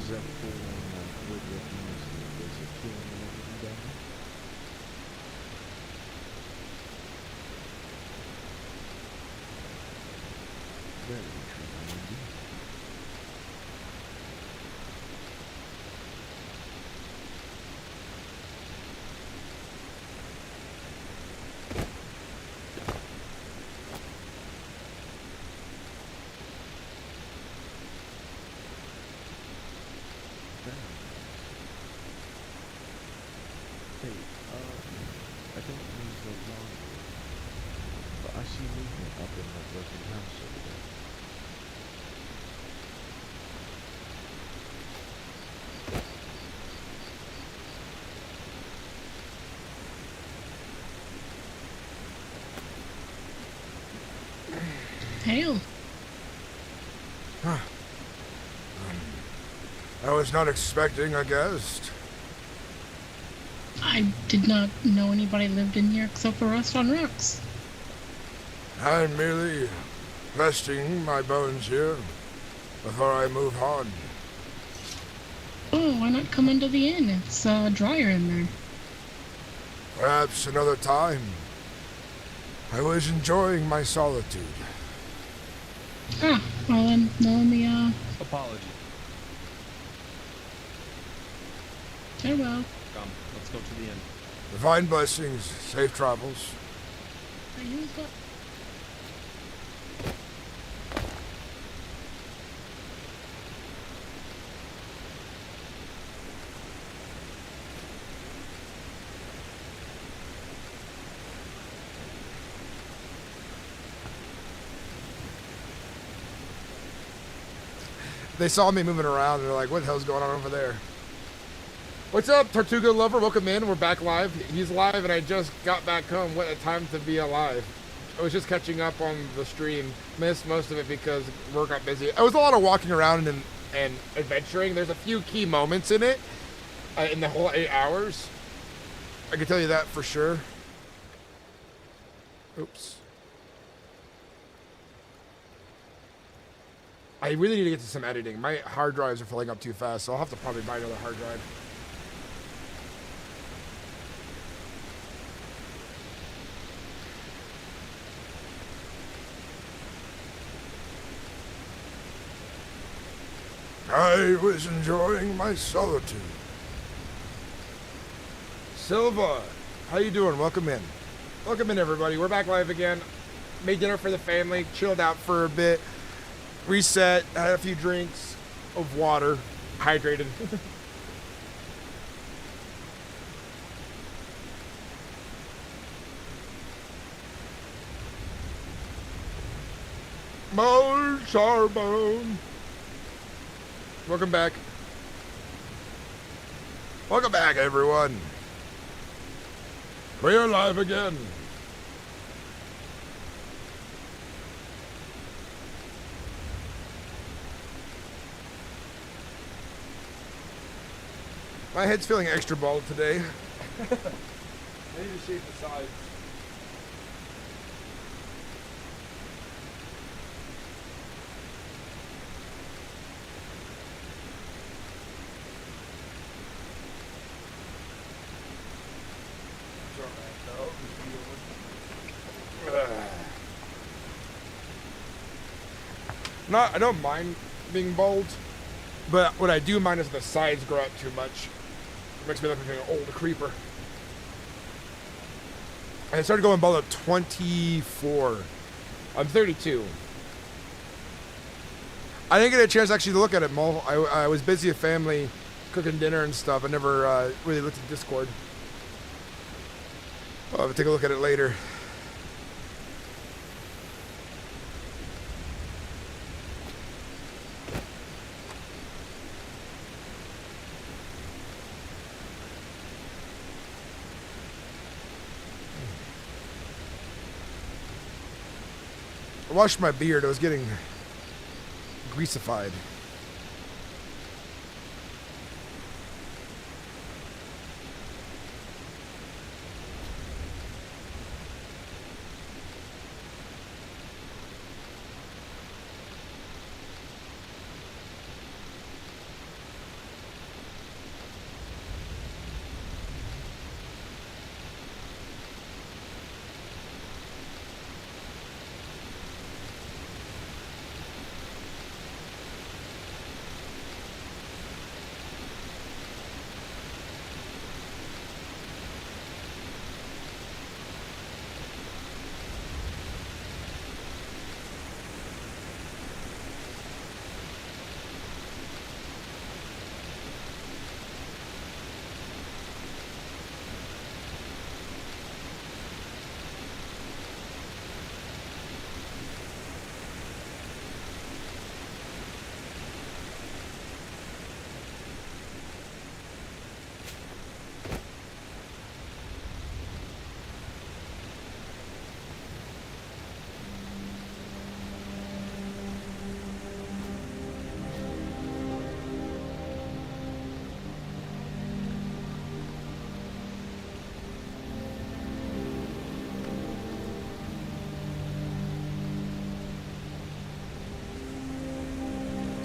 Is that full on woodworking mostly? There's a killing and everything down there? Very intriguing indeed. Hey, I don't mean to alarm you, but I see movement up in that broken house over there. Hail. Huh. I was not expecting a guest. I did not know anybody lived in here except for Rust on Rocks. I'm merely resting my bones here before I move on. Oh, why not come into the inn? It's drier in there. Perhaps another time. I was enjoying my solitude. Ah, well then, let me, Apology. farewell. Come, let's go to the inn. Divine blessings, safe travels. I use what? They saw me moving around and they're like, what the hell's going on over there? What's up, Tortuga Lover? Welcome in. We're back live. He's live and I just got back home. What a time to be alive. I was just catching up on the stream. Missed most of it because work got busy. It was a lot of walking around and adventuring. There's a few key moments in it, in the whole 8 hours. I can tell you that for sure. Oops. I really need to get to some editing. My hard drives are filling up too fast, so I'll have to probably buy another hard drive. I was enjoying my solitude. Silva, how you doing? Welcome in. Welcome in, everybody. We're back live again. Made dinner for the family, chilled out for a bit, reset, had a few drinks of water, hydrated. Mo Charbone. Welcome back. Welcome back, everyone. We're live again. My head's feeling extra bald today. I need to shave the sides. I don't mind being bald, but what I do mind is the sides grow out too much. It makes me look like an old creeper. And I started going bald at 24. I'm 32. I didn't get a chance actually to look at it, Mo. I was busy with family, cooking dinner and stuff. I never really looked at Discord. I'll have to take a look at it later. I washed my beard. I was getting greasified.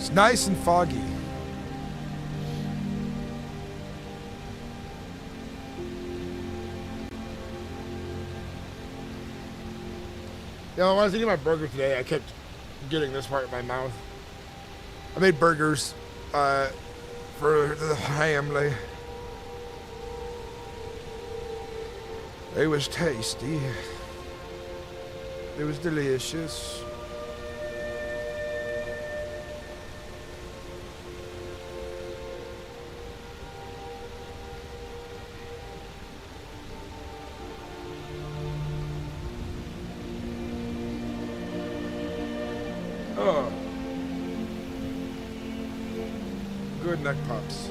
It's nice and foggy. You know, when I was eating my burger today, I kept getting this part in my mouth. I made burgers for the family. It was tasty. It was delicious. Oh. Good neck pops.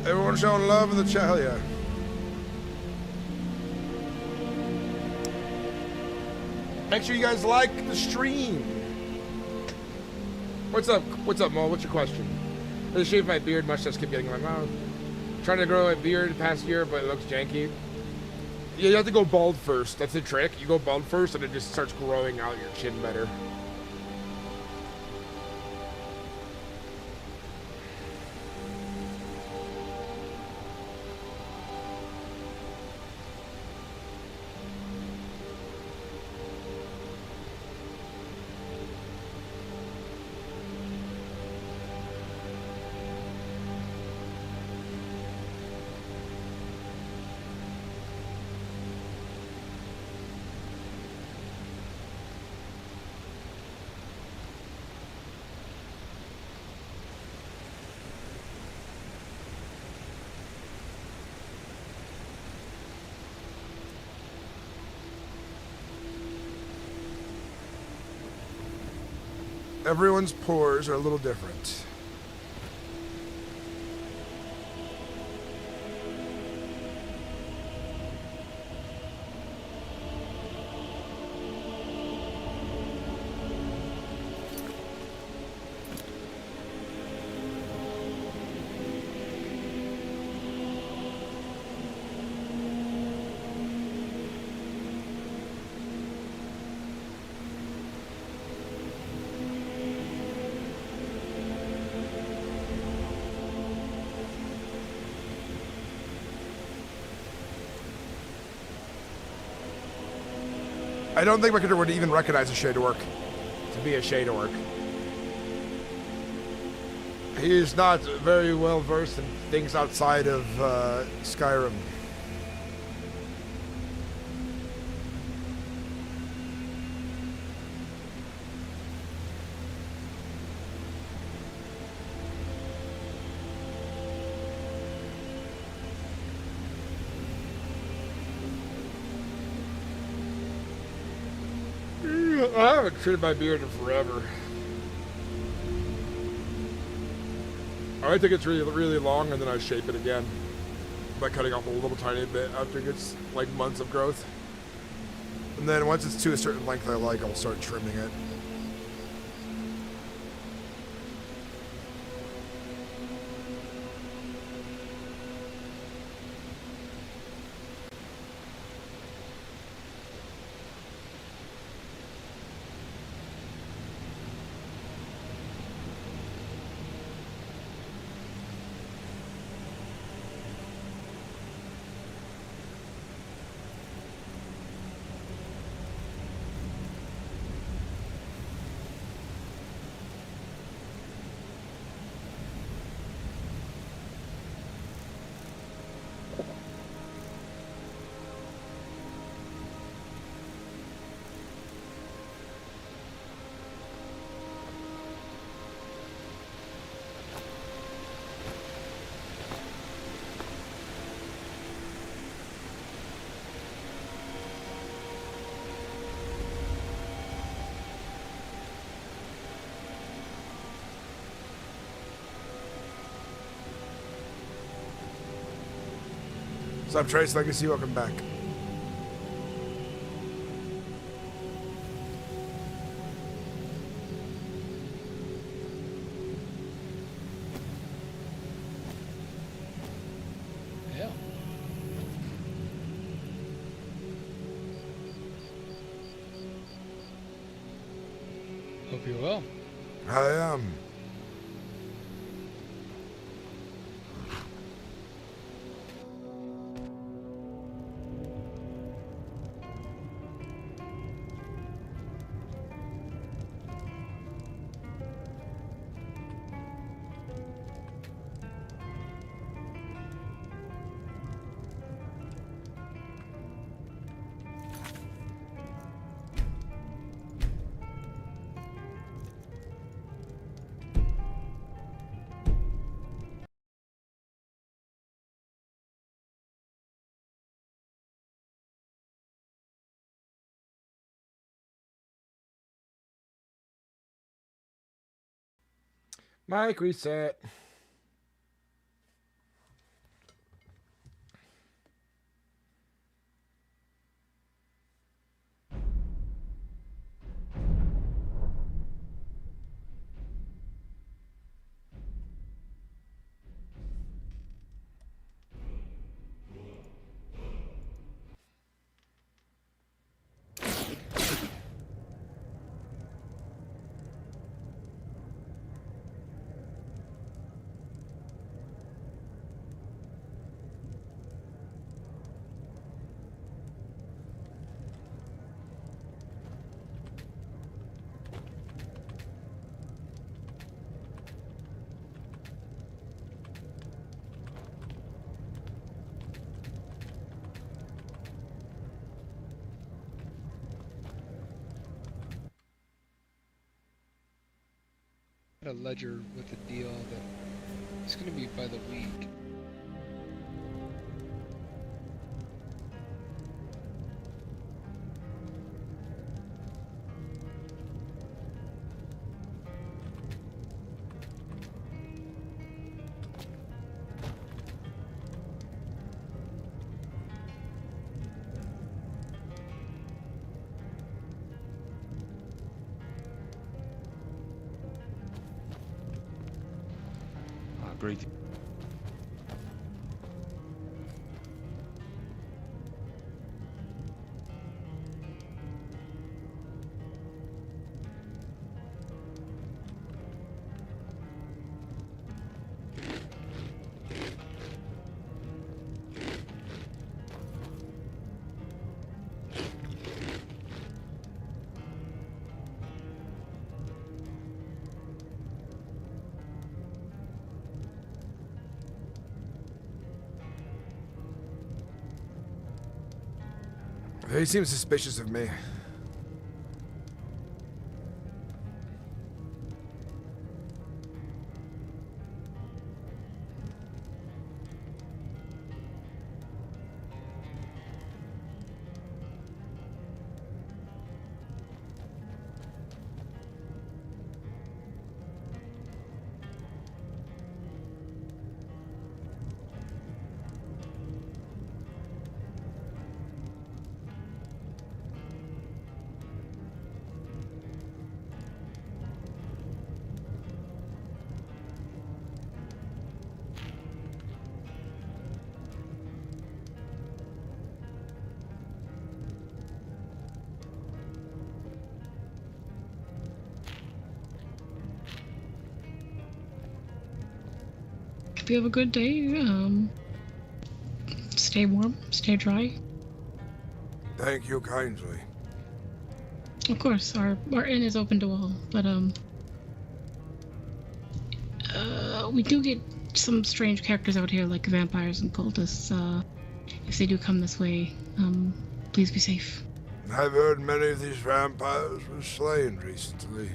Everyone showing love in the chat, hell yeah. Make sure you guys like the stream. What's up? What's up, Mo? What's your question? I just shaved my beard, mustache kept getting in my mouth. Trying to grow a beard the past year, but it looks janky. Yeah, you have to go bald first. That's the trick. You go bald first, and it just starts growing out your chin better. Everyone's pores are a little different. I don't think my computer would even recognize a shade of work to be a shade of work. He is not very well versed in things outside of Skyrim. I haven't trimmed my beard in forever. I think it's really, really long, and then I shape it again by cutting off a little tiny bit after it gets like months of growth. And then once it's to a certain length I like, I'll start trimming it. What's up, Trace Legacy? Welcome back. Yeah. Hope you're well. I am. Mic reset. A ledger with a deal that it's going to be by the week. Great. He seems suspicious of me. Hope you have a good day. Stay warm, stay dry. Thank you kindly. Of course, our inn is open to all, but we do get some strange characters out here, like vampires and cultists. If they do come this way, please be safe. I've heard many of these vampires were slain recently.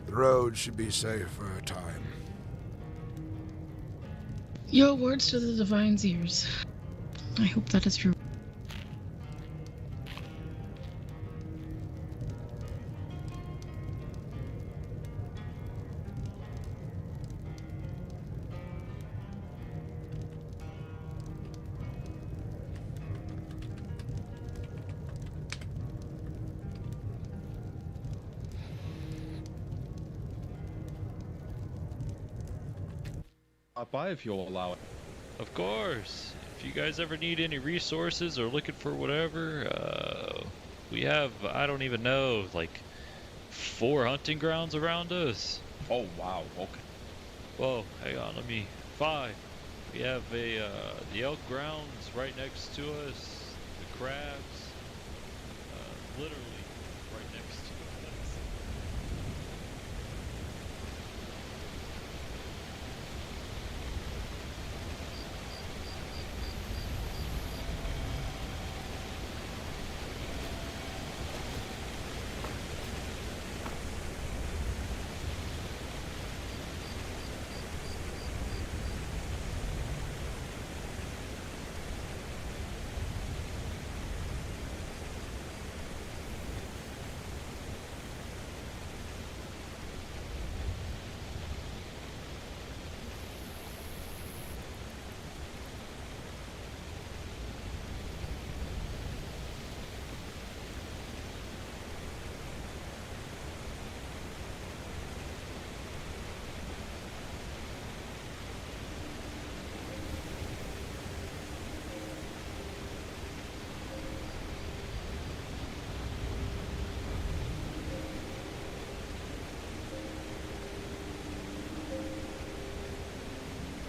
The road should be safe for a time. Your words to the Divine's ears. I hope that is true. Stop by if you'll allow it. Of course. If you guys ever need any resources or looking for whatever, we have, I don't even know, like 4 hunting grounds around us. Oh wow. Okay. Whoa, hang on, 5. We have the elk grounds right next to us. The crabs, literally right next to us.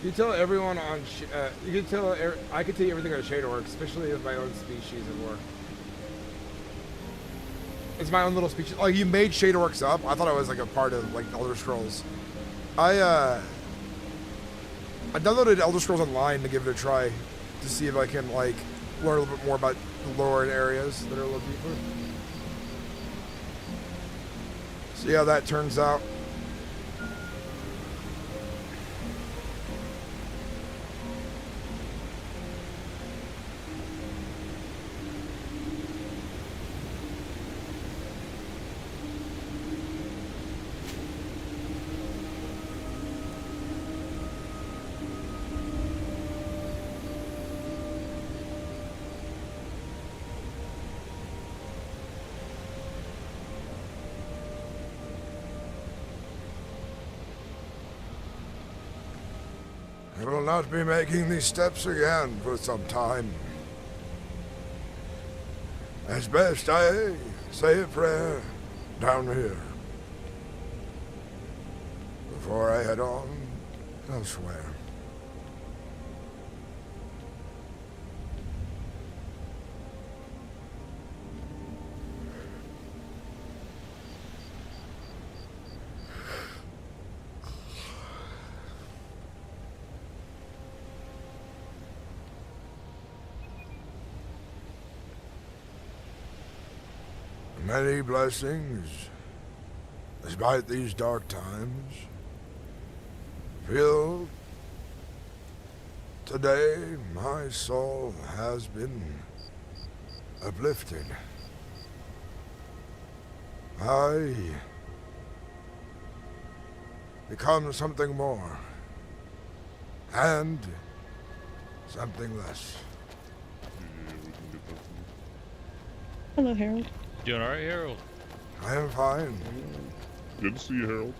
You tell everyone on. You can tell. I can tell you everything on Shader Work, especially with my own species and work. It's my own little species. Oh, you made Shader Works up? I thought it was like a part of like Elder Scrolls. I downloaded Elder Scrolls Online to give it a try, to see if I can like learn a little bit more about the lore and areas that are a little deeper. See how that turns out. I will not be making these steps again for some time. As best I say a prayer down here before I head on elsewhere. Many blessings, despite these dark times. Feel today my soul has been uplifted. I become something more and something less. Hello, Harold. Doing alright, Harold? I am fine. Good to see you, Harold.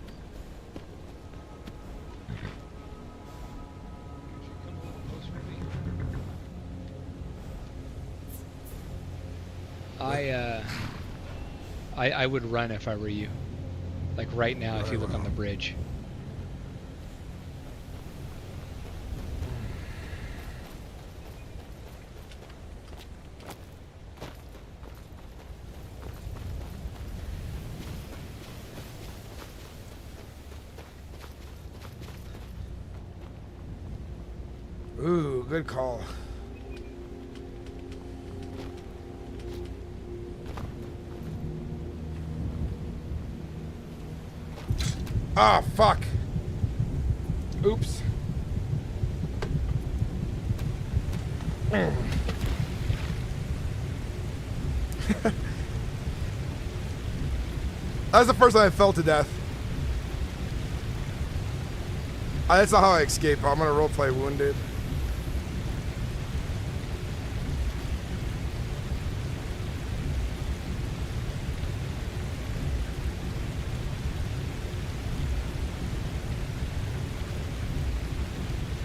I would run if I were you. Like right now, if you look on the bridge. Ooh, good call. Ah, fuck. Oops. That's the first time I fell to death. That's not how I escape. I'm gonna roleplay wounded.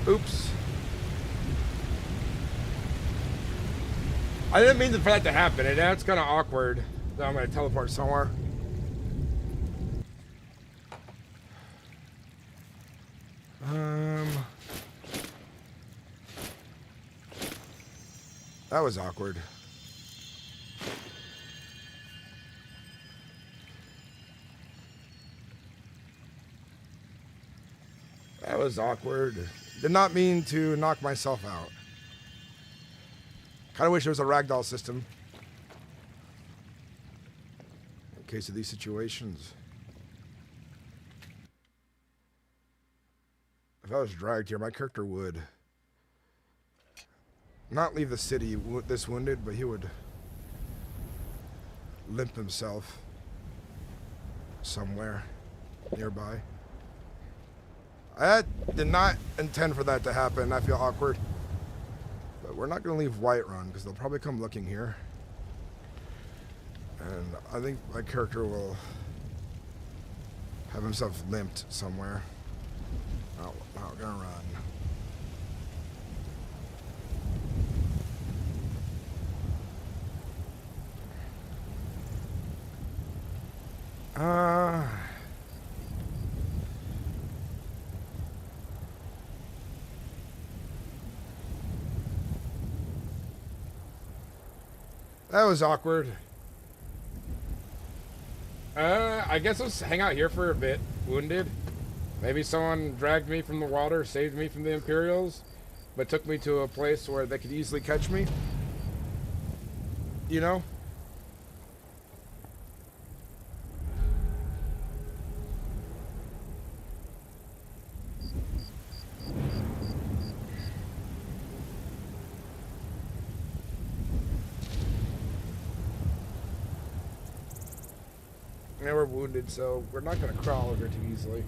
Oops. I didn't mean for that to happen, and now it's kind of awkward that I'm going to teleport somewhere. That was awkward. That was awkward. Did not mean to knock myself out. Kind of wish there was a ragdoll system. In case of these situations. If I was dragged here, my character would not leave the city this wounded, but he would limp himself somewhere nearby. I did not intend for that to happen. I feel awkward. But we're not going to leave Whiterun because they'll probably come looking here. And I think my character will have himself limped somewhere. Not gonna run. That was awkward. I guess I'll just hang out here for a bit, wounded. Maybe someone dragged me from the water, saved me from the Imperials, but took me to a place where they could easily catch me. You know? Yeah, we're wounded, so we're not going to crawl over too easily.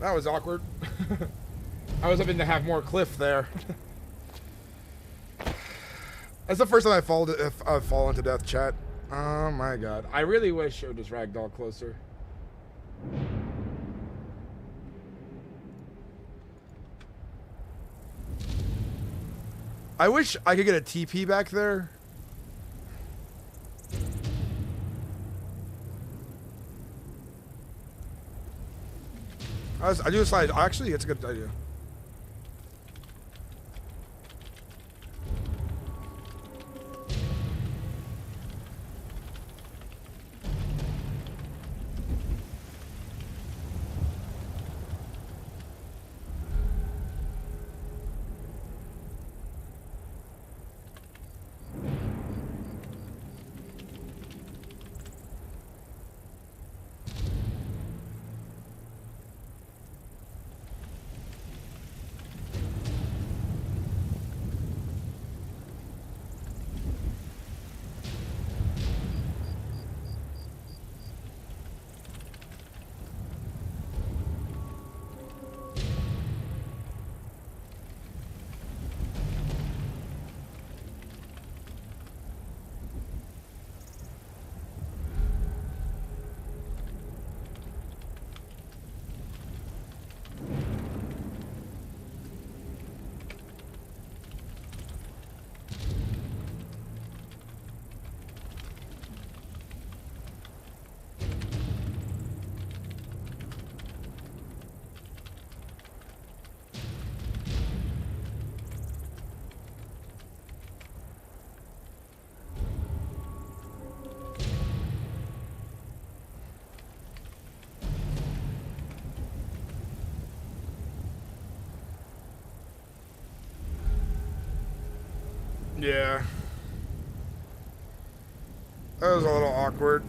That was awkward. I was hoping to have more cliff there. That's the first time I've fallen to death, chat. Oh my god. I really wish it would just ragdoll closer. I wish I could get a TP back there. I do a slide. Actually, it's a good idea. Yeah. That was a little awkward.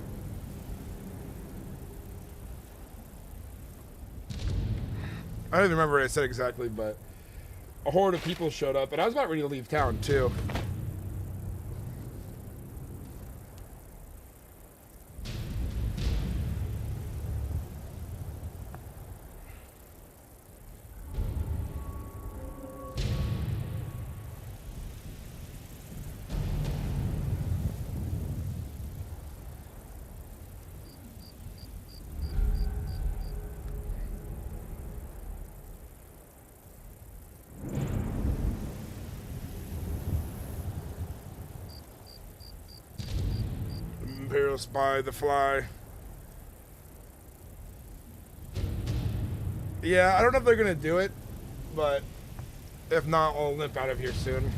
I don't even remember what I said exactly, but a horde of people showed up, and I was about ready to leave town, too. Go spy the fly. Yeah, I don't know if they're gonna do it, but if not, I'll limp out of here soon.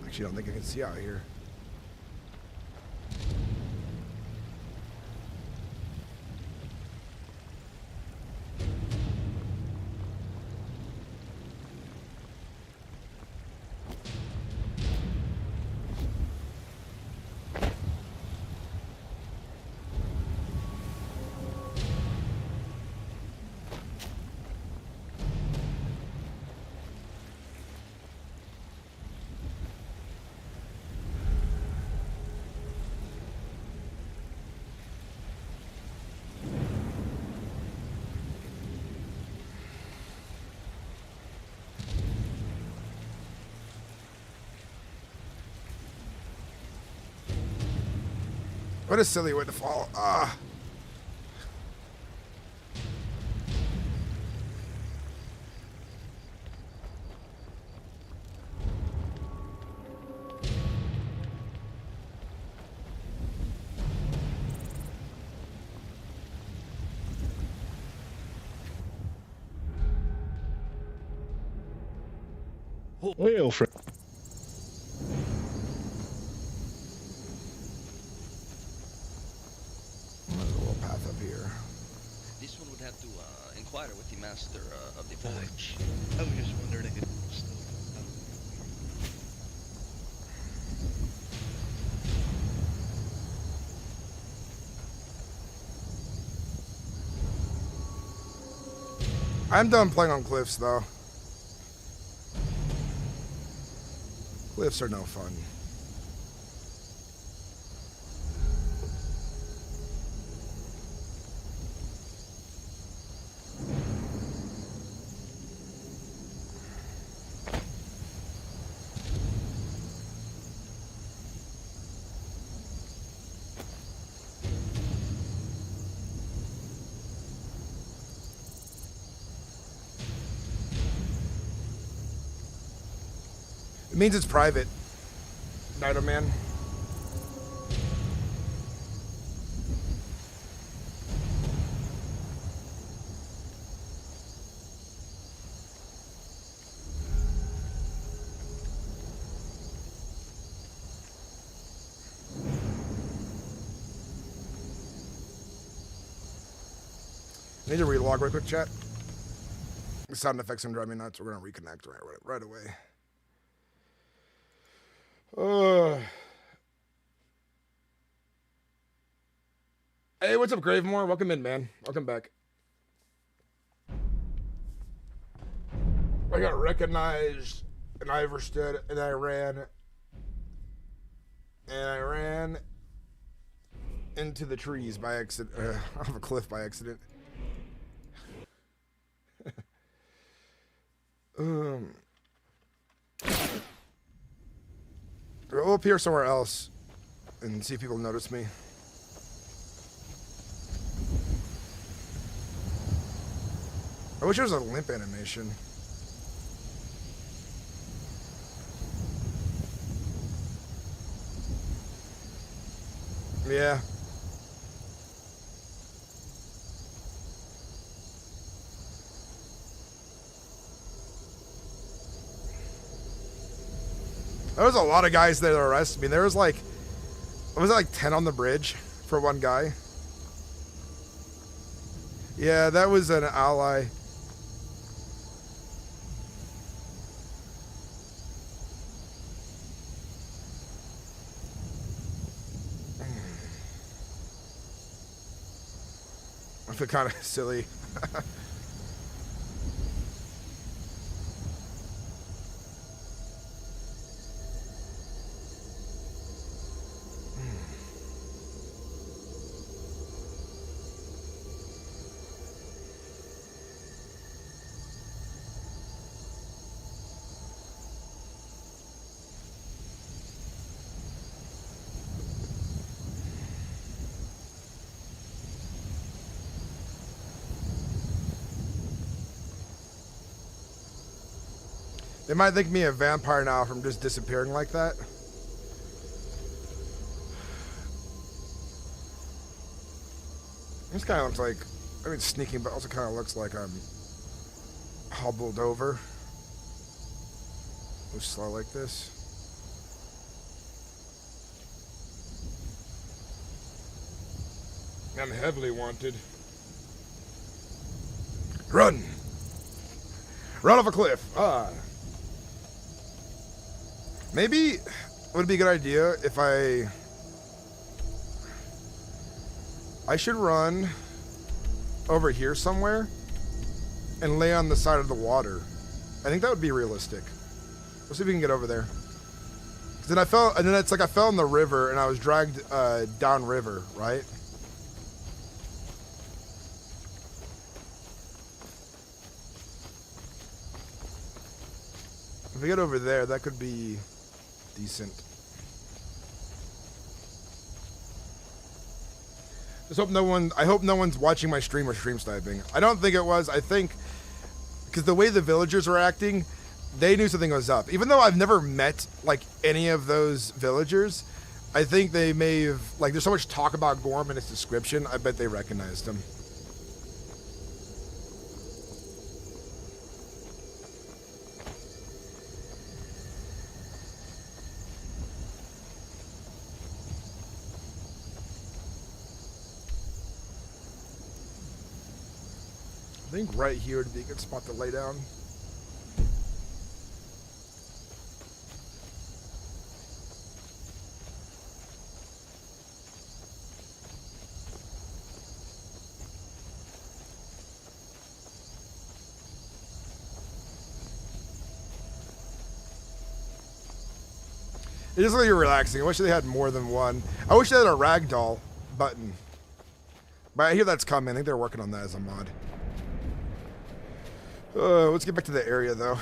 Actually, I don't think I can see out here. What a silly way to fall. Ah. Well, friend. There's a little path up here. This one would have to inquire with the master of the forge. I was just wondering if it was still. I'm done playing on cliffs, though. Cliffs are no fun. It means it's private. Night man. I need to relog right quick, chat. The sound effects are driving me nuts. We're gonna reconnect right away. Hey, what's up, Gravemore? Welcome in, man. Welcome back. I got recognized in Iverstead, and I ran into the trees by accident, off a cliff by accident. We'll appear somewhere else and see if people notice me. I wish there was a limp animation. Yeah. There was a lot of guys there that arrested me. There was like, was it like 10 on the bridge for one guy? Yeah, that was an ally. I feel kind of silly. They might think me a vampire now from just disappearing like that. This kind of looks like, I mean, sneaking, but also kind of looks like I'm hobbled over. Go slow like this. I'm heavily wanted. Run! Run off a cliff. Maybe it would be a good idea if I should run over here somewhere and lay on the side of the water. I think that would be realistic. Let's see if we can get over there. 'Cause then I fell, and then it's like I fell in the river and I was dragged down river, right? If we get over there, that could be decent. Just hope I hope no one's watching my stream or stream sniping. I don't think it was. I think because the way the villagers were acting, they knew something was up. Even though I've never met like any of those villagers, I think they may have, like, there's so much talk about Gorm in its description, I bet they recognized him. I think right here would be a good spot to lay down. It is really relaxing. I wish they had more than one. I wish they had a ragdoll button. But I hear that's coming. I think they're working on that as a mod. Let's get back to the area, though.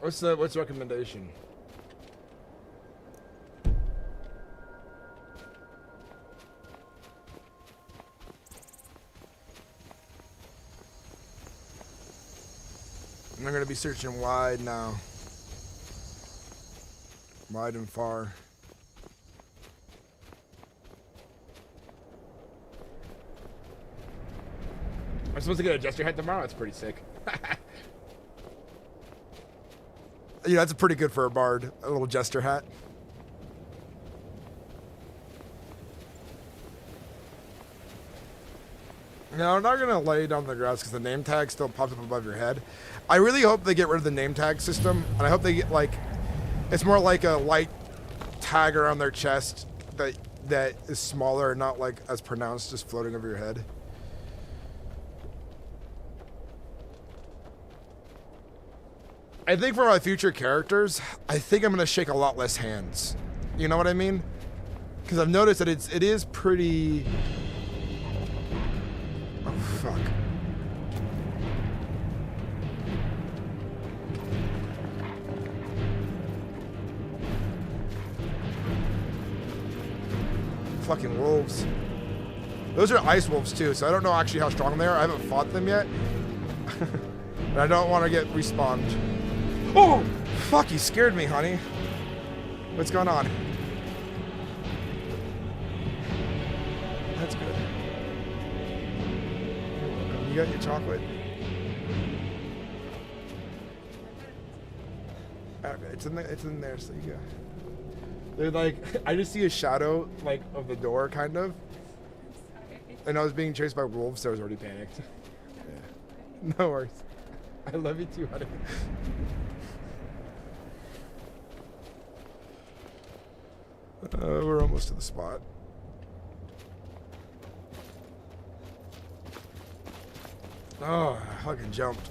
What's the recommendation? I'm gonna be searching wide now. Wide and far. I'm supposed to get a jester hat tomorrow? That's pretty sick. Yeah, that's pretty good for a bard. A little jester hat. No, I'm not going to lay down the grass because the name tag still pops up above your head. I really hope they get rid of the name tag system. And I hope they get, like, it's more like a light tag around their chest that is smaller and not, like, as pronounced, just floating over your head. I think for my future characters, I think I'm gonna shake a lot less hands. You know what I mean? Because I've noticed that it is pretty. Oh fuck! Fucking wolves. Those are ice wolves too, so I don't know actually how strong they are. I haven't fought them yet, and I don't want to get respawned. Oh, fuck, you scared me, honey. What's going on? That's good. You got your chocolate? Okay, it's in there, so you go. They're like, I just see a shadow, like, of the door, kind of. And I was being chased by wolves, so I was already panicked. Yeah. No worries. I love you too, honey. We're almost to the spot. Oh, I fucking jumped.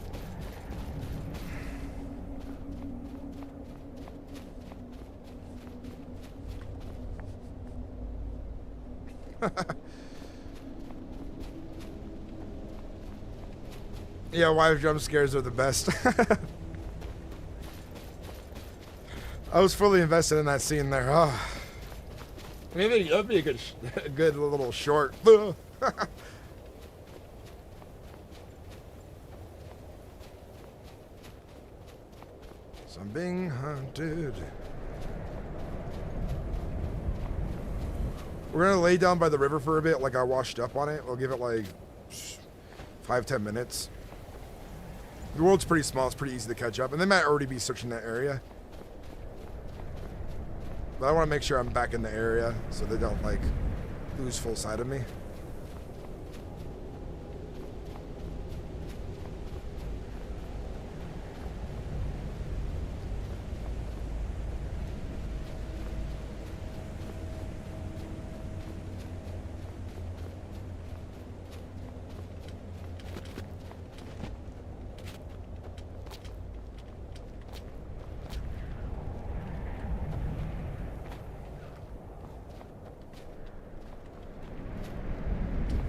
Yeah, wife jump scares are the best. I was fully invested in that scene there. Oh. I mean, that'd be a good, a good little short. So I'm being hunted. We're gonna lay down by the river for a bit, like I washed up on it. We'll give it like 5-10 minutes. The world's pretty small, it's pretty easy to catch up, and they might already be searching that area. But I want to make sure I'm back in the area so they don't like lose full sight of me.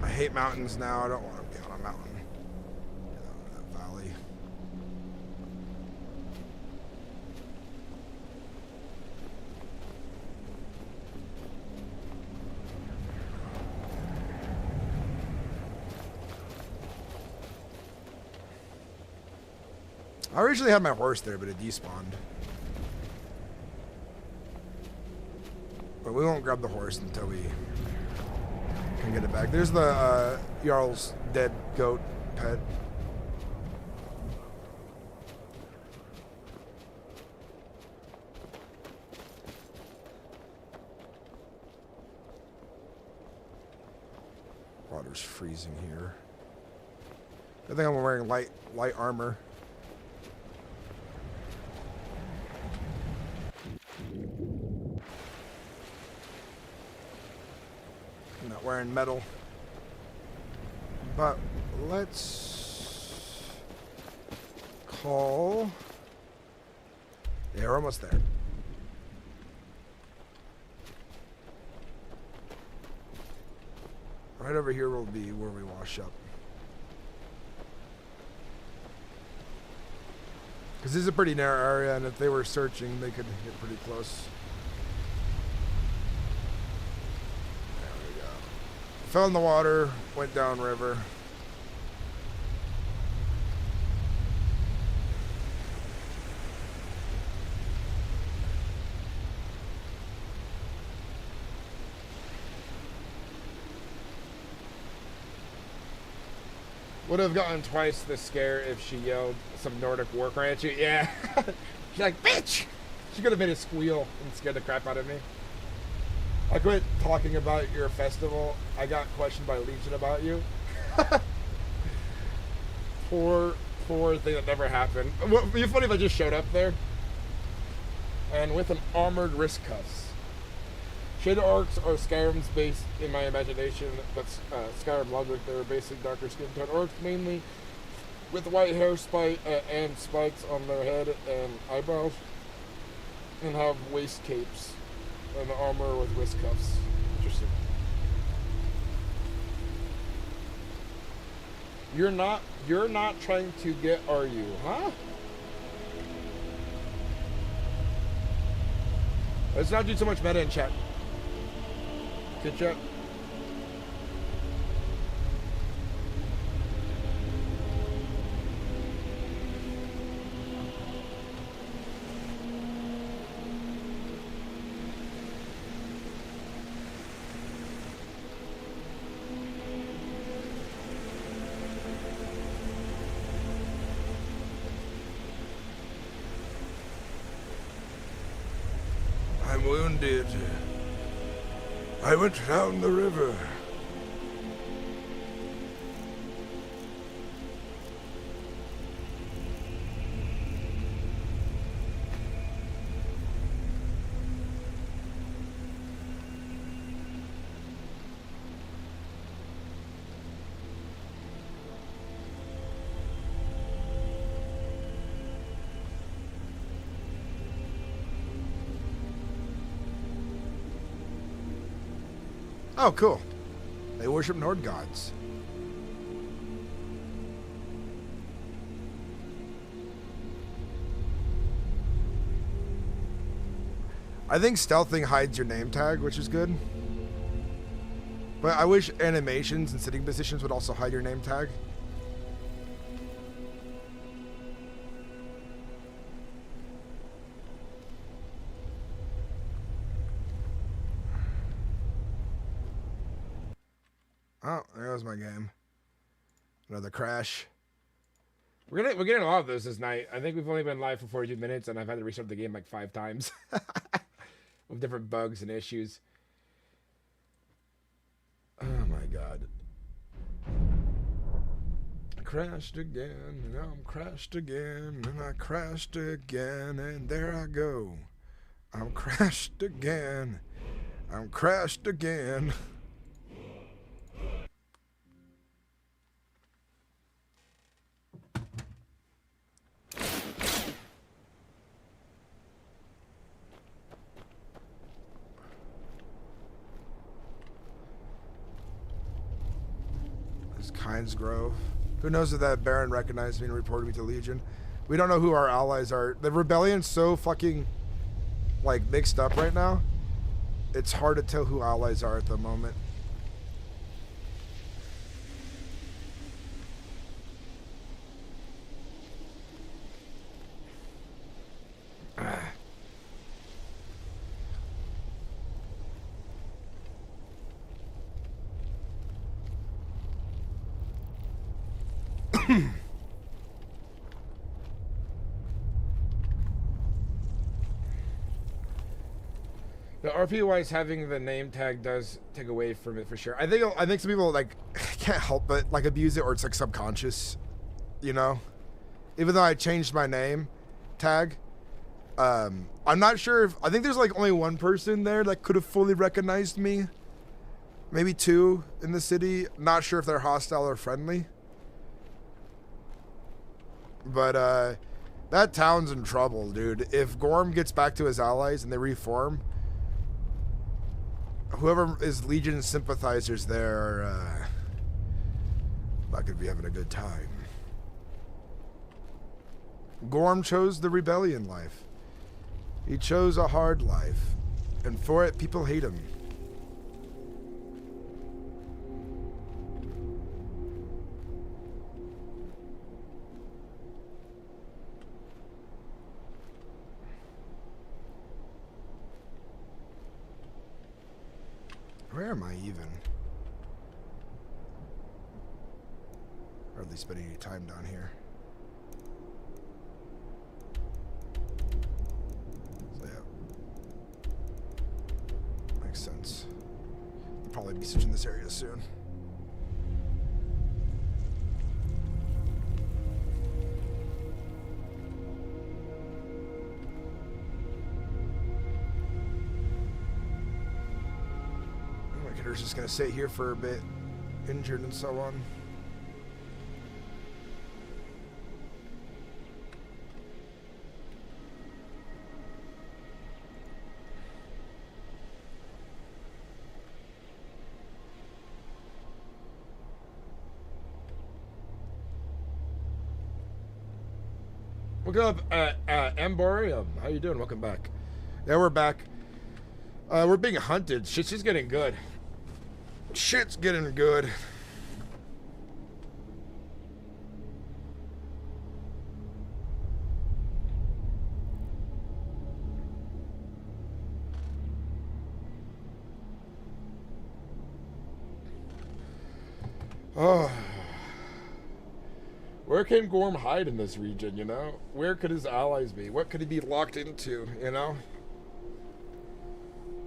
I hate mountains now. I don't want to be on a mountain. Get out of that valley. I originally had my horse there, but it despawned. But we won't grab the horse until we can get it back. There's the Jarl's dead goat pet. Water's freezing here. I think I'm wearing light armor. I'm not wearing metal. But let's call. Yeah, we're almost there. Right over here will be where we wash up. Because this is a pretty narrow area, and if they were searching, they could get pretty close. There we go. Fell in the water, went down river. Would have gotten twice the scare if she yelled some Nordic war cry at you. Yeah. She's like, bitch! She could have made a squeal and scared the crap out of me. I quit talking about your festival. I got questioned by Legion about you. Poor thing that never happened. It'd be funny if I just showed up there. And with an armored wrist cuffs. Shade orcs are Skyrim's based in my imagination, but Skyrim logic, they're basic darker skin tone orcs mainly, with white hair and spikes on their head and eyebrows, and have waist capes, and the armor with wrist cuffs. Interesting. You're not trying to get, are you? Huh? Let's not do too much meta in chat. Good chat. I'm wounded. I went down the river. Oh, cool. They worship Nord gods. I think stealthing hides your name tag, which is good. But I wish animations and sitting positions would also hide your name tag. Oh, there goes my game. Another crash. We're getting a lot of those this night. I think we've only been live for 42 minutes, and I've had to restart the game like 5 times with different bugs and issues. Oh my god. I crashed again, and I'm crashed again, and I crashed again, and there I go. I'm crashed again. I'm crashed again. Kynes Grove. Who knows if that Baron recognized me and reported me to Legion? We don't know who our allies are. The rebellion's so fucking like mixed up right now. It's hard to tell who allies are at the moment. The RP wise, having the name tag does take away from it for sure. I think some people like can't help but like abuse it, or it's like subconscious, you know. Even though I changed my name tag, I'm not sure if I think there's like only one person there that could have fully recognized me. Maybe 2 in the city. Not sure if they're hostile or friendly. But that town's in trouble, dude. If Gorm gets back to his allies and they reform, whoever is Legion sympathizers there are not gonna be having a good time. Gorm chose the rebellion life. He chose a hard life, and for it, people hate him. Where am I even? Hardly spending any time down here. So yeah. Makes sense. I'll probably be switching this area soon. Just gonna sit here for a bit, injured and so on. What's up, Amborium? How you doing? Welcome back. Yeah, we're back. We're being hunted. Shit's just getting good. Shit's getting good. Oh. Where can Gorm hide in this region, you know? Where could his allies be? What could he be locked into, you know?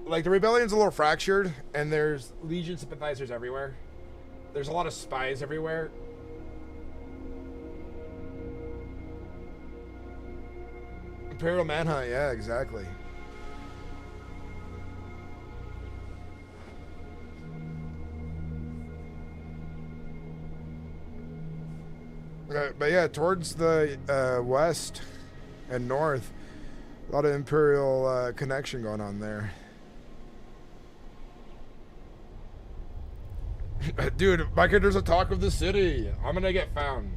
Like, the rebellion's a little fractured, and there's Legion sympathizers everywhere. There's a lot of spies everywhere. Imperial Manhunt, yeah, exactly. But yeah, towards the west and north, a lot of Imperial connection going on there. Dude, my character's a talk of the city. I'm gonna get found.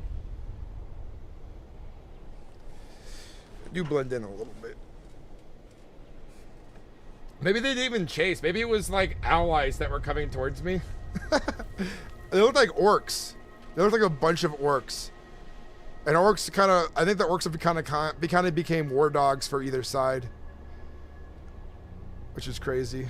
I do blend in a little bit. Maybe they didn't even chase. Maybe it was like allies that were coming towards me. They looked like orcs. They looked like a bunch of orcs. And orcs kind of, I think the orcs have kind of became war dogs for either side. Which is crazy.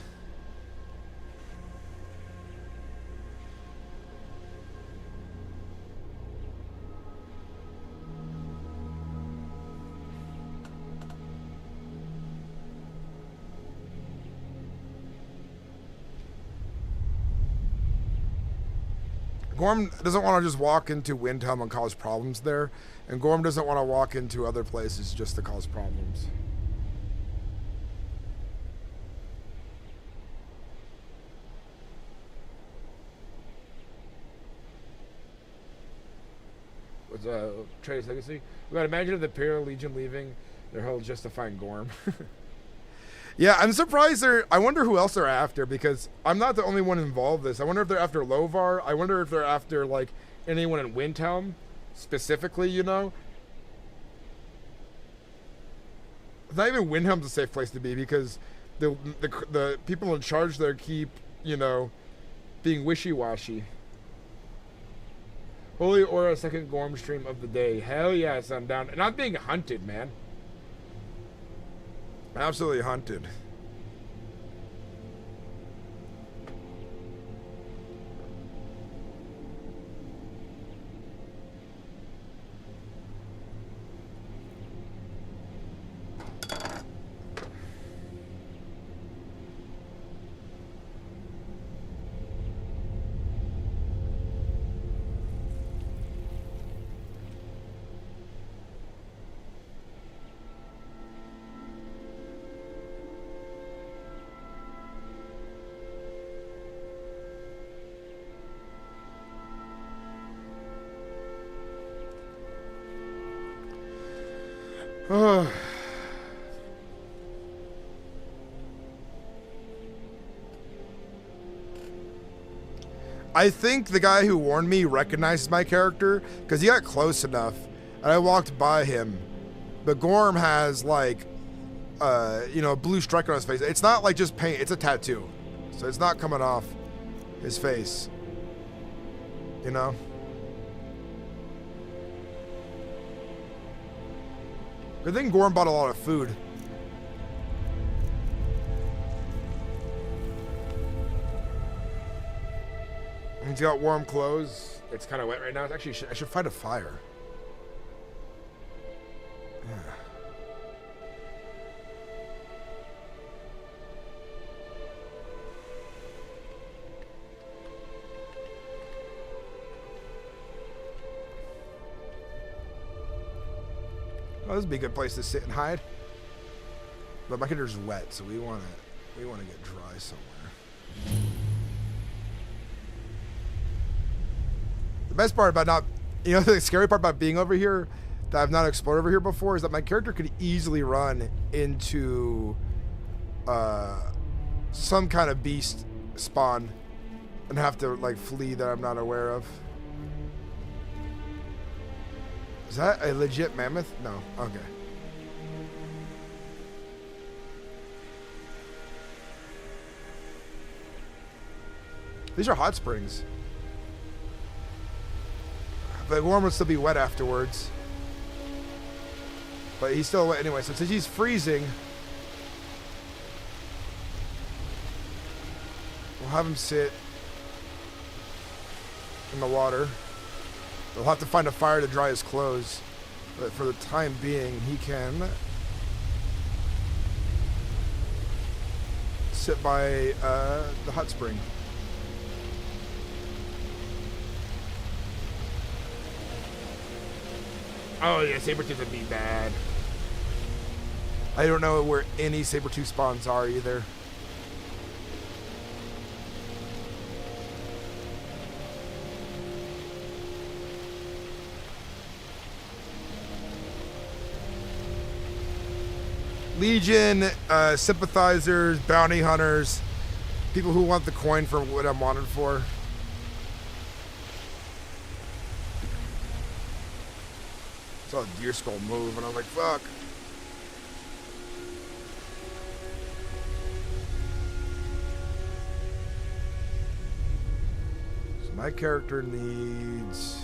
Gorm doesn't want to just walk into Windhelm and cause problems there, and Gorm doesn't want to walk into other places just to cause problems. What's Trey's legacy? We gotta imagine if the Imperial Legion leaving their hull just to find Gorm. Yeah, I'm surprised they're... I wonder who else they're after, because I'm not the only one involved in this. I wonder if they're after Lovar. I wonder if they're after, like, anyone in Windhelm, specifically, you know? Not even Windhelm's a safe place to be, because the people in charge there keep, you know, being wishy-washy. Holy Aura, second Gorm stream of the day. Hell yes, I'm down. And I'm being hunted, man. Absolutely hunted. I think the guy who warned me recognizes my character because he got close enough and I walked by him. But Gorm has like, you know, a blue stripe on his face. It's not like just paint, it's a tattoo. So it's not coming off his face, you know? Good thing Gorm bought a lot of food. He's got warm clothes. It's kind of wet right now. It's actually, I should find a fire. Yeah. Oh, this would be a good place to sit and hide. But my character's wet, so we want to get dry somewhere. The best part about not, you know, the scary part about being over here that I've not explored over here before is that my character could easily run into some kind of beast spawn and have to like flee that I'm not aware of. Is that a legit mammoth? No. Okay. These are hot springs. But Gorm would still be wet afterwards. But he's still wet anyway. So since he's freezing, we'll have him sit in the water. They'll have to find a fire to dry his clothes. But for the time being, he can sit by the hot spring. Oh yeah, saber-tooth would be bad. I don't know where any saber-tooth spawns are either. Legion, sympathizers, bounty hunters, people who want the coin for what I'm wanted for. saw a deer skull move, and I was like, fuck. So my character needs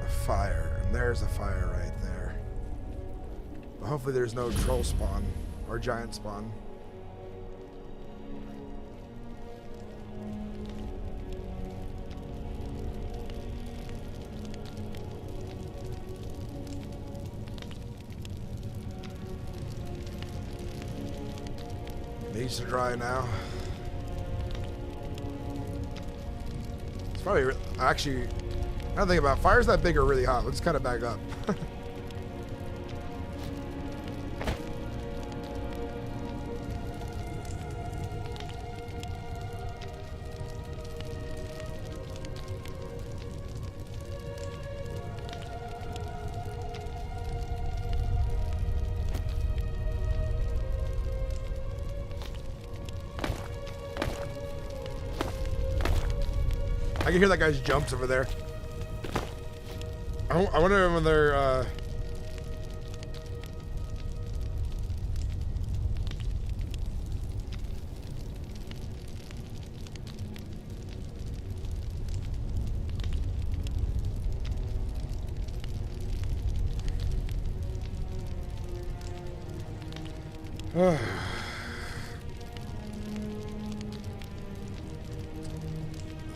a fire, and there's a fire right there. But hopefully there's no troll spawn or giant spawn. Needs to dry now. It's probably actually. I don't think about it. Fires that big are really hot. Let's cut it back up. I can hear that guy's jumps over there. I wonder when they're,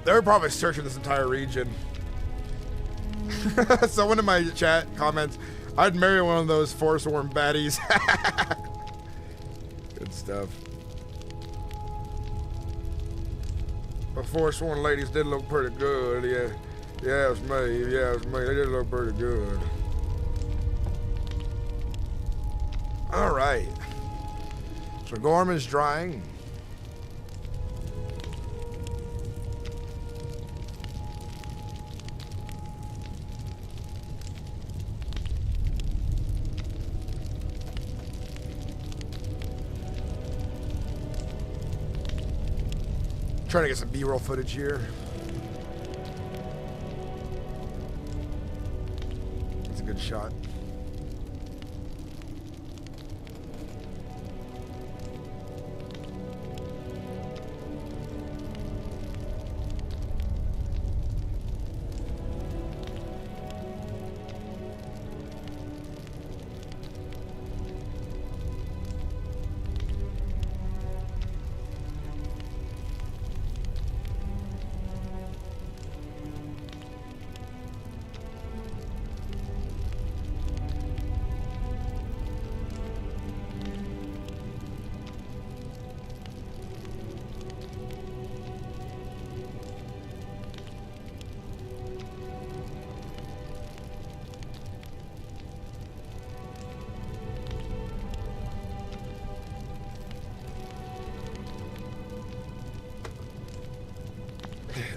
they're probably searching this entire region. Someone in my chat comments, I'd marry one of those Forsworn baddies. Good stuff. The Forsworn ladies did look pretty good. Yeah, it was me. Yeah, it was me. They did look pretty good. All right. So Gorm is drying. Trying to get some B-roll footage here. That's a good shot.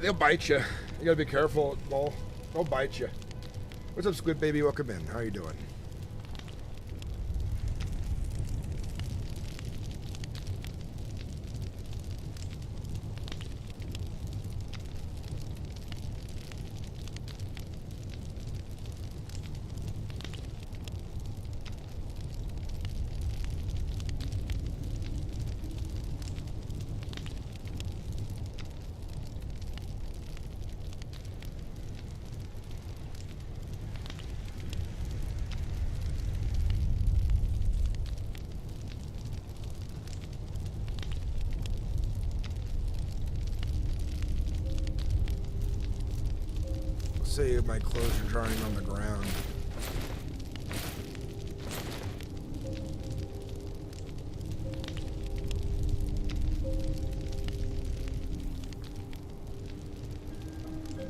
They'll bite you. You gotta be careful, Ball. They'll bite you. What's up, Squid Baby? Welcome in. How you doing? See if my clothes are drying on the ground.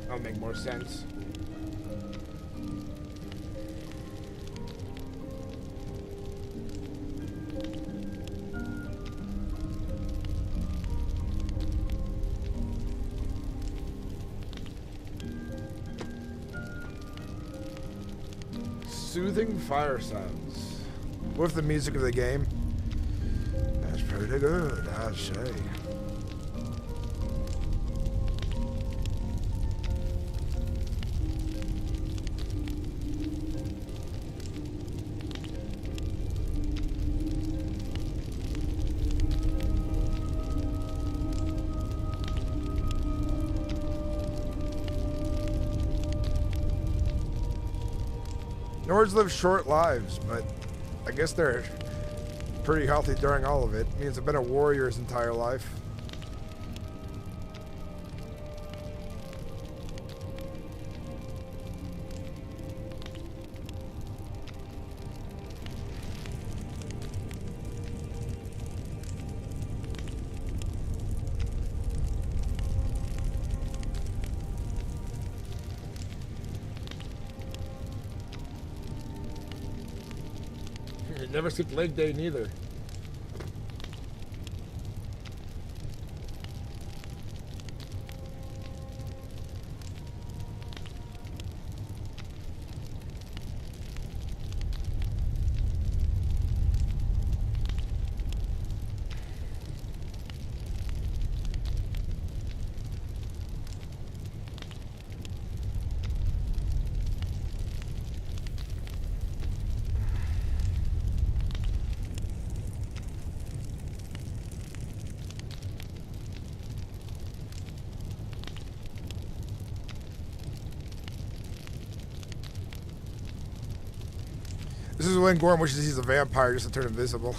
That'll make more sense. Soothing fire sounds with the music of the game. That's pretty good, I'd say. Nords live short lives, but I guess they're pretty healthy during all of it. Means I've been a warrior his entire life. Never skipped leg day neither. This is when Gorm wishes he's a vampire just to turn invisible.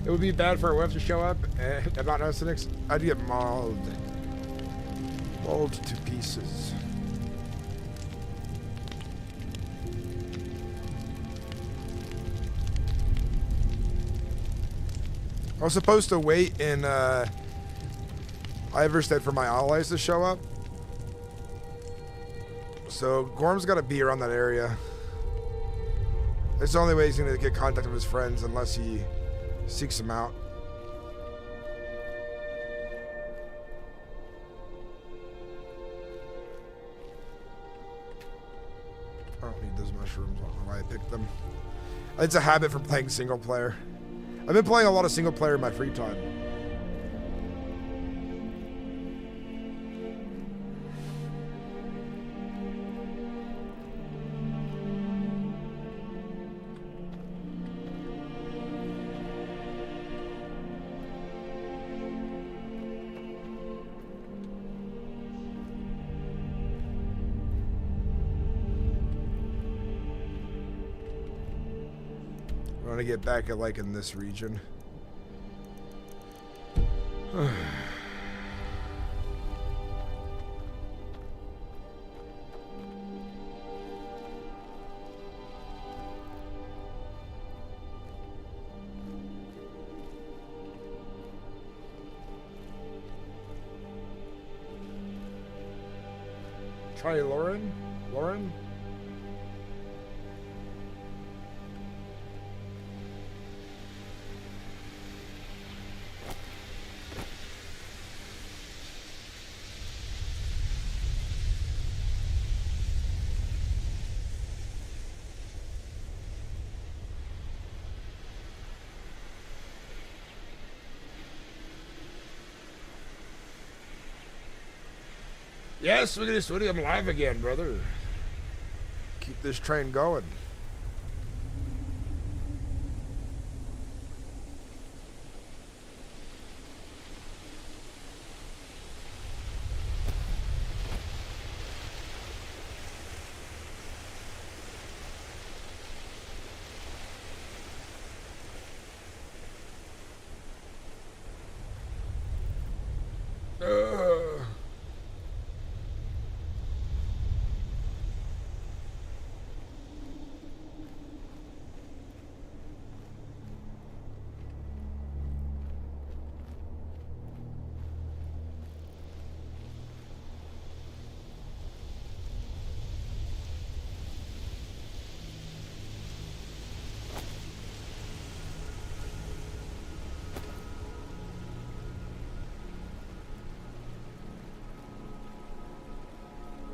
It would be bad for a web to show up and not know Sinnix. I'd get mauled. Mauled to pieces. I was supposed to wait in Iverstead for my allies to show up. So Gorm's got to be around that area. It's the only way he's going to get contact with his friends unless he seeks them out. I don't need those mushrooms. I don't know why I picked them. It's a habit from playing single player. I've been playing a lot of single player in my free time. I want to get back at like in this region. Try Lauren? Lauren? Yes, look at this video. I'm live again, brother. Keep this train going.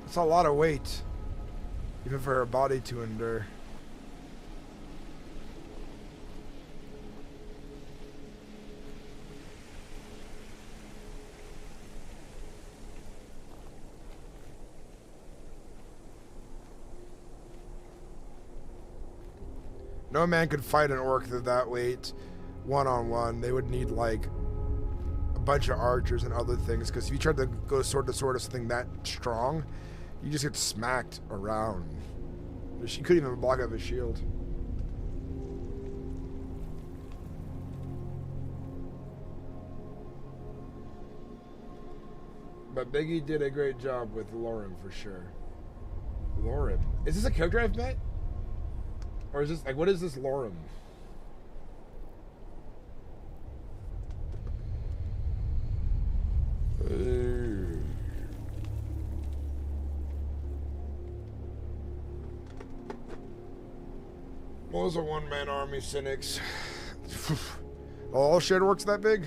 It's a lot of weight, even for her body to endure. No man could fight an orc that weight one-on-one. They would need like a bunch of archers and other things, because if you tried to go sword to sword with something that strong, you just get smacked around. She couldn't even block up his shield. But Biggie did a great job with Lauren for sure. Lauren. Is this a character I've met? Or is this, like, what is this Lauren? What was a one-man army, Sinnix? All shared works that big?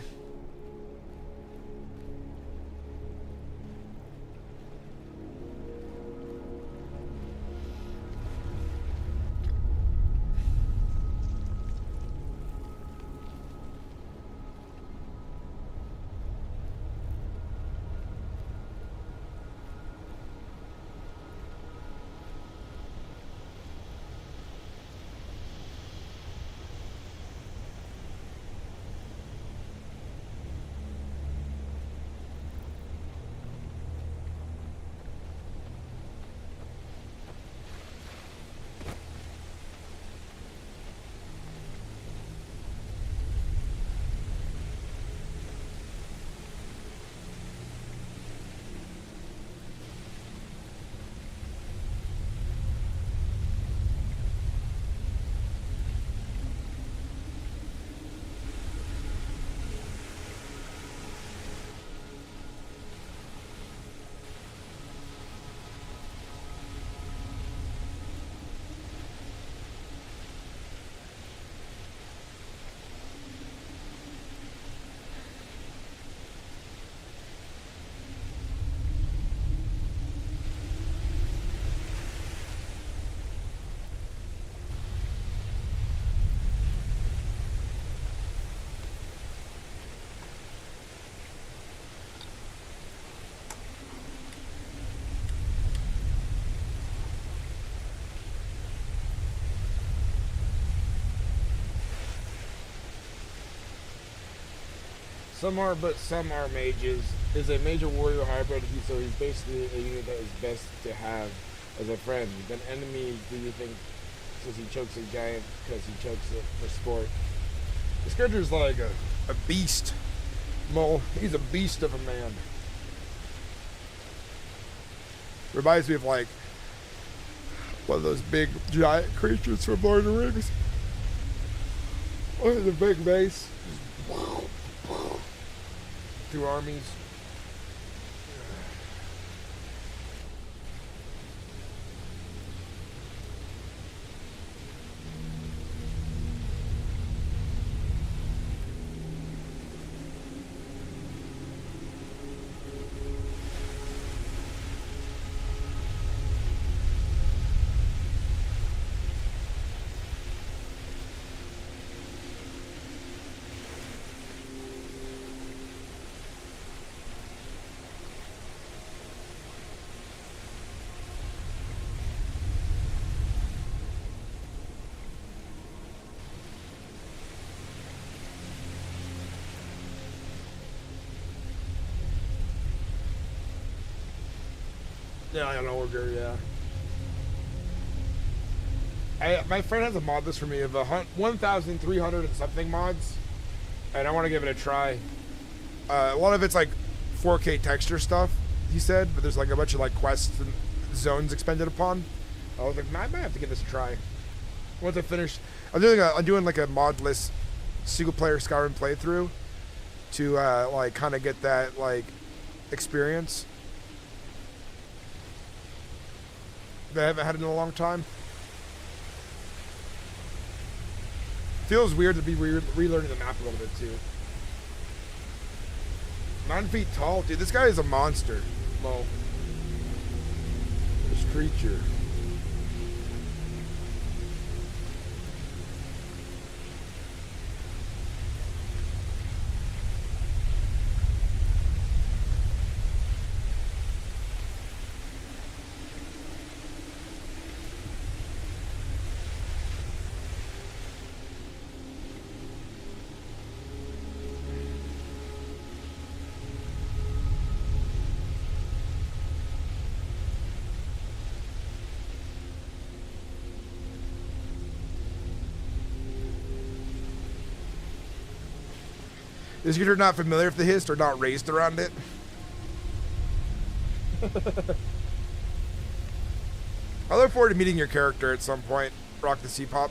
Some are, but some are mages. Is a major warrior hybrid, so he's basically a unit that is best to have as a friend. Then enemy, do you think, says he chokes a giant because he chokes it for sport? This character's like a beast. Mole, he's a beast of a man. Reminds me of like one of those big giant creatures from Lord of the Rings. Look at the big base. Two armies. Yeah, I don't know, yeah. My friend has a mod list for me of 1,300 and something mods, and I want to give it a try. A lot of it's like 4K texture stuff, he said, but there's like a bunch of like quests and zones expended upon. I was like, I might have to give this a try. Once I finish, I'm doing like a modless single player Skyrim playthrough to like kind of get that like experience that I haven't had in a long time. Feels weird to be relearning the map a little bit too. 9 feet tall, dude. This guy is a monster. Mo. This creature. Is you're not familiar with the Hist or not raised around it? I look forward to meeting your character at some point. Rock the C-pop.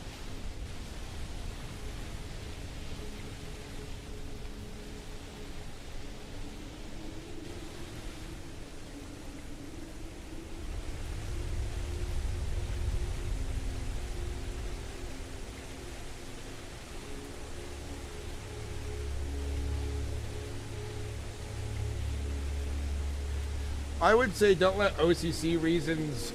I would say don't let OCC reasons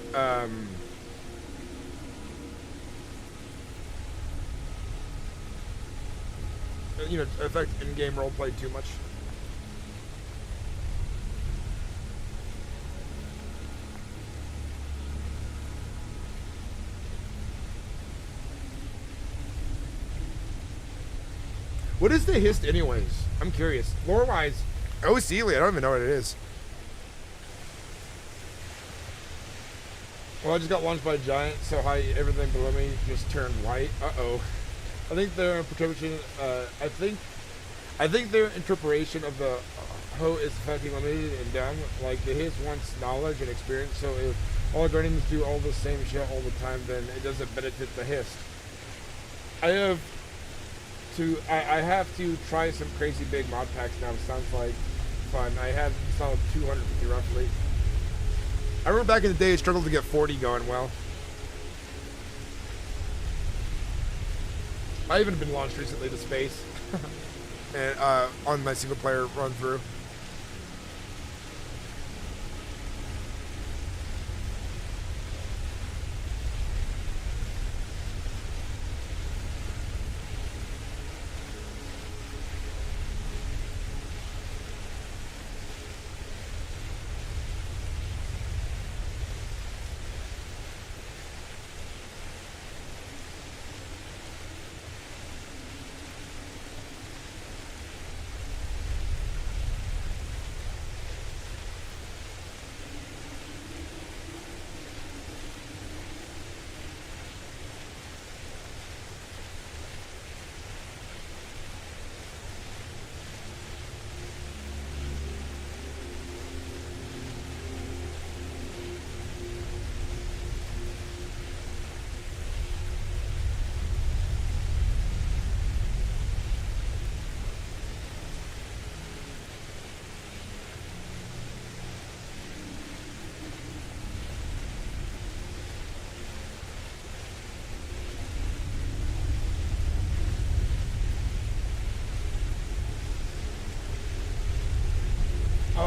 you know, affect in-game roleplay too much. What is the Hist anyways? I'm curious. Lore-wise, OCC, I don't even know what it is. Well, I just got launched by a giant, so everything below me just turned white. Uh-oh. I think their interpretation, I think their interpretation of the hoe is fucking limited and dumb. Like, the Hist wants knowledge and experience, so if all Guardians do all the same shit all the time, then it doesn't benefit the Hist. I have to try some crazy big mod packs now. It sounds like fun. I have installed 250 roughly. I remember back in the day, I struggled to get 40 going well. I even been launched recently to space, and on my single player run through.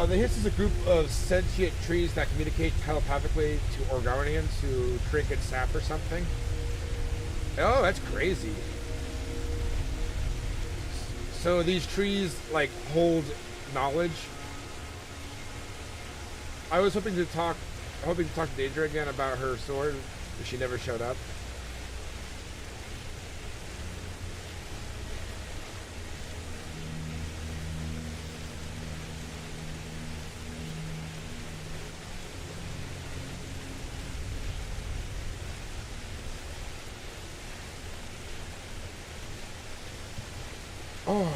The Hist is a group of sentient trees that communicate telepathically to Orgonians who drink and sap or something. Oh, that's crazy. So these trees, like, hold knowledge. I was hoping to talk to Daedra again about her sword, but she never showed up. Oh.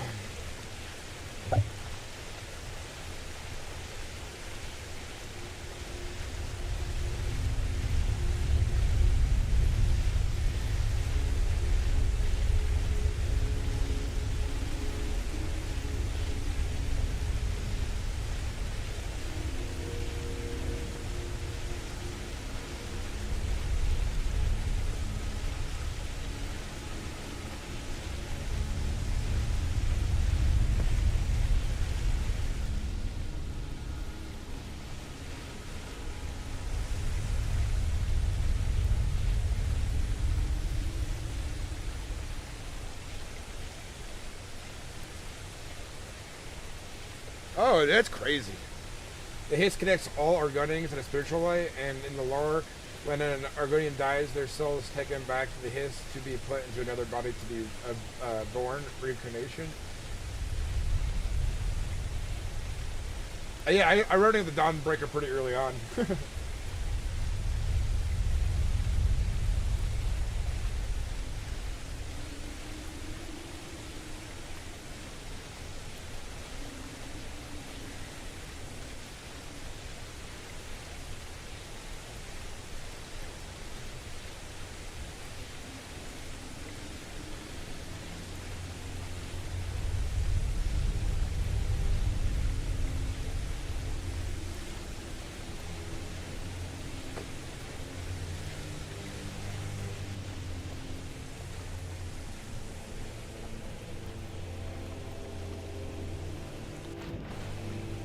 Oh, that's crazy. The Hist connects all Argonians in a spiritual way, and in the lore, when an Argonian dies, their soul is taken back to the Hist to be put into another body to be born, reincarnation. Yeah, I wrote in the Dawnbreaker pretty early on.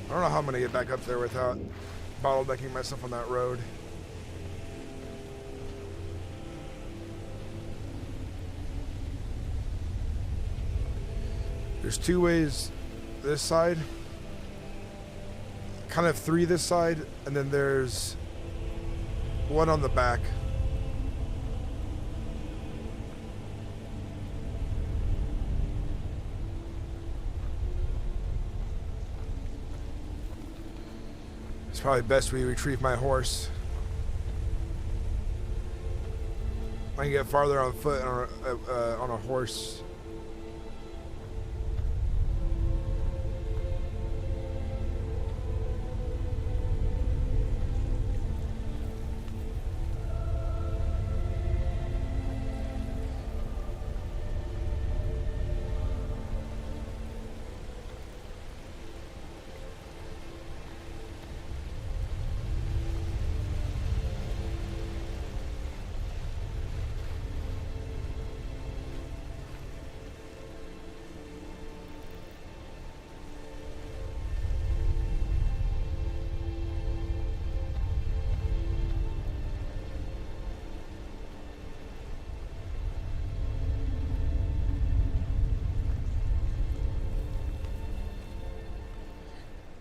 I don't know how I'm gonna get back up there without bottlenecking myself on that road. There's 2 ways this side, kind of 3 this side, and then there's 1 on the back. It's probably best we retrieve my horse. I can get farther on foot on a horse.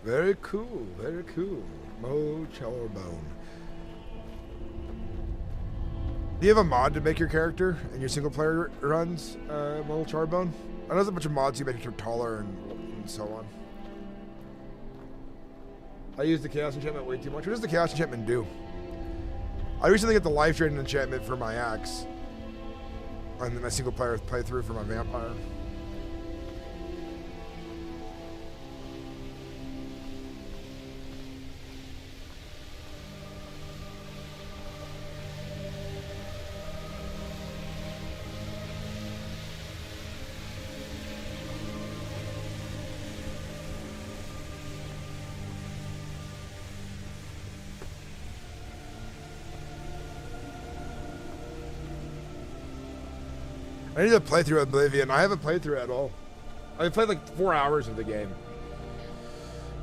Very cool, very cool. Mo Charbone. Do you have a mod to make your character in your single player runs, Mo Charbone? I know there's a bunch of mods you make her taller and so on. I use the Chaos Enchantment way too much. What does the Chaos Enchantment do? I recently got the Life Drain Enchantment for my axe. And my single player playthrough for my vampire. I need to play through Oblivion. I haven't played through it at all. I've played like 4 hours of the game.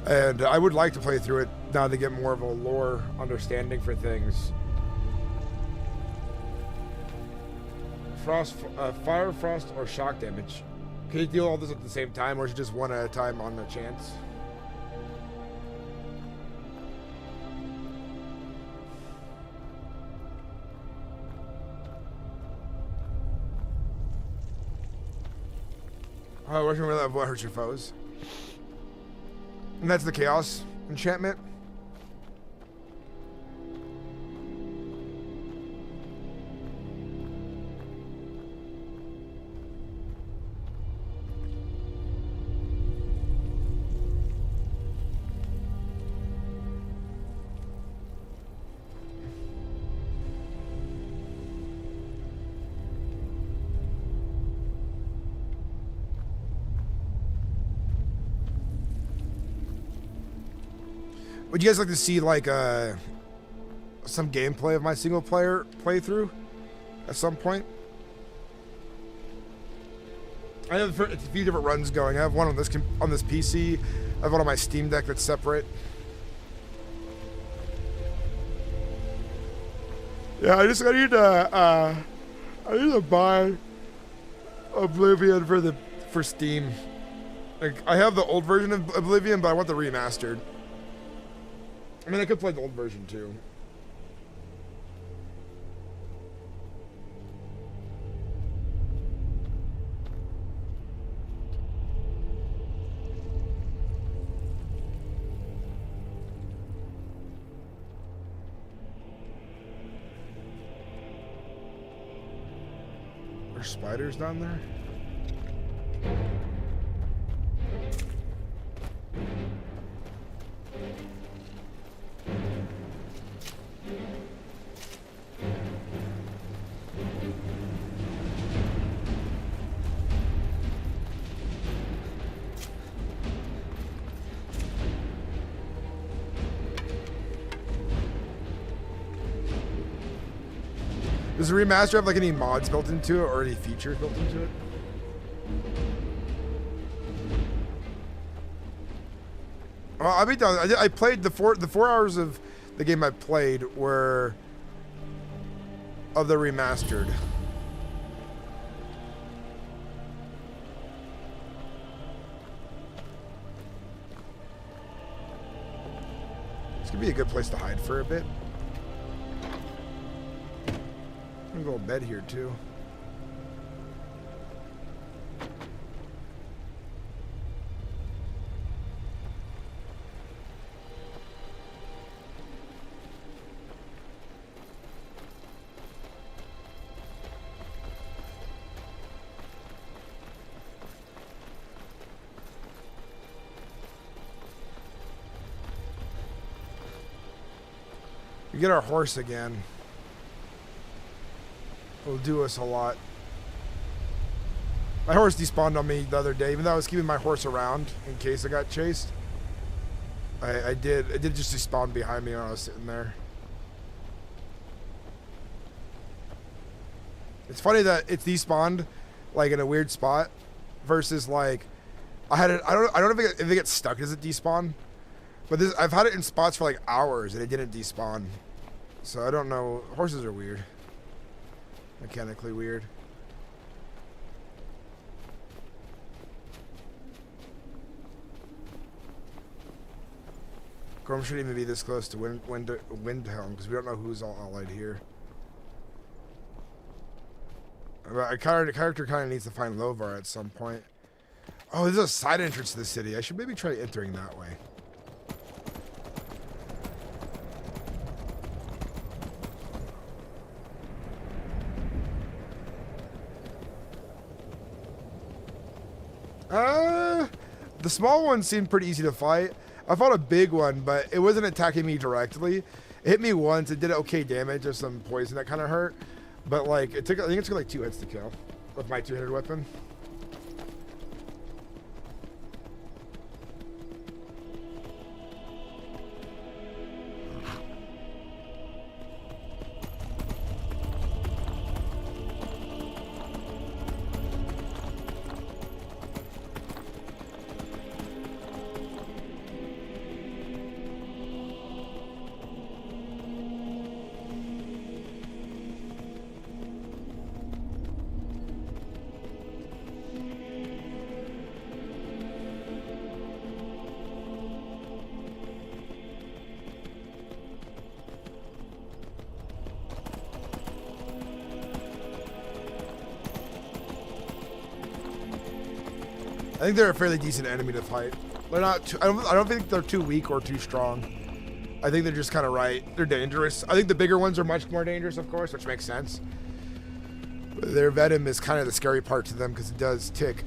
And I would like to play through it now to get more of a lore understanding for things. Fire, frost, or shock damage. Can you deal all this at the same time, or is it just one at a time on a chance? Oh, working with what hurts your foes. And that's the Chaos Enchantment. Would you guys like to see like some gameplay of my single player playthrough at some point? I have a few different runs going. I have one on this PC. I have one on my Steam Deck that's separate. Yeah, I need to buy Oblivion for Steam. Like, I have the old version of Oblivion, but I want the remastered. I mean, I could play the old version too. Are spiders down there? Does the remaster have like any mods built into it or any features built into it? Well, I mean, I played the 4 hours of the game I played were of the remastered. This could be a good place to hide for a bit. I'm gonna go to bed here too. We get our horse again. It'll do us a lot. My horse despawned on me the other day, even though I was keeping my horse around in case I got chased. It did just despawn behind me when I was sitting there. It's funny that it's despawned like in a weird spot versus like I don't know if it gets stuck as it despawn. But I've had it in spots for like hours and it didn't despawn. So I don't know. Horses are weird. Mechanically weird. Gorm shouldn't even be this close to Windhelm because we don't know who's all allied here. A character kind of needs to find Lovar at some point. Oh, there's a side entrance to the city. I should maybe try entering that way. The small one seemed pretty easy to fight. I fought a big one, but it wasn't attacking me directly. It hit me once. It did okay damage. There's some poison that kind of hurt. But like, I think it took like 2 hits to kill with my 2-handed weapon. I think they're a fairly decent enemy to fight. They're not too, I don't think they're too weak or too strong. I think they're just kind of right. They're dangerous. I think the bigger ones are much more dangerous, of course, which makes sense. But their venom is kind of the scary part to them because it does tick.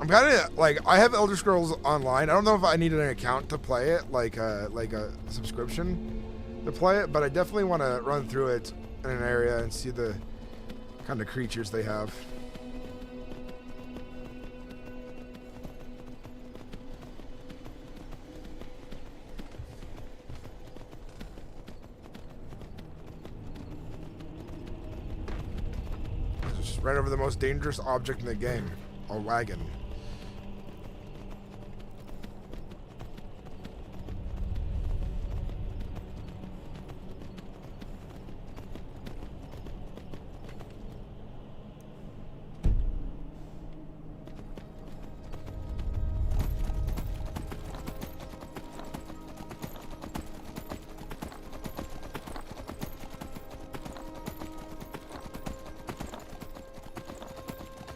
I'm kind of like, I have Elder Scrolls Online. I don't know if I needed an account to play it, like a subscription to play it, but I definitely want to run through it in an area and see the kind of creatures they have. Just ran over the most dangerous object in the game, a wagon.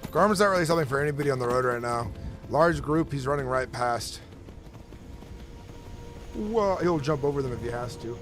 Gorm's not really something for anybody on the road right now. Large group, he's running right past. Well, he'll jump over them if he has to.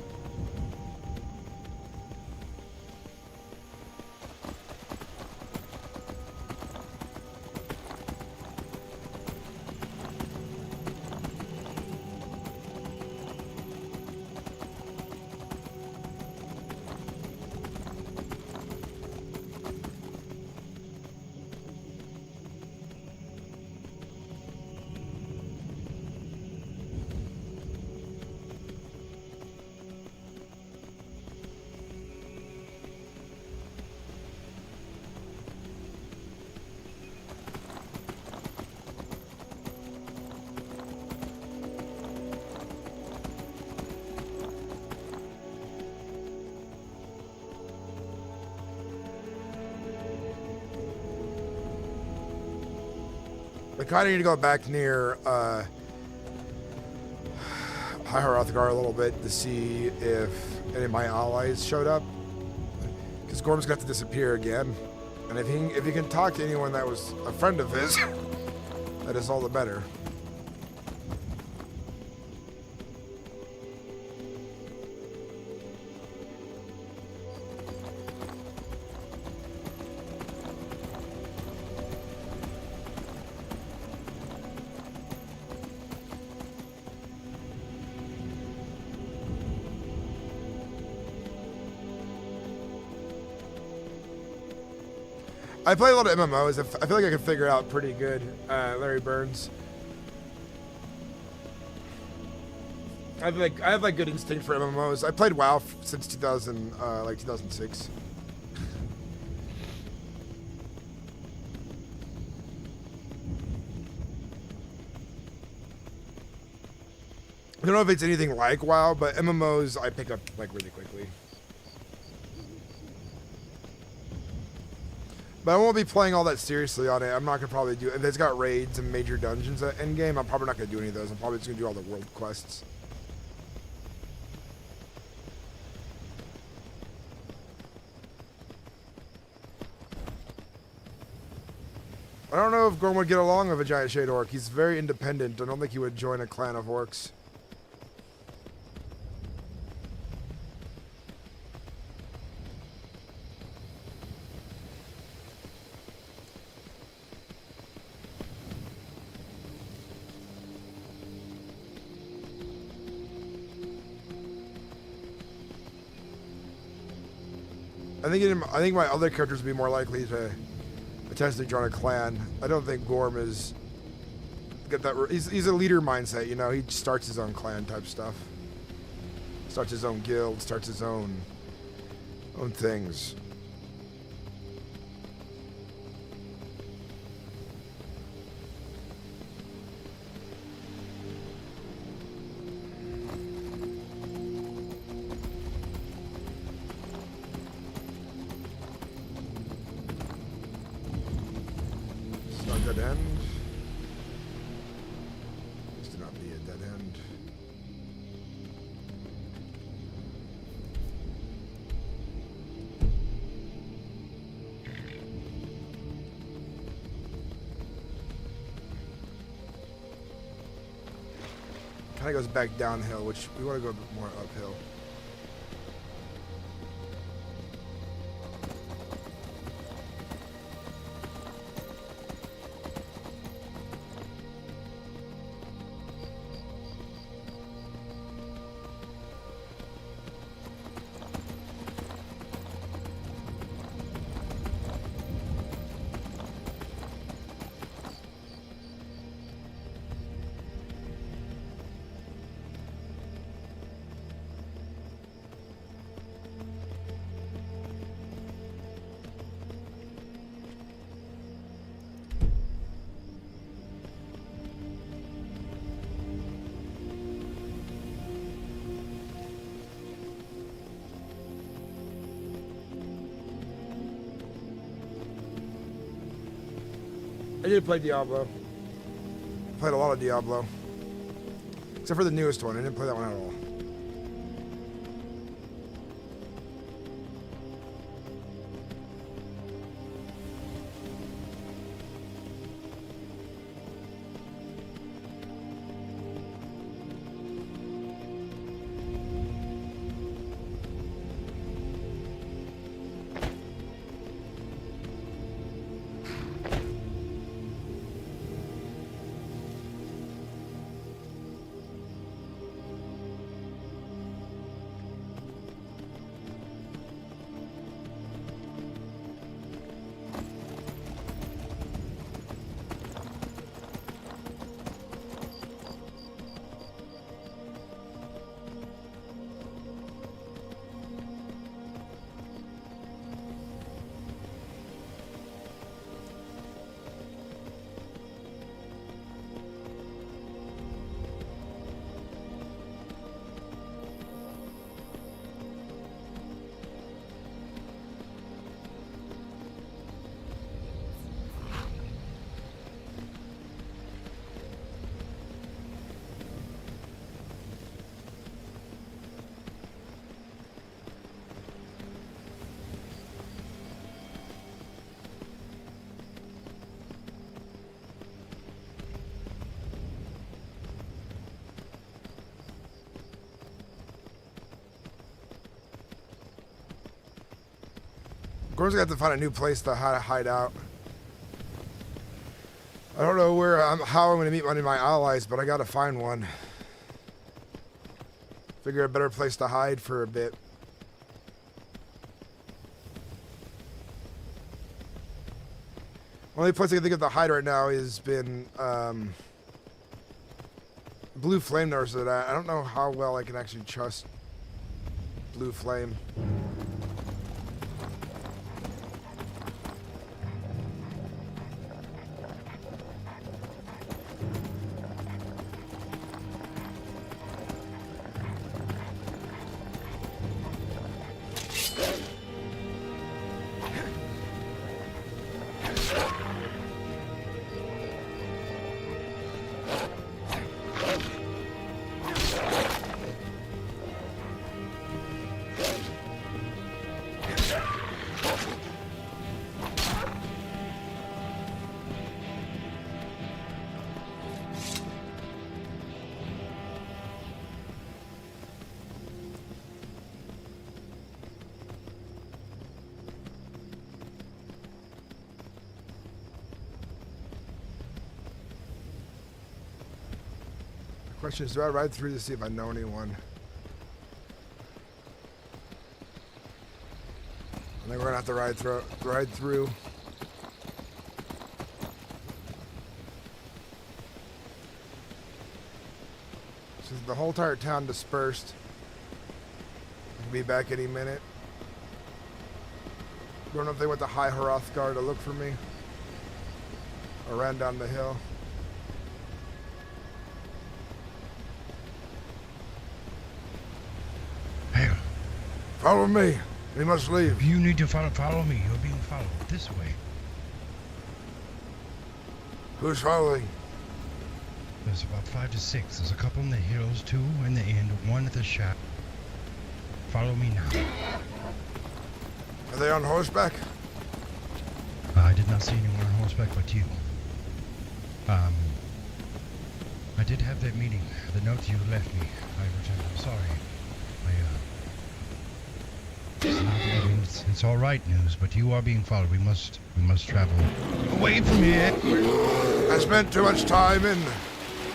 I kind of need to go back near High Hrothgar a little bit to see if any of my allies showed up. Because Gorm's got to disappear again. And if he can talk to anyone that was a friend of his, that is all the better. I play a lot of MMOs. I feel like I can figure out pretty good, Larry Burns. I have like good instinct for MMOs. I played WoW since 2006. I don't know if it's anything like WoW, but MMOs I pick up like really quickly. But I won't be playing all that seriously on it. I'm not gonna probably do. If it's got raids and major dungeons at endgame, I'm probably not gonna do any of those. I'm probably just gonna do all the world quests. I don't know if Gorm would get along with a giant shade orc. He's very independent. I don't think he would join a clan of orcs. I think my other characters would be more likely to potentially join a clan. I don't think Gorm is get that. He's a leader mindset, you know. He starts his own clan type stuff. Starts his own guild. Starts his own things. Dead end. This did not be a dead end. Kind of goes back downhill, which we want to go a bit more uphill. I did play Diablo. Played a lot of Diablo. Except for the newest one. I didn't play that one at all. First, I got to find a new place to hide out. I don't know how I'm going to meet one of my allies, but I got to find one. Figure a better place to hide for a bit. Only place I can think of to hide right now has been Blue Flame knows that I don't know how well I can actually trust Blue Flame. Question is, do I ride through to see if I know anyone? I think we're gonna have to ride through. So the whole entire town dispersed. I'll be back any minute. Don't know if they went to High Hrothgar to look for me or ran down the hill. Follow me. We must leave. You need to follow me. You're being followed. This way. Who's following? There's about 5 to 6. There's a couple in the hills, 2 in the end, 1 at the shack. Follow me now. Are they on horseback? I did not see anyone on horseback but you. I did have that meeting. The note you left me. I returned. I'm sorry. It's all right news, but you are being followed. We must travel away from here. I spent too much time in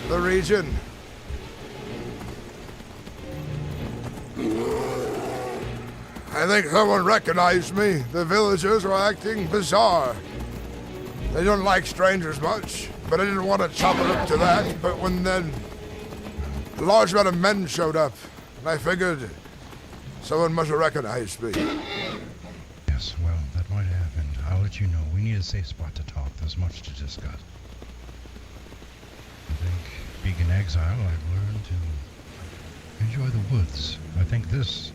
the region. I think someone recognized me. The villagers were acting bizarre. They don't like strangers much, but I didn't want to chop it up to that. But when then a large amount of men showed up, and I figured someone must have recognized me. Yes, well, that might have happened. I'll let you know. We need a safe spot to talk. There's much to discuss. I think, being in exile, I've learned to enjoy the woods. I think this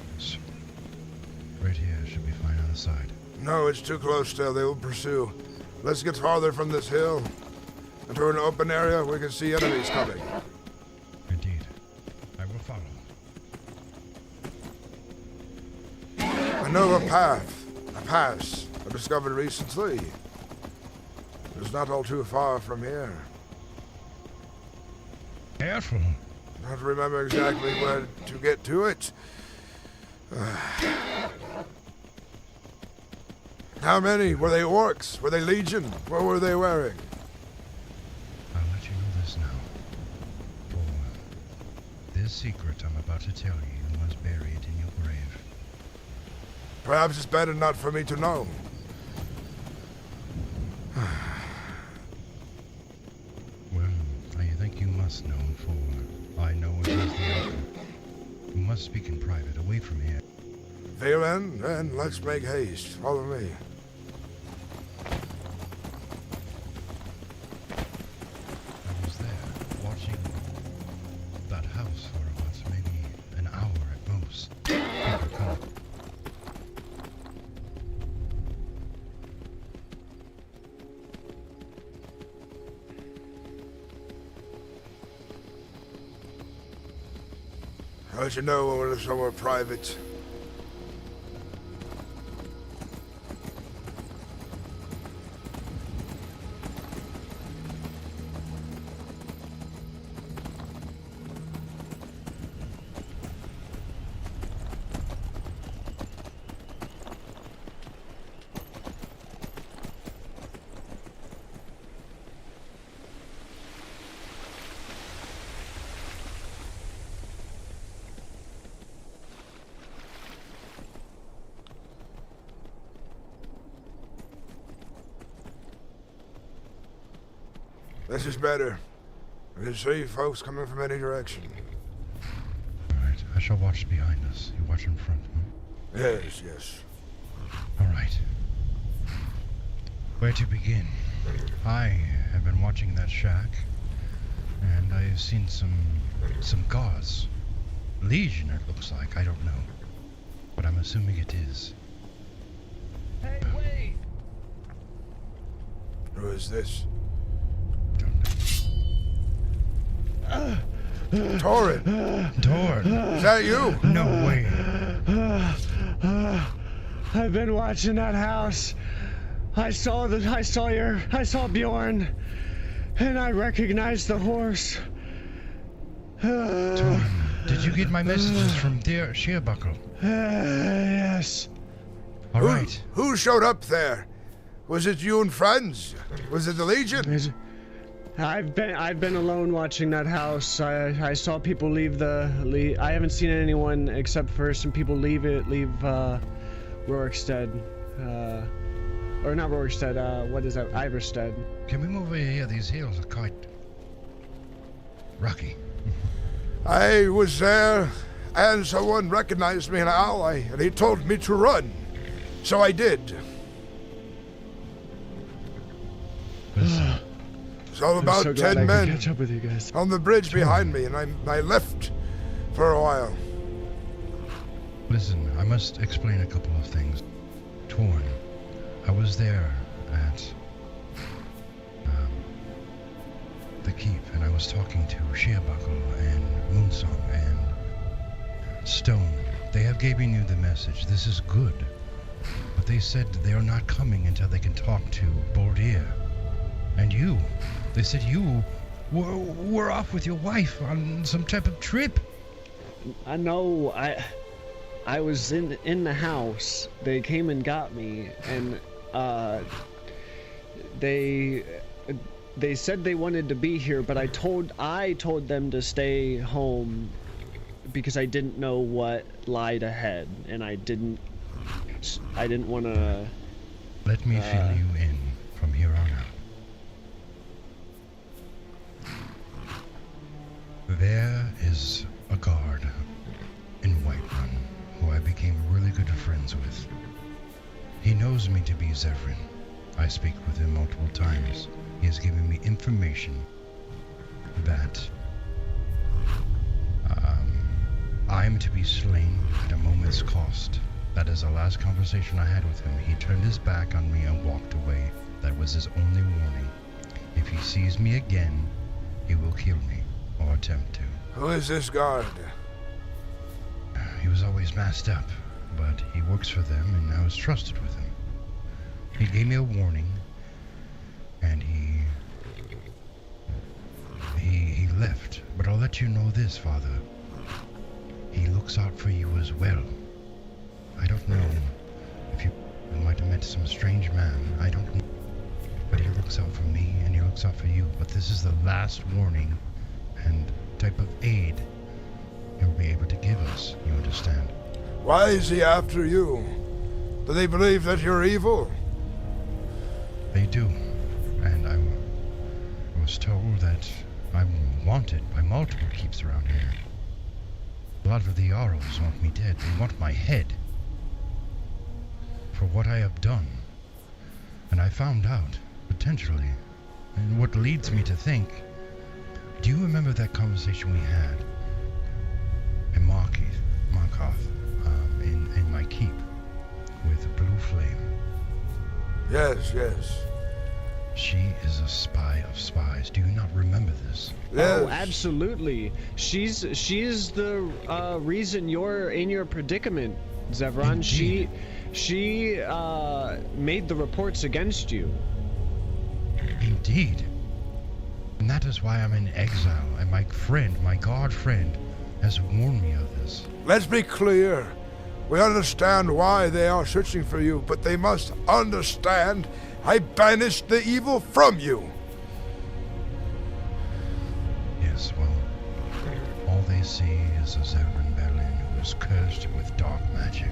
right here should be fine on the side. No, it's too close still. They will pursue. Let's get farther from this hill into an open area where we can see enemies coming. Indeed. I will follow. I know a path, a pass I discovered recently. It's not all too far from here. Careful. I don't remember exactly where to get to it. How many? Were they orcs? Were they legion? What were they wearing? I'll let you know this now. For this secret I'm about to tell you, you must bury it in your grave. Perhaps it's better not for me to know. Well, I think you must know, for I know it is the outcome. You must speak in private, away from here. Very well, then let's make haste. Follow me. I was there, watching that house for about maybe an hour at most. People come. I'll let you know when we're somewhere private. This is better. We can see folks coming from any direction. Alright, I shall watch behind us. You watch in front, huh? Yes, yes. Alright. Where to begin? I have been watching that shack, and I have seen some guards. Legion, it looks like. I don't know. But I'm assuming it is. Hey, wait! Who is this? Don't know. Torrin! Torrin! Is that you? No way. I've been watching that house. I saw Bjorn, and I recognized the horse. Torrin, did you get my messages from dear Shearbuckle? Yes. All right. Who showed up there? Was it you and friends? Was it the Legion? I've been alone watching that house. I saw people leave I haven't seen anyone except for some people leave Rorikstead. Or not Rorikstead, what is that? Iverstead. Can we move over here? These hills are quite rocky. I was there, and someone recognized me, an ally, and he told me to run. So I did. Listen. So about so glad 10 I could men catch up with you guys. on the bridge behind me, and I left for a while. Listen, I must explain a couple of things. Torn, I was there at the keep, and I was talking to Shearbuckle and Moonsong and Stone. They have given you the message. This is good. But they said they are not coming until they can talk to Boldir. And you. They said you were off with your wife on some type of trip. I know. I was in the house. They came and got me, and they said they wanted to be here, but I told them to stay home because I didn't know what lied ahead, and I didn't want to. Let me fill you in from here on out. There is a guard in Whiterun who I became really good friends with. He knows me to be Zevran. I speak with him multiple times. He has given me information that I am to be slain at a moment's cost. That is the last conversation I had with him. He turned his back on me and walked away. That was his only warning. If he sees me again, he will kill me, or attempt to. Who is this guard? He was always masked up, but he works for them, and I was trusted with him. He gave me a warning, and he left. But I'll let you know this, Father. He looks out for you as well. I don't know if you might have met some strange man. I don't know. But he looks out for me, and he looks out for you. But this is the last warning and type of aid he'll be able to give us. You understand? Why is he after you? Do they believe that you're evil? They do. And I was told that I'm wanted by multiple keeps around here. A lot of the Jarls want me dead. They want my head for what I have done. And I found out, potentially, and what leads me to think, do you remember that conversation we had in Markarth, in my keep, with Blue Flame? Yes, yes. She is a spy of spies. Do you not remember this? Yes. Oh, absolutely. She's the reason you're in your predicament, Zevran. Indeed. She made the reports against you. Indeed. And that is why I'm in exile, and my friend, my god friend, has warned me of this. Let's be clear. We understand why they are searching for you, but they must understand I banished the evil from you. Yes, well, all they see is a Zevran Berlin who is cursed with dark magic.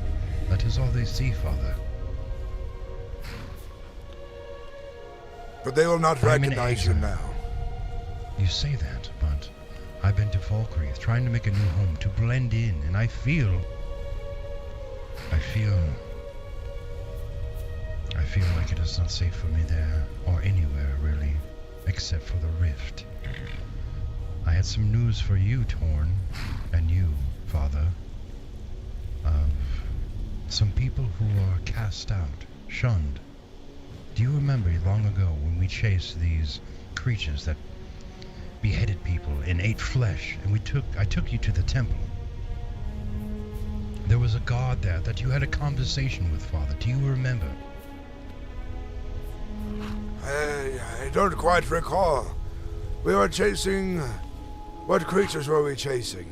That is all they see, Father. But they will not I'm in recognize you exile. now. You say that, but I've been to Falkreath trying to make a new home, to blend in, and I feel like it is not safe for me there, or anywhere really, except for the Rift. I had some news for you, Torn, and you, Father, of some people who are cast out, shunned. Do you remember long ago when we chased these creatures that beheaded people and ate flesh, and I took you to the temple? There was a god there that you had a conversation with, Father. Do you remember? I don't quite recall. We were chasing... What creatures were we chasing?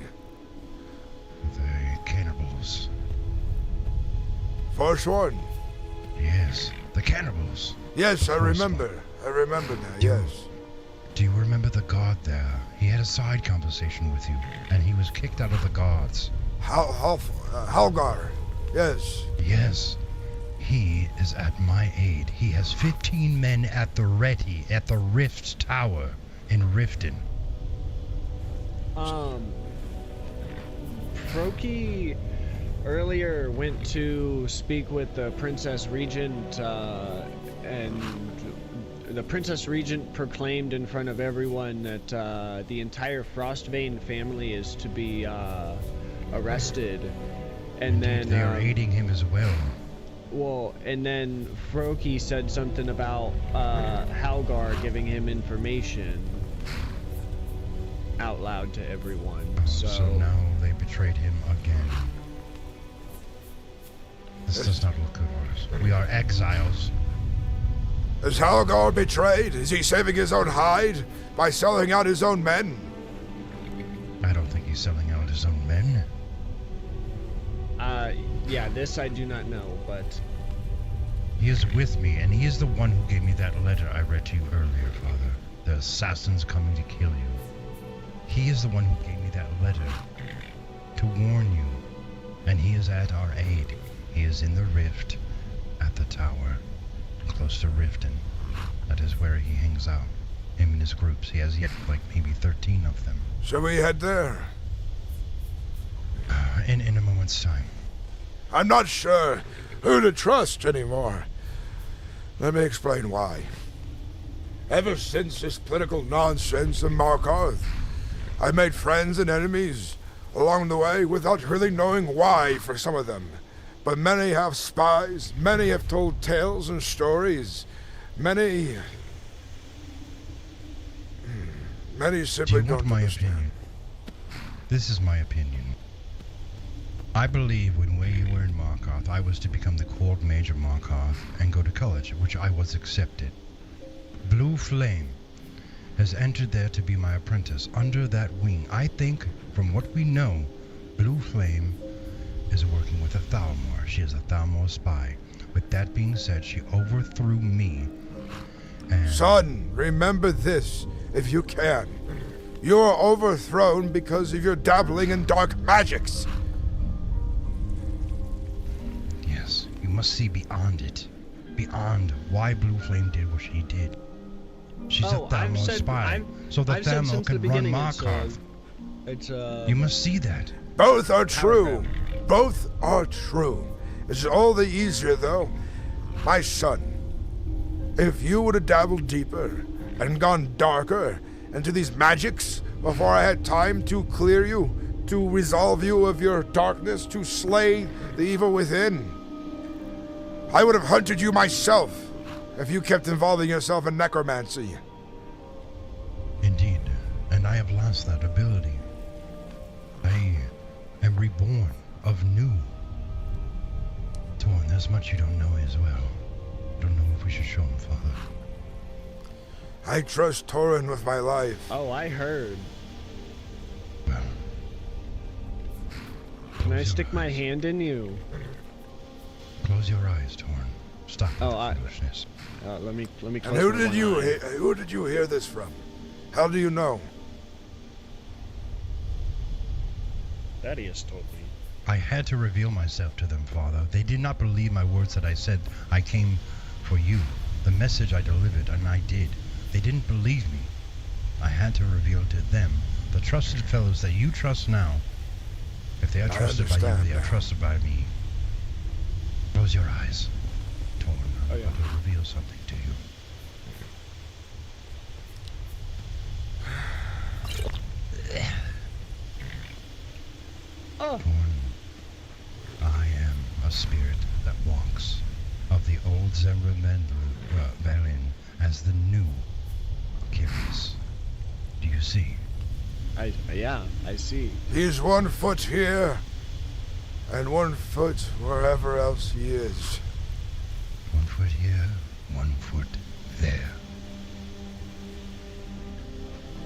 The cannibals. First one? Yes, the cannibals. Yes, I First remember. one. I remember now, yes. Do you remember the god there? He had a side conversation with you, and he was kicked out of the gods. Halgar. Yes. Yes. He is at my aid. He has 15 men at the ready at the Rift Tower in Riften. Froki earlier went to speak with the Princess Regent, and the Princess Regent proclaimed in front of everyone that the entire Frostvein family is to be arrested. And Indeed, then they are aiding him as well. Well, and then Froki said something about Halgar giving him information out loud to everyone. So now they betrayed him again. This does not look good for us. We are exiles. Is Halgar betrayed? Is he saving his own hide by selling out his own men? I don't think he's selling out his own men. Yeah, this I do not know, but... He is with me, and he is the one who gave me that letter I read to you earlier, Father. The assassins coming to kill you. He is the one who gave me that letter to warn you, and he is at our aid. He is in the rift at the tower, close to Riften. That is where he hangs out. Him and his groups. He has yet like maybe 13 of them. Shall we head there? In a moment's time. I'm not sure who to trust anymore. Let me explain why. Ever since this political nonsense in Markarth, I've made friends and enemies along the way without really knowing why for some of them. But many have spies, many have told tales and stories, many simply Do you want don't my understand. opinion? This is my opinion. I believe when we were in Markarth, I was to become the court mage of Markarth and go to college, which I was accepted. Blue Flame has entered there to be my apprentice under that wing. I think, from what we know, Blue Flame is working with a Thalmor. She is a Thalmor spy. With that being said, she overthrew me. And Son, remember this, if you can. You are overthrown because of your dabbling in dark magics. yes, you must see beyond it. Beyond why Blue Flame did what she did. She's a Thalmor spy, so the Thalmor can run Markarth. You must see that. Both are true. Both are true. It's all the easier, though. My son, if you would have dabbled deeper and gone darker into these magics before I had time to clear you, to resolve you of your darkness, to slay the evil within, I would have hunted you myself if you kept involving yourself in necromancy. Indeed, and I have lost that ability. I am reborn of new. Torn, there's much you don't know as well. Don't know if we should show him, Father. I trust Torin with my life. Oh, I heard. Well, Can I stick my hand in you? Close your eyes, Torn. Stop with Oh, the foolishness. Let me close And who my did one you eye. who did you hear this from? How do you know? Thaddeus told me. I had to reveal myself to them, Father. They did not believe my words that I said I came for you. The message I delivered, and I did. They didn't believe me. I had to reveal to them, the trusted fellows that you trust now. If they are trusted by you, they are trusted by me. Close your eyes. Torn, I'm about to reveal something to you. Oh. Torn, I am a spirit that walks of the old Zeremendalian as the new Achilles. Do you see? Yeah, I see. He's 1 foot here, and 1 foot wherever else he is. 1 foot here, 1 foot there.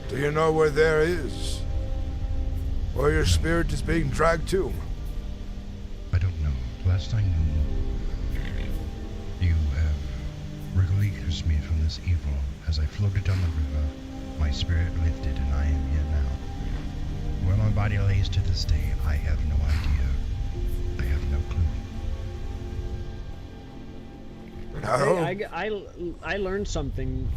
Do you know where there is? Where your spirit is being dragged to? I don't know. Last I knew, you have released me from this evil. As I floated down the river, my spirit lifted, and I am here now. Where my body lays to this day, I have no idea. I have no clue. No? I learned something.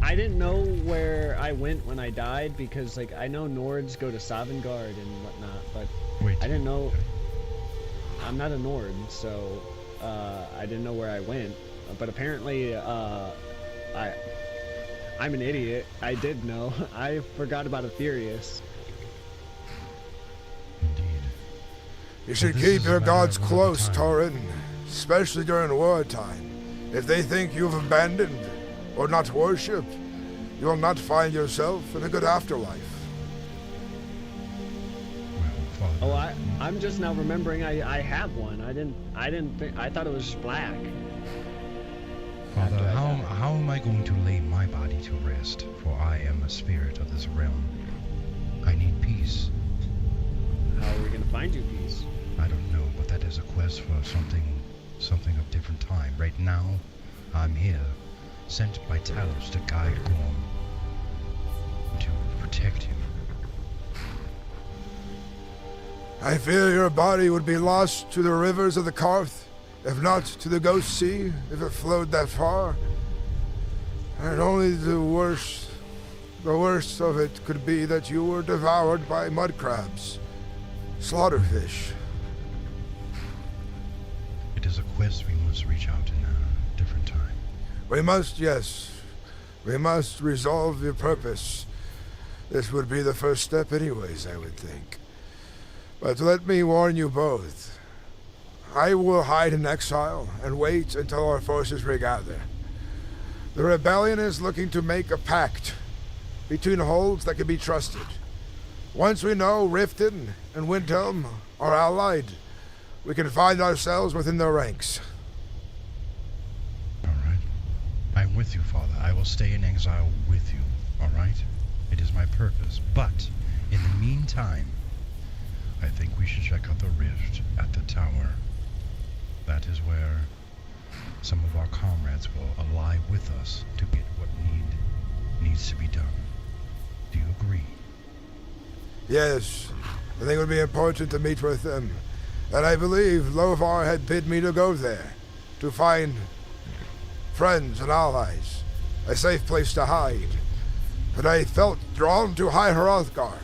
I didn't know where I went when I died because, like, I know Nords go to Sovngarde and whatnot, but Wait. I didn't know. I'm not a Nord, so I didn't know where I went. But apparently, I'm an idiot. I did know. I forgot about Aetherius. Indeed. You should this keep is a your matter gods of close, time. Torin, especially during wartime. If they think you've abandoned or not worshipped, you will not find yourself in a good afterlife. Well, Father, Oh, I'm just now remembering I have one. I didn't think. I thought it was just black. Father, after I died. how am I going to lay my body to rest? For I am a spirit of this realm. I need peace. How are we gonna find you peace? I don't know, but that is a quest for something of different time. Right now, I'm here, sent by Talos to guide Gorm, to protect him. I fear your body would be lost to the rivers of the Karth, if not to the Ghost Sea, if it flowed that far. And only the worst of it could be that you were devoured by mud crabs, slaughterfish. It is a quest we must reach out in a different time. We must resolve your purpose. This would be the first step anyways, I would think. But let me warn you both. I will hide in exile and wait until our forces regather. The rebellion is looking to make a pact between holds that can be trusted. Once we know Riften and Windhelm are allied, we can find ourselves within their ranks. All right. I'm with you, Father. I will stay in exile with you. All right? It is my purpose. But in the meantime, I think we should check out the rift at the tower. That is where some of our comrades will ally with us to get what needs to be done. Do you agree? Yes, I think it would be important to meet with them. And I believe Lovar had bid me to go there, to find friends and allies, a safe place to hide. But I felt drawn to High Hrothgard,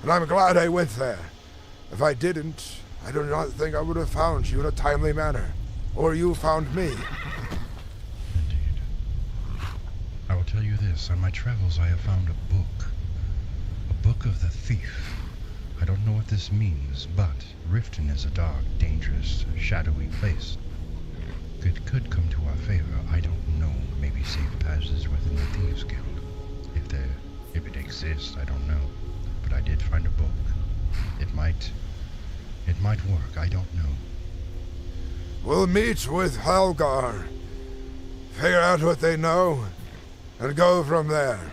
and I'm glad I went there. If I didn't, I do not think I would have found you in a timely manner, or you found me. Indeed. I will tell you this, on my travels I have found a book of the thief. I don't know what this means, but Riften is a dark, dangerous, shadowy place. It could come to our favor, I don't know. Maybe safe passage within the Thieves Guild. If it exists, I don't know. But I did find a book. It might work, I don't know. We'll meet with Helgar, figure out what they know, and go from there.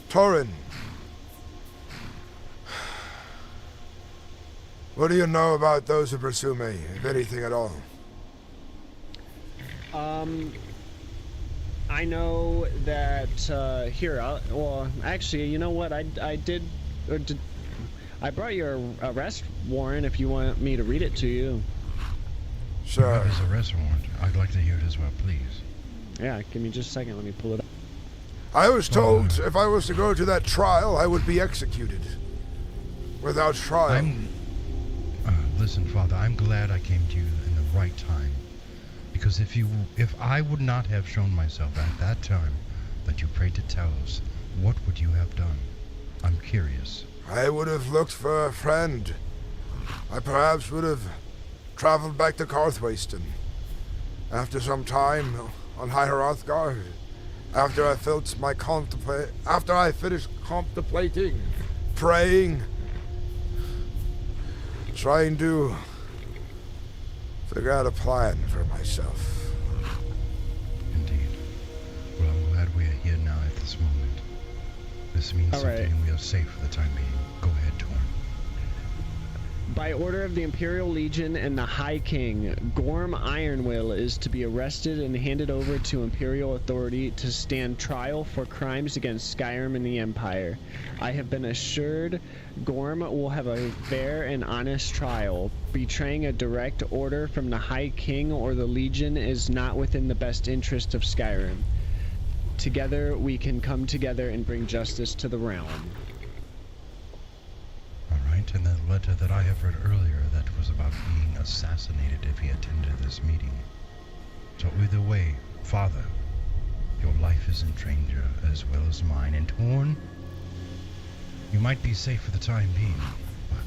Torin, what do you know about those who pursue me, if anything at all? I know that, well, actually, you know what, I brought your arrest warrant if you want me to read it to you. Sure. What is arrest warrant? I'd like to hear it as well, please. Yeah, give me just a second, let me pull it up. I was told if I was to go to that trial, I would be executed. Without trial. Listen, Father, I'm glad I came to you in the right time. Because if I would not have shown myself at that time that you prayed to Talos, what would you have done? I'm curious. I would have looked for a friend. I perhaps would have traveled back to Karthwasten. After some time on High Hrothgar, after I finished contemplating, praying, trying to figure out a plan for myself. Indeed. Well, I'm glad we are here now at this moment. This means something and we are safe for the time being. Go ahead, Torn. By order of the Imperial Legion and the High King, Gorm Ironwill is to be arrested and handed over to Imperial authority to stand trial for crimes against Skyrim and the Empire. I have been assured Gorm will have a fair and honest trial. Betraying a direct order from the High King or the Legion is not within the best interest of Skyrim. Together, we can come together and bring justice to the realm. Alright, and that letter that I have read earlier that was about being assassinated if he attended this meeting. So either way, Father, your life is in danger as well as mine. And Torn, you might be safe for the time being, but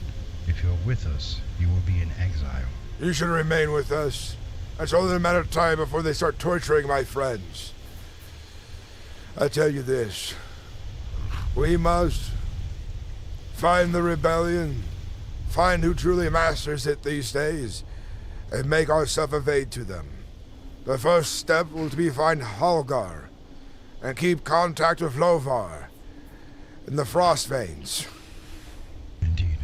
if you're with us, you will be in exile. You should remain with us. It's only a matter of time before they start torturing my friends. I tell you this. We must find the rebellion, find who truly masters it these days, and make ourselves of aid to them. The first step will be to find Halgar, and keep contact with Lovar, and the Frostveins. Indeed.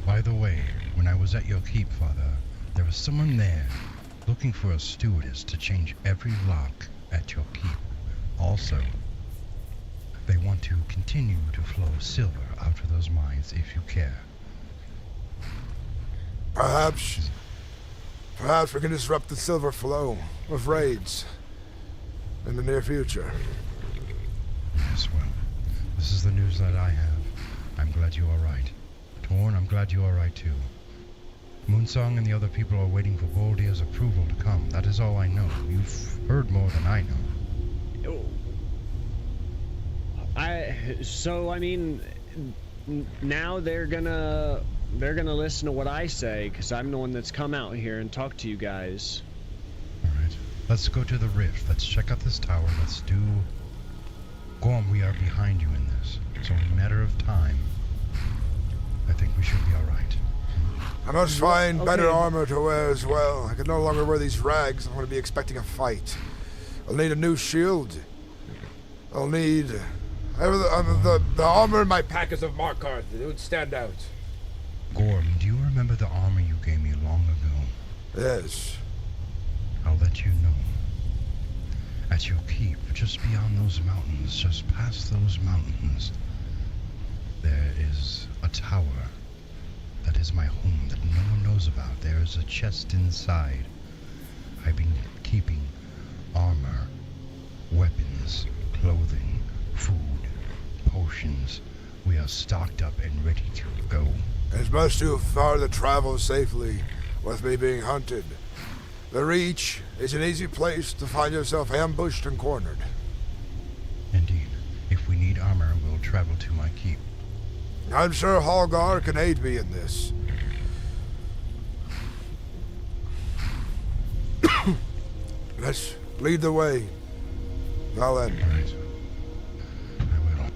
By the way, when I was at your keep, Father, there was someone there looking for a stewardess to change every lock at your keep. Also, they want to continue to flow silver out of those mines if you care. Perhaps we can disrupt the silver flow with raids in the near future. Yes, well, this is the news that I have. I'm glad you are right. Torn, I'm glad you are right too. Moonsong and the other people are waiting for Boldir's approval to come. That is all I know. You've heard more than I know. Now they're gonna listen to what I say, because I'm the one that's come out here and talked to you guys. Alright, let's go to the rift. Let's check out this tower. Let's do... Gorm, we are behind you in this. So in a matter of time, I think we should be alright. I must find better armor to wear as well. I can no longer wear these rags. I'm going to be expecting a fight. I'll need a new shield. I'll need... the armor in my pack is of Markarth. It would stand out. Gorm, do you remember the armor you gave me long ago? Yes. I'll let you know. At your keep, just beyond those mountains, just past those mountains, there is a tower. That is my home that no one knows about. There is a chest inside. I've been keeping armor, weapons, clothing, food, potions. We are stocked up and ready to go. It's much too far to travel safely with me being hunted. The Reach is an easy place to find yourself ambushed and cornered. Indeed. If we need armor, we'll travel to my keep. I'm sure Halgar can aid me in this. Let's lead the way. Now then. All right. I will.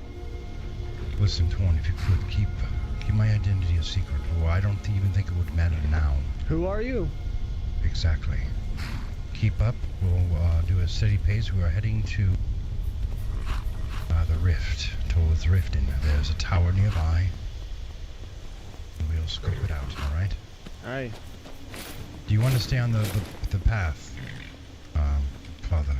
Listen, Torn, if you could, keep my identity a secret, or I don't even think it would matter now. Who are you? Exactly. Keep up. We'll do a steady pace. We are heading to the rift, towards Riften. There's a tower nearby. We'll scope it out, alright? Alright. Do you want to stay on the path, Father?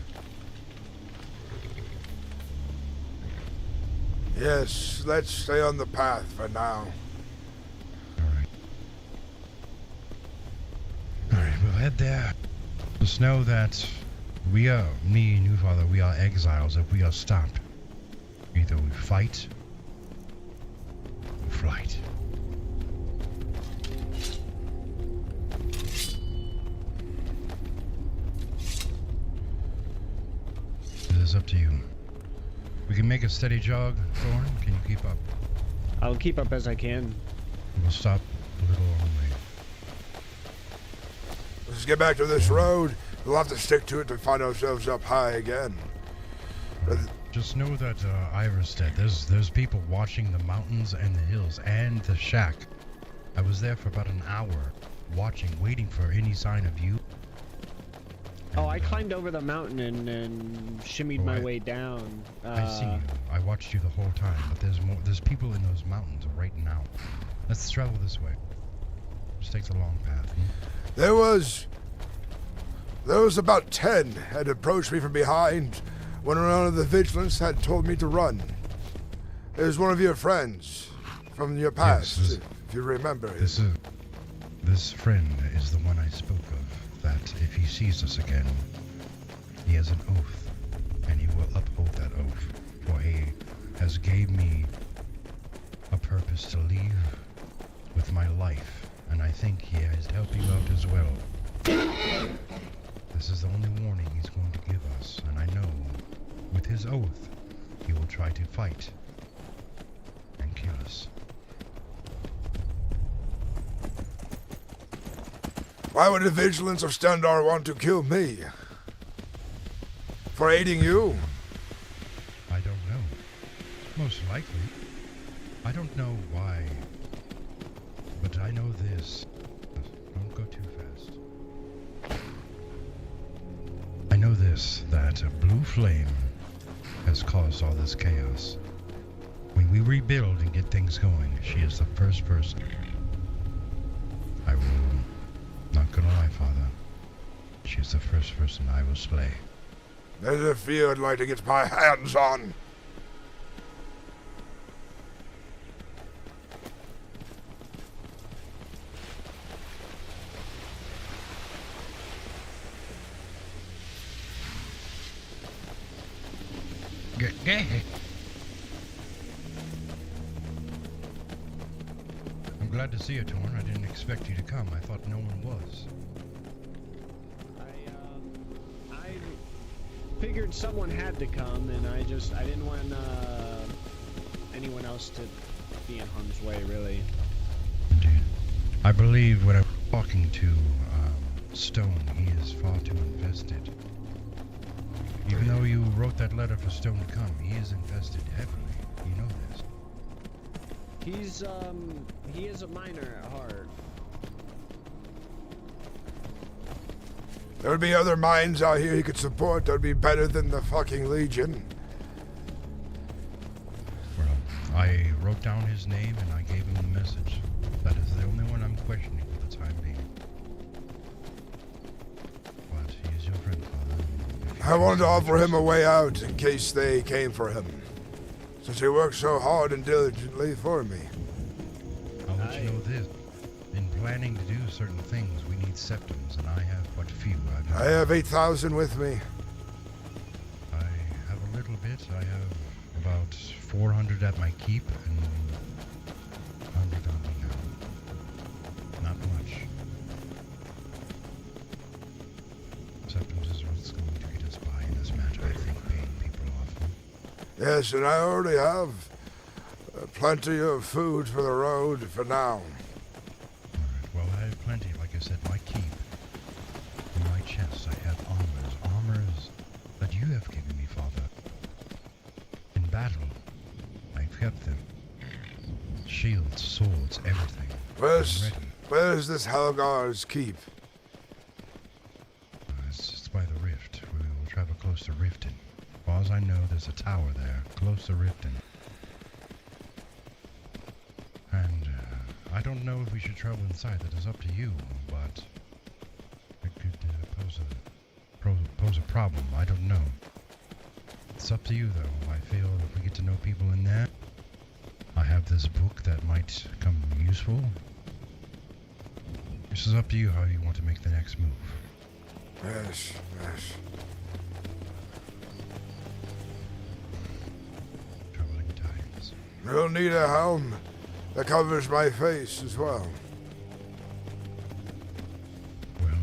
Yes, let's stay on the path for now. Alright. Alright, we'll head there. Just know that we are, me and you, Father, we are exiles if we are stopped. Either we fight or flight. It is up to you. We can make a steady jog, Thorn. Can you keep up? I'll keep up as I can. We'll stop a little on the way. Let's get back to this road. We'll have to stick to it to find ourselves up high again. Just know that Iverstead, there's people watching the mountains and the hills and the shack. I was there for about an hour, watching, waiting for any sign of you. Oh, I climbed over the mountain and shimmied my way down. I see you. I watched you the whole time, but there's more. There's people in those mountains right now. Let's travel this way. Just take the long path. There was about 10 had approached me from behind when one of the vigilants had told me to run. It was one of your friends from your past, Yes, if you remember. This friend is the one I spoke of. That if he sees us again, he has an oath, and he will uphold that oath. For he has gave me a purpose to leave with my life, and I think he has helped you out as well. This is the only warning he's going to give us, and I know, with his oath, he will try to fight and kill us. Why would the vigilance of Stendar want to kill me? For aiding you? I don't know. Most likely. I don't know why. But I know this. Don't go too fast. I know this, that a blue flame has caused all this chaos. When we rebuild and get things going, she is the first person. I will... Not gonna lie, Father. She is the first person I will slay. There's a fear I'd like to get my hands on. I'm glad to see you, Torn. I didn't expect you to come. I thought no one was. I figured someone had to come, and I didn't want anyone else to be in harm's way, really. Indeed. I believe when I'm talking to Stone, he is far too infested. Even though you wrote that letter for Stone to come, he is infested heavily. You know this. He is a miner at heart. There would be other mines out here he could support that would be better than the fucking Legion. Well, I wrote down his name and I gave him the message. That is the only one I'm questioning for the time being. But he is your friend, Father. I wanted to offer him a way out in case they came for him. Since he worked so hard and diligently for me. I'll let you know this. In planning to do certain things, we need septums, and I have but few. I have 8,000 with me. I have a little bit. I have about 400 at my keep, and 100 on me now. Not much. Septums is what's going to get us by in this matter, I think, paying people off. Yes, and I already have plenty of food for the road for now. Alright, well, I have plenty, like I said, my keep. In my chest, I have armors that you have given me, Father. In battle, I've kept them. Shields, swords, everything. Where's this Helgar's keep? It's by the rift. We will travel close to Riften. As far as I know, there's a tower there, close to Riften. And I don't know if we should travel inside. That is up to you, but it could pose a problem. I don't know. It's up to you, though. I feel if we get to know people in there, I have this book that might come useful. This is up to you how you want to make the next move. Yes, yes. Travel You'll need a helm that covers my face as well. Well,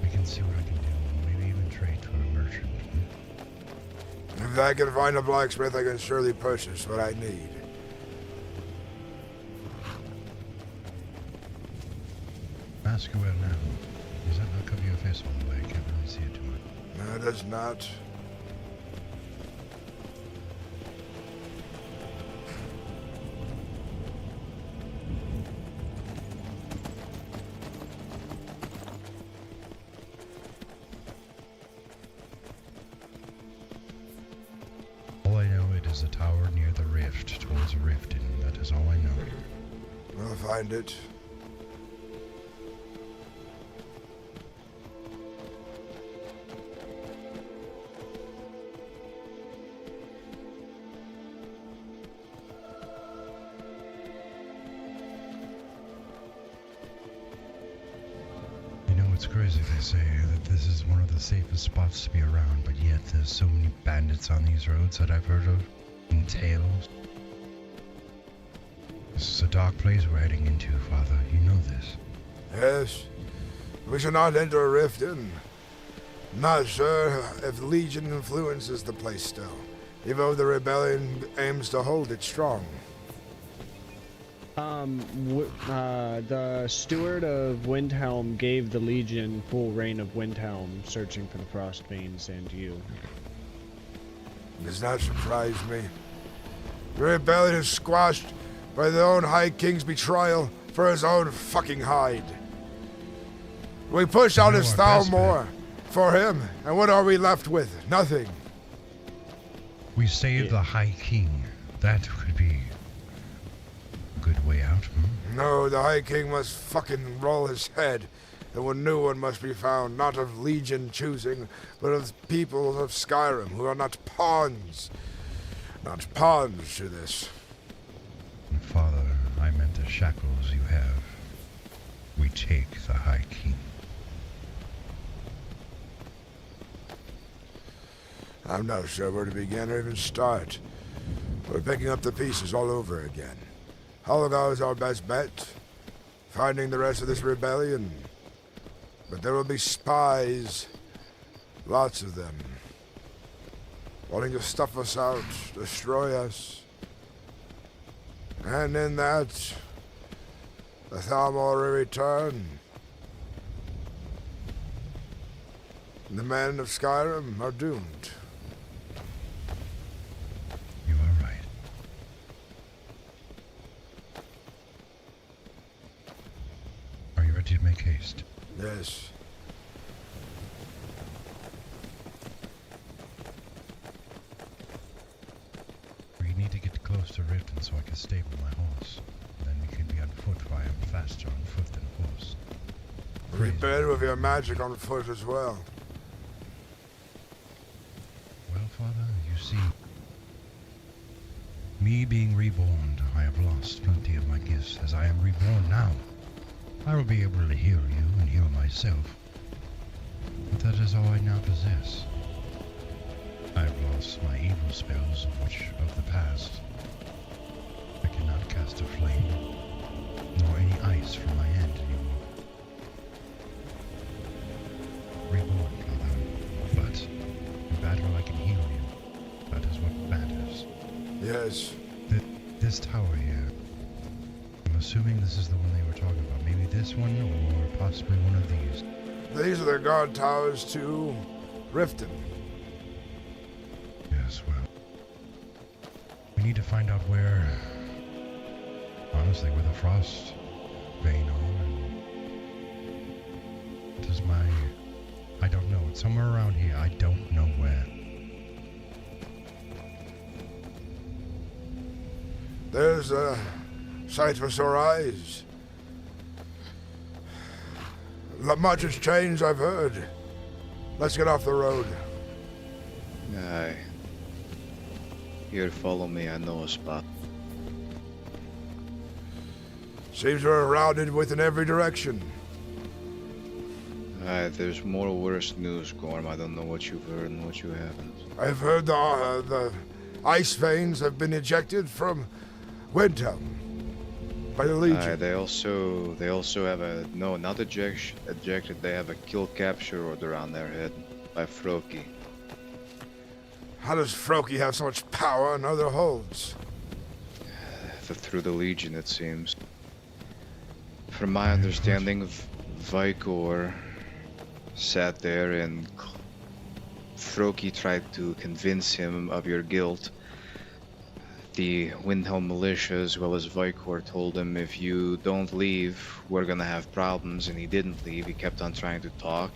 I can see what I can do. Maybe even trade to a merchant. If I can find a blacksmith, I can surely purchase what I need. Ask you well now. Does that not cover your face all the way? I can't really see it too much. No, it does not. All I know it is a tower near the rift, towards Riften. That is all I know. We'll find it. You know, it's crazy they say that this is one of the safest spots to be around, but yet there's so many bandits on these roads that I've heard of, in tales. This is a dark place we're heading into, Father. You know this. Yes. We shall not enter a rift in. Not sure if Legion influences the place still, even though the rebellion aims to hold it strong. The steward of Windhelm gave the Legion full reign of Windhelm, searching for the Frostveins and you. It does not surprise me. The rebellion is squashed by the own High King's betrayal for his own fucking hide. We push out his Thalmor for him, and what are we left with? Nothing. We saved the High King. That could be a good way out. No, the High King must fucking roll his head, and a new one must be found, not of Legion choosing, but of people of Skyrim who are not pawns. Not pawns to this. Father, I meant the shackles you have. We take the High King. I'm not sure where to begin or even start. We're picking up the pieces all over again. Holgar is our best bet, finding the rest of this rebellion. But there will be spies, lots of them, wanting to stuff us out, destroy us. And in that, the Thalmor will return. The men of Skyrim are doomed. You are right. Are you ready to make haste? Yes. We need to get close to Riften so I can stable my horse. Then we can be on foot, for I am faster on foot than horse. Be better with your magic on foot as well. Well, Father, you see, me being reborn, I have lost plenty of my gifts. As I am reborn now, I will be able to heal you and heal myself. But that is all I now possess. I have lost my evil spells of the past. I cannot cast a flame, nor any ice from my hand anymore. Reborn, Father, but in battle I can heal you. That is what matters. Yes. This tower here, I'm assuming this is the one they were talking about. Maybe this one, or possibly one of these. These are the guard towers to Riften. Yes, well, we need to find out where, honestly, where the frost vein are. And it is I don't know. It's somewhere around here. I don't know where. There's a sight for sore eyes. Much has changed, I've heard. Let's get off the road. Aye. Here to follow me, I know a spot. Seems we're routed within every direction. There's more worse news, Gorm. I don't know what you've heard and what you haven't. I've heard the ice veins have been ejected from Windhelm by the Legion. They also have a not ejected. They have a kill capture order on their head by Froki. How does Froki have so much power in other holds? Through the Legion, it seems. From my understanding, Vikor sat there and Froki tried to convince him of your guilt. The Windhelm militia as well as Vikor told him, if you don't leave, we're gonna have problems, and he didn't leave. He kept on trying to talk.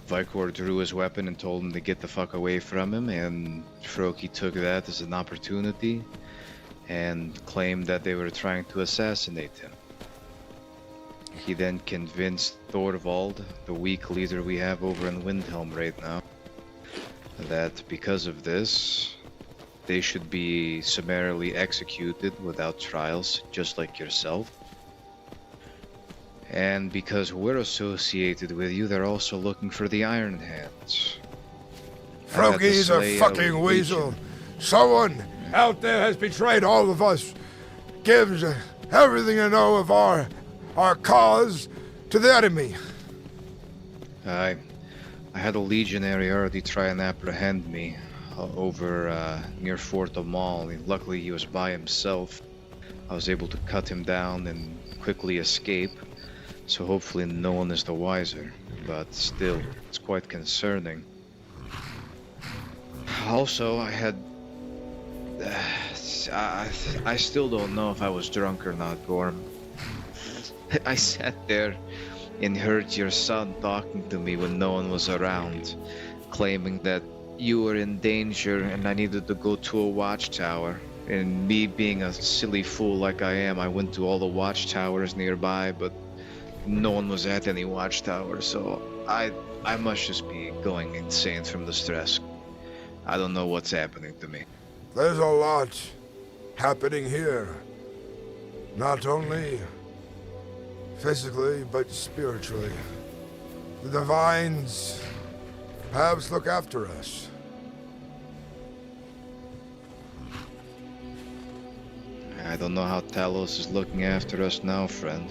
Vikor drew his weapon and told him to get the fuck away from him, and Froki took that as an opportunity and claimed that they were trying to assassinate him. He then convinced Thorvald, the weak leader we have over in Windhelm right now, that because of this, they should be summarily executed without trials, just like yourself. And because we're associated with you, they're also looking for the Iron Hands. Froki's a fucking weasel. Someone out there has betrayed all of us. Gives everything I know of our cause to the enemy. I had a legionary already try and apprehend me over near Fort Amal. Luckily he was by himself. I was able to cut him down and quickly escape. So hopefully no one is the wiser, but still, it's quite concerning. Also, I had... I still don't know if I was drunk or not, Gorm. I sat there and heard your son talking to me when no one was around, claiming that you were in danger and I needed to go to a watchtower. And me being a silly fool like I am, I went to all the watchtowers nearby, but no one was at any watchtower, so I must just be going insane from the stress. I don't know what's happening to me. There's a lot happening here. Not only physically, but spiritually. The Divines perhaps look after us. I don't know how Talos is looking after us now, friend.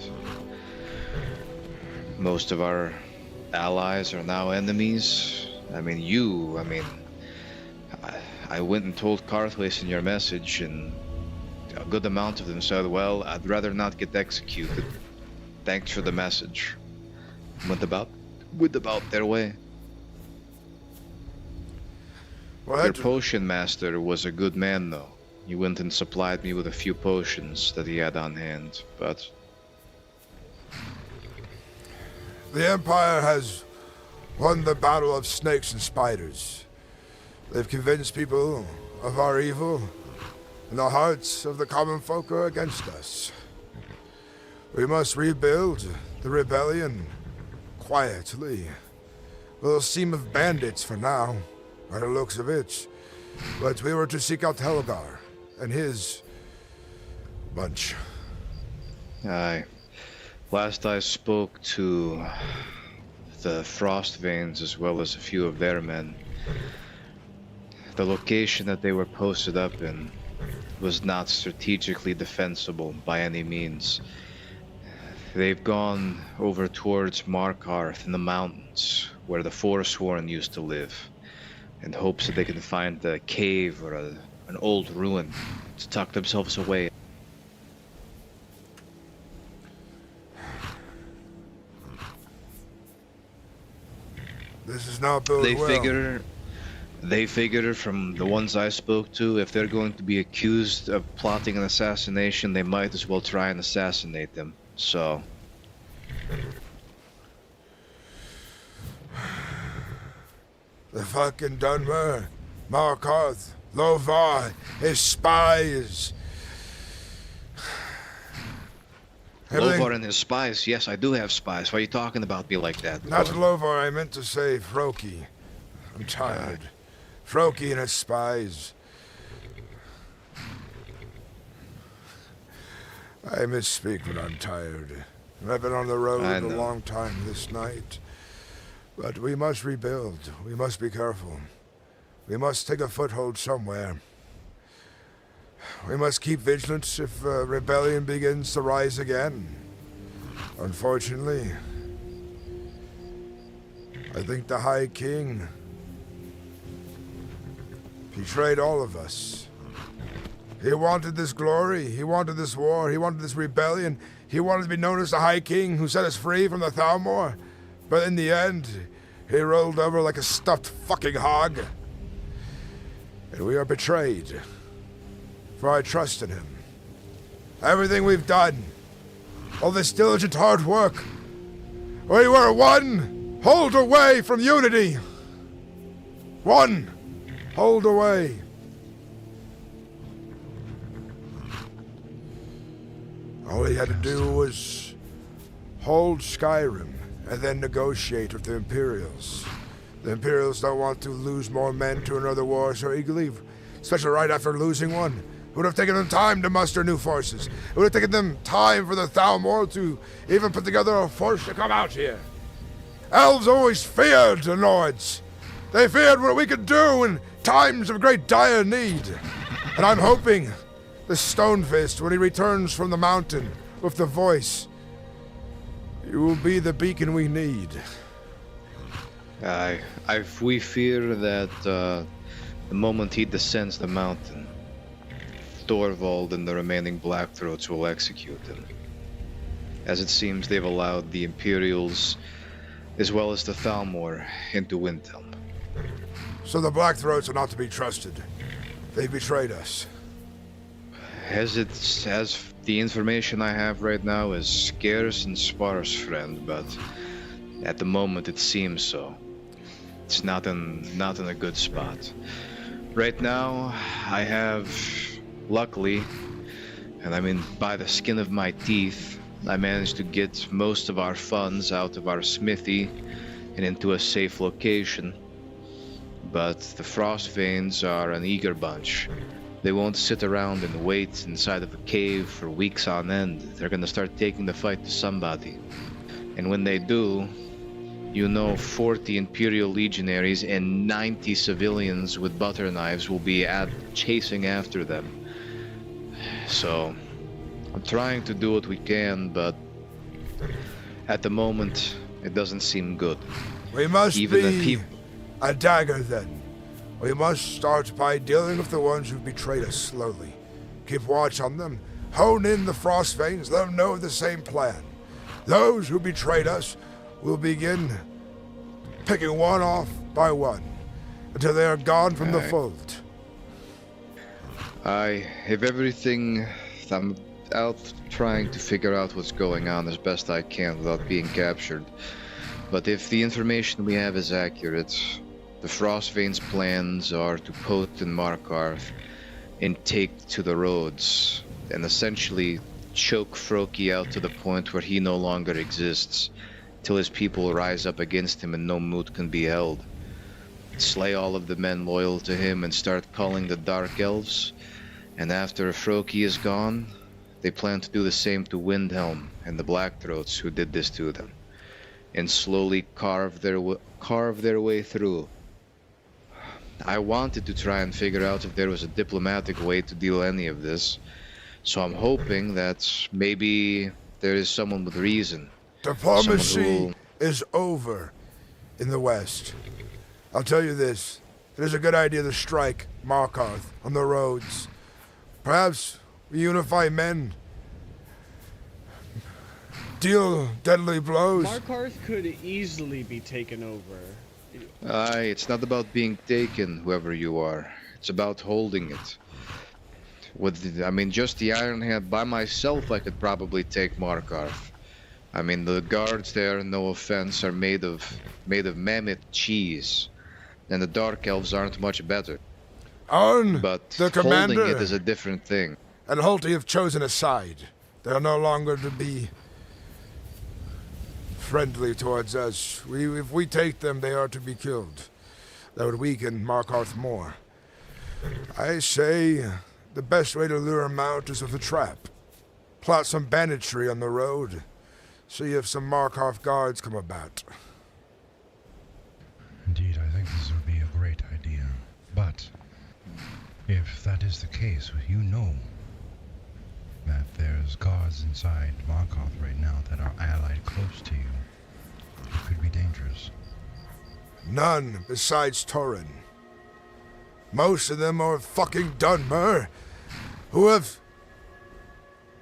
Most of our allies are now enemies. I went and told Karthwace in your message, and a good amount of them said, well, I'd rather not get executed. Thanks for the message. Went about their way. Your potion master was a good man, though. He went and supplied me with a few potions that he had on hand, but... The Empire has won the battle of snakes and spiders. They've convinced people of our evil, and the hearts of the common folk are against us. We must rebuild the rebellion quietly. We'll seem of bandits for now, by the looks of it, but we were to seek out Helgar and his bunch. Aye. Last I spoke to the Frost Veins as well as a few of their men, the location that they were posted up in was not strategically defensible by any means. They've gone over towards Markarth in the mountains, where the Forsworn used to live, in hopes that they can find a cave or an old ruin to tuck themselves away. This is not building well. They figure from the ones I spoke to, if they're going to be accused of plotting an assassination, they might as well try and assassinate them. So... The fucking Dunmer, Markarth, Lovar, his spies. Lovar and his spies? Yes, I do have spies. Why are you talking about me like that? Not Lovar, I meant to say Froki. I'm tired. Froki and his spies. I misspeak when I'm tired. I've been on the road a long time this night. But we must rebuild. We must be careful. We must take a foothold somewhere. We must keep vigilant if rebellion begins to rise again. Unfortunately, I think the High King betrayed all of us. He wanted this glory, he wanted this war, he wanted this rebellion, he wanted to be known as the High King who set us free from the Thalmor. But in the end, he rolled over like a stuffed fucking hog. And we are betrayed. For I trusted him. Everything we've done, all this diligent hard work, we were one hold away from unity. One hold away. All he had to do was hold Skyrim and then negotiate with the Imperials. The Imperials don't want to lose more men to another war so eagerly, especially right after losing one. It would have taken them time to muster new forces. It would have taken them time for the Thalmor to even put together a force to come out here. Elves always feared the Nords. They feared what we could do in times of great dire need. And I'm hoping the Stonefist, when he returns from the mountain with the voice, you will be the beacon we need. We fear that the moment he descends the mountain, Thorvald and the remaining Blackthroats will execute him. As it seems, they've allowed the Imperials, as well as the Thalmor, into Windhelm. So the Blackthroats are not to be trusted. They betrayed us. As the information I have right now is scarce and sparse, friend, but at the moment it seems so. It's not in a good spot. Right now, I have, luckily, and I mean by the skin of my teeth, I managed to get most of our funds out of our smithy and into a safe location. But the Frostveins are an eager bunch. They won't sit around and wait inside of a cave for weeks on end. They're gonna start taking the fight to somebody. And when they do, 40 Imperial legionaries and 90 civilians with butter knives will be chasing after them. So, I'm trying to do what we can, but at the moment, it doesn't seem good. We must be a dagger then. We must start by dealing with the ones who betrayed us slowly. Keep watch on them, hone in the Frostveins, let them know the same plan. Those who betrayed us will begin picking one off by one until they are gone from the fold. If everything, I'm out trying to figure out what's going on as best I can without being captured. But if the information we have is accurate, the Frostveins' plans are to post in Markarth and take to the roads and essentially choke Froki out to the point where he no longer exists, till his people rise up against him and no moot can be held. Slay all of the men loyal to him and start calling the Dark Elves, and after Froki is gone, they plan to do the same to Windhelm and the Blackthroats who did this to them, and slowly carve their way through. I wanted to try and figure out if there was a diplomatic way to deal any of this, so I'm hoping that maybe there is someone with reason. Diplomacy is over in the West. I'll tell you this, it is a good idea to strike Markarth on the roads. Perhaps we unify men, deal deadly blows. Markarth could easily be taken over. It's not about being taken, whoever you are. It's about holding it. Just the Iron Hand by myself, I could probably take Markarth. The guards there, no offense, are made of mammoth cheese, and the Dark Elves aren't much better. But the commander holding it is a different thing. And Hulti have chosen a side. They are no longer to be friendly towards us. If we take them, they are to be killed. That would weaken Markarth more. I say the best way to lure them out is with a trap. Plot some banditry on the road. See if some Markarth guards come about. that is the case, you know that there's guards inside Markarth right now that are allied close to you. It could be dangerous. None besides Torin. Most of them are fucking Dunmer, who have,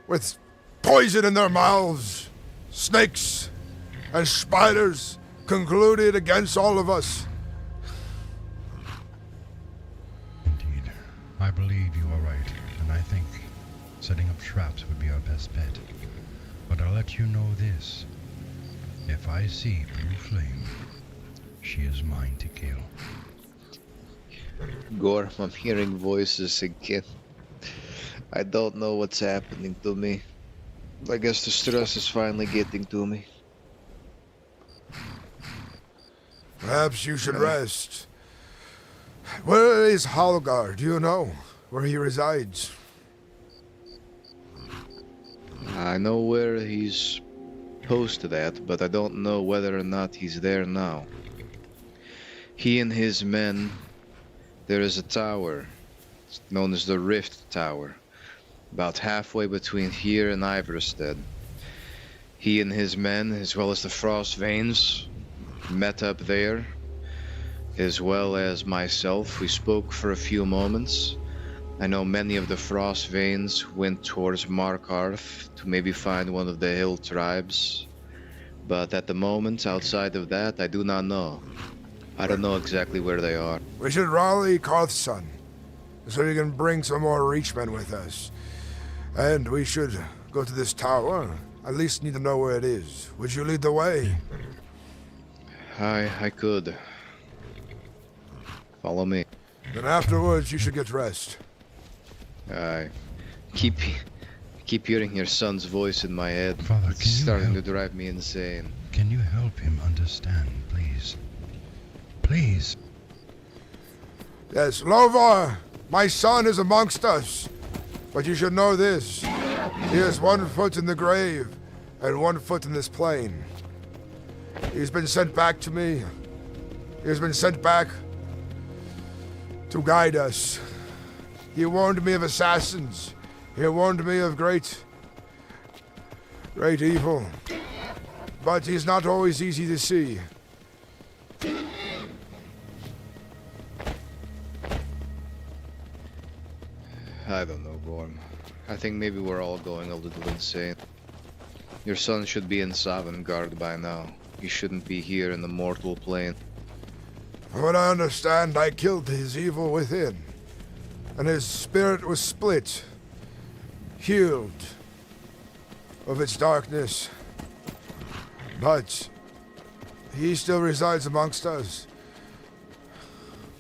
with poison in their mouths, snakes and spiders, concluded against all of us. Indeed. I believe you are right, and I think setting up traps would be our best bet. But I'll let you know this. If I see Blue Flame, she is mine to kill. Gorm, I'm hearing voices again. I don't know what's happening to me. I guess the stress is finally getting to me. Perhaps you should rest. Where is Halgar? Do you know where he resides? I know where he's posted at, but I don't know whether or not he's there now. He and his men, there is a tower, known as the Rift Tower, about halfway between here and Iverstead. He and his men, as well as the Frost Veins, met up there, as well as myself. We spoke for a few moments. I know many of the Frost Veins went towards Markarth to maybe find one of the hill tribes, but at the moment, outside of that, I do not know. I don't know exactly where they are. We should rally Karth's son, so we can bring some more Reachmen with us. And we should go to this tower. At least need to know where it is. Would you lead the way? I could. Follow me. Then afterwards, you should get rest. I keep hearing your son's voice in my head. Father, it's starting to drive me insane. Can you help him understand, please? Please. Yes, Lovar, my son is amongst us. But you should know this. He has 1 foot in the grave and 1 foot in this plane. He's been sent back to me. He has been sent back to guide us. He warned me of assassins. He warned me of great evil. But he's not always easy to see. I don't know, Gorm. I think maybe we're all going a little insane. Your son should be in Sovngarde by now. He shouldn't be here in the mortal plane. From what I understand, I killed his evil within, and his spirit was split, healed of its darkness. But he still resides amongst us.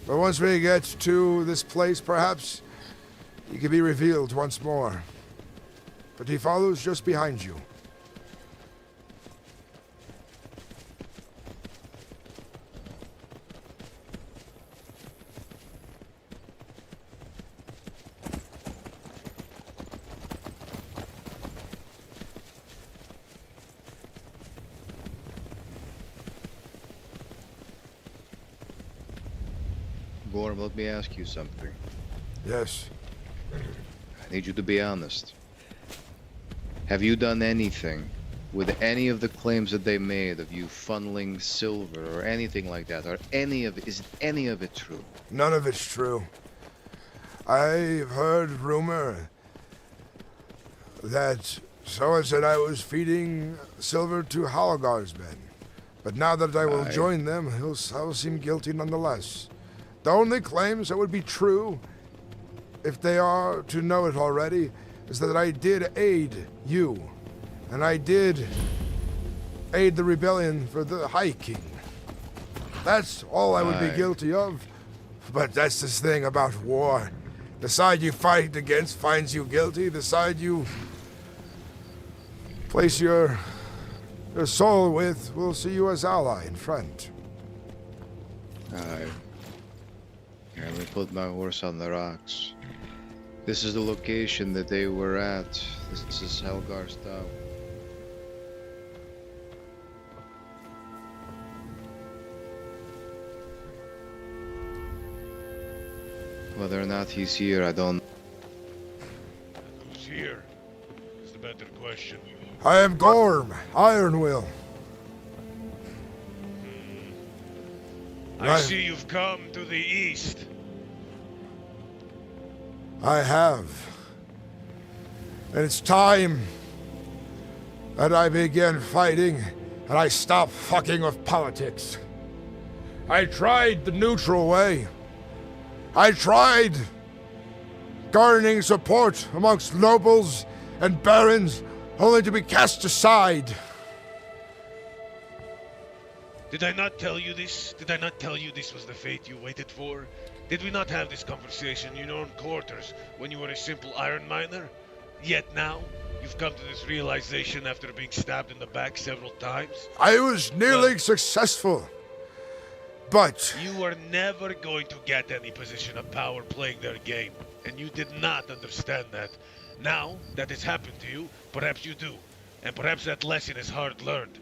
But once we get to this place, perhaps he can be revealed once more. But he follows just behind you. Gorm, let me ask you something. Yes. I need you to be honest. Have you done anything with any of the claims that they made of you funneling silver or anything like that? Or is any of it true? None of it's true. I've heard rumor that someone said I was feeding silver to Halgar's men. But now that I will join them, I will seem guilty nonetheless. The only claims that would be true, if they are to know it already, is that I did aid you. And I did aid the rebellion for the High King. That's all I would be guilty of. But that's this thing about war. The side you fight against finds you guilty. The side you place your soul with will see you as ally and friend. Let me put my horse on the rocks. This is the location that they were at. This is Helgar's tower. Whether or not he's here, I don't. Who's here? Is the better question. I am Gorm Ironwill. I see you've come to the east. I have. And it's time that I begin fighting and I stop fucking with politics. I tried the neutral way. I tried garnering support amongst nobles and barons, only to be cast aside. Did I not tell you this? Did I not tell you this was the fate you waited for? Did we not have this conversation in your own quarters when you were a simple iron miner? Yet now, you've come to this realization after being stabbed in the back several times? I was nearly successful, but... You were never going to get any position of power playing their game, and you did not understand that. Now that it's happened to you, perhaps you do, and perhaps that lesson is hard learned.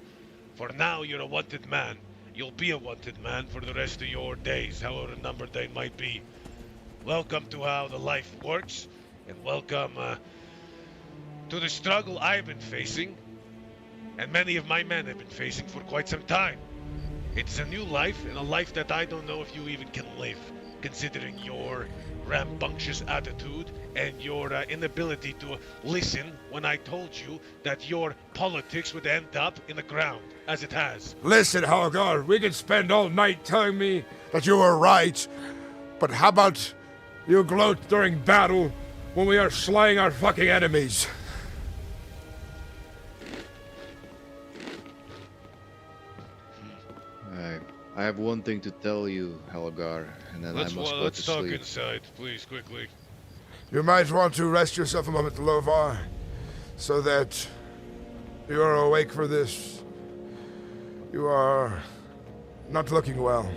For now you're a wanted man. You'll be a wanted man for the rest of your days, however numbered they might be. Welcome to how the life works, and welcome to the struggle I've been facing, and many of my men have been facing for quite some time. It's a new life, and a life that I don't know if you even can live, considering your rambunctious attitude and your inability to listen when I told you that your politics would end up in the ground, as it has. Listen, Helgar, we could spend all night telling me that you were right, but how about you gloat during battle when we are slaying our fucking enemies? I have one thing to tell you, Helgar, and then I must go to sleep. Let's talk inside, please, quickly. You might want to rest yourself a moment, Lovar, so that you are awake for this. You are not looking well.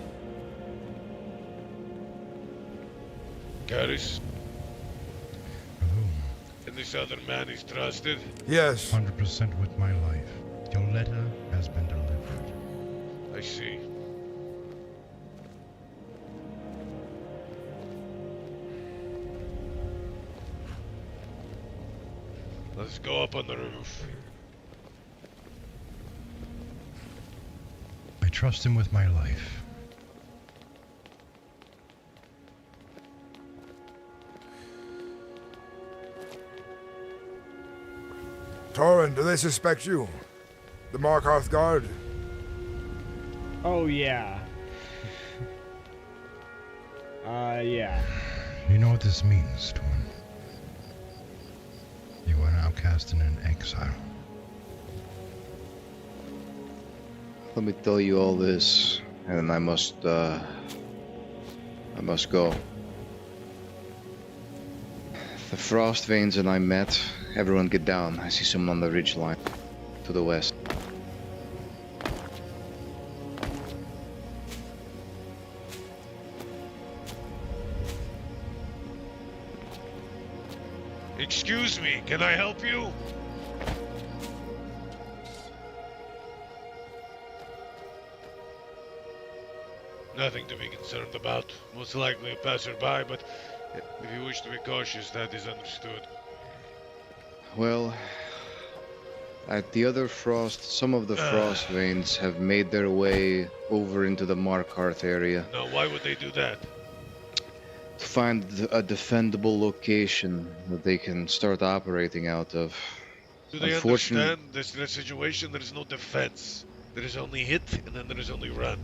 Caris? And this other man is trusted? Yes. 100% with my life. Your letter has been delivered. I see. Let's go up on the roof. I trust him with my life. Torrin, do they suspect you? The Markarth Guard? Oh, yeah. Yeah. You know what this means, Torn. You are an outcast and in exile. Let me tell you all this, and I must go. The Frost Veins and I met. Everyone get down. I see someone on the ridge line to the west. Excuse me, can I help you? Nothing to be concerned about. Most likely a passerby, but if you wish to be cautious, that is understood. Well, at the other some of the Frost Veins have made their way over into the Markarth area. Now, why would they do that? To find a defendable location that they can start operating out of. Do they understand this situation? There is no defense. There is only hit, and then there is only run.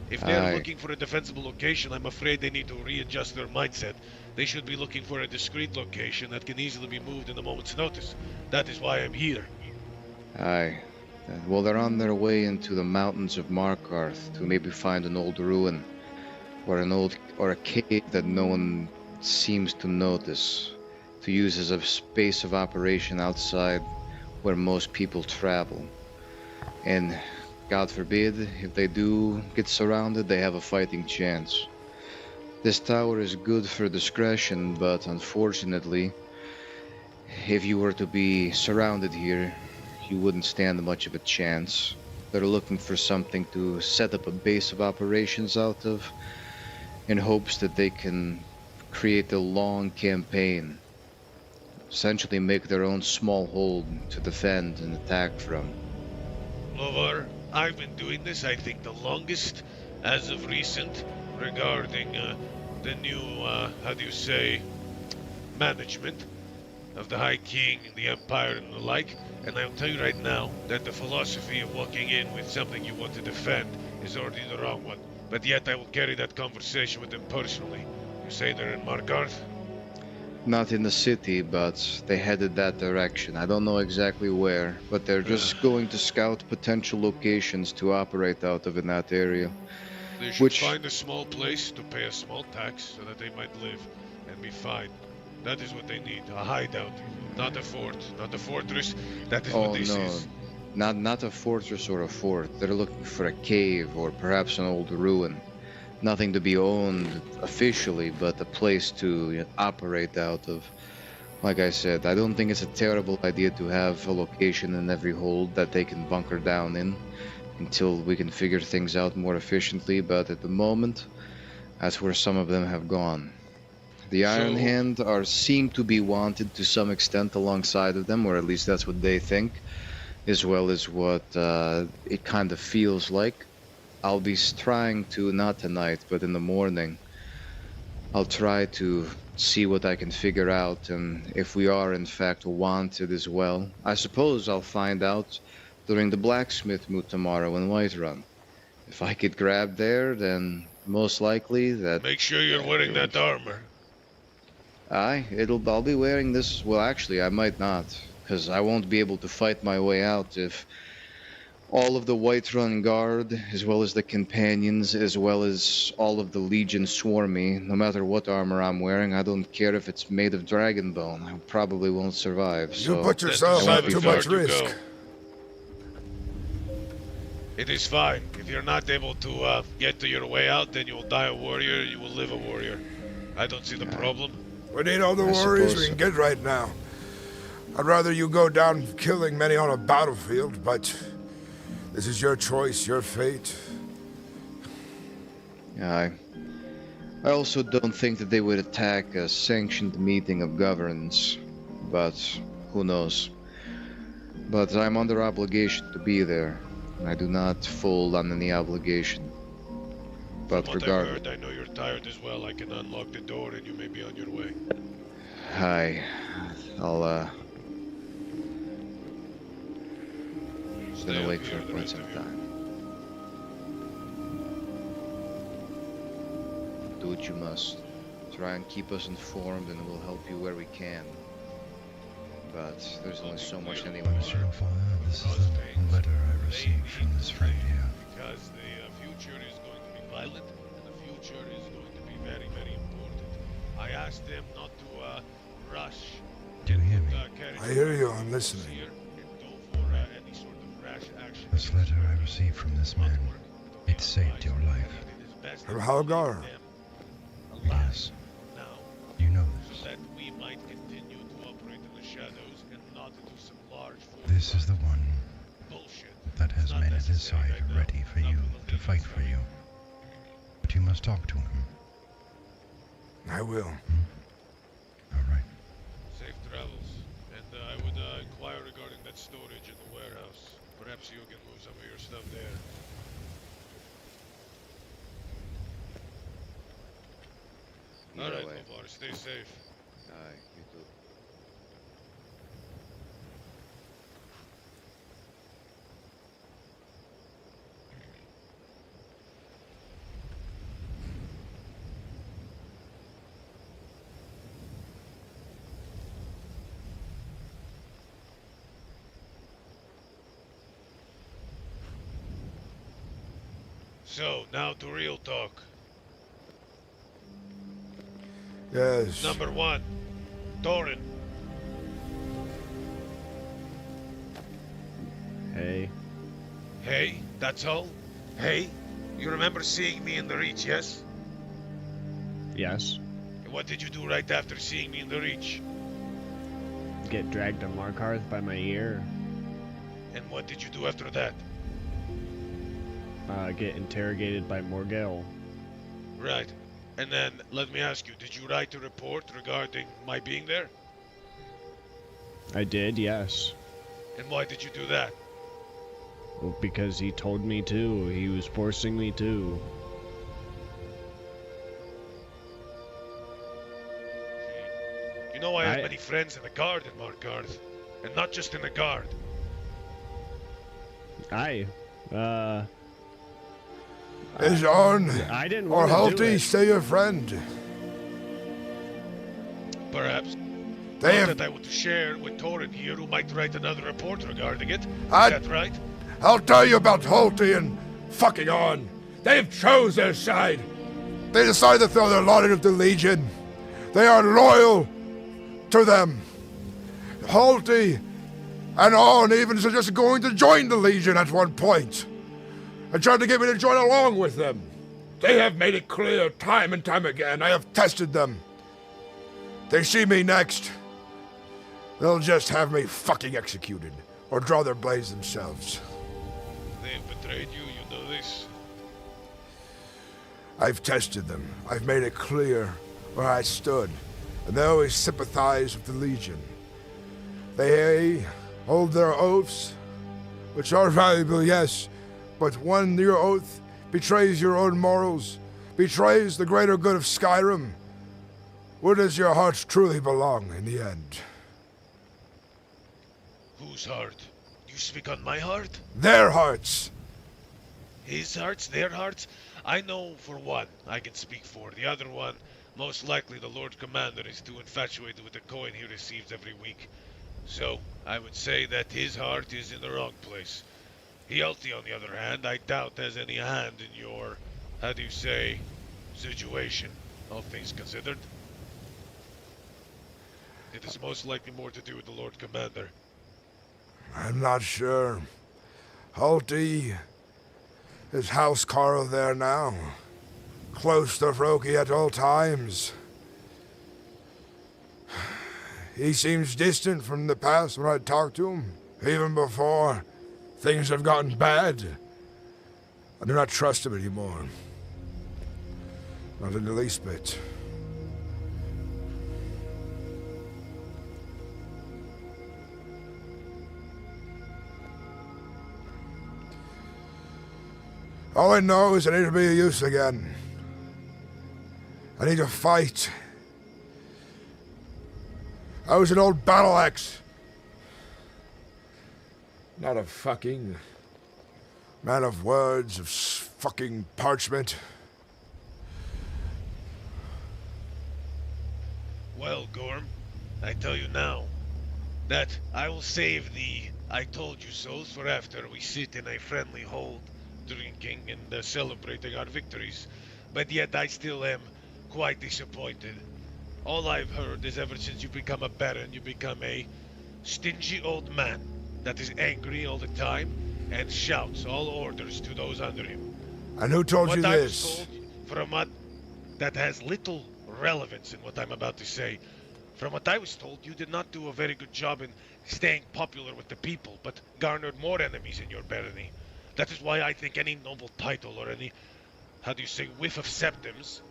If they are looking for a defensible location, I'm afraid they need to readjust their mindset. They should be looking for a discreet location that can easily be moved in a moment's notice. That is why I'm here. Aye. Well, they're on their way into the mountains of Markarth to maybe find an old ruin, or a cave that no one seems to notice, to use as a space of operation outside where most people travel. And God forbid, if they do get surrounded, they have a fighting chance. This tower is good for discretion, but unfortunately, if you were to be surrounded here, you wouldn't stand much of a chance. They're looking for something to set up a base of operations out of, in hopes that they can create a long campaign. Essentially make their own small hold to defend and attack from. Lovar, I've been doing this, I think, the longest as of recent regarding the new, how do you say, management of the High King and the Empire and the like. And I'll tell you right now that the philosophy of walking in with something you want to defend is already the wrong one. But yet I will carry that conversation with them personally. You say they're in Markarth? Not in the city, but they headed that direction. I don't know exactly where, but they're just going to scout potential locations to operate out of in that area. They should find a small place to pay a small tax so that they might live and be fine. That is what they need, a hideout, not a fort, not a fortress. That is what this is. Not a fortress or a fort. They're looking for a cave or perhaps an old ruin. Nothing to be owned officially, but a place to operate out of. Like I said, I don't think it's a terrible idea to have a location in every hold that they can bunker down in until we can figure things out more efficiently, but at the moment, that's where some of them have gone. The Iron Hand seem to be wanted to some extent alongside of them, or at least that's what they think, as well as what it kind of feels like. I'll be trying to, not tonight, but in the morning, I'll try to see what I can figure out, and if we are in fact wanted as well. I suppose I'll find out during the blacksmith moot tomorrow in Whiterun. If I get grabbed there, then most likely that... Make sure you're wearing that armor. I'll be wearing this, well actually I might not, because I won't be able to fight my way out if all of the Whiterun Guard, as well as the companions, as well as all of the Legion swarm me. No matter what armor I'm wearing, I don't care if it's made of dragon bone. I probably won't survive. You put yourself at too much risk. It is fine. If you're not able to get to your way out, then you will die a warrior, you will live a warrior. I don't see the problem. We need all the warriors we can get right now. I'd rather you go down killing many on a battlefield, but this is your choice, your fate. I also don't think that they would attack a sanctioned meeting of governance, but who knows. But I'm under obligation to be there. I do not fold on any obligation. But regardless, I know you're tired as well. I can unlock the door and you may be on your way. I'll been awake for quite some time. Do what you must. Try and keep us informed and we'll help you where we can. But there's only so much anyone can do. This is the letter I received from this friend here. Because the future is going to be violent and the future is going to be very, very important. I asked them not to rush. Do you hear me? I hear you, I'm listening. This letter I received from this man, it saved your life. From Halgar? Yes. You know this. That we might continue to operate in the shadows and not into some large This is the one that has men at his side ready for you, to fight for you. But you must talk to him. I will. All right. Safe travels. And I would inquire regarding that storage in the warehouse. Perhaps you can move some of your stuff there. Alright, Lovar, stay safe. Aye, you too. So, now to real talk. Yes. Number 1, Thorin. Hey. Hey, that's all? Hey, you remember seeing me in the Reach, yes? Yes. And what did you do right after seeing me in the Reach? Get dragged to Markarth by my ear. And what did you do after that? Get interrogated by Morgell. Right. And then, let me ask you, did you write a report regarding my being there? I did, yes. And why did you do that? Well, because he told me to. He was forcing me to. You know I have many friends in the guard in Markarth. And not just in the guard. Is on I didn't or want to do Halty it. stay your friend? Perhaps. They Not have... that I would share with Torin here, who might write another report regarding it. Is I- that right? I'll tell you about Halty and fucking on. They have chose their side. They decided to throw their lot into the Legion. They are loyal to them. Halty and On even suggested going to join the Legion at one point. And tried to get me to join along with them. They have made it clear time and time again. I have tested them. They see me next. They'll just have me fucking executed. Or draw their blades themselves. They have betrayed you, you know this. I've tested them. I've made it clear where I stood. And they always sympathize with the Legion. They hold their oaths, which are valuable, yes, but when your oath betrays your own morals, betrays the greater good of Skyrim, where does your heart truly belong in the end? Whose heart? You speak on my heart? Their hearts! His hearts? Their hearts? I know for one, I can speak for. The other one, most likely the Lord Commander is too infatuated with the coin he receives every week. So, I would say that his heart is in the wrong place. Hjalti, on the other hand, I doubt has any hand in your, how do you say, situation, all things considered. It is most likely more to do with the Lord Commander. I'm not sure. Halti is House Carl there now. Close to Froki at all times. He seems distant from the past when I talk to him, even before things have gotten bad. I do not trust him anymore. Not in the least bit. All I know is I need to be of use again. I need to fight. I was an old battle axe. Not a fucking man of words, of fucking parchment. Well, Gorm, I tell you now that I will save the I told you so's for after we sit in a friendly hold, drinking and celebrating our victories. But yet I still am quite disappointed. All I've heard is ever since you become a baron, you become a stingy old man that is angry all the time and shouts all orders to those under him. And who told you What I was this? told from what that has little relevance in what I'm about to say. From what I was told, you did not do a very good job in staying popular with the people, but garnered more enemies in your barony. That is why I think any noble title or any, how do you say, whiff of septums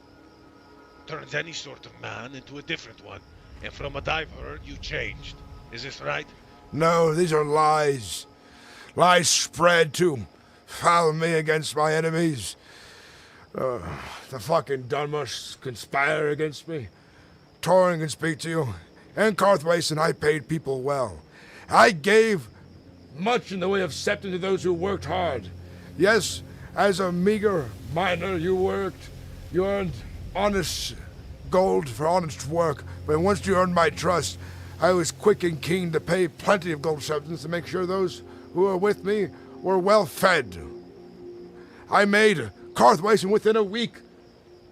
turns any sort of man into a different one. And from what I've heard, you changed. Is this right? No, these are lies. Lies spread to foul me against my enemies. The fucking Dunmush conspire against me. Torin can speak to you. And Karthwace and I paid people well. I gave much in the way of septum to those who worked hard. Yes, as a meager miner you worked. You earned honest gold for honest work. But once you earned my trust, I was quick and keen to pay plenty of gold substance to make sure those who were with me were well fed. I made Karthwace within a week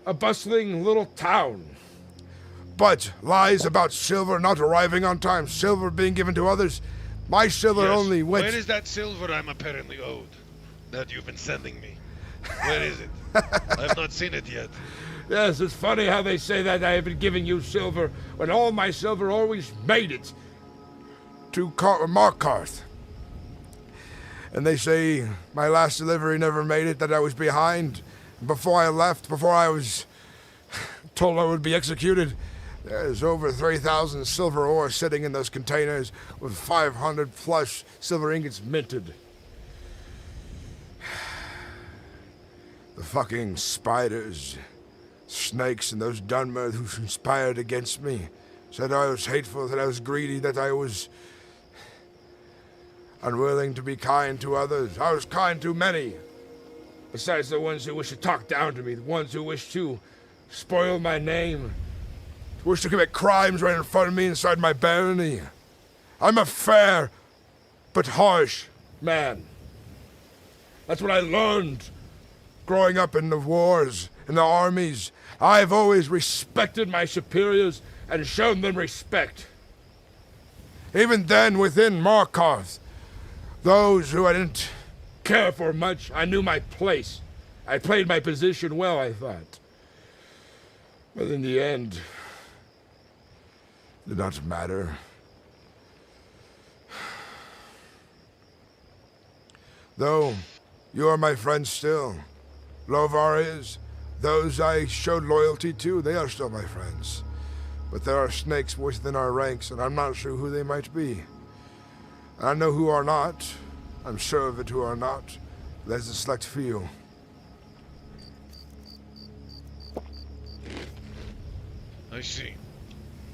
a bustling little town. But lies about silver not arriving on time, silver being given to others, my silver Yes. only went... Where is that silver I'm apparently owed that you've been sending me? Where is it? I have not seen it yet. Yes, it's funny how they say that I have been giving you silver, when all my silver always made it to Markarth. And they say my last delivery never made it, that I was behind. Before I left, before I was told I would be executed. There's over 3,000 silver ore sitting in those containers with 500 plus silver ingots minted. The fucking spiders, snakes, and those Dunmer who conspired against me said I was hateful, that I was greedy, that I was unwilling to be kind to others. I was kind to many. Besides the ones who wish to talk down to me, the ones who wish to spoil my name, who wish to commit crimes right in front of me inside my barony. I'm a fair but harsh man. That's what I learned growing up in the wars, in the armies. I've always respected my superiors and shown them respect. Even then, within Markarth, those who I didn't care for much, I knew my place. I played my position well, I thought. But in the end, it did not matter. Though, you are my friends still. Lovar is. Those I showed loyalty to, they are still my friends. But there are snakes within our ranks, and I'm not sure who they might be. I know who are not. I'm sure of it who are not. There's a select few. I see.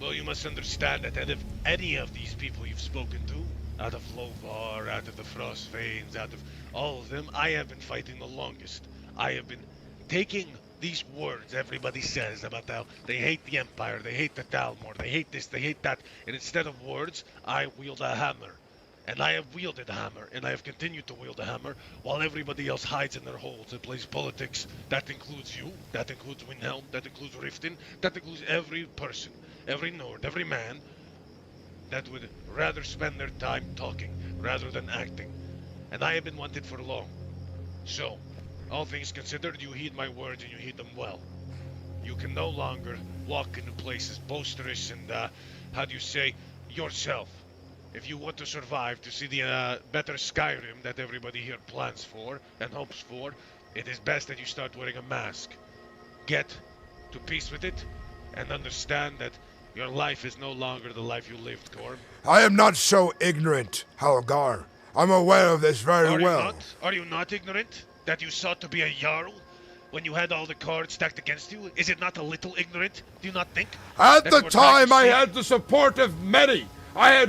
Well, you must understand that out of any of these people you've spoken to, out of Lovar, out of the Frostveins, out of all of them, I have been fighting the longest. I have been taking these words everybody says about how they hate the Empire, they hate the Dalmor, they hate this, they hate that, and instead of words, I wield a hammer. And I have wielded a hammer, and I have continued to wield a hammer, while everybody else hides in their holes and plays politics. That includes you, that includes Windhelm, that includes Riften, that includes every person, every Nord, every man that would rather spend their time talking rather than acting. And I have been wanted for long. So, all things considered, you heed my words and you heed them well. You can no longer walk into places boisterous and, how do you say, yourself. If you want to survive, to see the better Skyrim that everybody here plans for and hopes for, it is best that you start wearing a mask. Get to peace with it and understand that your life is no longer the life you lived, Gorm. I am not so ignorant, Halgar. I'm aware of this very well. Are you not ignorant that you sought to be a Jarl when you had all the cards stacked against you? Is it not a little ignorant? Do you not think? At the time, I had the support of many.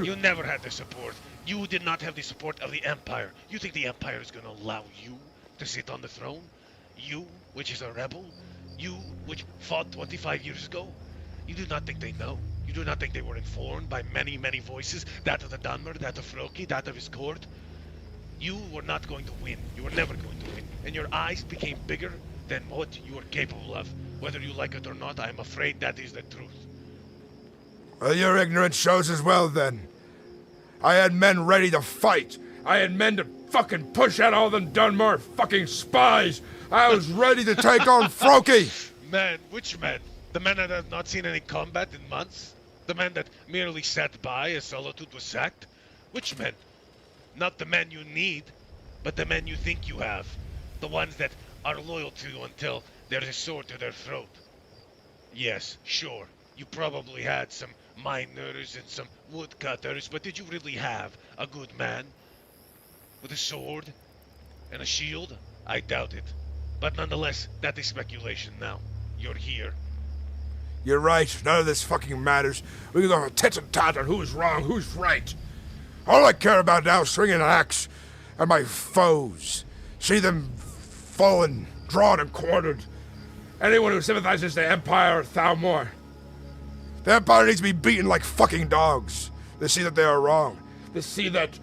You never had the support. You did not have the support of the Empire. You think the Empire is going to allow you to sit on the throne? You, which is a rebel? You, which fought 25 years ago? You do not think they know. You do not think they were informed by many, many voices? That of the Dunmer, that of Froki, that of his court? You were not going to win. You were never going to win. And your eyes became bigger than what you were capable of. Whether you like it or not, I am afraid that is the truth. Well, your ignorance shows as well, then. I had men ready to fight. I had men to fucking push out all them Dunmer fucking spies. I was ready to take on Froki. Men? Which men? The men that have not seen any combat in months? The men that merely sat by as Solitude was sacked? Which men? Not the men you need, but the men you think you have. The ones that are loyal to you until there's a sword to their throat. Yes, sure. You probably had some miners and some woodcutters, but did you really have a good man with a sword and a shield? I doubt it. But nonetheless, that is speculation now. You're here. You're right. None of this fucking matters. We can go tit and tat on who's wrong, who's right. All I care about now is swinging an axe at my foes. See them fallen, drawn, and quartered. Anyone who sympathizes to Empire or Thalmor. The Empire needs to be beaten like fucking dogs. They see that they are wrong. They see that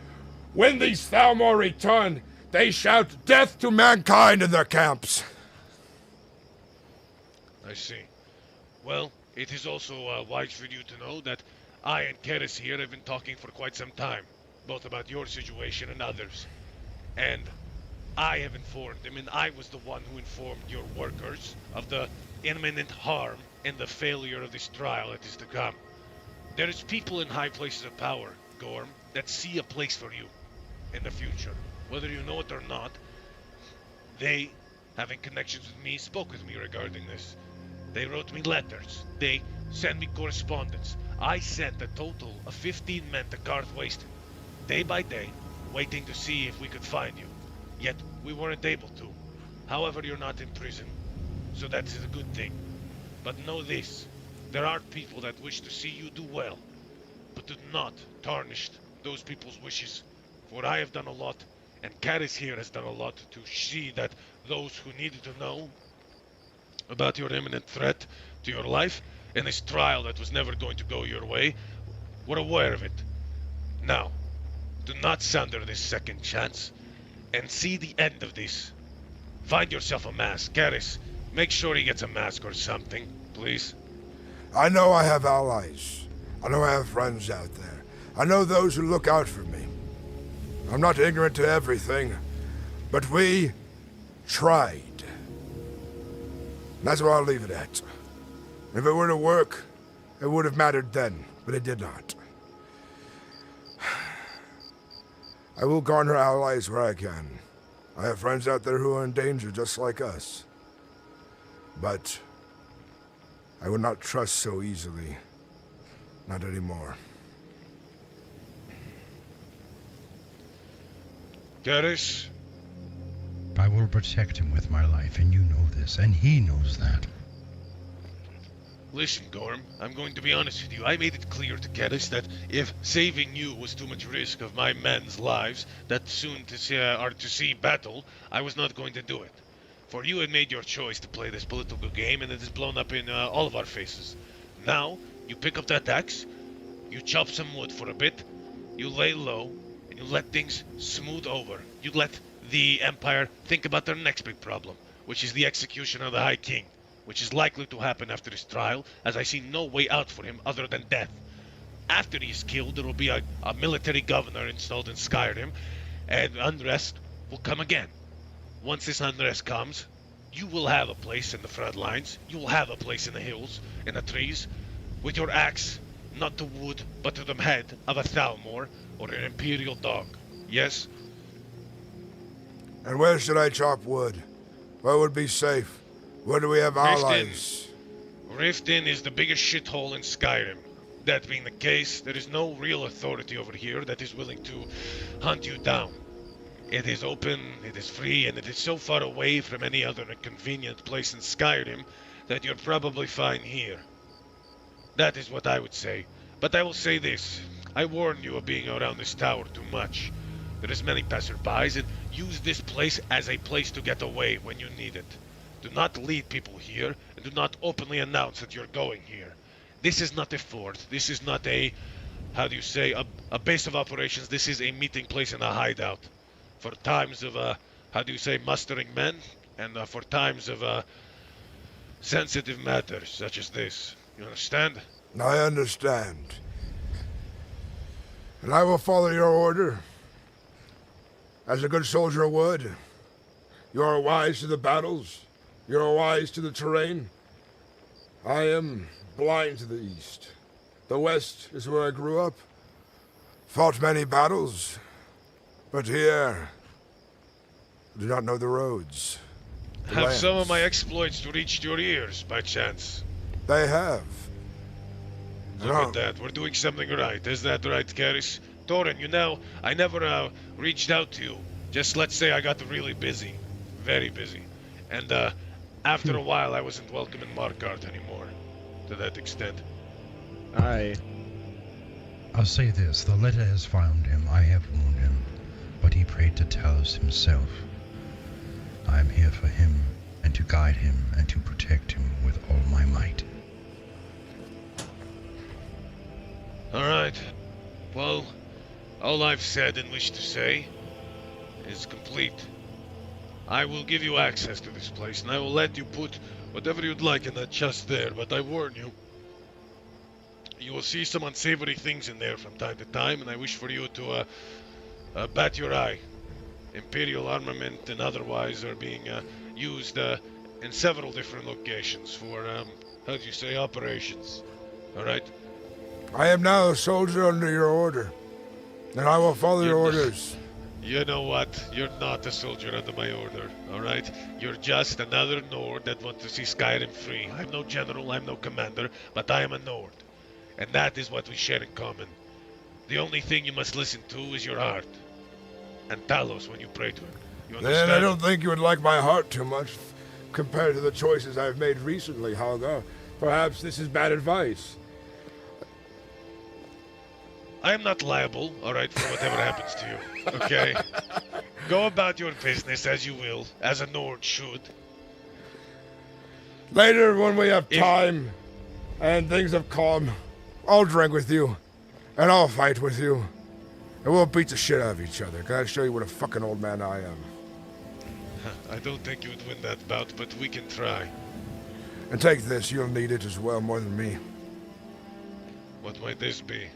when these Thalmor return, they shout death to mankind in their camps. I see. Well, it is also wise for you to know that I and Keris here have been talking for quite some time, both about your situation and others. And I have informed him, and I was the one who informed your workers of the imminent harm and the failure of this trial that is to come. There is people in high places of power, Gorm, that see a place for you in the future. Whether you know it or not, they, having connections with me, spoke with me regarding this. They wrote me letters. They sent me correspondence. I sent a total of 15 men to Garth Waste, day by day, waiting to see if we could find you. Yet, we weren't able to. However, you're not in prison, so that's a good thing. But know this, there are people that wish to see you do well, but do not tarnish those people's wishes. For I have done a lot, and Caris here has done a lot to see that those who needed to know about your imminent threat to your life and this trial that was never going to go your way were aware of it. Now, do not sunder this second chance and see the end of this. Find yourself a mask. Caris, make sure he gets a mask or something, please. I know I have allies. I know I have friends out there. I know those who look out for me. I'm not ignorant to everything, but we tried. That's where I'll leave it at. If it were to work, it would have mattered then, but it did not. I will garner allies where I can. I have friends out there who are in danger just like us. But I would not trust so easily. Not anymore. Caris? I will protect him with my life, and you know this, and he knows that. Listen, Gorm, I'm going to be honest with you. I made it clear to Caris that if saving you was too much risk of my men's lives that soon are to see battle, I was not going to do it. For you had made your choice to play this political game, and it has blown up in all of our faces. Now, you pick up that axe, you chop some wood for a bit, you lay low, and you let things smooth over. You let the Empire think about their next big problem, which is the execution of the High King, which is likely to happen after his trial, as I see no way out for him other than death. After he is killed, there will be a military governor installed in Skyrim, and unrest will come again. Once this unrest comes, you will have a place in the front lines, you will have a place in the hills, in the trees, with your axe, not to wood, but to the head of a Thalmor or an Imperial dog. Yes? And where should I chop wood? Where would be safe? Where do we have allies? Riften is the biggest shithole in Skyrim. That being the case, there is no real authority over here that is willing to hunt you down. It is open, it is free, and it is so far away from any other convenient place in Skyrim that you're probably fine here. That is what I would say. But I will say this. I warn you of being around this tower too much. There is many passerbys, and use this place as a place to get away when you need it. Do not lead people here, and do not openly announce that you're going here. This is not a fort. This is not a, a base of operations. This is a meeting place and a hideout. For times of, mustering men, and for times of, sensitive matters, such as this. You understand? I understand. And I will follow your order. As a good soldier would. You are wise to the battles. You are wise to the terrain. I am blind to the east. The west is where I grew up. Fought many battles. But here, I do not know the roads. Have some of my exploits reached your ears, by chance? They have. Look at that, we're doing something right. Is that right, Caris? Torin, you know, I never reached out to you. Just let's say I got really busy. Very busy. And after a while, I wasn't welcome in Markarth anymore. To that extent. I'll say this, the letter has found him, I have warned him, but he prayed to Talos himself. I am here for him, and to guide him, and to protect him with all my might. Alright. Well, all I've said and wish to say is complete. I will give you access to this place, and I will let you put whatever you'd like in that chest there, but I warn you, you will see some unsavory things in there from time to time, and I wish for you to bat your eye. Imperial armament and otherwise are being used in several different locations for, operations. Alright? I am now a soldier under your order, and I will follow your orders. You know what? You're not a soldier under my order, alright? You're just another Nord that wants to see Skyrim free. I'm no general, I'm no commander, but I am a Nord. And that is what we share in common. The only thing you must listen to is your heart. And Talos when you pray to him. You understand? Then I don't think you would like my heart too much compared to the choices I've made recently, Helga. Perhaps this is bad advice. I am not liable, alright, for whatever happens to you, okay? Go about your business as you will, as a Nord should. Later, when we have time and things have calmed, I'll drink with you, and I'll fight with you, and we'll beat the shit out of each other. Can I show you what a fucking old man I am? I don't think you would win that bout, but we can try. And take this, you'll need it as well, more than me. What might this be?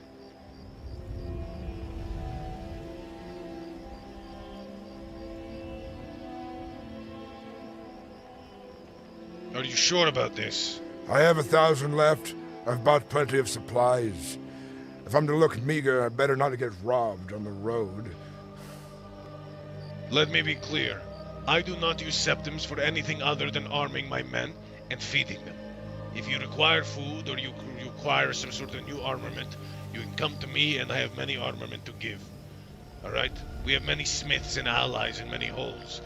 Are you sure about this? I have 1,000 left. I've bought plenty of supplies. If I'm to look meager, I better not get robbed on the road. Let me be clear. I do not use septums for anything other than arming my men and feeding them. If you require food or you require some sort of new armament, you can come to me and I have many armament to give. Alright? We have many smiths and allies in many holes.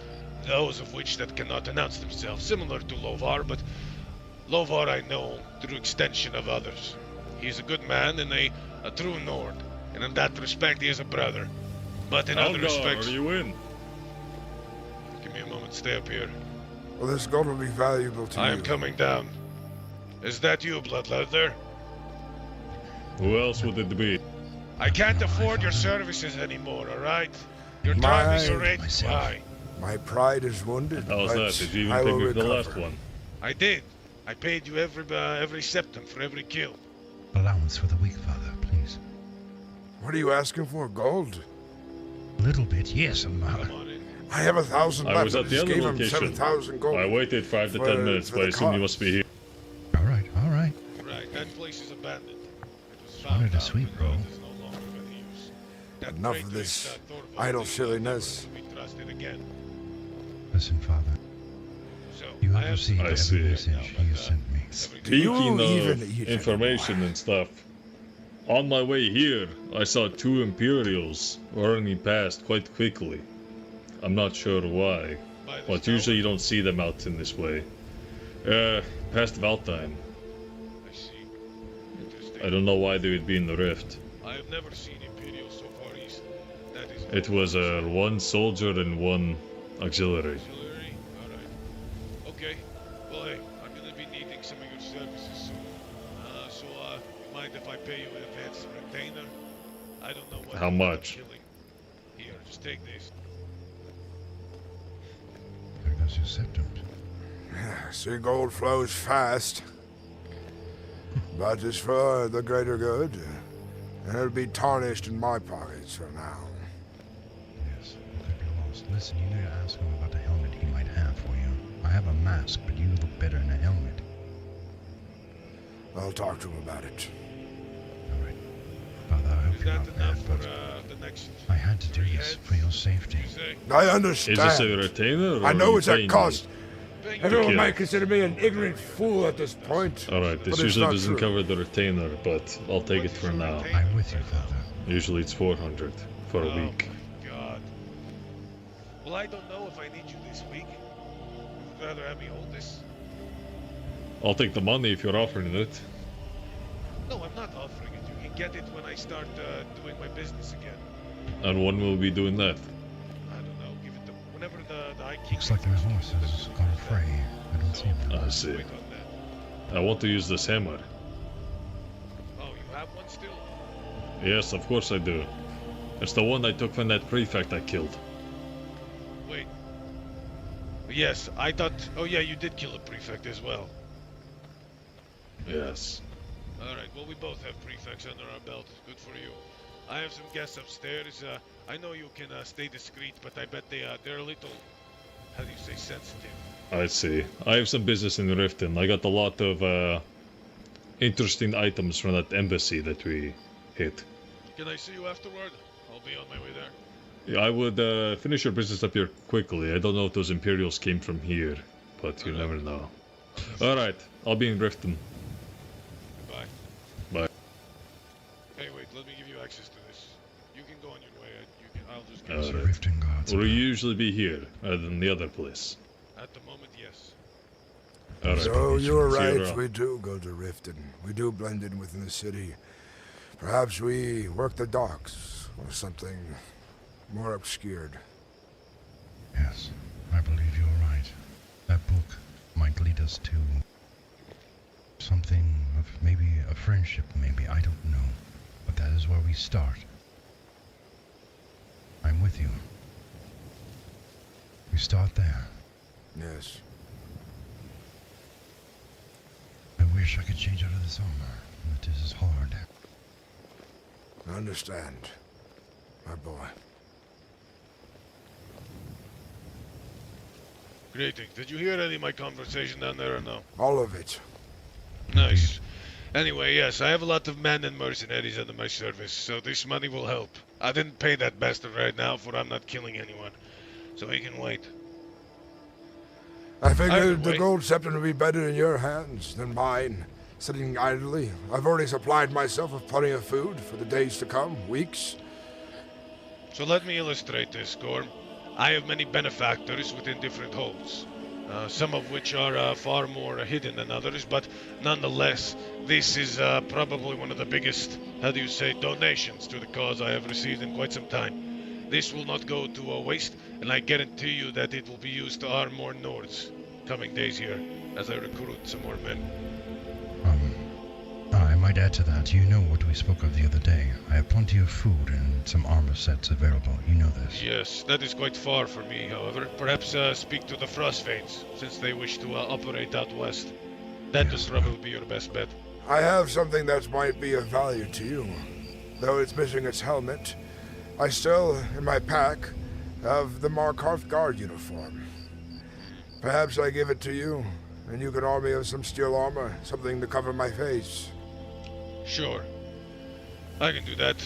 Those of which that cannot announce themselves, similar to Lovar, but Lovar I know through extension of others. He is a good man and a true Nord, and in that respect he is a brother. But in other respects... Are you in? Give me a moment, stay up here. Well, this gold will be valuable to you. I am coming down. Is that you, Bloodleather? Who else would it be? I can't afford your services anymore, alright? Your time is your rate high. My pride is wounded. How's but that? Did you I even will pick me for the recover. last one? I did. I paid you every septum for every kill. Allowance for the weak, Father, please. What are you asking for? Gold? A little bit, yes, Mother. I have 1,000 left. I was at the just other gave him location. 7,000 gold. I waited 5 to for- 10 minutes, for but I the assume you cost. must be here. All right, all right. Right, that place is abandoned. It was Wanted found a out, sweet but roll. it is no longer in use. That Enough traitor of is, this Thorvald idle is silliness. never to be trusted again. Listen, Father. So, You I have have received I every see. message he has sent me. Do you Speaking even of eat information and stuff, on my way here, I saw 2 Imperials running past quite quickly. I'm not sure why, but usually you don't see them out in this way. Past Valtime. I see. Interesting. I don't know why they would be in the rift. I have never seen Imperials so far east. That is It was 1 soldier and 1 auxiliary. auxiliary. Alright. Okay. Well, hey, I'm gonna be needing some of your services soon. So, you mind if I pay you in advance for a retainer? I don't know what. How much? Killing. Here, just take this. There goes your septum. See, gold flows fast. But it's for the greater good. And it'll be tarnished in my pockets for now. Yes, could be lost. Listen, you need to ask him about the helmet he might have for you. I have a mask, but you look better in a helmet. I'll talk to him about it. All right. Father, I hope Is you're that not enough bad, for but the next I had to do three this heads? for your safety. You say? I understand. Is this a retainer? Or I are know you it's at paying cost. Paying Everyone kill. might consider me an ignorant fool at this point. Alright, this but it's usually not doesn't true. cover the retainer, but I'll take it for now. I'm with you, Father. Usually it's 400 for a week. Oh, God. Well, I don't know if I need you this week. You'd rather have me hold this? I'll take the money if you're offering it. No, I'm not offering it. You can get it when I start doing my business again. And when will we be doing that? I don't know. Give it to whenever the High King. Looks like my horse has gone fray. I don't see him. I see. I want to use this hammer. Oh, you have one still? Yes, of course I do. It's the one I took from that prefect I killed. Wait. Yes, I thought. Oh, yeah, you did kill a prefect as well. Yes. Alright, well, we both have prefects under our belt. Good for you. I have some guests upstairs. I know you can stay discreet, but I bet they're a little, how do you say, sensitive. I see. I have some business in Riften. I got a lot of interesting items from that embassy that we hit. Can I see you afterward? I'll be on my way there. I would finish your business up here quickly. I don't know if those Imperials came from here, but you never know. Alright, I'll be in Grifton. Bye. Bye. Hey, wait, let me give you access to this. You can go on your way. I'll just Alright. Riften guards. Will you usually be here, rather than the other place? At the moment, yes. Alright. So you were See you right, around. we do go to Riften. We do blend in within the city. Perhaps we work the docks, or something more obscured. Yes, I believe you're right. That book might lead us to something of maybe a friendship, maybe, I don't know. But that is where we start. I'm with you. We start there. Yes. I wish I could change out of this armor, but this is hard. I understand, my boy. Greetings. Did you hear any of my conversation down there or no? All of it. Nice. Anyway, yes, I have a lot of men and mercenaries under my service, so this money will help. I didn't pay that bastard right now, for I'm not killing anyone. So he can wait. I figured the wait. gold scepter would be better in your hands than mine, sitting idly. I've already supplied myself with plenty of food for the days to come, weeks. So let me illustrate this, Gorm. I have many benefactors within different holds, some of which are far more hidden than others, but nonetheless, this is probably one of the biggest, donations to the cause I have received in quite some time. This will not go to waste, and I guarantee you that it will be used to arm more Nords coming days here, as I recruit some more men. I might add to that, you know what we spoke of the other day. I have plenty of food and some armor sets available, you know this. Yes, that is quite far for me, however. Perhaps speak to the Frostfanes, since they wish to operate out west. That would probably be your best bet. I have something that might be of value to you. Though it's missing its helmet, I still, in my pack, have the Markarth Guard uniform. Perhaps I give it to you, and you can arm me with some steel armor, something to cover my face. Sure. I can do that.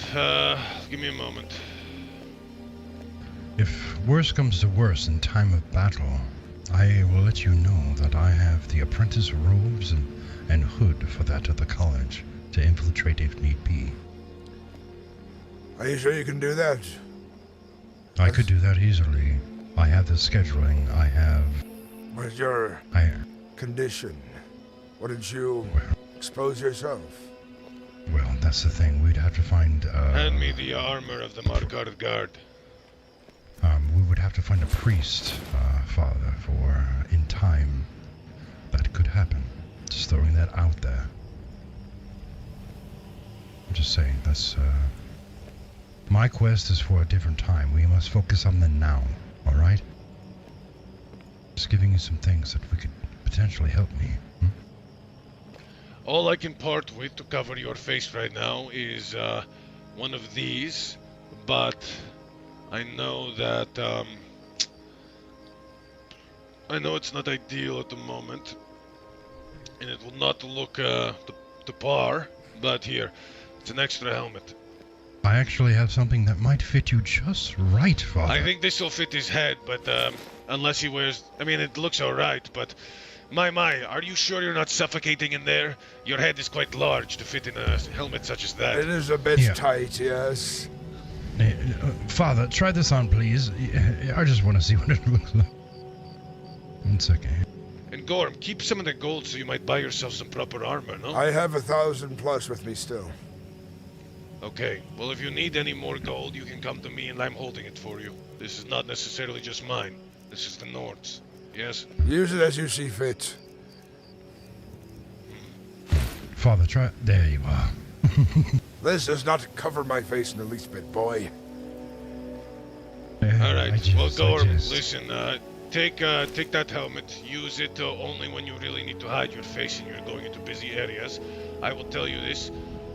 Give me a moment. If worse comes to worse in time of battle, I will let you know that I have the apprentice robes and hood for that of the college to infiltrate if need be. Are you sure you can do that? I could do that easily. I have the scheduling, I have... What's your condition? Why didn't you expose yourself? Well, that's the thing. We'd have to find, Hand me the armor of the Markarth Guard. we would have to find a priest, Father, for in time that could happen. Just throwing that out there. I'm just saying, that's, my quest is for a different time. We must focus on the now, alright? Just giving you some things that we could potentially help me. All I can part with to cover your face right now is one of these, but I know that I know it's not ideal at the moment, and it will not look to par. But here, it's an extra helmet. I actually have something that might fit you just right, Father. I think this will fit his head, but unless he wears, I mean, it looks all right, but. My, are you sure you're not suffocating in there? Your head is quite large to fit in a helmet such as that. It is a bit tight, yes. Father, try this on, please. I just want to see what it looks like. 1 second. And Gorm, keep some of the gold so you might buy yourself some proper armor, no? I have 1,000 plus with me still. Okay, well if you need any more gold, you can come to me and I'm holding it for you. This is not necessarily just mine. This is the Nord's. Yes? Use it as you see fit. Father, try... There you are. This does not cover my face in the least bit, boy. Alright, well Gorm, listen, take that helmet, use it only when you really need to hide your face and you're going into busy areas. I will tell you this,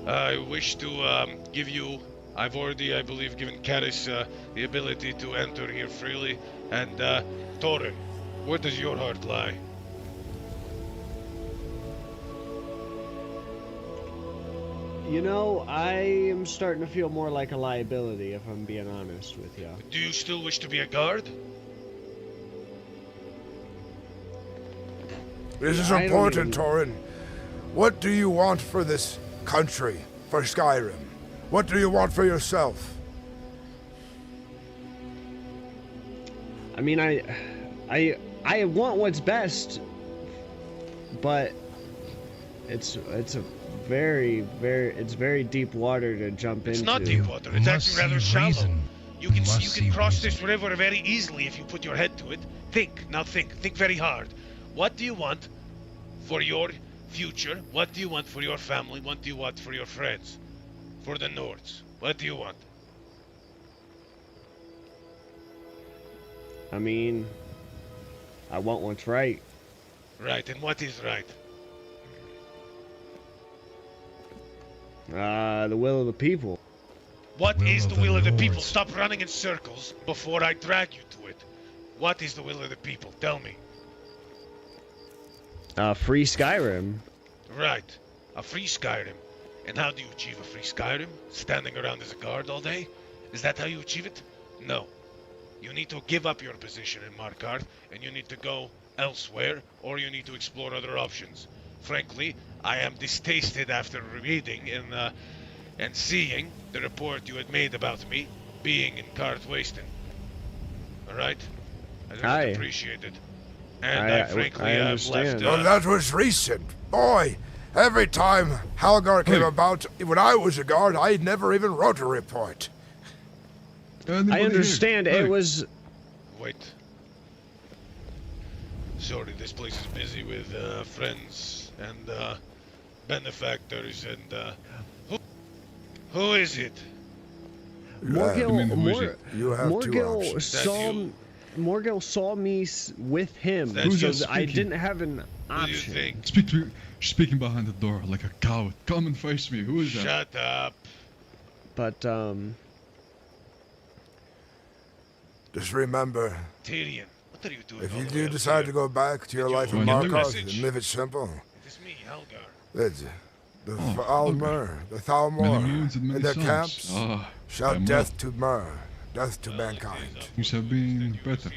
I wish to give you, I've already, I believe, given Caris the ability to enter here freely, and Torin, where does your heart lie? You know, I am starting to feel more like a liability, if I'm being honest with you. Do you still wish to be a guard? This is I don't important, even- Torin. What do you want for this country, for Skyrim? What do you want for yourself? I mean, I want what's best, but it's a very deep water to jump into. It's not deep water. It's actually rather shallow. You can cross this river very easily if you put your head to it. Think very hard. What do you want for your future? What do you want for your family? What do you want for your friends? For the Nords? What do you want? I mean, I want what's right. Right, and what is right? The will of the people. What is the will of the people? Stop running in circles before I drag you to it. What is the will of the people? Tell me. Free Skyrim. Right, a free Skyrim. And how do you achieve a free Skyrim? Standing around as a guard all day? Is that how you achieve it? No. You need to give up your position in Markarth, and you need to go elsewhere, or you need to explore other options. Frankly, I am distasted after reading and seeing the report you had made about me being in Karth Wasten. Alright? I don't appreciate it. And frankly, I've left... Well, that was recent. Boy, every time Halgar came about, when I was a guard, I never even wrote a report. I understand. It was... Wait. Sorry, this place is busy with friends and benefactors and... Who is it? Morgil saw me with him, so I didn't have an option. Speaking behind the door like a coward. Come and face me. Who is that? Shut up. But just remember, Tyrion, what are you doing? If you do decide to go back to your life in Markarth and live it simple, it is me, Halgar. That's the Thalmor, the Thalmor, in their camps, shout death to Mer, death to mankind. Things have been better.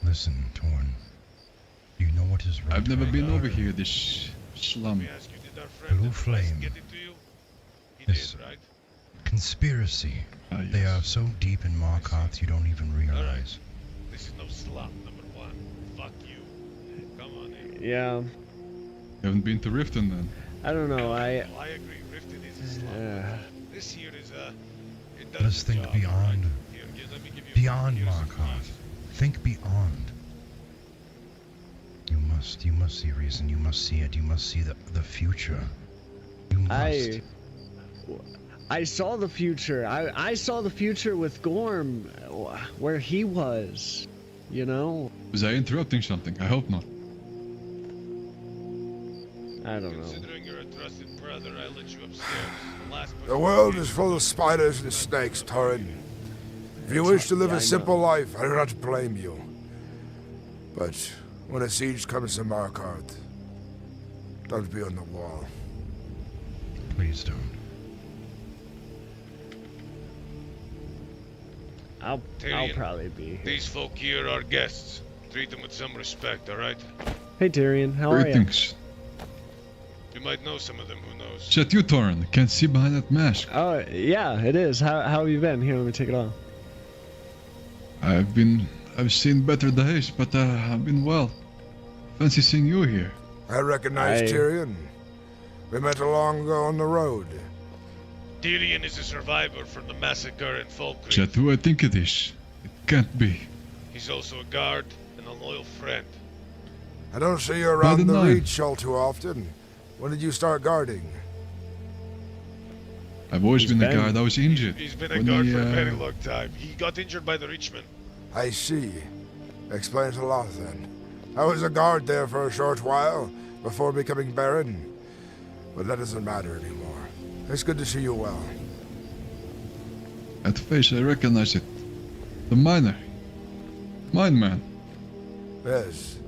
Listen, Torn. You know what is right. I've never been over here, this slum. Blue Flame. This conspiracy. Yes. They are so deep in Markarth you don't even realize. This is no slum, #1. Fuck you. Come on in. Yeah. You haven't been to Riften then? I don't know. I agree. Riften is a slum. This here is Let us think beyond. Beyond Markarth. Think beyond. You must see reason. You must see it. You must see the future. You must. I saw the future. I saw the future with Gorm, where he was. You know. Was I interrupting something? I hope not. I don't know. Considering you're a trusted brother, I let you upstairs. The world is full of spiders and snakes, Torin. If you wish to live a simple life, I do not blame you. But when a siege comes to Markarth, don't be on the wall. Please don't. I'll probably be here. These folk here are guests. Treat them with some respect, alright? Hey Tyrion, how are you? Greetings. You might know some of them, who knows? Shut you, Torn. Can't see behind that mask. Oh, yeah, it is. How have you been? Here, let me take it off. I've seen better days, but I've been well. Fancy seeing you here. I recognize Tyrion. We met long ago on the road. Tyrion is a survivor from the massacre in Falkreath. Is that who I think it is? It can't be. He's also a guard and a loyal friend. I don't see you around the Reach all too often. When did you start guarding? I've always been a guard. I was injured. He's been a guard for a very long time. He got injured by the Reachmen. I see. Explains a lot then. I was a guard there for a short while, before becoming Baron. But that doesn't matter anymore. It's good to see you well. At face, I recognize it. The miner. Mine man. Yes.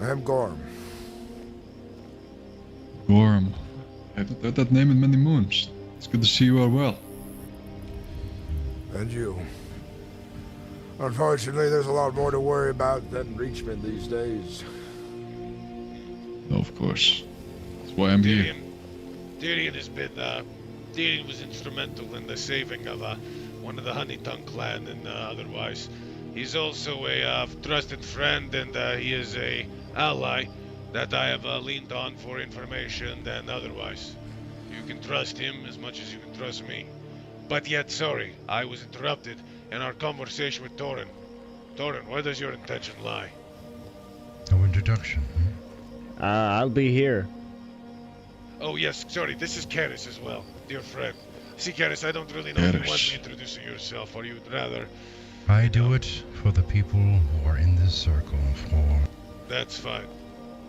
I am Gorm. Gorm. I haven't heard that name in many moons. It's good to see you are well. And you. Unfortunately, there's a lot more to worry about than Reachman these days. No, of course. That's why I'm here. Tyrion has been, Tyrion was instrumental in the saving of, one of the Honeytongue clan and, otherwise. He's also a, trusted friend and, he is a ally that I have, leaned on for information and otherwise. You can trust him as much as you can trust me. But yet, sorry, I was interrupted in our conversation with Torin. Torin, where does your intention lie? No introduction. I'll be here. Oh yes, sorry, this is Karis as well, dear friend. See, Karis, I don't really know if you want me introducing yourself, or you'd rather... I do it for the people who are in this circle, for... That's fine.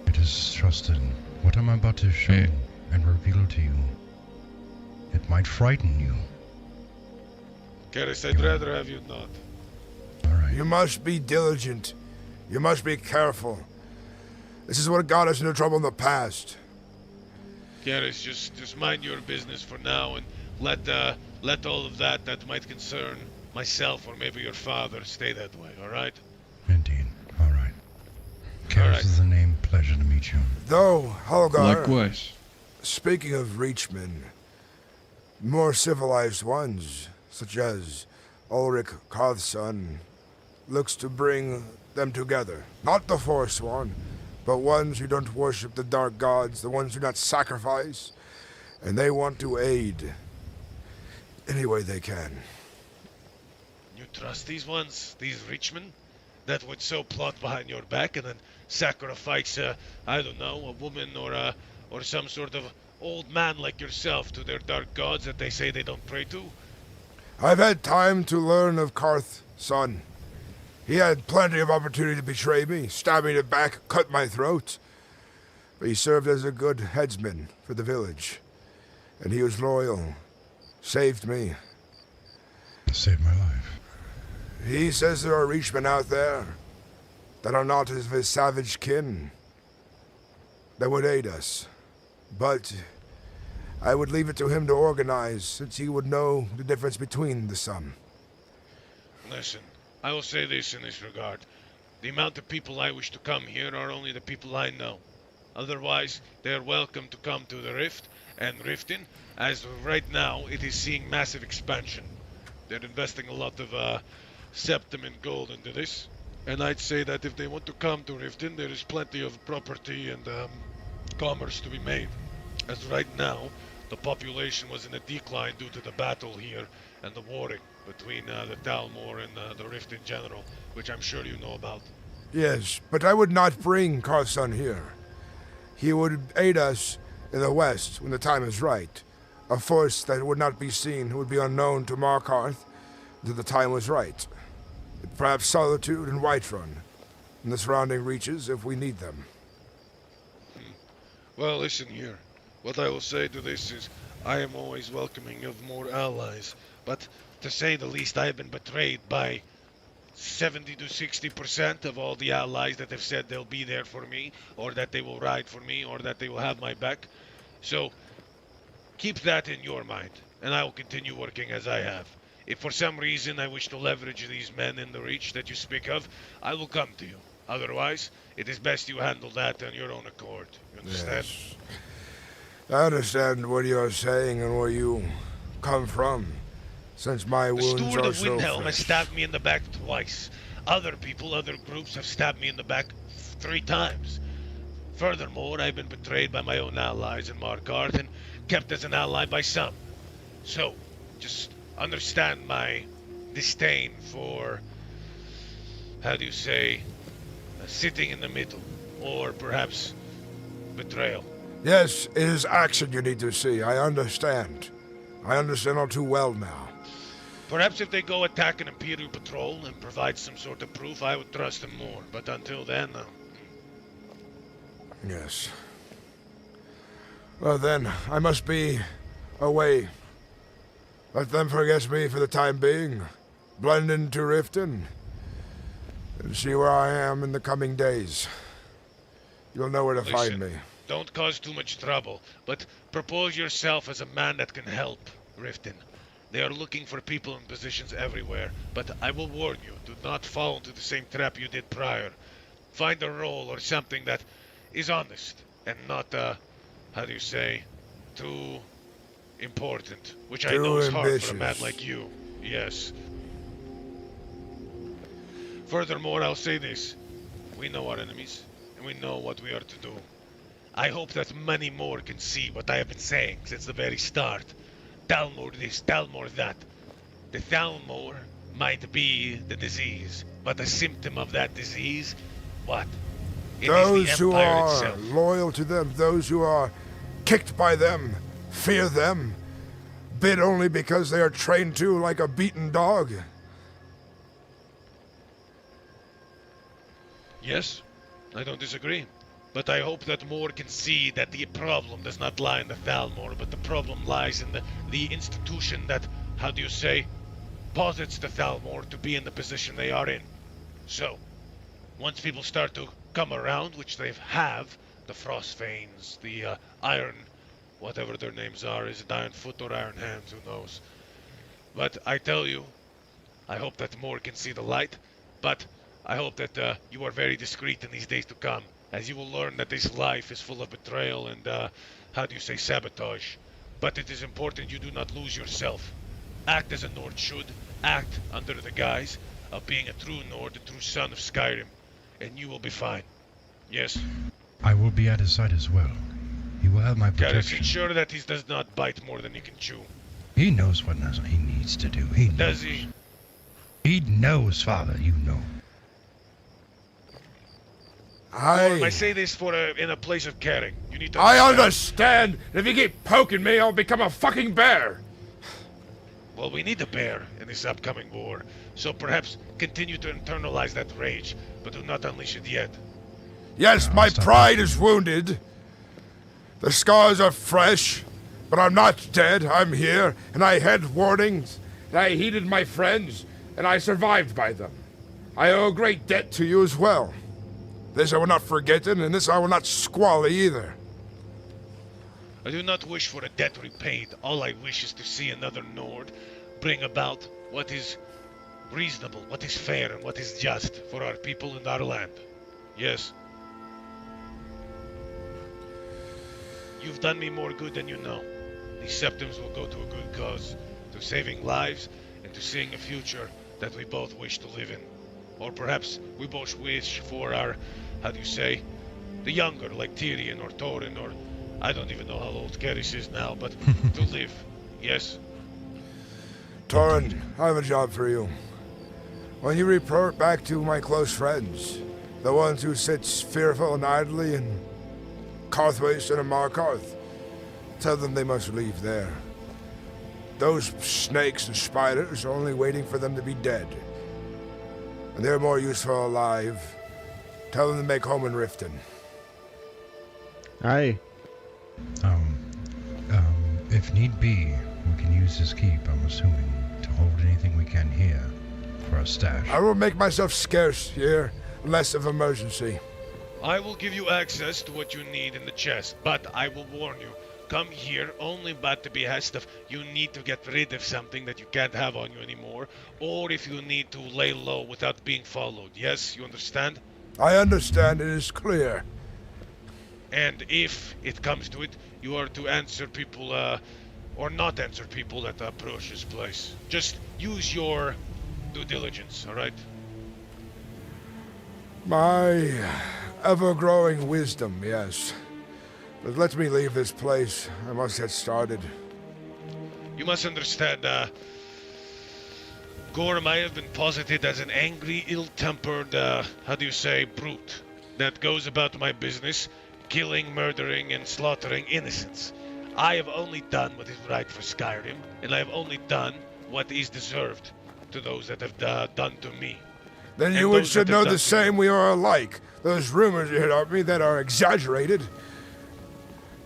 It is trusted. What I'm about to show and reveal to you, it might frighten you. Karis, I'd rather have you not. You must be diligent. You must be careful. This is what got us into trouble in the past. Karis, just mind your business for now and let all of that might concern myself or maybe your father stay that way, alright? Indeed. Alright. Karis is the name. Pleasure to meet you. Though, Holgar... Likewise. Speaking of Reachmen, more civilized ones, such as Ulrich Karthson, looks to bring them together. Not the Forsworn, but ones who don't worship the dark gods, the ones who do not sacrifice, and they want to aid any way they can. You trust these ones, these Reachmen, that would so plot behind your back and then sacrifice, I don't know, a woman or some sort of old man like yourself to their dark gods that they say they don't pray to? I've had time to learn of Karth, son. He had plenty of opportunity to betray me, stab me in the back, cut my throat. But he served as a good headsman for the village. And he was loyal. Saved me. Saved my life. He says there are Reachmen out there that are not of his savage kin that would aid us. But I would leave it to him to organize, since he would know the difference between the some. Listen, I will say this in this regard. The amount of people I wish to come here are only the people I know. Otherwise, they are welcome to come to the Rift, and Riften, as of right now, it is seeing massive expansion. They're investing a lot of septum and gold into this, and I'd say that if they want to come to Riften, there is plenty of property and commerce to be made. As right now, the population was in a decline due to the battle here and the warring between the Talmor and the Rift in general, which I'm sure you know about. Yes, but I would not bring Karthson here. He would aid us in the west when the time is right. A force that would not be seen, would be unknown to Markarth until the time was right. Perhaps Solitude and Whiterun, and the surrounding reaches if we need them. Well, listen here. What I will say to this is, I am always welcoming of more allies, but to say the least, I have been betrayed by 70 to 60% of all the allies that have said they'll be there for me, or that they will ride for me, or that they will have my back. So, keep that in your mind, and I will continue working as I have. If for some reason I wish to leverage these men in the Reach that you speak of, I will come to you. Otherwise, it is best you handle that on your own accord. You understand? Yes. I understand what you're saying and where you come from, since my wounds are so The Steward of Windhelm has fresh. stabbed me in the back twice. Other people, other groups have stabbed me in the back 3 times. Furthermore, I've been betrayed by my own allies in Markarth and kept as an ally by some. So, just understand my disdain for, how do you say, sitting in the middle, or perhaps betrayal. Yes, it is action you need to see. I understand. I understand all too well now. Perhaps if they go attack an Imperial patrol and provide some sort of proof, I would trust them more. But until then, Yes. Well then, I must be away. Let them forget me for the time being. Blend into Riften. And see where I am in the coming days. You'll know where to find me. Don't cause too much trouble, but propose yourself as a man that can help, Riften. They are looking for people in positions everywhere, but I will warn you, do not fall into the same trap you did prior. Find a role or something that is honest, and not, how do you say, too important, which I know is hard for a man like you. Yes. Furthermore, I'll say this. We know our enemies, and we know what we are to do. I hope that many more can see what I have been saying since the very start. Thalmor this, Thalmor that. The Thalmor might be the disease, but a symptom of that disease, what? It those is the who Empire are itself. loyal to them, those who are kicked by them, fear them, bid only because they are trained to like a beaten dog. Yes, I don't disagree. But I hope that more can see that the problem does not lie in the Thalmor, but the problem lies in the institution that, how do you say, posits the Thalmor to be in the position they are in. So, once people start to come around, which they have, the Frostvanes, the Iron, whatever their names are, is it Iron Foot or Iron Hands, who knows. But I tell you, I hope that more can see the light, but I hope that you are very discreet in these days to come, as you will learn that this life is full of betrayal and, how do you say, sabotage. But it is important you do not lose yourself. Act as a Nord should, act under the guise of being a true Nord, a true son of Skyrim, and you will be fine. Yes? I will be at his side as well. He will have my Gotta protection. ensure that he does not bite more than he can chew. He knows what he needs to do. He knows. Does he? He knows, Father, you know. I say this in a place of caring. You need to I understand. If you keep poking me, I'll become a fucking bear. Well, we need a bear in this upcoming war, so perhaps continue to internalize that rage, but do not unleash it yet. Yes, my pride is wounded. The scars are fresh, but I'm not dead. I'm here, and I had warnings, and I heeded my friends, and I survived by them. I owe a great debt to you as well. This I will not forget, and this I will not squall either. I do not wish for a debt repaid. All I wish is to see another Nord bring about what is reasonable, what is fair, and what is just for our people and our land. Yes. You've done me more good than you know. These septims will go to a good cause, to saving lives and to seeing a future that we both wish to live in. Or perhaps we both wish for our, how do you say, the younger, like Tyrion or Thorin, or I don't even know how old Keris is now, but to live. Yes? Thorin, I have a job for you. When you report back to my close friends, the ones who sit fearful and idly in Karthwaste and Markarth, tell them they must leave there. Those snakes and spiders are only waiting for them to be dead. And they're more useful alive. Tell them to make home in Riften. Aye. If need be, we can use this keep, I'm assuming, to hold anything we can here for a stash. I will make myself scarce here, less of emergency. I will give you access to what you need in the chest, but I will warn you, come here only by the behest of you need to get rid of something that you can't have on you anymore, or if you need to lay low without being followed. Yes, you understand? I understand, it is clear. And if it comes to it, you are to answer people, or not answer people that approach this place. Just use your due diligence, alright? My ever-growing wisdom, yes. But let me leave this place. I must get started. You must understand, Gorm, I have been posited as an angry, ill-tempered, how do you say, brute that goes about my business, killing, murdering, and slaughtering innocents. I have only done what is right for Skyrim, and I have only done what is deserved to those that have done to me. Then you should know the same, we are alike. Those rumors you hear of me that are exaggerated.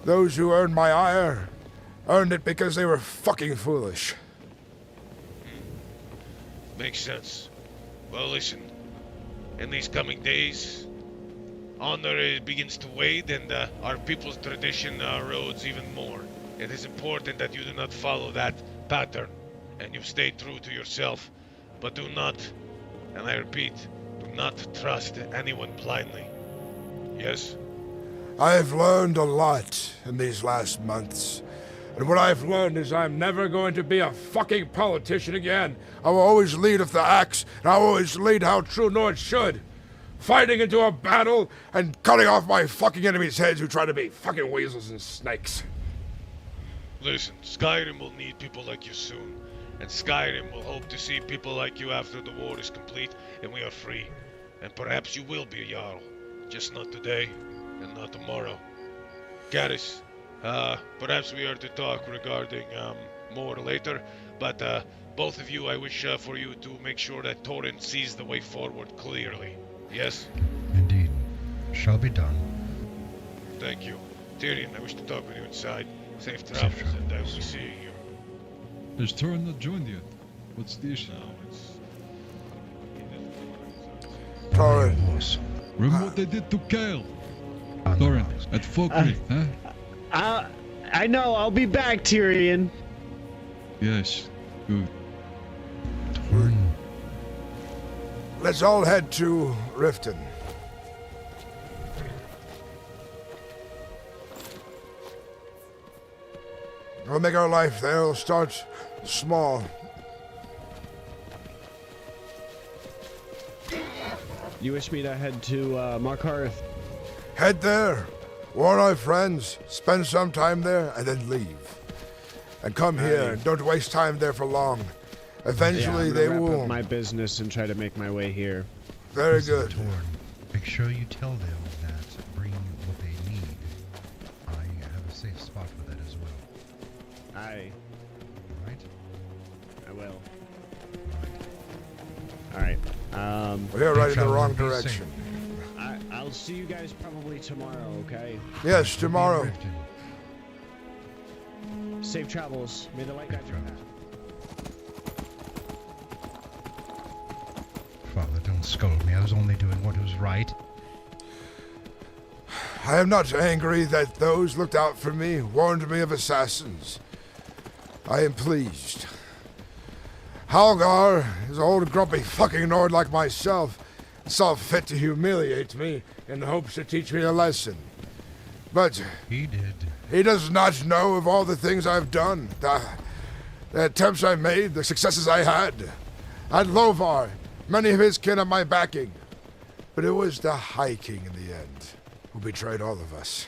Those who earned my ire, earned it because they were fucking foolish. Makes sense. Well, listen. In these coming days, honor begins to wade and our people's tradition erodes even more. It is important that you do not follow that pattern and you stay true to yourself. But do not, and I repeat, do not trust anyone blindly. Yes? I've learned a lot in these last months. And what I've learned is I'm never going to be a fucking politician again. I will always lead with the axe, and I will always lead how true Nords should. Fighting into a battle and cutting off my fucking enemies' heads who try to be fucking weasels and snakes. Listen, Skyrim will need people like you soon. And Skyrim will hope to see people like you after the war is complete and we are free. And perhaps you will be a Jarl. Just not today, and not tomorrow. Gaddis, perhaps we are to talk regarding more later, but both of you, I wish for you to make sure that Torrent sees the way forward clearly. Yes? Indeed. Shall be done. Thank you. Tyrion, I wish to talk with you inside. Safe travels, and I will be seeing you. Has Torrent not joined yet? What's the issue? No, it's... Torrent. Remember what they did to Keizaal? Torrent, at Falkreath, huh? I know, I'll be back, Tyrion. Yes, good. Let's all head to Riften. We'll make our life there. We'll start small. You wish me to head to Markarth? Head there. Warn our friends. Spend some time there, and then leave. And come here. And don't waste time there for long. Eventually, they wrap will. Up my business and try to make my way here. Very good. Torn. Make sure you tell them that bring what they need. I have a safe spot for that as well. Aye. Right? I will. Alright. We're right in the wrong direction. I'll see you guys probably tomorrow, okay? Yes, tomorrow. Safe travels. May the light guide your path. Father, don't scold me. I was only doing what was right. I am not angry that those looked out for me, warned me of assassins. I am pleased. Halgar is an old grumpy fucking Nord like myself, saw fit to humiliate me in hopes to teach me a lesson. But he did. He does not know of all the things I've done, the attempts I made, the successes I had. At Lovar, many of his kin are my backing. But it was the High King in the end who betrayed all of us.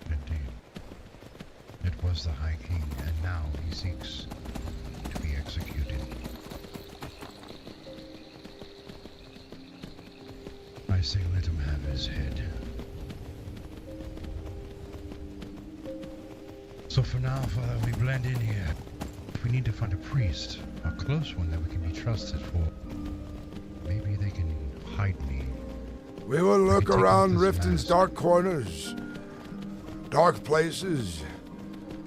Indeed. It was the High King, and now he seeks to be executed. I say let him have his head. So for now, Father, we blend in here. If we need to find a priest, a close one that we can be trusted for, maybe they can hide me. We will look around Riften's dark corners, dark places.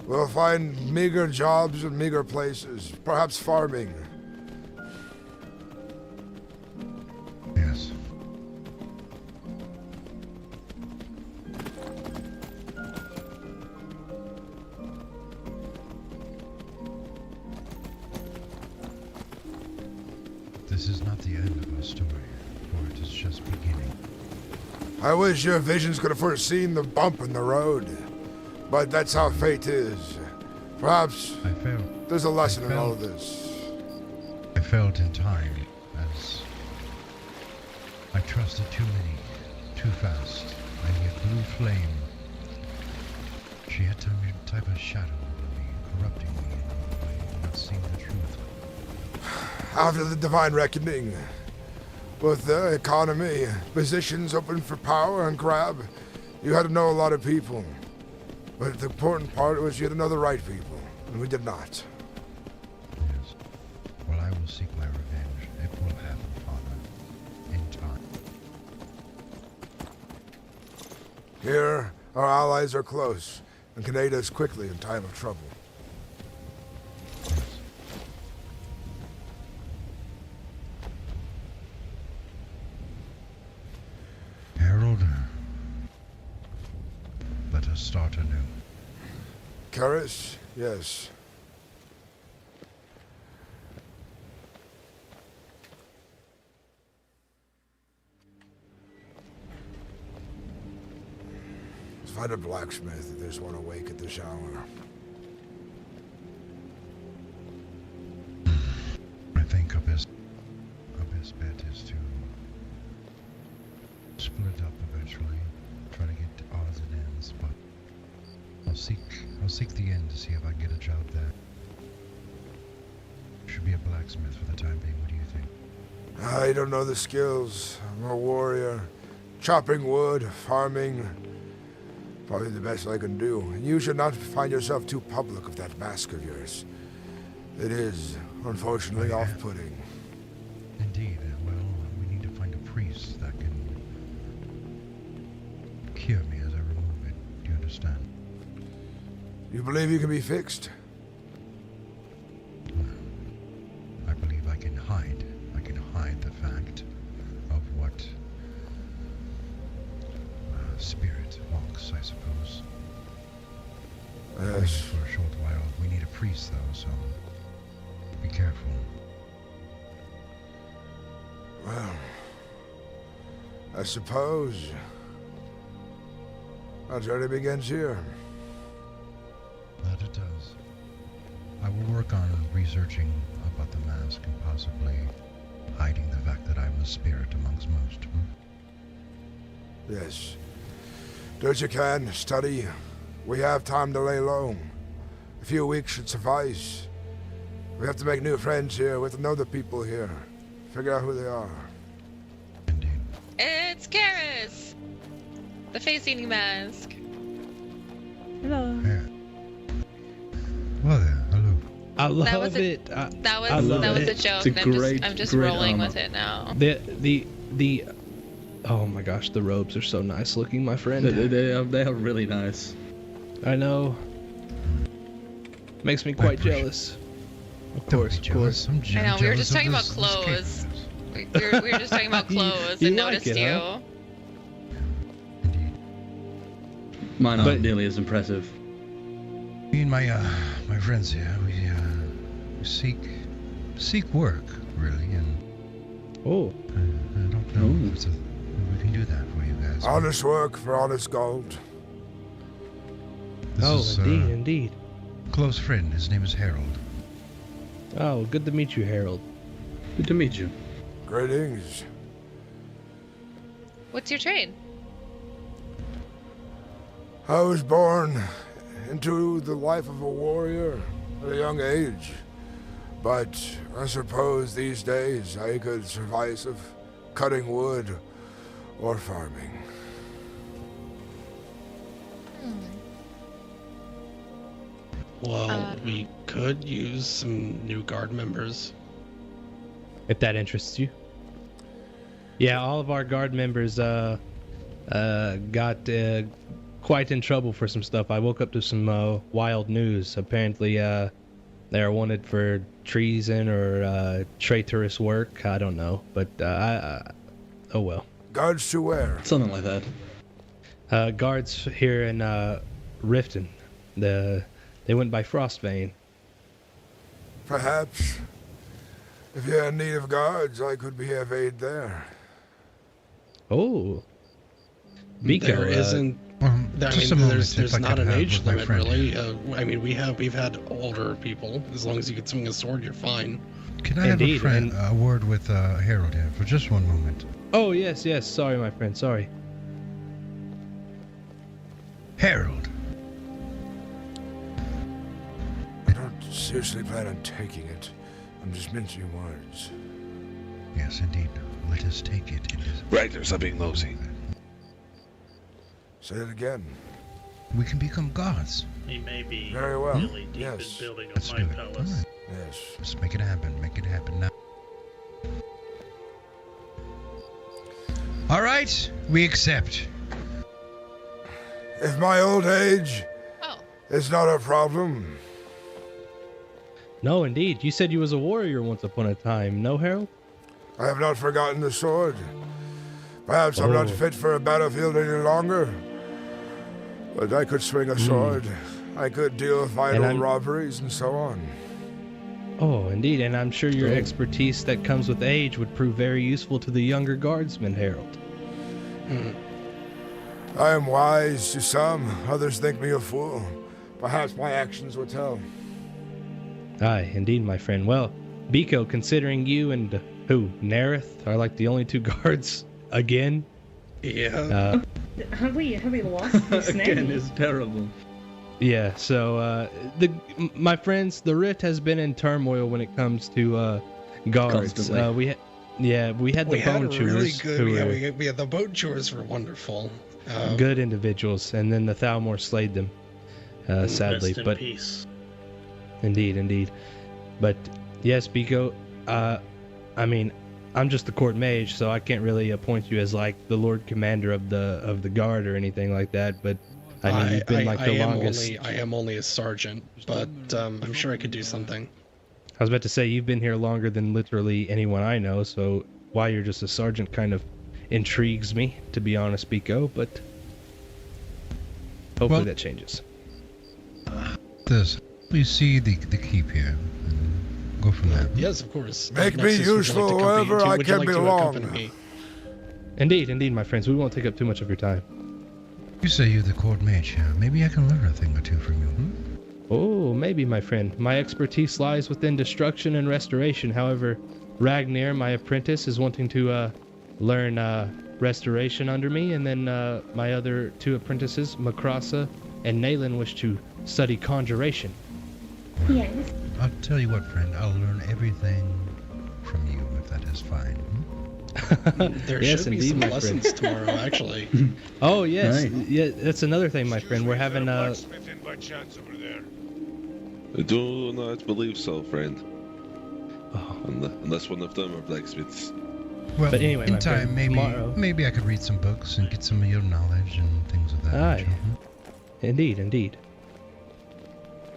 We'll find meager jobs in meager places, perhaps farming. Yes. This is not the end of our story, for it is just beginning. I wish your visions could have foreseen the bump in the road, but that's how fate is. Perhaps there's a lesson in all of this. I felt in time as I trusted too many, too fast. I had blue flame. She had some type of shadow over me, corrupting me in a way, not seeing the truth. After the Divine Reckoning, with the economy, positions open for power and grab, you had to know a lot of people. But the important part was you had to know the right people, and we did not. Yes. Well, I will seek my revenge. It will happen, Father. In time. Here, our allies are close, and can aid us quickly in time of trouble. Harold, us start anew. Karis? Yes. Let's find a blacksmith if there's one awake at the shower. I think our best bet is to split up eventually. Try to get odds and ends, but I'll seek the end to see if I can get a job there. Should be a blacksmith for the time being. What do you think? I don't know the skills. I'm a warrior. Chopping wood, farming, probably the best I can do. And you should not find yourself too public with that mask of yours. It is, unfortunately, off-putting. Indeed. Well, we need to find a priest that can cure me as I remove it. Do you understand? You believe you can be fixed? I believe I can hide. I can hide the fact of what spirit walks, I suppose. Yes. For a short while. We need a priest, though, so be careful. Well, I suppose our journey begins here. That it does. I will work on researching about the mask and possibly hiding the fact that I'm a spirit amongst most. Yes. Do what you can, study. We have time to lay low. A few weeks should suffice. We have to make new friends here. We have to know the people here. Figure out who they are. It's Karis! The face-eating mask. Hello. Well then, hello. I love That was it. That was I love a it. joke. It's a and I'm just rolling with it now. The oh my gosh, the robes are so nice looking, my friend. They are really nice. I know. Makes me quite jealous. Of course. I know, we were just talking about clothes. We were just talking about clothes and noticed you. Huh? Mine aren't nearly as impressive. Me and my friends here, we seek work, really, and I don't know if we can do that for you guys. Honest work for honest gold. This is, indeed. Close friend. His name is Harold. Oh, good to meet you, Harold. Good to meet you. Greetings. What's your trade? I was born into the life of a warrior at a young age. But I suppose these days I could survive of cutting wood or farming. Well, we could use some new guard members. If that interests you. Yeah, all of our guard members got quite in trouble for some stuff. I woke up to some wild news. Apparently, they are wanted for treason or traitorous work. I don't know, but oh well. Guards to where? Something like that. Guards here in Riften. They went by Frostbane. Perhaps. If you're in need of guards, I could be of aid there. Oh. Biko, There isn't. I mean, there's not an age limit really. I mean, we've had older people. As long as you can swing a sword, you're fine. Can I have a word with Harold here for just one moment? Oh yes. Sorry, my friend. Sorry. Harold. I don't seriously plan on taking it. I'm just mincing words. Yes, indeed. Let us take it. Ragnar's are being nosy. Say it again. We can become gods. He may be Very well. really deep Yes. in building a Let's do might it. palace. Yes. Let's make it happen. Make it happen now. All right, we accept. If my old age is not a problem, No, indeed. You said you was a warrior once upon a time. No, Harold? I have not forgotten the sword. Perhaps I'm not fit for a battlefield any longer. But I could swing a sword. I could deal with vital robberies and so on. Oh, indeed, and I'm sure your expertise that comes with age would prove very useful to the younger guardsmen, Harold. I am wise to some, others think me a fool. Perhaps my actions will tell. Aye, indeed, my friend. Well, Biko, considering you and Nerith are like the only two guards again. Yeah. Have we lost this Again, name? is terrible. Yeah, so my friends, the Rift has been in turmoil when it comes to guards. Constantly. We had the Bone Chewers. We had the Bone Chewers were wonderful. Good individuals, and then the Thalmor slayed them, sadly. Rest in but peace. Indeed. But yes, Biko, I mean, I'm just the court mage, so I can't really appoint you as like the Lord Commander of the guard or anything like that. But I mean, you've been the longest. I am only a sergeant, but I'm sure I could do something. I was about to say you've been here longer than literally anyone I know, so why you're just a sergeant kind of intrigues me, to be honest, Biko. But hopefully that changes. We see the keep here. Go from there. Yes, of course. Make me useful wherever I can belong. Indeed, my friends. We won't take up too much of your time. You say you're the court mage here. Maybe I can learn a thing or two from you, Oh, maybe, my friend. My expertise lies within destruction and restoration. However, Ragnar, my apprentice, is wanting to learn restoration under me, and then my other two apprentices, Makrasa and Naylan, wish to study conjuration. Yes. I'll tell you what, friend. I'll learn everything from you, if that is fine. There Yes, should be indeed, some my lessons friend. tomorrow, actually. Oh, yes. Right. Yeah, that's another thing, my friend. We're having by chance over there. I do not believe so, friend. Oh. Unless one of them are blacksmiths. Well, But anyway, in my friend, time, tomorrow- maybe I could read some books and get some of your knowledge and things of that Aye. nature. Indeed.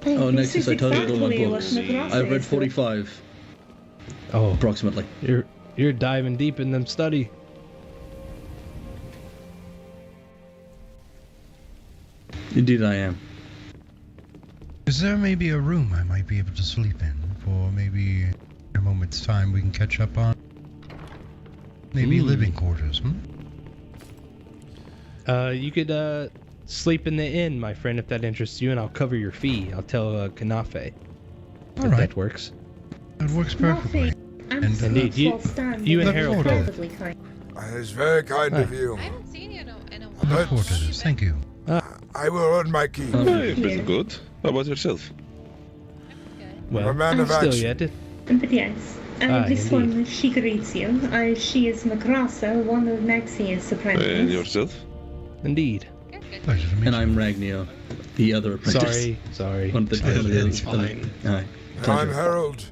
Oh, This Nexus, is I told you all my exactly what books. Makrasa I've read is. 45. Oh, approximately. You're diving deep in them study. Indeed, I am. Is there maybe a room I might be able to sleep in for maybe a moment's time we can catch up on? Maybe living quarters, You could sleep in the inn, my friend, if that interests you, and I'll cover your fee. I'll tell Kanafe if right. that works. That works perfectly. And Indeed, you and Harold both. incredibly kind. It's very kind of you. I haven't seen you in a Look while. forward to this. Thank you. I will earn my keep. Hey, been good. How about yourself? Well, A man of still action. yet. But yes, this indeed. one, she greets you. She is Makrasa, one of Maxia's And apprentices. yourself? Indeed. Pleasure to meet And I'm Ragnar, the other apprentice. Sorry. One of the It's fine. Aye. I'm Harold.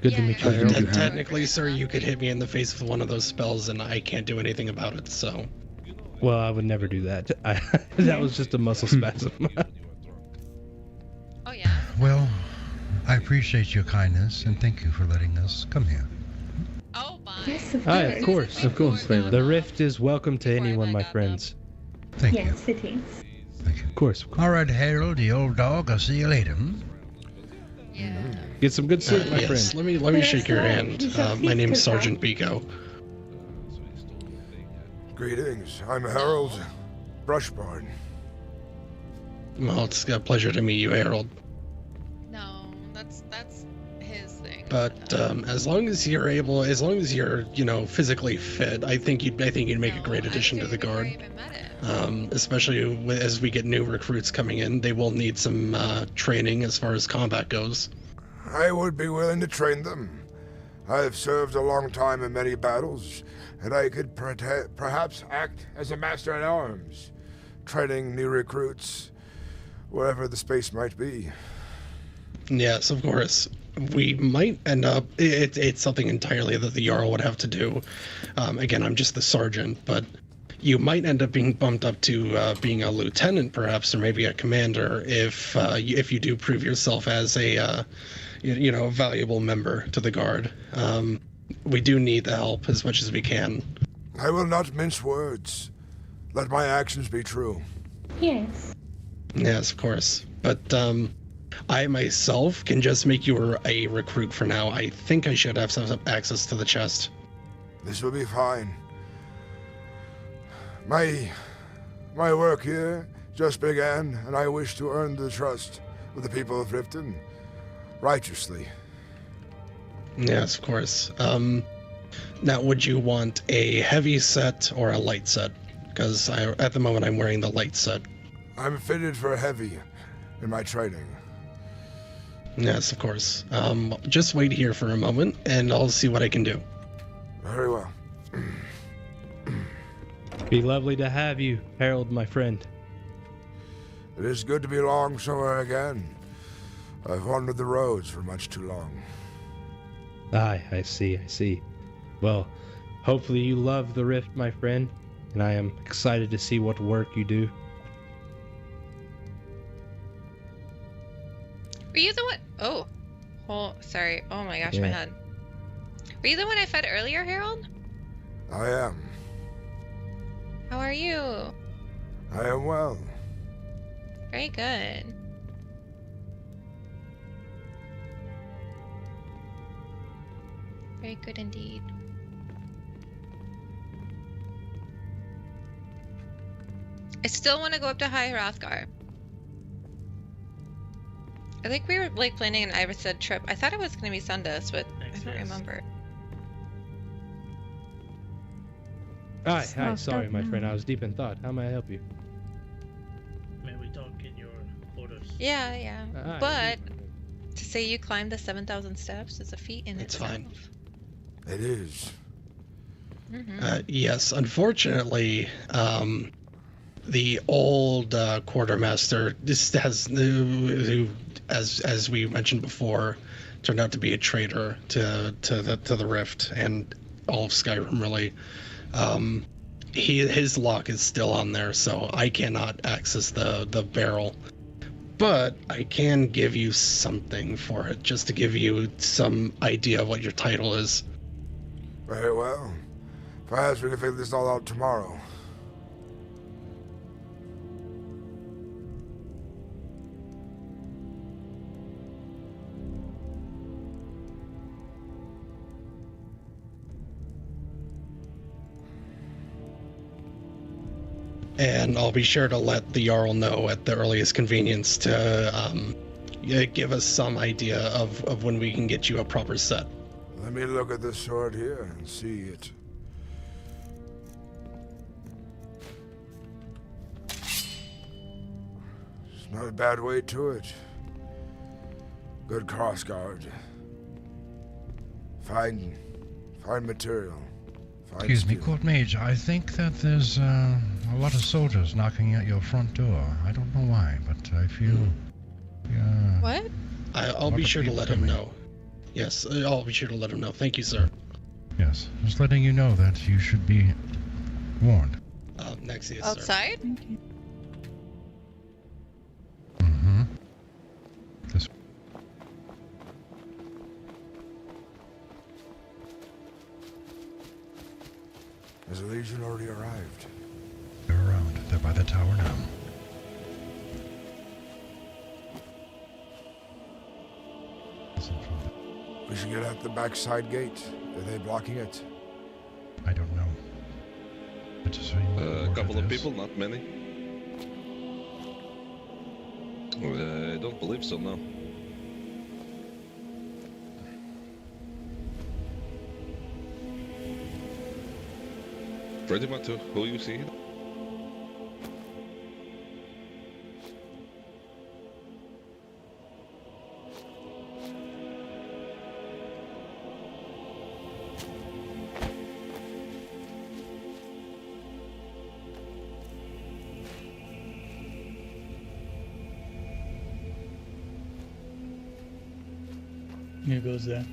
Good to meet you, Harold. Technically, sir, you could hit me in the face with one of those spells, and I can't do anything about it. So. Well, I would never do that. That was just a muscle spasm. Oh yeah. Well, I appreciate your kindness and thank you for letting us come here. Oh my. Yes, of Aye, of course. Of course, Valen. The rift is welcome to anyone, my friends. Thank you. Yes, it is. Thank you. Of course. All right, Harold, the old dog. I'll see you later. Get some good sleep, my Yes, friend. let me shake your hand. My name's Sergeant Biko. Greetings. I'm Harold Brushbarn. Well, it's a pleasure to meet you, Harold. No, that's his thing. But as long as you're physically fit, I think you'd make a great addition to the guard. Especially as we get new recruits coming in, they will need some training as far as combat goes. I would be willing to train them. I have served a long time in many battles, and I could perhaps act as a master-at-arms, training new recruits, wherever the space might be. Yes, of course. We might end up. It's something entirely that the Jarl would have to do. Again, I'm just the sergeant, but you might end up being bumped up to being a lieutenant, perhaps, or maybe a commander, if you do prove yourself as a valuable member to the guard. We do need the help as much as we can. I will not mince words. Let my actions be true. Yes. Yes, of course. But I myself can just make you a recruit for now. I think I should have some access to the chest. This will be fine. My work here just began, and I wish to earn the trust of the people of Riften righteously. Yes, of course. Now, would you want a heavy set or a light set? Because at the moment I'm wearing the light set. I'm fitted for heavy in my training. Yes, of course. Just wait here for a moment, and I'll see what I can do. Very well. Be lovely to have you, Harold, my friend. It is good to be along somewhere again. I've wandered the roads for much too long. Aye, I see. Well, hopefully you love the Rift, my friend, and I am excited to see what work you do. Were you the one? Oh, sorry. Oh my gosh, my head. Were you the one I fed earlier, Harold? I am. How are you? I am well. Very good. Very good indeed. I still want to go up to High Hrothgar. I think we were like planning an Iverstead trip. I thought it was going to be Sundays, but I don't remember. Hi, sorry, my friend. I was deep in thought. How may I help you? May we talk in your quarters? Yeah. But to say you climbed the 7,000 steps is a feat in itself. Fine. It is. Yes, unfortunately, the old quartermaster, this has, who, as we mentioned before, turned out to be a traitor to the Rift and all of Skyrim, really. His lock is still on there, so I cannot access the barrel. But I can give you something for it, just to give you some idea of what your title is. Very well. Perhaps we can figure this all out tomorrow. And I'll be sure to let the Jarl know at the earliest convenience to give us some idea of when we can get you a proper set. Let me look at this sword here and see it. It's not a bad weight to it. Good crossguard. Fine material. Excuse me, Court Mage, I think that there's a lot of soldiers knocking at your front door. I don't know why, but I feel... What? I'll be sure to let him know. Yes, I'll be sure to let him know. Thank you, sir. Yes, just letting you know that you should be warned. Nexius, outside? Mm-hmm. This... Has the Legion already arrived? They're around. They're by the tower now. We should get out the backside gate. Are they blocking it? I don't know. But A couple of people, not many. I don't believe so, no. Pretty much who you see. Here goes that.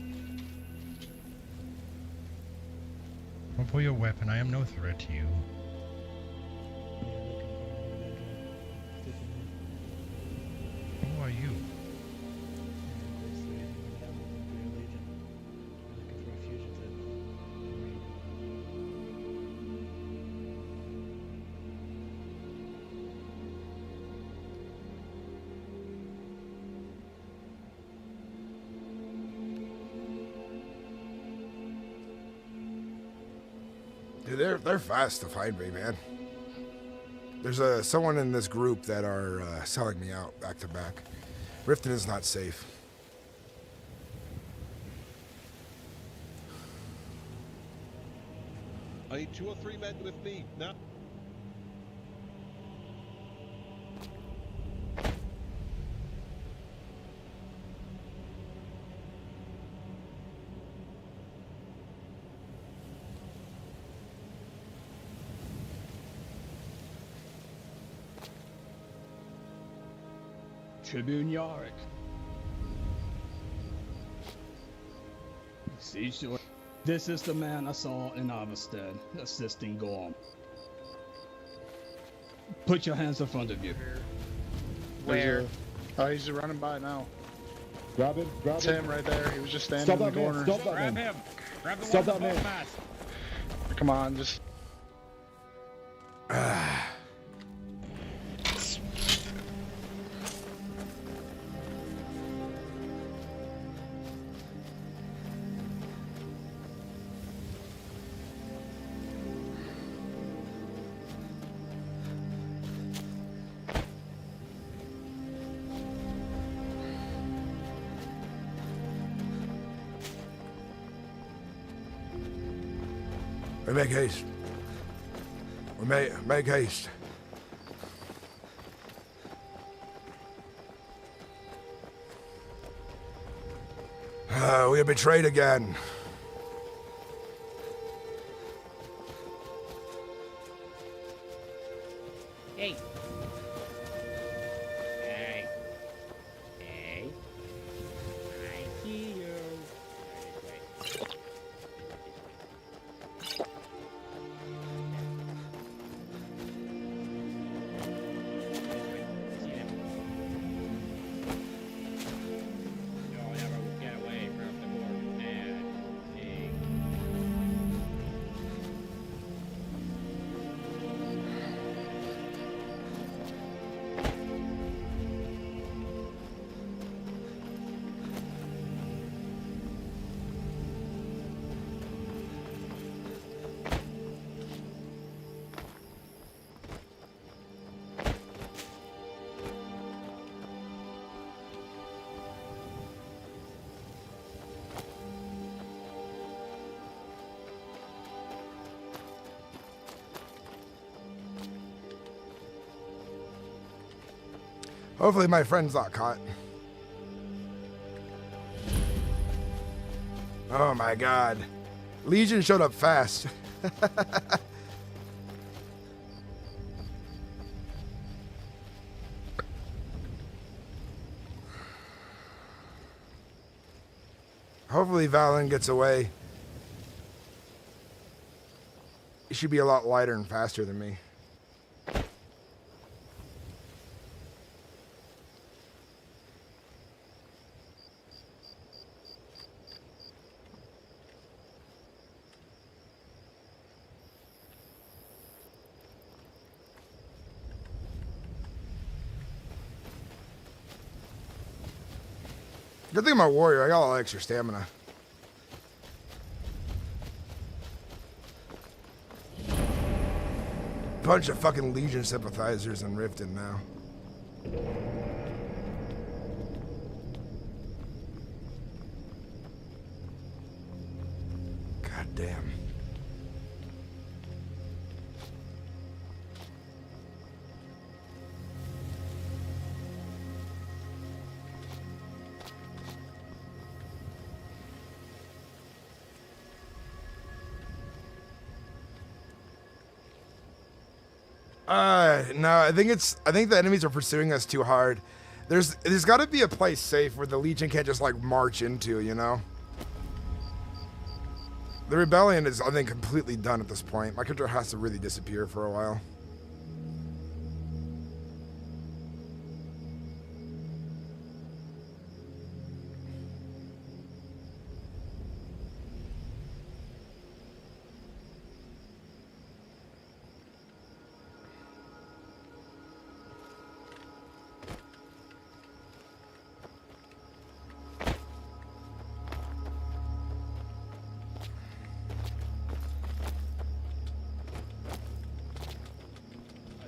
Don't pull your weapon. I am no threat to you. Who are you? they're fast to find me, man. There's someone in this group that are selling me out back to back. Riften is not safe. I need 2 or 3 men with me now. Tribune Yarick. Siege. This is the man I saw in Avestead, assisting Gorm. Put your hands in front of you. Where? Oh, he's running by now. Grab him, grab It's him. him right there. He was just standing Stop in that the man, corner. stop that Grab man. him! Grab the Stop one that with man. mask! Come on, just. We make haste. We make haste. We are betrayed again. Hey. Hey. Hey. I see you. You'll never get away from the Gorm man. Hey. Hopefully my friend's not caught. Oh my god. Legion showed up fast. Hopefully Valen gets away. He should be a lot lighter and faster than me. Good thing I'm a warrior. I got a lot of extra stamina. Bunch of fucking Legion sympathizers in Riften now. God damn. No, I think the enemies are pursuing us too hard. There's got to be a place safe where the Legion can't just like march into, you know? The rebellion is, I think, completely done at this point. My character has to really disappear for a while.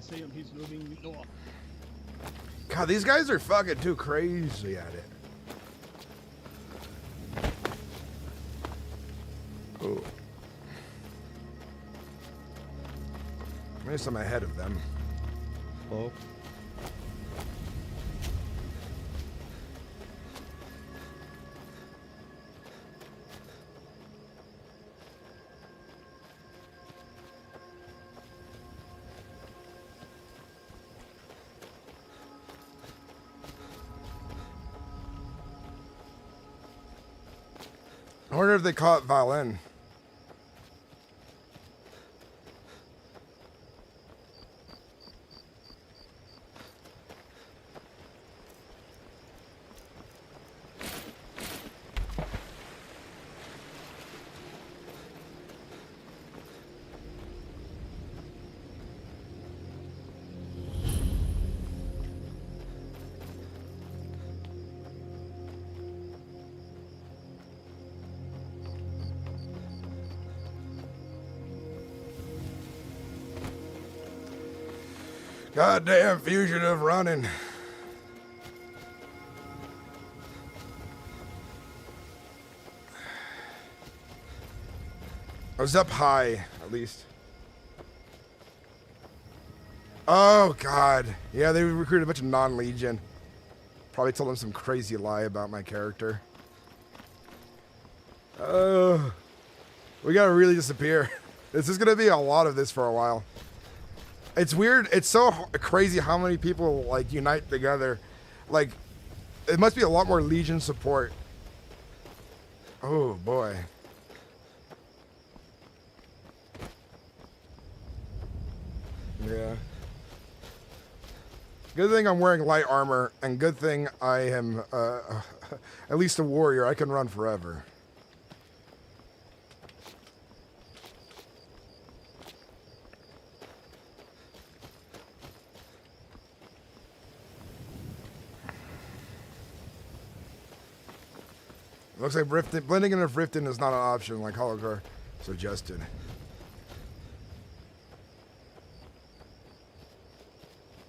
see him. He's moving north. God, these guys are fucking too crazy at it. Oh. At least I'm ahead of them. Oh. I wonder if they caught Violin. Goddamn fugitive running. I was up high, at least. Oh, God. Yeah, they recruited a bunch of non-Legion. Probably told them some crazy lie about my character. We gotta really disappear. This is gonna be a lot of this for a while. It's weird. It's so crazy how many people like unite together. Like, it must be a lot more Legion support. Oh boy. Yeah. Good thing I'm wearing light armor, and good thing I am at least a warrior. I can run forever. Looks like blending in with Riften is not an option like Holokar suggested.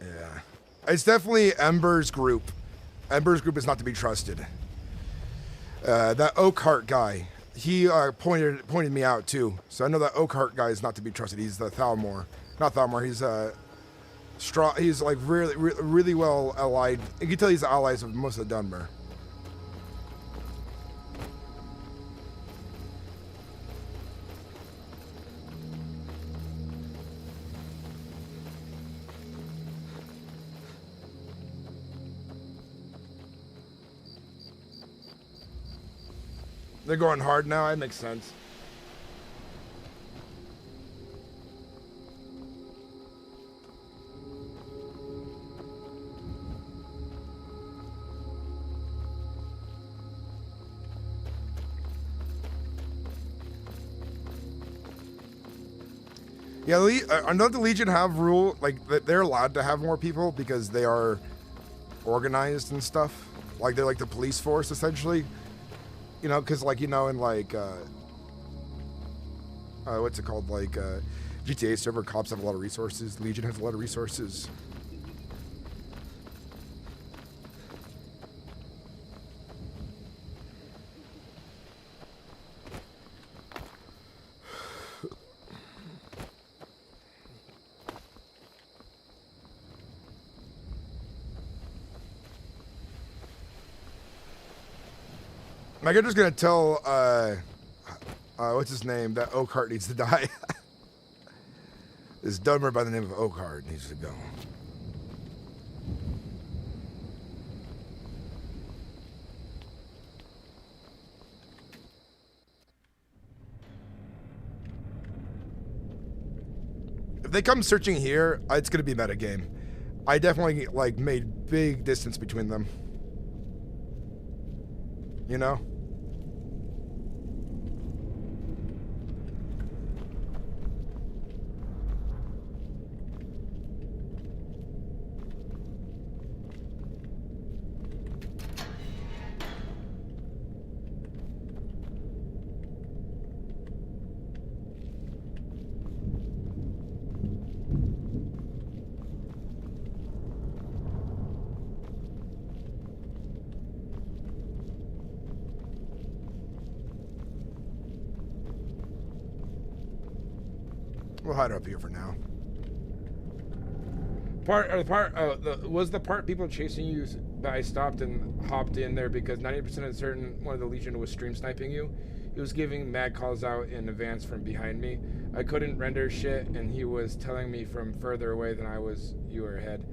Yeah. It's definitely Ember's group. Ember's group is not to be trusted. That Oakhart guy, he pointed me out too. So I know that Oakhart guy is not to be trusted. He's the Thalmor. Not Thalmor, he's like really well allied. You can tell he's allies of most of the Dunmer. They're going hard now. That makes sense. Yeah, I know the Legion have rule like that they're allowed to have more people because they are organized and stuff. Like they're like the police force essentially. You know, because like, you know, in like, what's it called? Like, GTA server cops have a lot of resources. Legion has a lot of resources. My character's gonna tell, what's his name? That Oakhart needs to die. This dumber by the name of Oakhart needs to go. If they come searching here, it's gonna be metagame. I definitely, like, made big distance between them. You know? We'll hide up here for now. Was the part people chasing you that I stopped and hopped in there because 90% certain one of the Legion was stream sniping you? He was giving mad calls out in advance from behind me. I couldn't render shit, and he was telling me from further away than I was. You were ahead.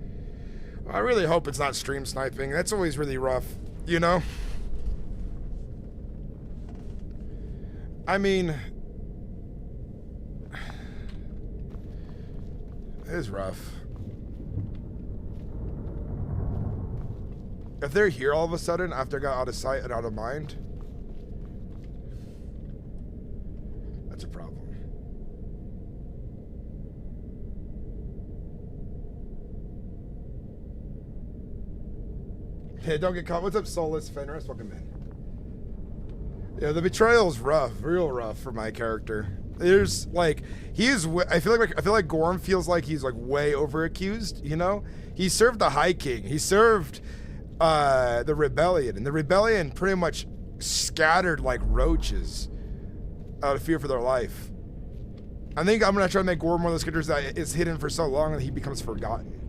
I really hope it's not stream sniping. That's always really rough, you know? I mean, it is rough. If they're here all of a sudden after I got out of sight and out of mind, that's a problem. Hey, don't get caught. What's up, Soulless Fenris? Welcome in. Yeah, the betrayal's rough, real rough for my character. There's like, I feel like Gorm feels like he's like way over accused, you know? He served the High King. He served the rebellion, and the rebellion pretty much scattered like roaches out of fear for their life. I think I'm gonna try to make Gorm one of those characters that is hidden for so long that he becomes forgotten.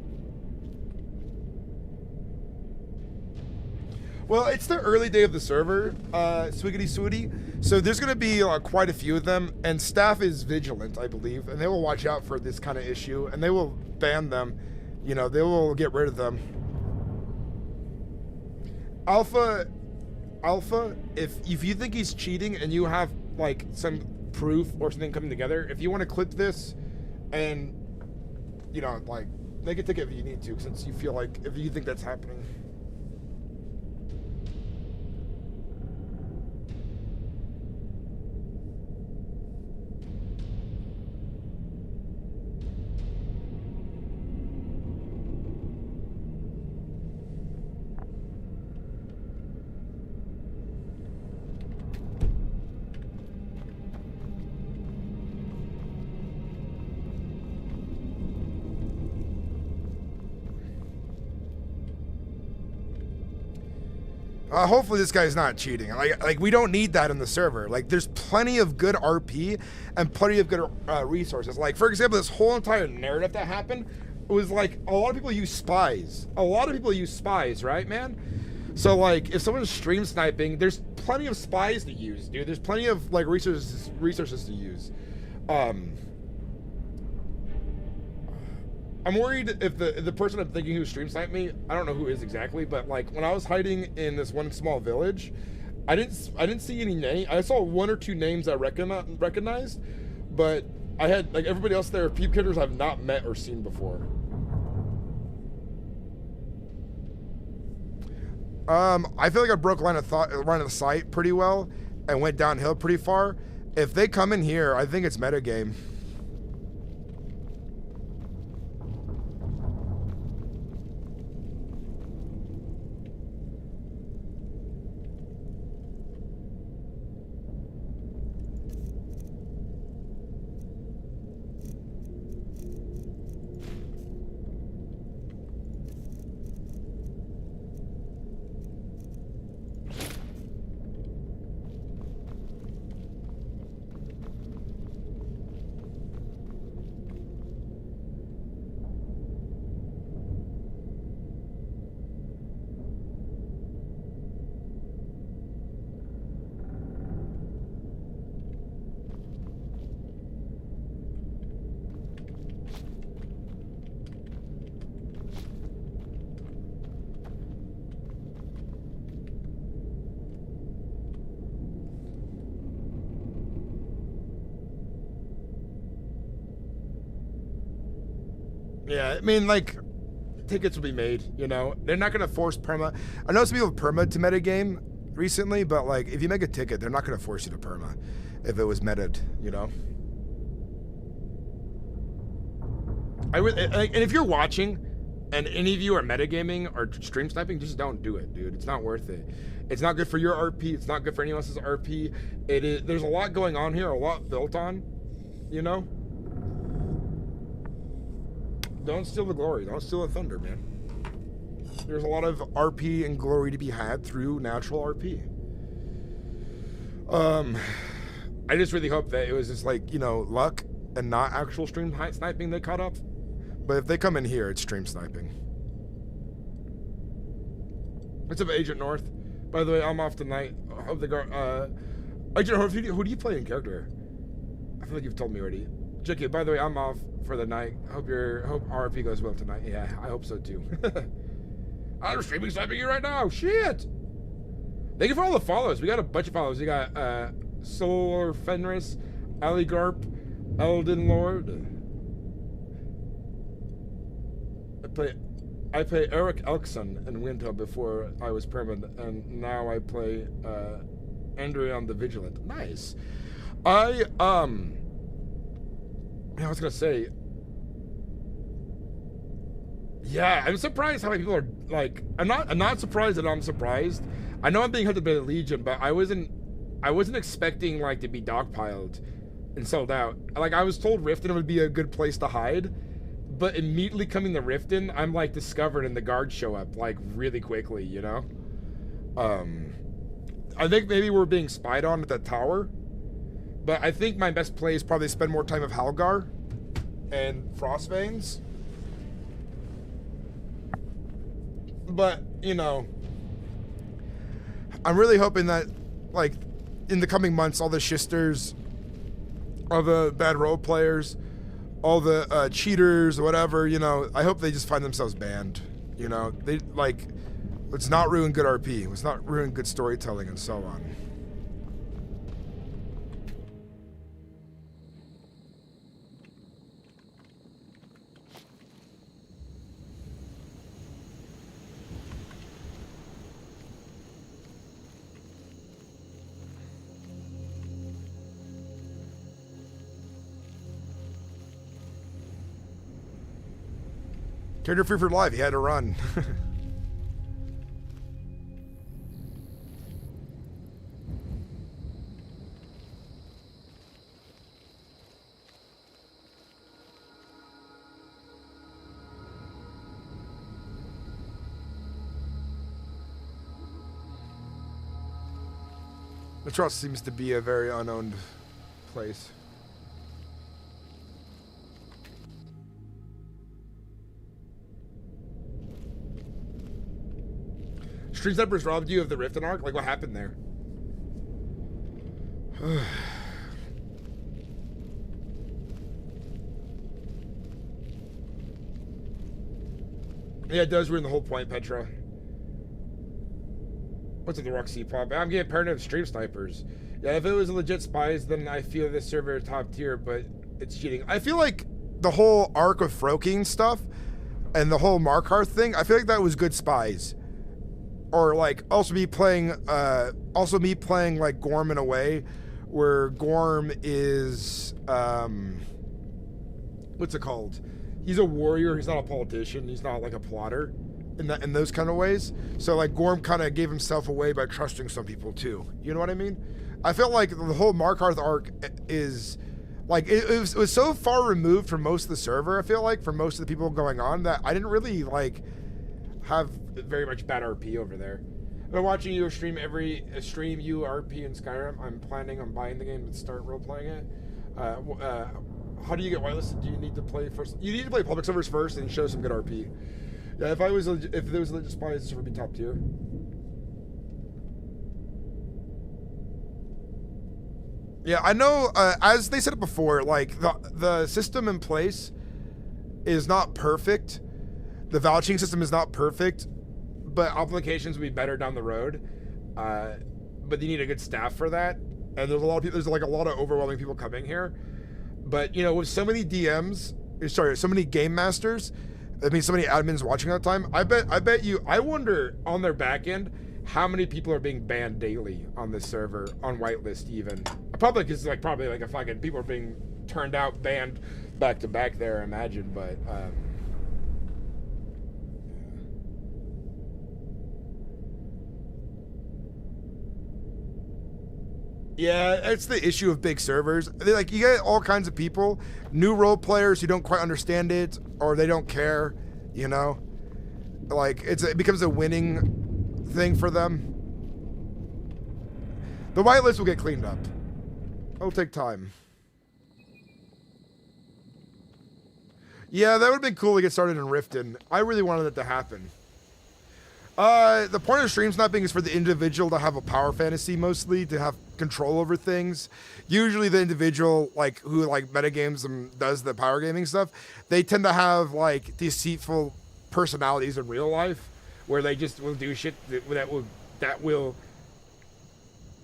Well, it's the early day of the server, Swiggity Swooty, so there's gonna be quite a few of them, and staff is vigilant, I believe, and they will watch out for this kind of issue, and they will ban them. You know, they will get rid of them. Alpha, if you think he's cheating and you have like some proof or something coming together, if you want to clip this and, you know, like make a ticket if you need to, since you feel like, if you think that's happening. Hopefully this guy's not cheating. Like we don't need that in the server. Like there's plenty of good RP and plenty of good resources. Like for example, this whole entire narrative that happened was like a lot of people use spies. Right, man? So like if someone's stream sniping, there's plenty of spies to use, dude. There's plenty of like resources to use. I'm worried if the person I'm thinking who stream sniped me, I don't know who is exactly, but like when I was hiding in this one small village, I didn't see any name. I saw one or two names I recognized, but I had like everybody else there, peep killers I've not met or seen before. I feel like I broke line of sight pretty well and went downhill pretty far. If they come in here, I think it's metagame. Yeah, I mean, like, tickets will be made, you know? They're not gonna force perma. I know some people have perma to metagame recently, but, like, if you make a ticket, they're not gonna force you to perma if it was meted, you know? And if you're watching, and any of you are metagaming or stream sniping, just don't do it, dude. It's not worth it. It's not good for your RP. It's not good for anyone else's RP. There's a lot going on here, a lot built on, you know? Don't steal the glory. Don't steal the thunder, man. There's a lot of RP and glory to be had through natural RP. I just really hope that it was just like, you know, luck and not actual stream sniping they caught up. But if they come in here, it's stream sniping. What's up, Agent North? By the way, I'm off tonight. I hope they go. Agent North, who do you play in character? I feel like you've told me already. JK, by the way, I'm off for the night. Hope RP goes well tonight. Yeah, I hope so too. I'm streaming sniping you right now. Shit. Thank you for all the follows. We got a bunch of follows. We got Solar Fenris, Aligarp, Elden Lord. I play Eric Elkson in Winter before I was permanent, and now I play Andreon the Vigilant. Nice. I was gonna say, yeah, I'm surprised how many people are like. I'm not surprised that I'm surprised. I know I'm being hunted by the Legion, but I wasn't expecting like to be dogpiled and sold out. Like I was told Riften would be a good place to hide, but immediately coming to Riften, I'm like discovered and the guards show up like really quickly, you know. I think maybe we're being spied on at that tower, but I think my best play is probably spend more time with Halgar and Frostveins. But you know, I'm really hoping that, like, in the coming months, all the shisters, all the bad role players, all the cheaters, whatever, you know, I hope they just find themselves banned. You know, they like, let's not ruin good RP. Let's not ruin good storytelling and so on. Character free for live, he had to run. The trust seems to be a very unowned place. Street Snipers robbed you of the Riften Arc? Like, what happened there? Yeah, it does ruin the whole point, Petra. What's up, the Roxy Pop? I'm getting paranoid of Stream Snipers. Yeah, if it was legit spies, then I feel this server is top tier, but it's cheating. I feel like the whole arc of Froking stuff and the whole Markarth thing, I feel like that was good spies. Or like also me playing like Gorm in a way where Gorm is what's it called? He's a warrior, he's not a politician, he's not like a plotter in those kind of ways. So like Gorm kind of gave himself away by trusting some people too. You know what I mean? I felt like the whole Markarth arc is like it was so far removed from most of the server, I feel like, from most of the people going on, that I didn't really like have very much bad RP over there. I've been watching you stream you RP in Skyrim. I'm planning on buying the game and start role-playing it. How do you get whitelisted? Do you need to play first? You need to play public servers first and show some good RP. Yeah, if there was legit spies, this would be top tier. Yeah, I know, as they said it before, like, the system in place is not perfect. The vouching system is not perfect, but applications will be better down the road. But you need a good staff for that. And there's a lot of people, there's like a lot of overwhelming people coming here. But, you know, with so many so many game masters, I mean, so many admins watching at the time, I wonder on their back end, how many people are being banned daily on this server, on whitelist even. Public is like probably like a fucking, people are being turned out, banned back to back there, I imagine, but, yeah, it's the issue of big servers. Like, you get all kinds of people, new role players who don't quite understand it, or they don't care, you know? Like, it becomes a winning thing for them. The whitelist will get cleaned up. It'll take time. Yeah, that would have been cool to get started in Riften. I really wanted that to happen. The point of stream sniping is for the individual to have a power fantasy, mostly to have control over things. Usually the individual like who like metagames and does the power gaming stuff, they tend to have like deceitful personalities in real life where they just will do shit that will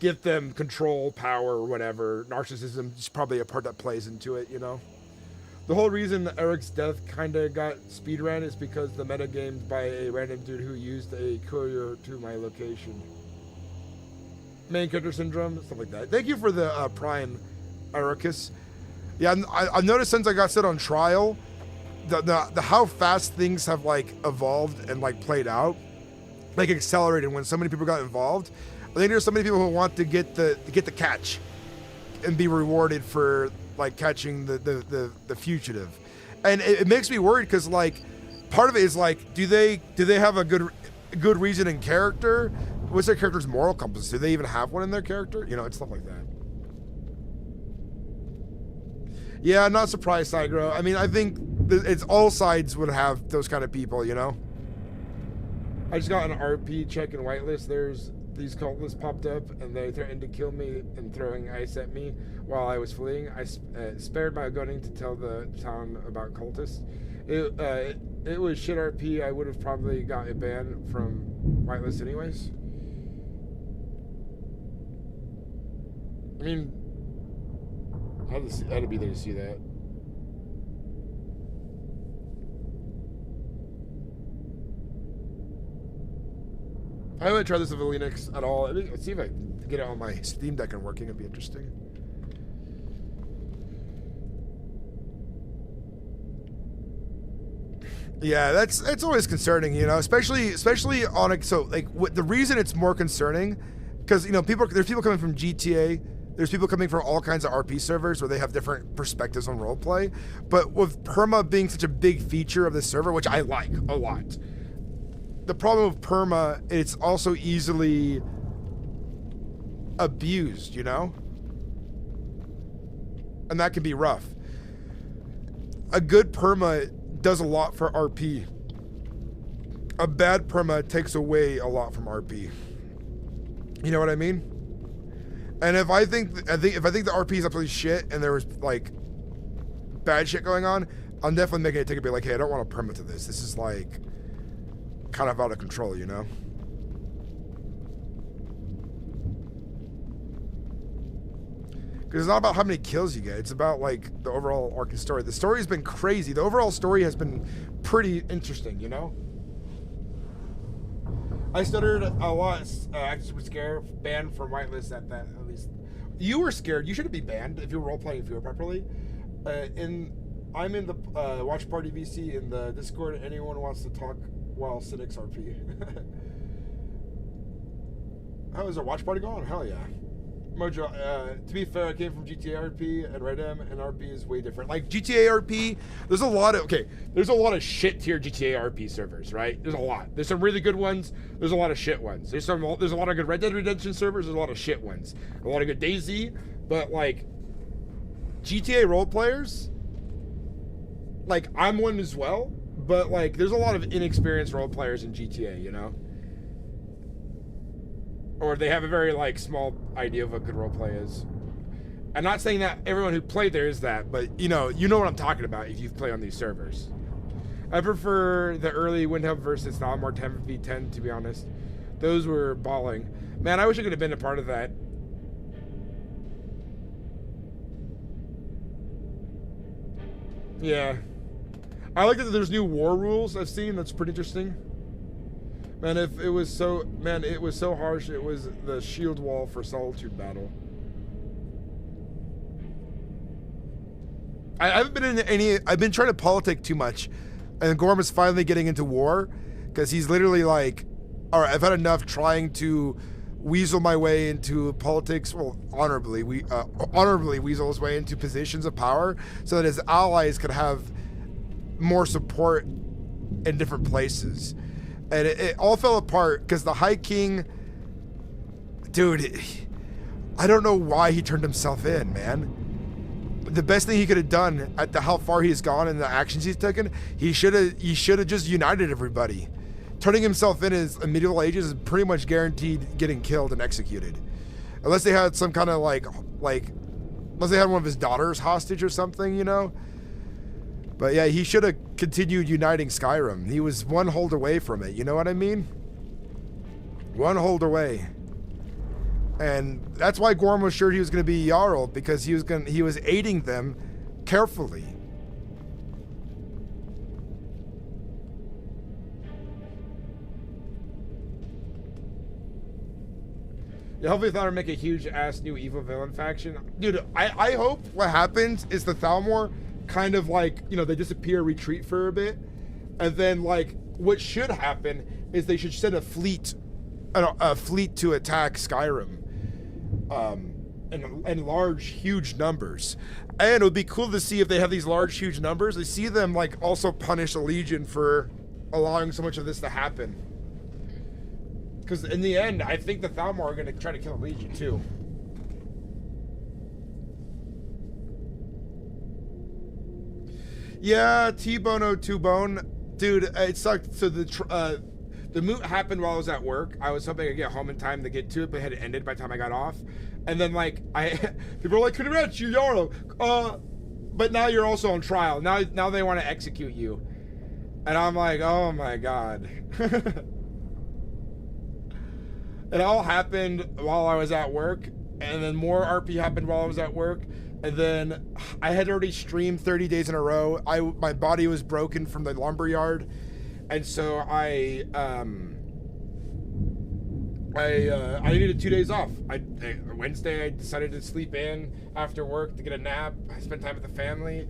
give them control, power, or whatever. Narcissism is probably a part that plays into it, you know? The whole reason Eric's death kind of got speedrun is because the metagamed by a random dude who used a courier to my location. Main character syndrome, stuff like that. Thank you for the Prime, Ericus. Yeah, I've noticed since I got set on trial, the how fast things have like evolved and like played out, like accelerated when so many people got involved. I think there's so many people who want to get the catch and be rewarded for like catching the fugitive, and it makes me worried because like part of it is like do they have a good reason in character? What's their character's moral compass? Do they even have one in their character? You know, it's stuff like that. Yeah, not surprised, Cygro. I mean, I think it's all sides would have those kind of people, you know. I just got an RP check in whitelist. There's these cultists popped up and they threatened to kill me and throwing ice at me while I was fleeing. I spared my gunning to tell the town about cultists. It was shit RP. I would have probably got a ban from whitelist anyways. I mean, I had to be there to see that. I haven't tried this with Linux at all. Let's see if I can get it on my Steam Deck and working. It'd be interesting. Yeah, that's always concerning, you know, especially on a, so like the reason it's more concerning, because you know there's people coming from GTA, there's people coming from all kinds of RP servers where they have different perspectives on roleplay, but with perma being such a big feature of this server, which I like a lot. The problem with perma, it's also easily abused, you know? And that can be rough. A good perma does a lot for RP. A bad perma takes away a lot from RP. You know what I mean? And if I think the RP is absolutely shit and there was like bad shit going on, I'm definitely making it take a bit like, hey, I don't want a perma to this. This is like kind of out of control, you know? Because it's not about how many kills you get, it's about like the overall arc of story. The story's been crazy. The overall story has been pretty interesting, you know? I stuttered a lot, actually was scared, banned from whitelist at least. You were scared, you shouldn't be banned if you were role-playing properly. I'm in the watch party VC in the Discord. Anyone wants to talk while Sinnix RP. How is our watch party going? Hell yeah. Mojo, to be fair, I came from GTA RP and Red M, and RP is way different. Like GTA RP, there's a lot of shit tier GTA RP servers, right? There's a lot. There's some really good ones. There's a lot of shit ones. There's a lot of good Red Dead Redemption servers. There's a lot of shit ones. A lot of good DayZ, but like GTA role players, like I'm one as well, but like there's a lot of inexperienced role players in GTA, you know? Or they have a very like small idea of what good roleplay is. I'm not saying that everyone who played there is that, but you know what I'm talking about if you've played on these servers. I prefer the early Windhub versus the Almor 10v10, to be honest. Those were balling. Man, I wish I could have been a part of that. Yeah. I like that there's new war rules I've seen. That's pretty interesting. Man, it was so harsh. It was the shield wall for Solitude battle. I haven't been in any. I've been trying to politic too much, and Gorm is finally getting into war because he's literally like, all right, I've had enough trying to weasel my way into politics. Well, honorably weasel his way into positions of power so that his allies could have more support in different places. And it all fell apart because the High King, dude, I don't know why he turned himself in, man. the best thing he could have done at how far he's gone and the actions he's taken, he should have just united everybody. Turning himself in his medieval ages is pretty much guaranteed getting killed and executed, unless they had some kind of like unless they had one of his daughters hostage or something, you know. But yeah, he should have continued uniting Skyrim. He was one hold away from it. You know what I mean? One hold away. And that's why Gorm was sure he was going to be Jarl, because he was aiding them carefully. Yeah, hopefully thought I'd make a huge ass new evil villain faction. Dude, I hope what happens is the Thalmor kind of like, you know, they disappear, retreat for a bit, and then like what should happen is they should send a fleet to attack Skyrim. In large, huge numbers. And it would be cool to see if they have these large, huge numbers. I see them like also punish a legion for allowing so much of this to happen. Because in the end, I think the Thalmor are going to try to kill a legion too. Yeah, T-Bone, oh, T-Bone. Dude, it sucked. So the moot happened while I was at work. I was hoping I could get home in time to get to it, but it had ended by the time I got off. And then like people were like, "Congrats, you Jarl." But now you're also on trial. Now they want to execute you. And I'm like, oh my god. It all happened while I was at work, and then more RP happened while I was at work. And then I had already streamed 30 days in a row. My body was broken from the lumberyard. And so I needed 2 days off. Wednesday I decided to sleep in after work to get a nap. I spent time with the family.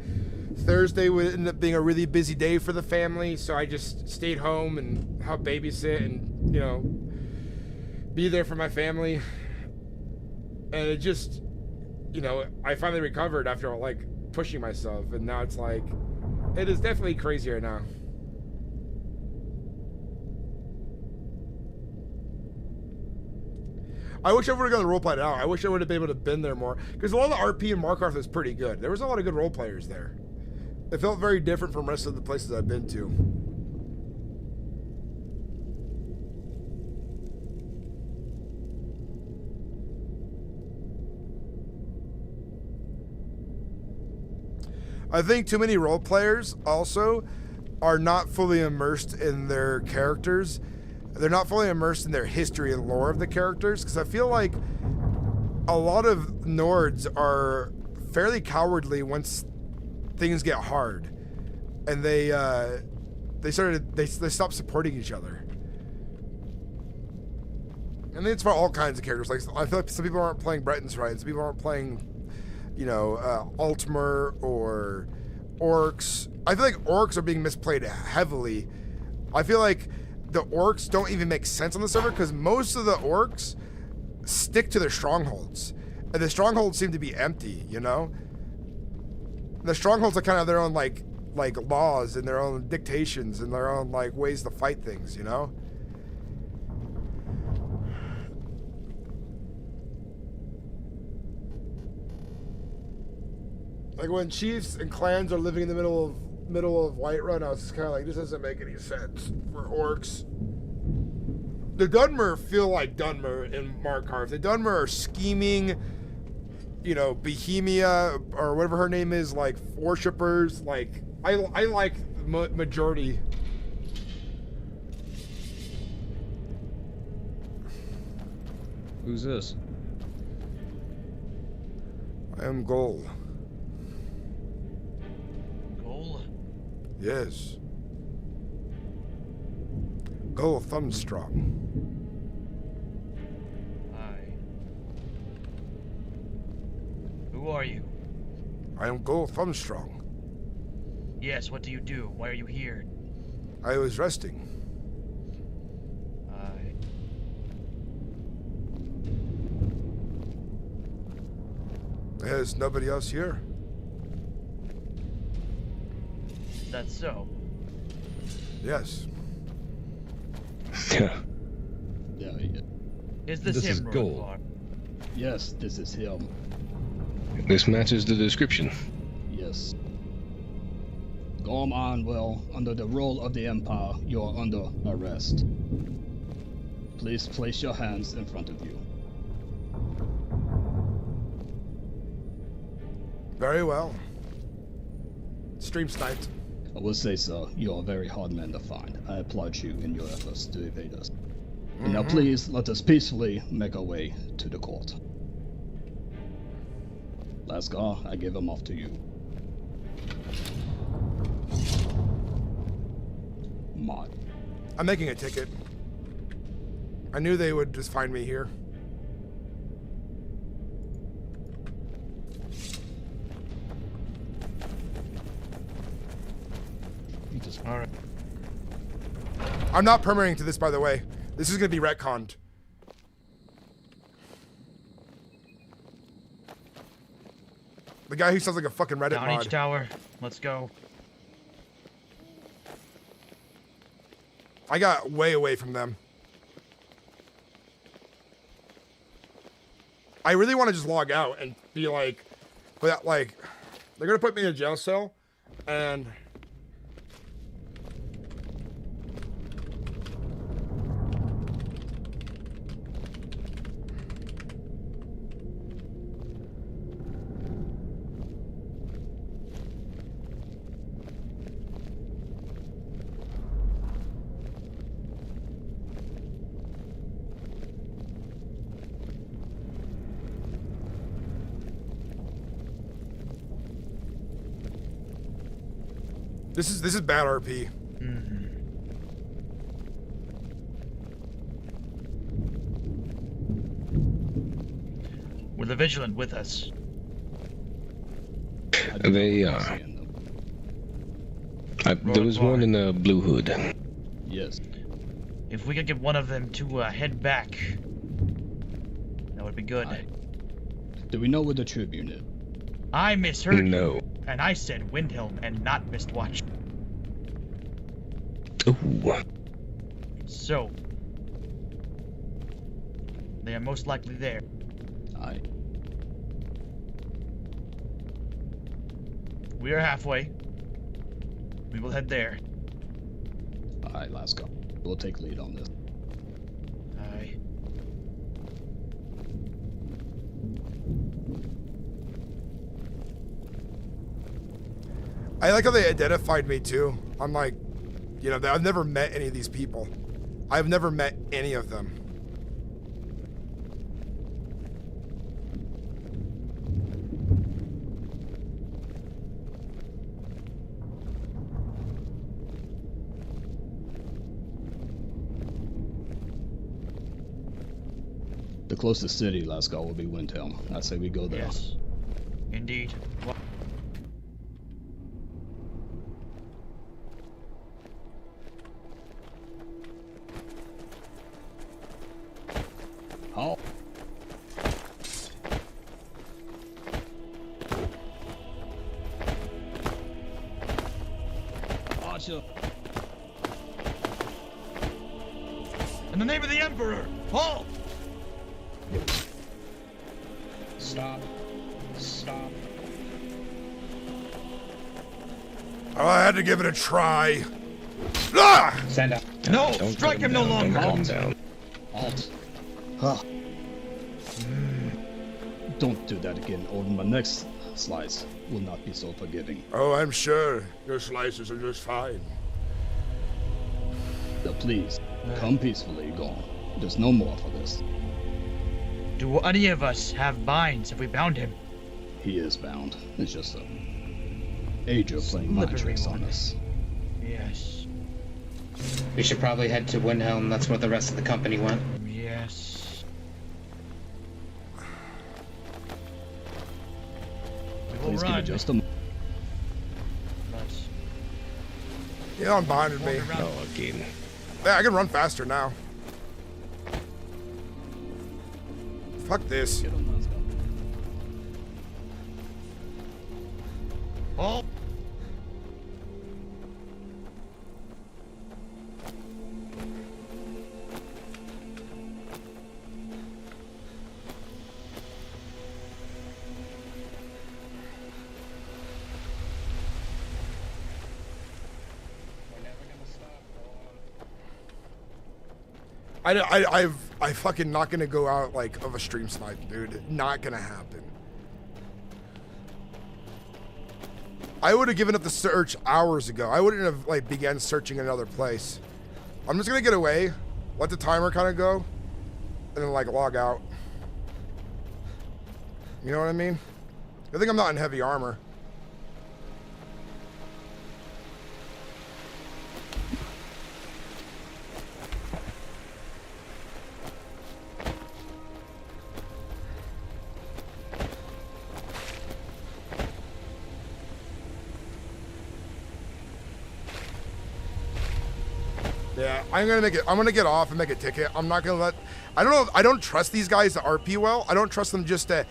Thursday would end up being a really busy day for the family, so I just stayed home and helped babysit and, you know, be there for my family. And it just, you know, I finally recovered after like pushing myself, and now it's like, it is definitely crazier now. I wish I would have gone roleplay out. I wish I would have been able to been there more, because a lot of the RP in Markarth is pretty good. There was a lot of good role players there. It felt very different from the rest of the places I've been to. I think too many role players also are not fully immersed in their characters. They're not fully immersed in their history and lore of the characters, because I feel like a lot of Nords are fairly cowardly once things get hard, and they stop supporting each other. And it's for all kinds of characters. Like, I feel like some people aren't playing Bretons right, some people aren't playing, you know, Altmer or Orcs. I feel like Orcs are being misplayed heavily. I feel like the Orcs don't even make sense on the server, because most of the Orcs stick to their strongholds, and the strongholds seem to be empty, you know? The strongholds are kind of their own like laws and their own dictations and their own like ways to fight things, you know? Like when chiefs and clans are living in the middle of Whiterun, I was just kind of like, this doesn't make any sense for Orcs. The Dunmer feel like Dunmer in Markarth. The Dunmer are scheming, you know, Bohemia or whatever her name is, like worshippers. Like I like majority. Who's this? I am Gol. Gol? Yes. Gol Thumbstrong. Aye. Who are you? I am Gol Thumbstrong. Yes, what do you do? Why are you here? I was resting. Aye. There's nobody else here. That's so. Yes. Yeah. Is this him, Gol. Rothar? Yes, this is him. This matches the description. Yes. Gorm Ironwill, under the rule of the Empire, you are under arrest. Please place your hands in front of you. Very well. Stream sniped. I will say so. You are a very hard man to find. I applaud you in your efforts to evade us. And now please, let us peacefully make our way to the court. Lascar, I give him off to you. Mod. I'm making a ticket. I knew they would just find me here. Alright. I'm not permitting to this, by the way. This is gonna be retconned. The guy who sounds like a fucking Reddit Down mod. each tower. Let's go. I got way away from them. I really want to just log out and be like, but like, they're gonna put me in a jail cell, and this is bad RP. Were the Vigilant with us? They are. There was one in a blue hood. Yes. If we could get one of them to head back, that would be good. Do we know where the Tribune is? I misheard No. you, and I said Windhelm and not Mistwatch. Ooh. So, they are most likely there. Aye. We are halfway. We will head there. Aye, let's go. We'll take lead on this. Aye. I like how they identified me too. I'm like, you know, I've never met any of these people. I've never met any of them. The closest city, Lascar, will be Windhelm. I say we go there. Yes. Indeed. Halt. Archer. In the name of the Emperor, halt! Stop. Stop. Oh, I had to give it a try. Ah! Stand up. No, strike him no longer. Halt. Huh. Don't do that again, or my next slice will not be so forgiving. Oh, I'm sure your slices are just fine. Now please, come peacefully, Gorm. There's no more for this. Do any of us have binds if we bound him? He is bound. It's just a age of playing mind tricks on us. Yes. We should probably head to Windhelm. That's where the rest of the company went. Yes. We will Please give it run. just a moment. Nice. Yeah, I'm behind me. Oh, again. Yeah, I can run faster now. Fuck this. Halt! I fucking not gonna go out like of a stream snipe, dude. Not gonna happen. I would have given up the search hours ago. I wouldn't have like began searching in another place. I'm just gonna get away, let the timer kind of go, and then like log out. You know what I mean? I think I'm not in heavy armor. Yeah, I'm gonna get off and make a ticket. I'm not gonna let, I don't trust these guys to RP well. I don't trust them just to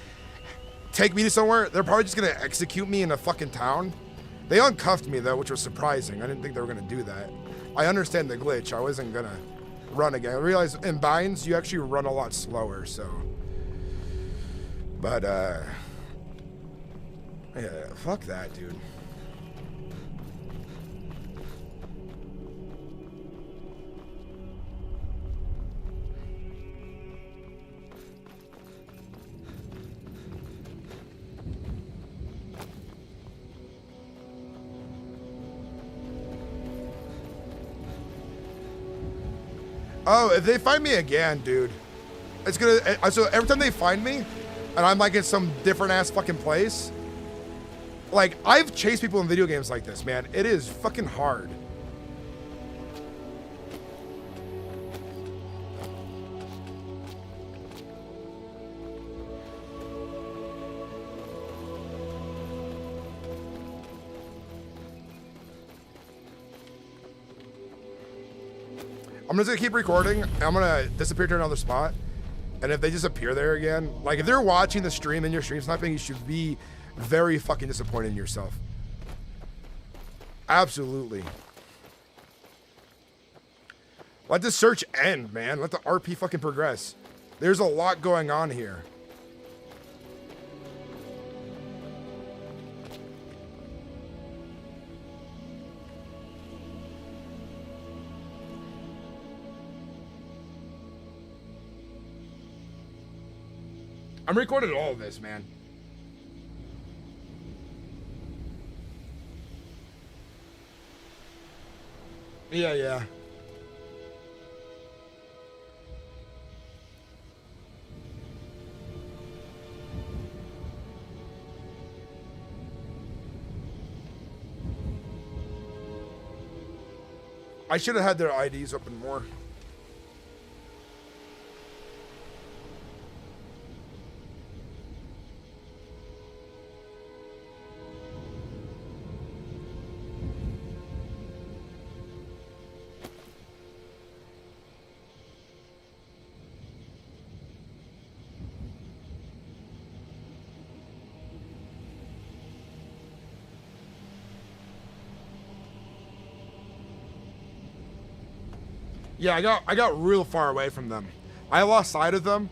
take me to somewhere. They're probably just gonna execute me in a fucking town. They uncuffed me though, which was surprising. I didn't think they were gonna do that. I understand the glitch. I wasn't gonna run again. I realized in binds, you actually run a lot slower, so. But, yeah, fuck that, dude. Oh, if they find me again, dude, it's gonna, so every time they find me, and I'm like in some different ass fucking place, like, I've chased people in video games like this, man. It is fucking hard. I'm just gonna keep recording. I'm gonna disappear to another spot. And if they just appear there again, like if they're watching the stream and you're stream sniping, you should be very fucking disappointed in yourself. Absolutely. Let the search end, man. Let the RP fucking progress. There's a lot going on here. I'm recording all of this, man. Yeah. I should have had their IDs open more. Yeah, I got real far away from them. I lost sight of them.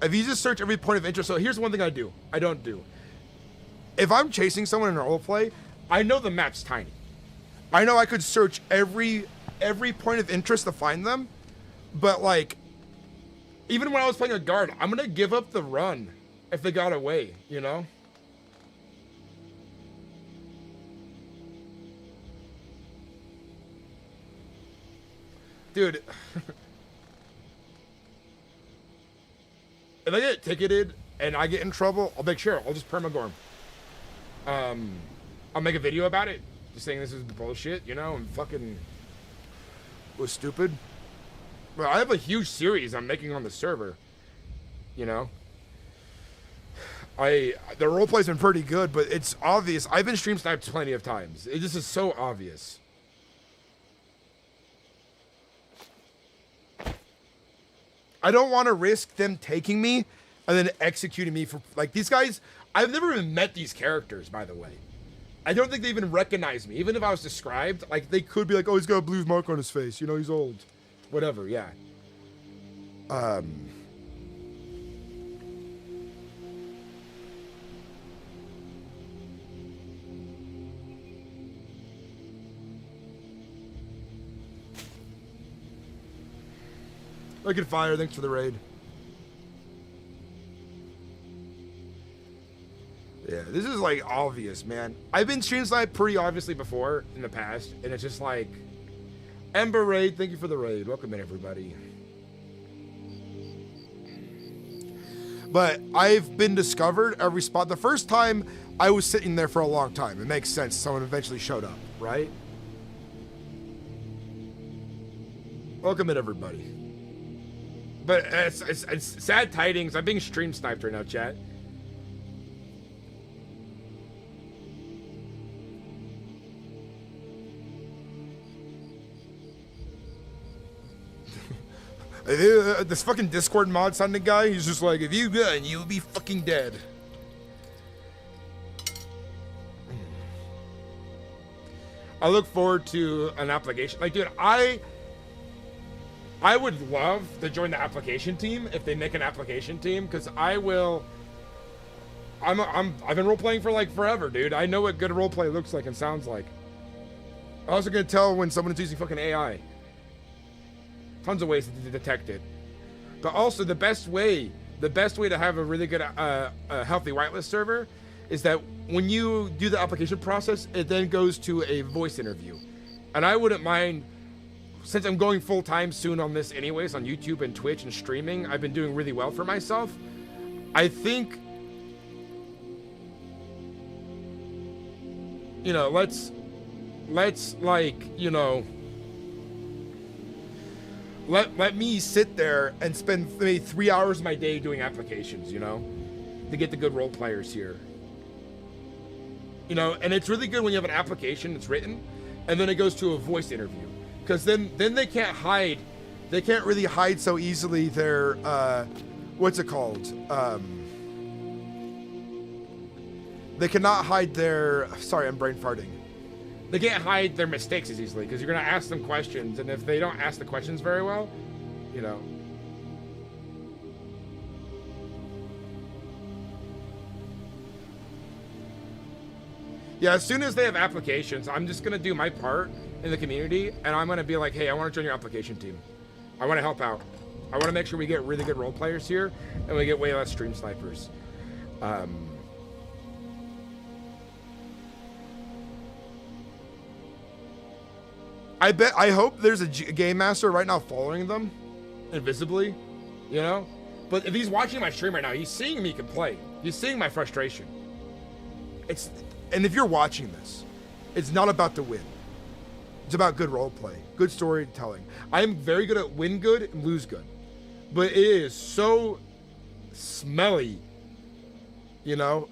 If you just search every point of interest, so here's one thing I don't do. If I'm chasing someone in a roleplay, I know the map's tiny. I know I could search every point of interest to find them, but like, even when I was playing a guard, I'm gonna give up the run if they got away, you know? Dude, if I get ticketed and I get in trouble, I'll make sure. I'll just perma-gorm. I'll make a video about it, just saying this is bullshit, you know, and fucking was stupid. But I have a huge series I'm making on the server, you know. The roleplay's been pretty good, but it's obvious. I've been stream sniped plenty of times. It just is so obvious. I don't want to risk them taking me and then executing me for, like, these guys, I've never even met these characters, by the way. I don't think they even recognize me. Even if I was described, like, they could be like, oh, he's got a blue mark on his face. You know, he's old. Whatever, yeah. Look at Fire, thanks for the raid. Yeah, this is like obvious, man. I've been stream snipe pretty obviously before in the past, and it's just like Ember raid, thank you for the raid. Welcome in, everybody. But I've been discovered every spot. The first time I was sitting there for a long time. It makes sense. Someone eventually showed up, right? Welcome in, everybody. But it's sad tidings. I'm being stream sniped right now, chat. This fucking Discord mod sounding guy, he's just like, if you gun, you'll be fucking dead. I look forward to an application. Like, dude, I would love to join the application team if they make an application team, because I've been role playing for like forever, dude. I know what good role play looks like and sounds like. I'm also gonna tell when someone's using fucking AI. Tons of ways to detect it. But also the best way to have a really good healthy whitelist server is that when you do the application process, it then goes to a voice interview. And I wouldn't mind, since I'm going full time soon on this anyways, on YouTube and Twitch and streaming, I've been doing really well for myself. I think, you know, let's like, you know, let me sit there and spend maybe 3 hours of my day doing applications, you know, to get the good role players here. You know, and it's really good when you have an application that's written and then it goes to a voice interview, because then they can't hide. They can't really hide so easily their, what's it called? They cannot hide their, sorry, I'm brain farting. They can't hide their mistakes as easily, because you're going to ask them questions, and if they don't ask the questions very well, you know. Yeah, as soon as they have applications, I'm just going to do my part in the community, and I'm going to be like, hey, I want to join your application team. I want to help out. I want to make sure we get really good role players here, and we get way less stream snipers. I hope there's a game master right now following them, invisibly, you know? But if he's watching my stream right now, he's seeing me complain. He's seeing my frustration. And if you're watching this, it's not about the win. It's about good role play, good storytelling. I am very good at win good and lose good. But it is so smelly, you know,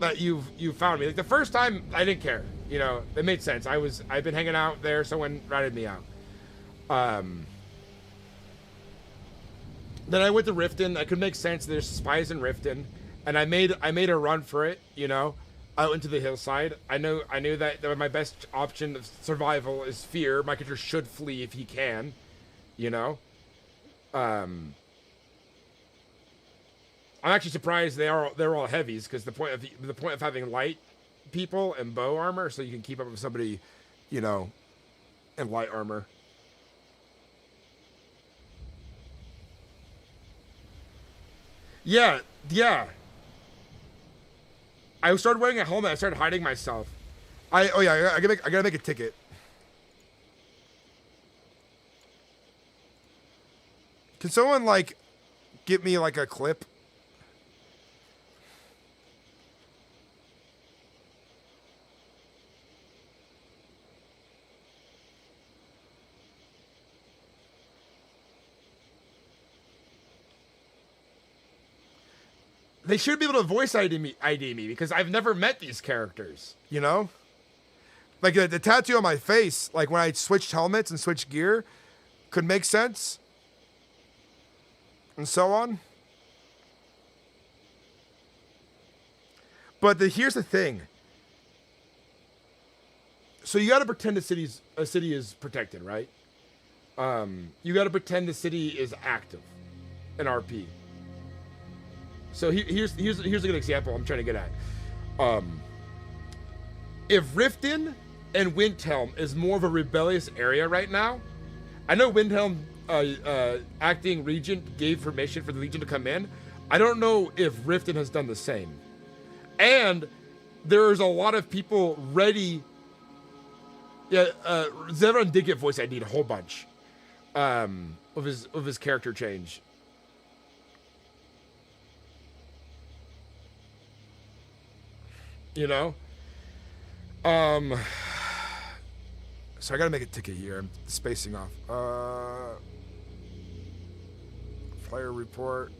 that you've found me. Like the first time, I didn't care. You know, it made sense. I've been hanging out there, someone ratted me out. Then I went to Riften. I could make sense. There's spies in Riften, and I made a run for it, you know, out into the hillside. I knew that my best option of survival is fear. My character should flee if he can, you know. I'm actually surprised they're all heavies, because the point of having light people and bow armor, so you can keep up with somebody, you know, in light armor. Yeah. I started wearing a helmet. I started hiding myself. I gotta make a ticket. Can someone like get me like a clip? They should be able to voice ID me because I've never met these characters, you know? Like the tattoo on my face, like when I switched helmets and switched gear, could make sense. And so on. But here's the thing. So you gotta pretend a city is protected, right? You gotta pretend the city is active in RP. So here's a good example I'm trying to get at. If Riften and Windhelm is more of a rebellious area right now, I know Windhelm acting regent gave permission for the Legion to come in. I don't know if Riften has done the same. And there's a lot of people ready. Yeah, Zevran did get voice ID a whole bunch of his character change. You know? So I gotta make a ticket here. I'm spacing off. Player report.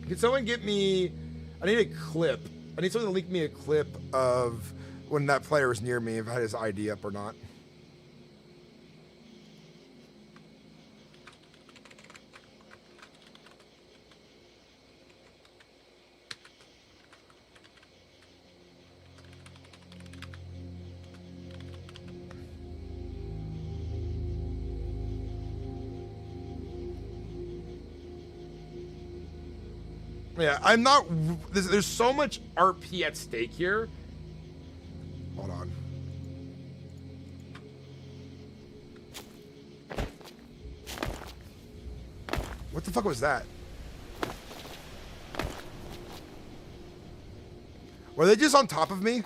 Can someone get me... I need a clip. I need someone to link me a clip of when that player was near me, if I had his ID up or not. Yeah, I'm not... There's so much RP at stake here. Hold on. What the fuck was that? Were they just on top of me?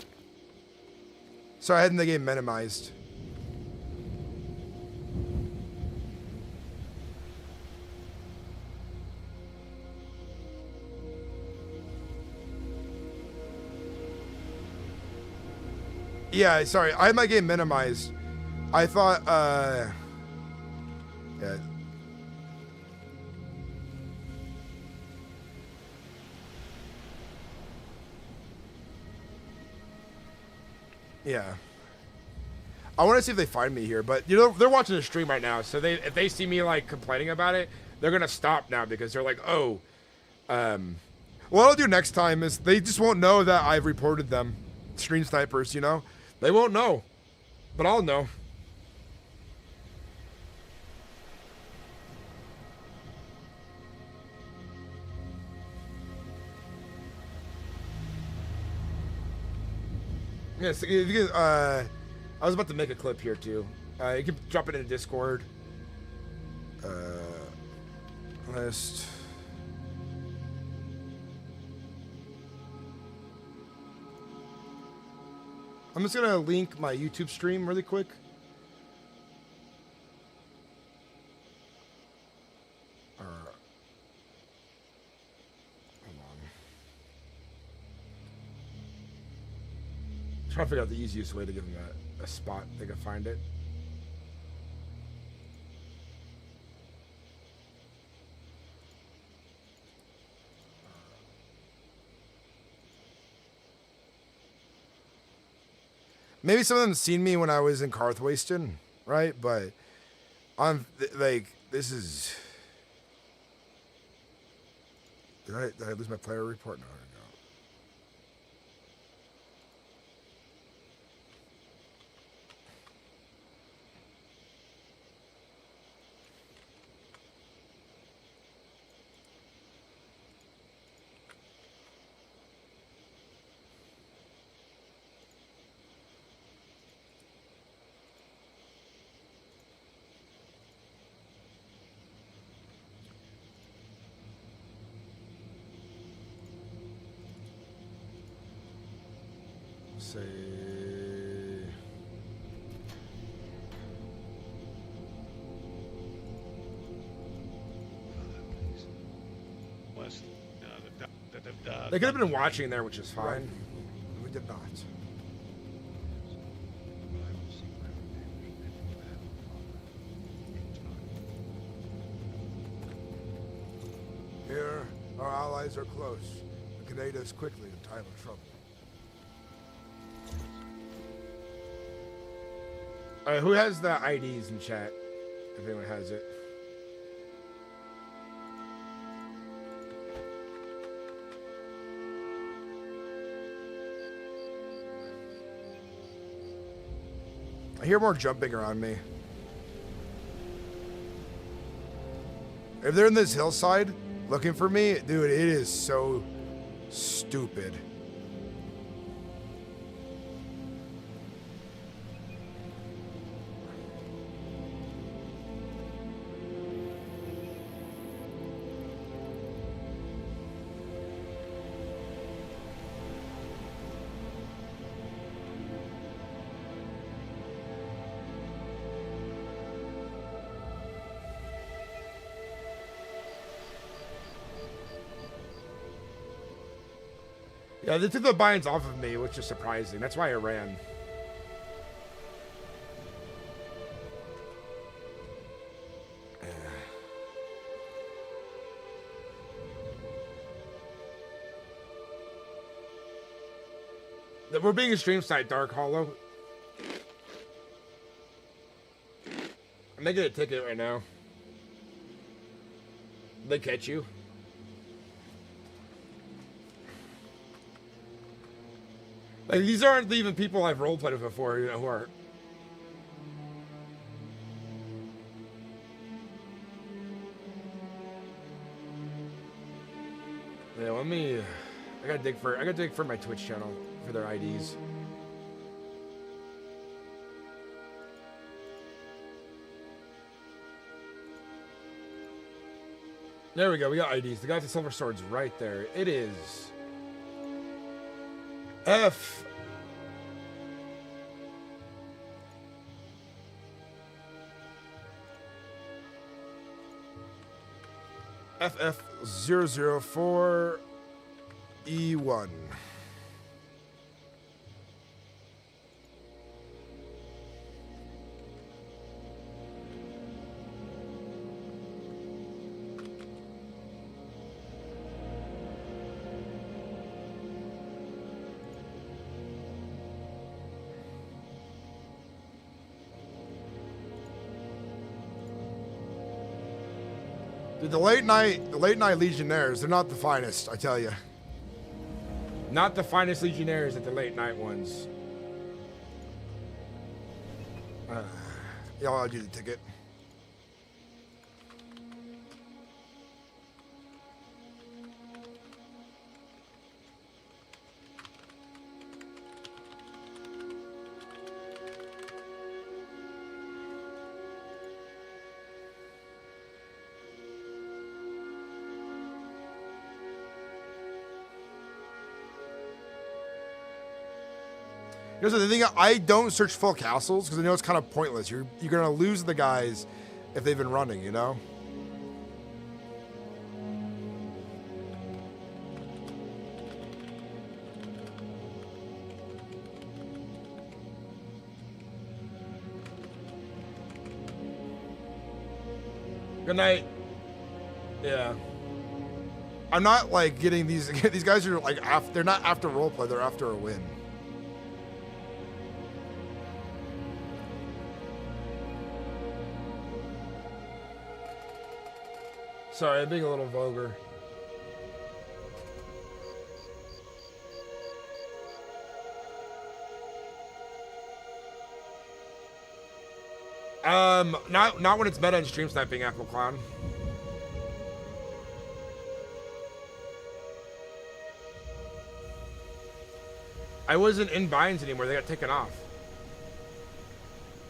So I had the game minimized. Yeah, sorry, I had my game minimized. I thought, yeah. Yeah. I want to see if they find me here, but you know, they're watching the stream right now, so if they see me like complaining about it, they're gonna stop now because they're like, oh, what I'll do next time is they just won't know that I've reported them. Stream snipers, you know? They won't know, but I'll know. Yes, I was about to make a clip here too. You can drop it in a Discord. List. I'm just gonna link my YouTube stream really quick. Hold on. Trying to figure out the easiest way to give them a spot they can find it. Maybe some of them seen me when I was in Karthwasten, right? But I'm like, this is. Did I lose my player report? No, I didn't. Say they could have been watching there, which is fine. Right. We did not. Here, our allies are close. We can aid us quickly in time of trouble. Who has the IDs in chat? If anyone has it. I hear more jumping around me. If they're in this hillside looking for me, dude, it is so stupid. Yeah, they took the binds off of me, which is surprising. That's why I ran. We're being a stream site, Dark Hollow. I'm making a ticket right now. They catch you. Like, these aren't even people I've roleplayed with before, you know, who are... Yeah, let me... I gotta dig for my Twitch channel for their IDs. There we go, we got IDs. The guy with the silver sword's right there. It is... F... FF004E1. Dude, the late night Legionnaires, they're not the finest, I tell you. Not the finest Legionnaires at the late night ones. Yeah, I'll do the ticket. Here's the thing, I don't search full castles because I know it's kind of pointless. You're gonna lose the guys if they've been running, you know? Good night. Yeah. I'm not like getting these guys are like they're not after roleplay, they're after a win. Sorry, I'm being a little vulgar. Not when it's meta and stream sniping, Apple Clown. I wasn't in binds anymore, they got taken off.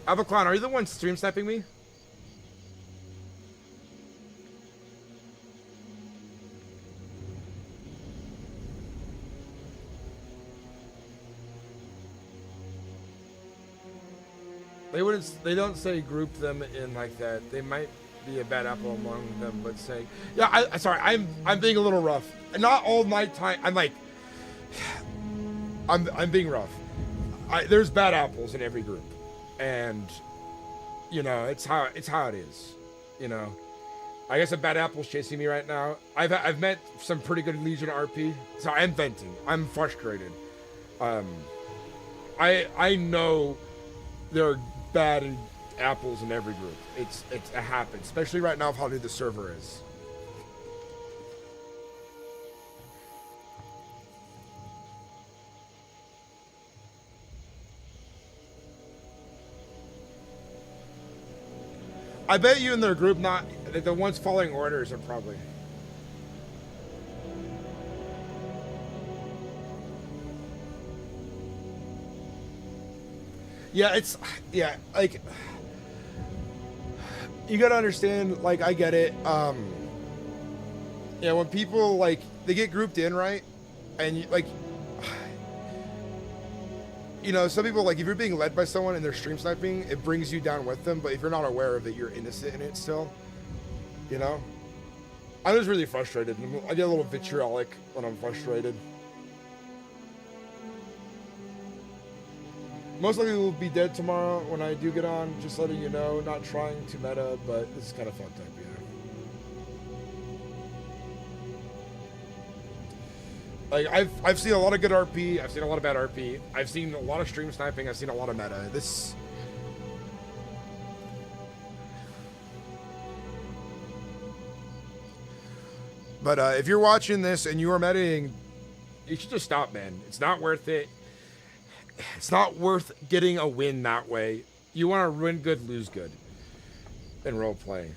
Apple Clown, are you the one stream sniping me? They don't say group them in like that. They might be a bad apple among them, but say, yeah, sorry, I'm being a little rough. Not all nighttime, I'm being rough. There's bad apples in every group. And, you know, it's how it is, you know. I guess a bad apple's chasing me right now. I've met some pretty good Legion RP, so I'm venting. I'm frustrated. I know there are bad apples in every group. It happens, especially right now of how new the server is. I bet you in their group, not the ones following orders are probably. Yeah, like, you gotta understand, like, I get it. Yeah, when people, like, they get grouped in, right? And, like, you know, some people, like, if you're being led by someone and they're stream sniping, it brings you down with them, but if you're not aware of it, you're innocent in it still, you know? I was really frustrated. I get a little vitriolic when I'm frustrated. Most likely we'll be dead tomorrow when I do get on. Just letting you know, not trying to meta, but this is kind of fucked up, Like I've seen a lot of good RP. I've seen a lot of bad RP. I've seen a lot of stream sniping. I've seen a lot of meta. But if you're watching this and you are metaing, you should just stop, man. It's not worth it. It's not worth getting a win that way. You want to win good, lose good in roleplay.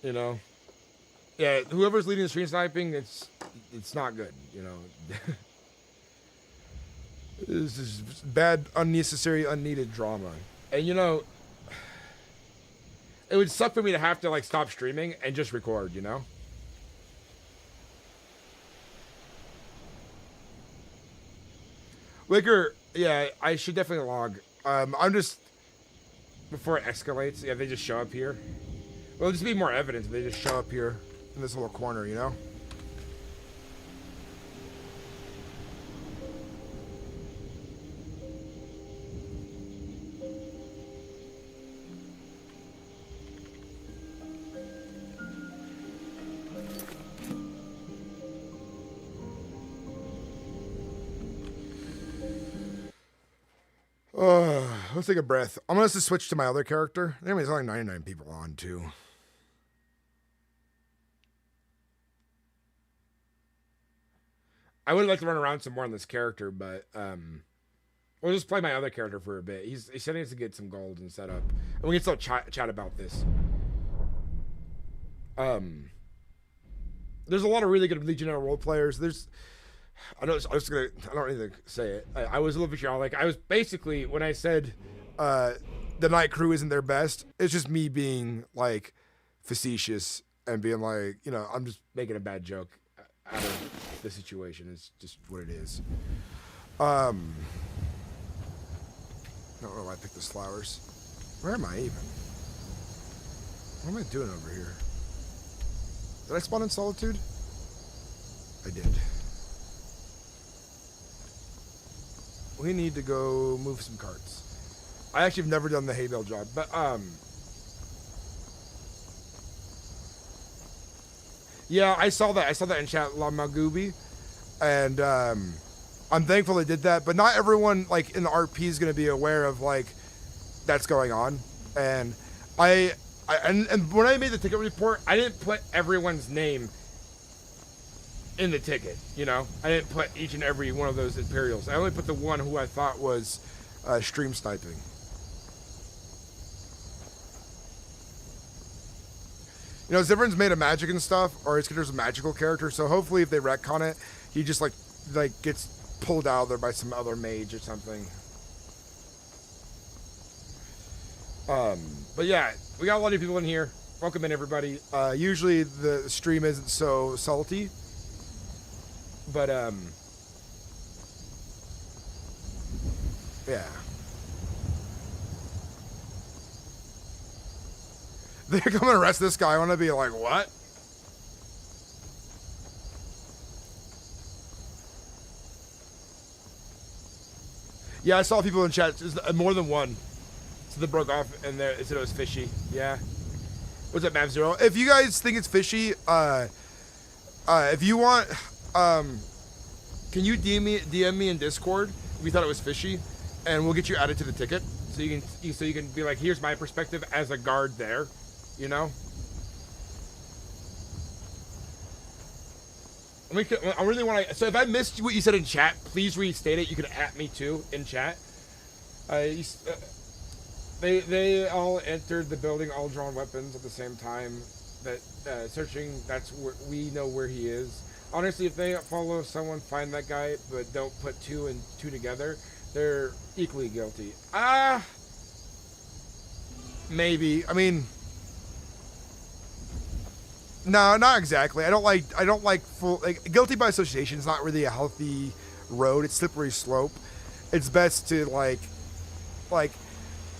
You know? Yeah, whoever's leading the stream sniping, it's not good, you know? This is bad, unnecessary, unneeded drama. And you know, it would suck for me to have to like stop streaming and just record, you know? Wicker, yeah, I should definitely log. I'm just, before it escalates, yeah, they just show up here. Well, just be more evidence. They just show up here in this little corner, you know? Let's take a breath. I'm gonna just switch to my other character. There's only 99 people on, too. I would like to run around some more on this character, but we'll just play my other character for a bit. He said he needs to get some gold and set up, and we can still chat about this. There's a lot of really good Legionnaire role players. I don't need to say it. I was a little vitriolic. I was basically, when I said the night crew isn't their best, it's just me being like facetious and being like, you know, I'm just making a bad joke out of the situation. It's just what it is. I don't know why I picked those flowers. Where am I even? What am I doing over here? Did I spawn in Solitude? I did. We need to go move some carts. I actually have never done the hay bale job, but yeah, I saw that in chat, La Magooby, and I'm thankful they did that. But not everyone like in the RP is going to be aware of like that's going on. And and when I made the ticket report, I didn't put everyone's name in the ticket, you know? I didn't put each and every one of those Imperials. I only put the one who I thought was stream sniping. You know, Zivern's made a magic and stuff, or he's considered a magical character, so hopefully if they retcon it, he just like gets pulled out of there by some other mage or something. But yeah, we got a lot of people in here. Welcome in, everybody. Usually the stream isn't so salty. But, yeah. They're coming to arrest this guy. I want to be like, what? Yeah, I saw people in chat. More than one. So they broke off and they said it was fishy. Yeah. What's up, Mav Zero? If you guys think it's fishy, if you want... can you DM me in Discord if you thought it was fishy, and we'll get you added to the ticket, so you can be like, here's my perspective as a guard there, you know. I really want to. So if I missed what you said in chat, please restate it. You can at me too in chat. They all entered the building, all drawn weapons at the same time. That searching. That's where we know where he is. Honestly, if they follow someone, find that guy, but don't put two and two together, they're equally guilty. Maybe. I mean, no, not exactly. I don't like full, like, guilty by association is not really a healthy road. It's slippery slope. It's best to like,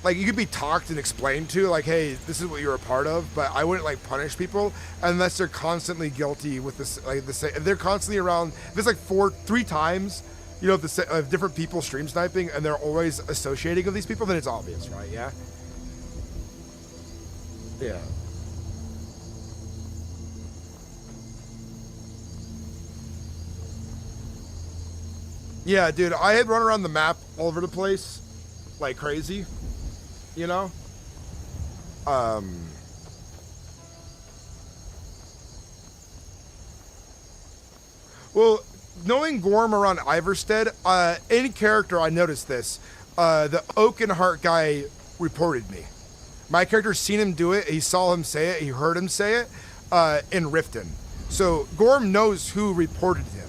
like you could be talked and explained to, like, hey, this is what you're a part of, but I wouldn't like punish people unless they're constantly guilty with this, like the same. If they're constantly around, if it's like 3 times, you know, if different people stream sniping and they're always associating with these people, then it's obvious, right? Yeah. Yeah. Yeah, dude, I had run around the map all over the place like crazy, you know? Well, knowing Gorm around Iverstead, any character, I noticed this, the Oakenheart guy reported me. My character's seen him do it, he saw him say it, he heard him say it, in Riften. So Gorm knows who reported him.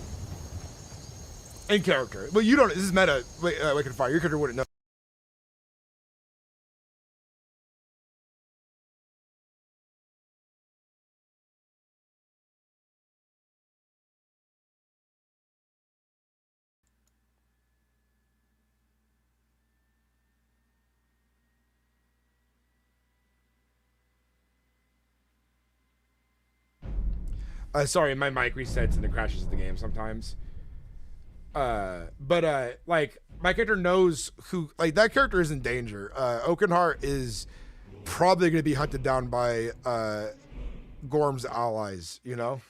In character. Well, you don't, this is meta, Wicked Fire, your character wouldn't know. Sorry, my mic resets and it crashes at the game sometimes. Like, my character knows who, like, that character is in danger. Oakenheart is probably going to be hunted down by, Gorm's allies, you know?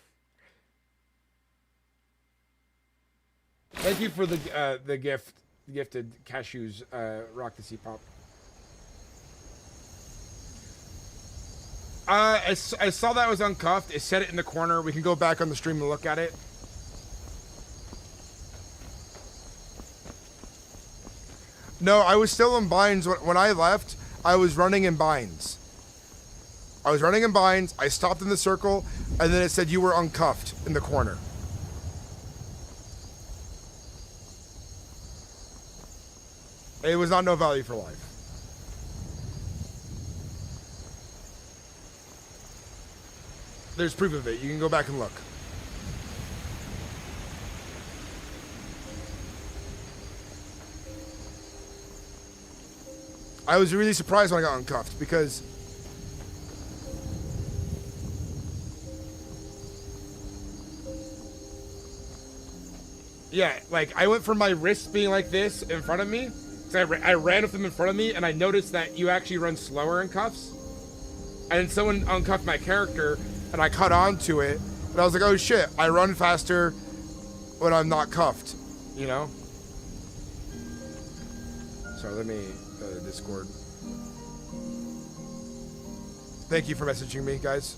Thank you for the gifted cashews, Rock the Sea Pop. I saw that was uncuffed. It said it in the corner. We can go back on the stream and look at it. No, I was still in binds. When I left, I was running in binds. I stopped in the circle, and then it said you were uncuffed in the corner. It was not no value for life. There's proof of it. You can go back and look. I was really surprised when I got uncuffed because yeah, like I went from my wrists being like this in front of me, so I ran with them in front of me, and I noticed that you actually run slower in cuffs. And then someone uncuffed my character, and I caught on to it, and I was like, oh shit, I run faster when I'm not cuffed, you know? Sorry, let me go to Discord. Thank you for messaging me, guys.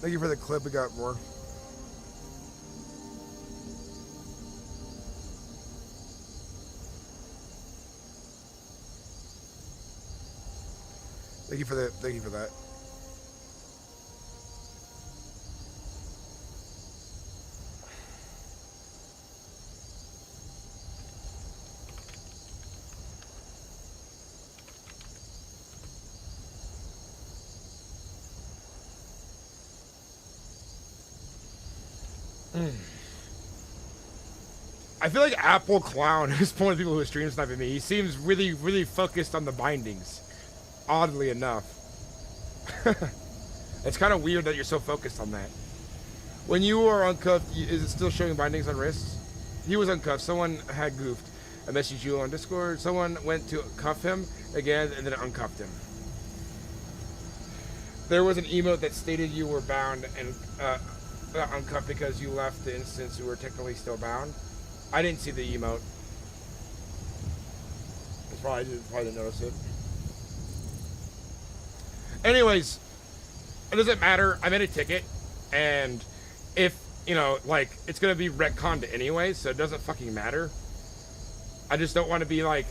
Thank you for the clip. We got more. Thank you for that. I feel like Apple Clown is one of the people who are stream sniping me. He seems really, really focused on the bindings. Oddly enough. It's kind of weird that you're so focused on that. When you were uncuffed, is it still showing bindings on wrists? He was uncuffed. Someone had goofed. I messaged you on Discord. Someone went to cuff him again and then uncuffed him. There was an emote that stated you were bound and uncuffed because you left the instance we were technically still bound. I didn't see the emote. Probably didn't notice it. Anyways, it doesn't matter. I made a ticket, and if, you know, like, it's gonna be retconned anyway, so it doesn't fucking matter. I just don't want to be, like,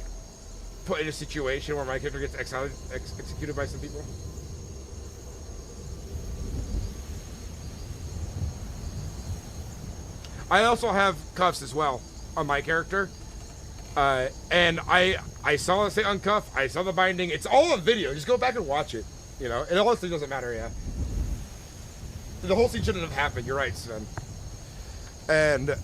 put in a situation where my character gets executed by some people. I also have cuffs as well on my character. And I saw it say uncuff, I saw the binding, it's all on video, just go back and watch it, you know, it honestly doesn't matter, yeah. The whole scene shouldn't have happened, you're right, Sven. And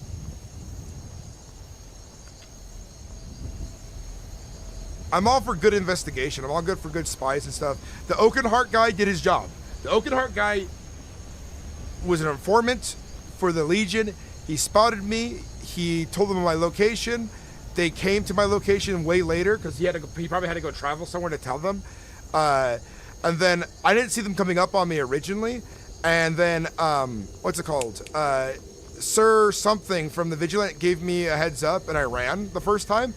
I'm all for good investigation, I'm all good for good spies and stuff. The Oakenheart guy did his job. The Oakenheart guy was an informant for the Legion. He spotted me, he told them my location. They came to my location way later because he probably had to go travel somewhere to tell them. And then I didn't see them coming up on me originally. And then, what's it called? Sir something from the Vigilant gave me a heads up and I ran the first time.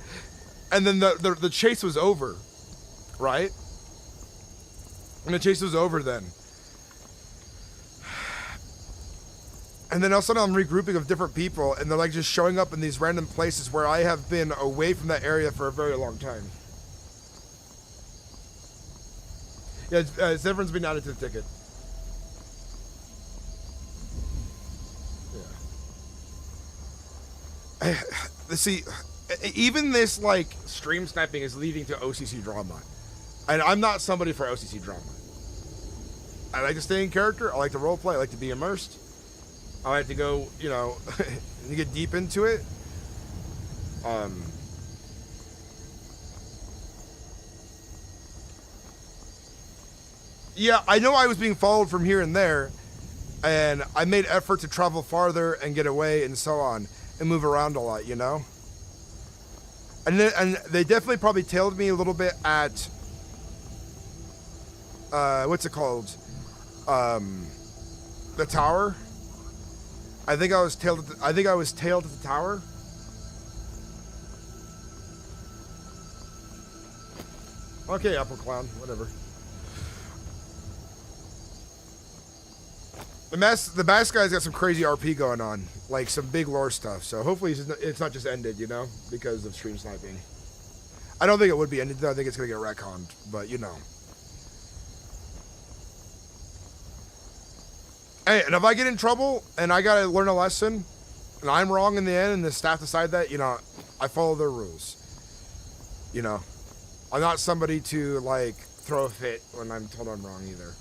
And then the chase was over, right? And the chase was over then. And then all of a sudden I'm regrouping with different people and they're like just showing up in these random places where I have been away from that area for a very long time. Yeah, everyone's been added to the ticket. Yeah. See, even this like stream sniping is leading to OCC drama. And I'm not somebody for OCC drama. I like to stay in character, I like to roleplay, I like to be immersed. I like to go, you know, to get deep into it. Yeah, I know I was being followed from here and there, and I made effort to travel farther and get away and so on, and move around a lot, you know? And they definitely probably tailed me a little bit at, what's it called? The tower. I think I was tailed at the tower. Okay, Apple Clown, whatever. The mask guy's got some crazy RP going on, like some big lore stuff. So hopefully it's not just ended, you know, because of stream sniping. I don't think it would be ended though. I think it's gonna get retconned, but you know. Hey, and if I get in trouble and I gotta learn a lesson, and I'm wrong in the end, and the staff decide that, you know, I follow their rules. You know, I'm not somebody to like throw a fit when I'm told I'm wrong either.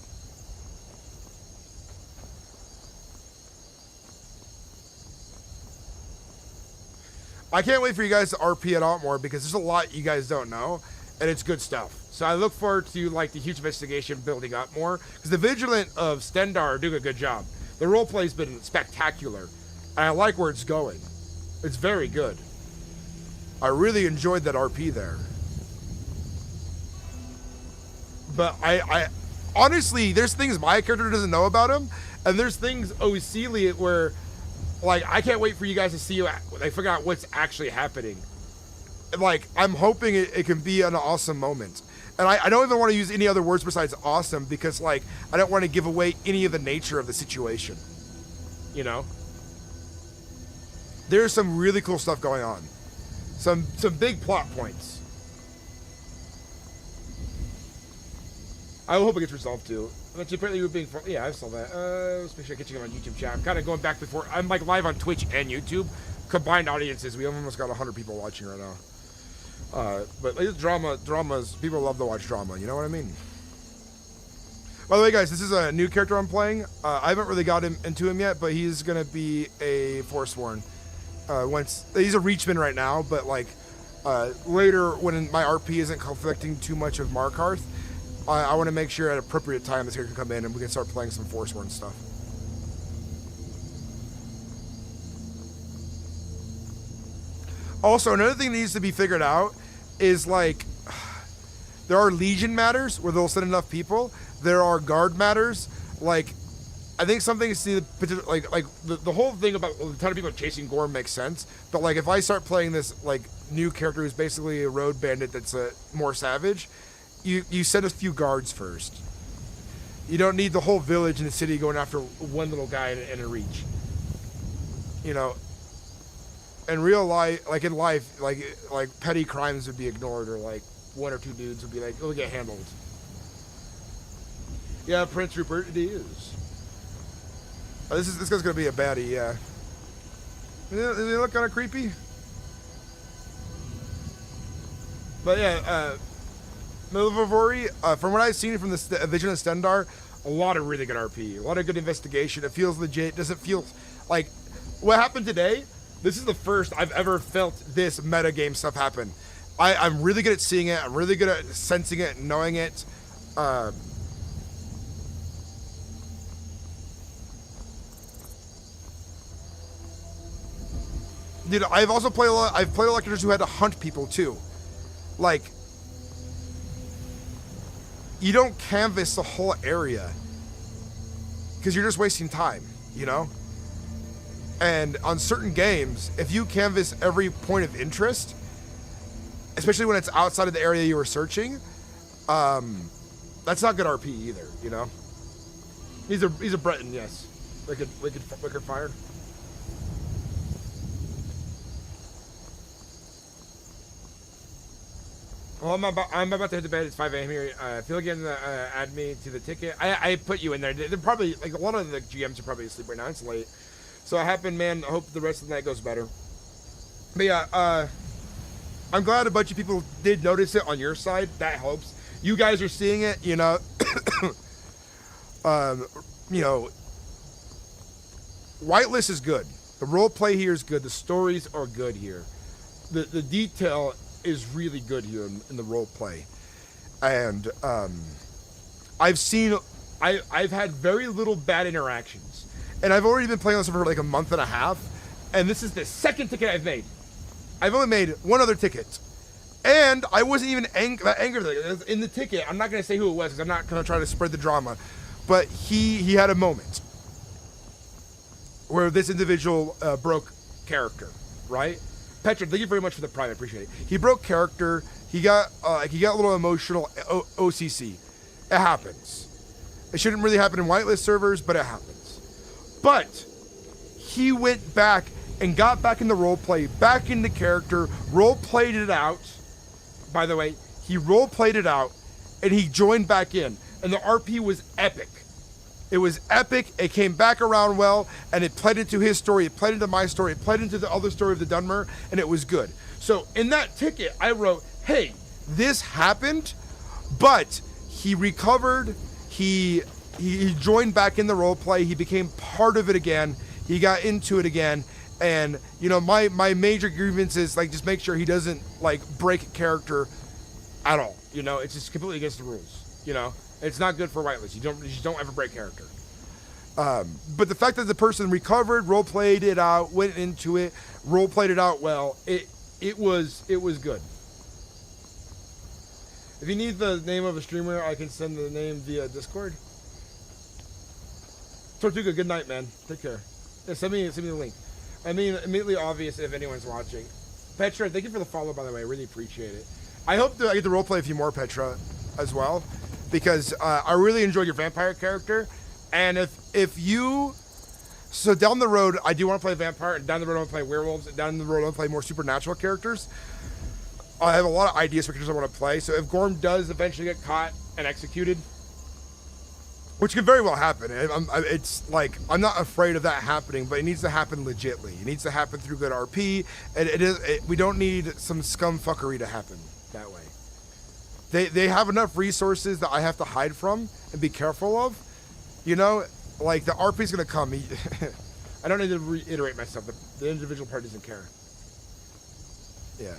I can't wait for you guys to RP it out more because there's a lot you guys don't know, and it's good stuff. So I look forward to like the huge investigation building up more because the Vigilant of Stendar are doing a good job. The roleplay's been spectacular, and I like where it's going. It's very good. I really enjoyed that RP there. But I honestly, there's things my character doesn't know about him, and there's things OC where, like, I can't wait for you guys to see like figure out what's actually happening. Like, I'm hoping it can be an awesome moment. And I don't even want to use any other words besides awesome because, like, I don't want to give away any of the nature of the situation. You know? There's some really cool stuff going on. Some big plot points. I hope it gets resolved too. But apparently you were being... Yeah, I saw that. Let's make sure I get you on YouTube chat. I'm kind of going back before... I'm, like, live on Twitch and YouTube. Combined audiences. We almost got 100 people watching right now. But like, dramas, people love to watch drama, you know what I mean? By the way, guys, this is a new character I'm playing. I haven't really got into him yet, but he's gonna be a Forsworn. He's a Reachman right now, but like, later when my RP isn't conflicting too much with Markarth, I want to make sure at appropriate time this character can come in and we can start playing some Forsworn stuff. Also, another thing that needs to be figured out is, like, there are Legion matters where they'll send enough people. There are guard matters. Like, I think some things see the like the whole thing about a ton of people chasing Gorm makes sense, but like if I start playing this like new character who's basically a road bandit that's more savage, you send a few guards first. You don't need the whole village and the city going after one little guy in a reach. You know, in real life, like in life, like petty crimes would be ignored, or like one or two dudes would be like, "Oh, get handled." Yeah, Prince Rupert, it is. Oh, this guy's gonna be a baddie, yeah. Does he look kind of creepy? But yeah, Milivori, from what I've seen from the Vision of Stendar, a lot of really good RP, a lot of good investigation. It feels legit. Doesn't feel like what happened today. This is the first I've ever felt this meta game stuff happen. I'm really good at seeing it. I'm really good at sensing it, and knowing it. Dude, I've also played a lot. I've played a lot of characters who had to hunt people too. Like, you don't canvas the whole area because you're just wasting time, you know? And on certain games, if you canvas every point of interest, especially when it's outside of the area you were searching, that's not good RP either, you know? He's a Breton, yes. Wicked fire. Well, I'm about to hit the bed. It's 5 a.m. here. If you'll again add me to the ticket, I put you in there. They're probably, like, a lot of the GMs are probably asleep right now. It's late. So I happen, man. I hope the rest of the night goes better. But yeah, I'm glad a bunch of people did notice it on your side. That helps. You guys are seeing it, you know. You know, Whitelist is good. The role play here is good. The stories are good here. The detail is really good here in the role play, and I've had very little bad interactions, and I've already been playing this for like a month and a half, and this is the second ticket I've made. I've only made one other ticket, and I wasn't even that angry in the ticket. I'm not gonna say who it was because I'm not gonna try to spread the drama, but he had a moment where this individual broke character, right? Petra, thank you very much for the prime. I appreciate it. He broke character. He got a little emotional. OCC. It happens. It shouldn't really happen in whitelist servers, but it happens. But he went back and got back in the roleplay, back into character, role-played it out. By the way, he role-played it out, and he joined back in. And the RP was epic. It was epic. It came back around well, and it played into his story. It played into my story. It played into the other story of the Dunmer, and it was good. So in that ticket, I wrote, hey, this happened, but he recovered. He joined back in the role play. He became part of it again. He got into it again. And, you know, my major grievance is, like, just make sure he doesn't, like, break character at all. You know, it's just completely against the rules, you know? It's not good for whitelist. You just don't ever break character. But the fact that the person recovered, role played it out, went into it, role played it out well, it was good. If you need the name of a streamer, I can send the name via Discord. Tortuga, good night, man. Take care. Yeah, send me the link. I mean, immediately obvious if anyone's watching. Petra, thank you for the follow, by the way. I really appreciate it. I hope that I get to roleplay a few more, Petra, as well. Because I really enjoyed your vampire character, and if you, so down the road I do want to play vampire, and down the road I want to play werewolves, and down the road I want to play more supernatural characters. I have a lot of ideas for characters I want to play. So if Gorm does eventually get caught and executed, which could very well happen, it's like I'm not afraid of that happening, but it needs to happen legitly. It needs to happen through good RP, and we don't need some scumfuckery to happen that way. They have enough resources that I have to hide from and be careful of. You know, like the RP's gonna come. I don't need to reiterate myself. The individual part doesn't care. Yeah.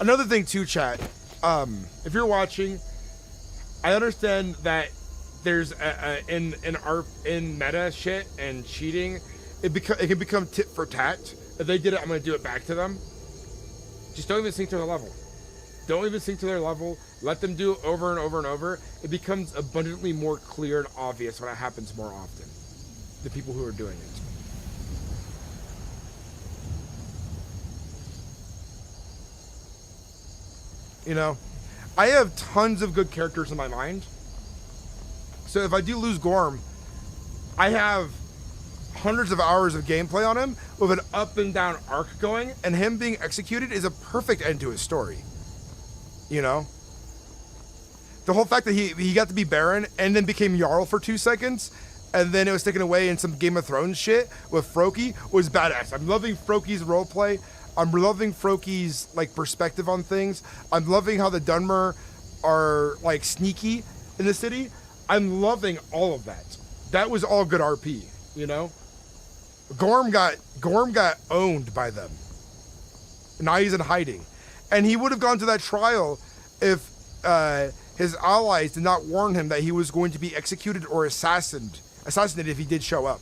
Another thing too, chat. If you're watching, I understand that there's in meta shit and cheating, it can become tit for tat. If they did it, I'm gonna do it back to them. Just don't even sync to their level. Don't even sync to their level. Let them do it over and over and over. It becomes abundantly more clear and obvious when it happens more often. The people who are doing it. You know, I have tons of good characters in my mind. So if I do lose Gorm, I have hundreds of hours of gameplay on him with an up and down arc going, and him being executed is a perfect end to his story. You know? The whole fact that he got to be Baron and then became Jarl for 2 seconds, and then it was taken away in some Game of Thrones shit with Froki was badass. I'm loving Froki's roleplay. I'm loving Froki's like perspective on things. I'm loving how the Dunmer are like sneaky in the city. I'm loving all of that. That was all good RP, you know? Gorm got owned by them. Now he's in hiding. And he would have gone to that trial if his allies did not warn him that he was going to be executed or assassinated if he did show up.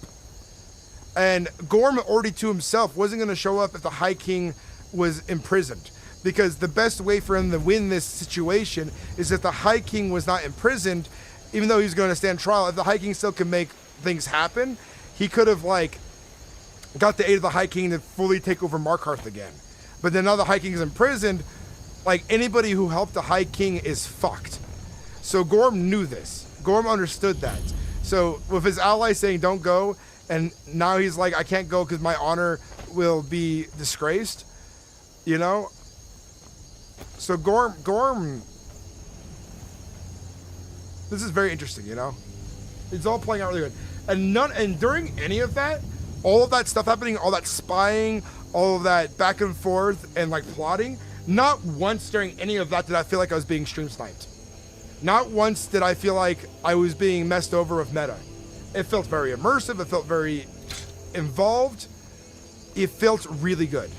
And Gorm already to himself wasn't going to show up if the High King was imprisoned. Because the best way for him to win this situation is if the High King was not imprisoned, even though he's going to stand trial, if the High King still can make things happen, he could have like got the aid of the High King to fully take over Markarth again. But then now the High King is imprisoned, like anybody who helped the High King is fucked. So Gorm knew this. Gorm understood that. So with his allies saying don't go, and now he's like, I can't go because my honor will be disgraced, you know? So Gorm, this is very interesting, you know? It's all playing out really good. And during any of that, all of that stuff happening, all that spying, all of that back and forth and like plotting, not once during any of that did I feel like I was being stream sniped. Not once did I feel like I was being messed over with meta. It felt very immersive. It felt very involved. It felt really good.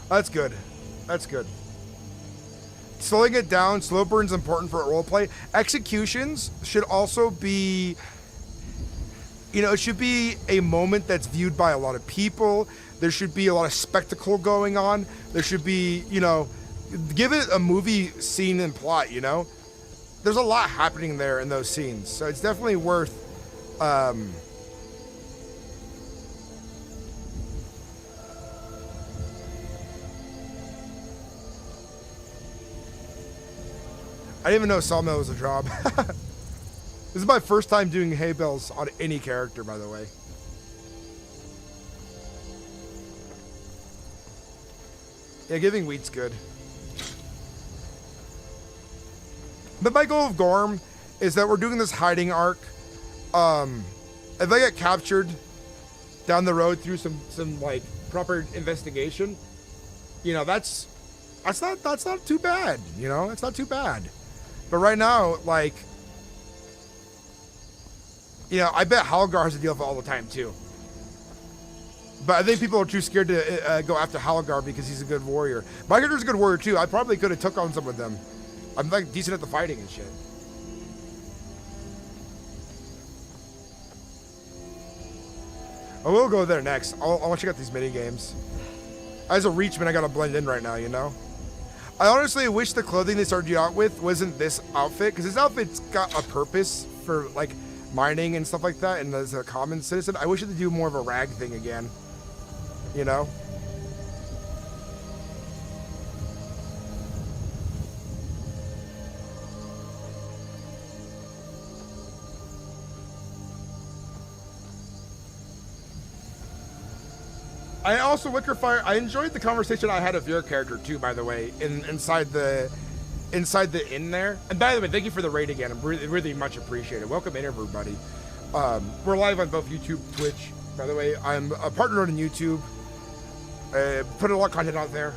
That's good. That's good. Slowing it down, slow burn's important for roleplay. Executions should also be, you know, it should be a moment that's viewed by a lot of people. There should be a lot of spectacle going on. There should be, you know, give it a movie scene and plot, you know? There's a lot happening there in those scenes. So it's definitely worth, I didn't even know Sawmill was a job. This is my first time doing hay bales on any character, by the way. Yeah, giving wheat's good. But my goal of Gorm is that we're doing this hiding arc. If I get captured down the road through some like proper investigation, you know, that's not too bad. You know, it's not too bad. But right now, like, you know, I bet Halgar has to deal with it all the time too. But I think people are too scared to go after Halgar because he's a good warrior. My character's a good warrior too. I probably could have took on some of them. I'm like decent at the fighting and shit. I will go there next. I'll check out these mini games. As a Reachman, I gotta blend in right now, you know? I honestly wish the clothing they started you out with wasn't this outfit, because this outfit's got a purpose for like mining and stuff like that, and as a common citizen, I wish it would do more of a rag thing again, you know? I also, Wickerfire, I enjoyed the conversation I had with your character too, by the way, inside the inn there. And by the way, thank you for the raid again. I'm really much appreciated. Welcome in, everybody. We're live on both YouTube, Twitch. By the way, I'm a partner on YouTube. Put a lot of content out there.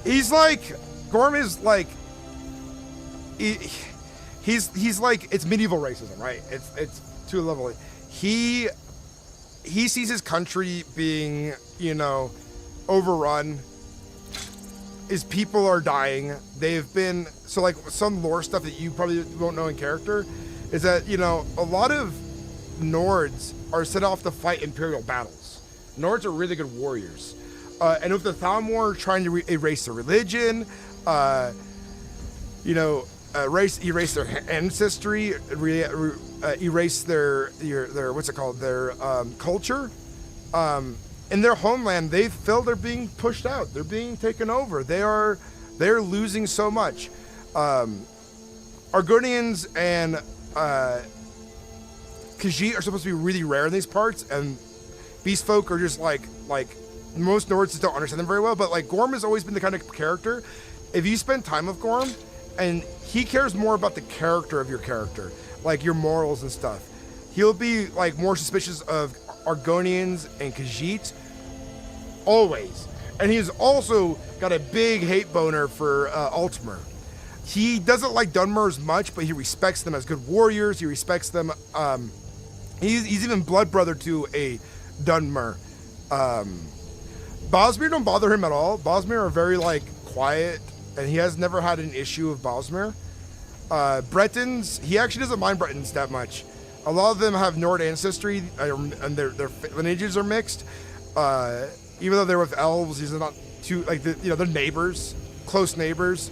He's like, Gorm is like, he's like, it's medieval racism, right? It's to a level. He sees his country being, you know, overrun. His people are dying. They've been, so like some lore stuff that you probably won't know in character is that, you know, a lot of Nords are set off to fight imperial battles. Nords are really good warriors. And with the Thalmor trying to erase their religion, you know, erase their ancestry, erase their what's it called, their culture. In their homeland, they feel they're being pushed out. They're being taken over. They're losing so much. Argonians and Khajiit are supposed to be really rare in these parts, and beast folk are just like most Nords just don't understand them very well. But like Gorm has always been the kind of character. If you spend time with Gorm, and he cares more about the character of your character, like your morals and stuff. He'll be like more suspicious of Argonians and Khajiit, always. And he's also got a big hate boner for Altmer. He doesn't like Dunmer as much, but he respects them as good warriors. He respects them. He's even blood brother to a Dunmer. Bosmir don't bother him at all. Bosmir are very like quiet, and he has never had an issue with Bosmir. Bretons, he actually doesn't mind Bretons that much. A lot of them have Nord ancestry, and their lineages are mixed. Even though they're with elves, these are not too like they're neighbors, close neighbors.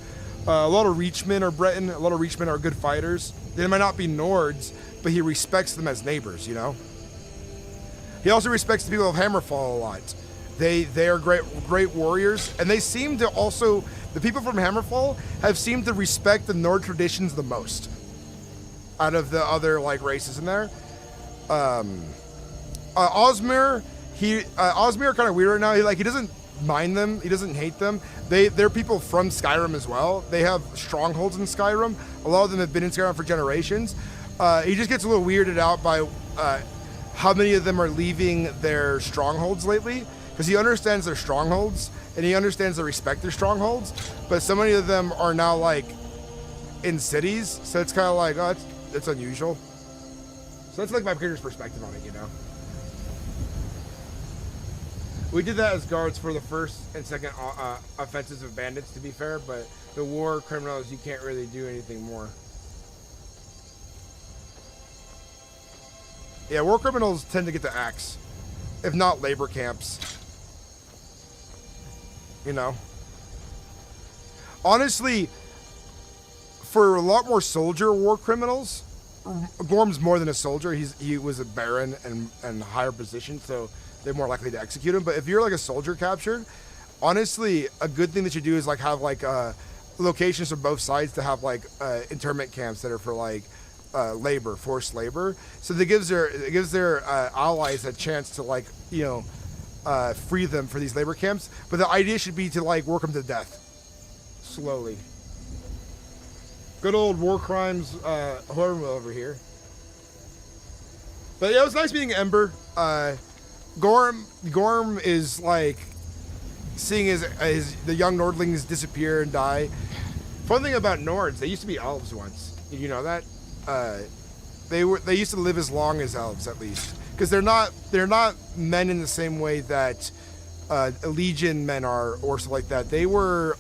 A lot of Reachmen are Breton. A lot of Reachmen are good fighters. They might not be Nords, but he respects them as neighbors. You know. He also respects the people of Hammerfall a lot. They are great warriors, and they seem to also, the people from Hammerfall have seemed to respect the Nord traditions the most out of the other like races in there. Osmir, Osmir are kind of weird right now. He doesn't mind them. He doesn't hate them. They're people from Skyrim as well. They have strongholds in Skyrim. A lot of them have been in Skyrim for generations. He just gets a little weirded out by how many of them are leaving their strongholds lately, because he understands their strongholds and he understands they respect their strongholds, but so many of them are now like in cities, so it's kind of like, oh, it's unusual. So that's like my character's perspective on it, you know. We did that as guards for the first and second offenses of bandits, to be fair, but the war criminals, you can't really do anything more. Yeah, war criminals tend to get the axe, if not labor camps. You know? Honestly, for a lot more soldier war criminals, Gorm's more than a soldier. He was a baron and higher position, so they're more likely to execute him. But if you're like a soldier captured, honestly, a good thing that you do is like have like locations from both sides to have like internment camps that are for like forced labor. So it gives their allies a chance to like, you know, free them for these labor camps. But the idea should be to like work them to death slowly. Good old war crimes Ironwill over here. But yeah, it was nice meeting Ember. Gorm is like seeing the young Nordlings disappear and die. Fun thing about Nords, they used to be elves once. Did you know that? They used to live as long as elves, at least, because they're not men in the same way that Legion men are or stuff like that. They were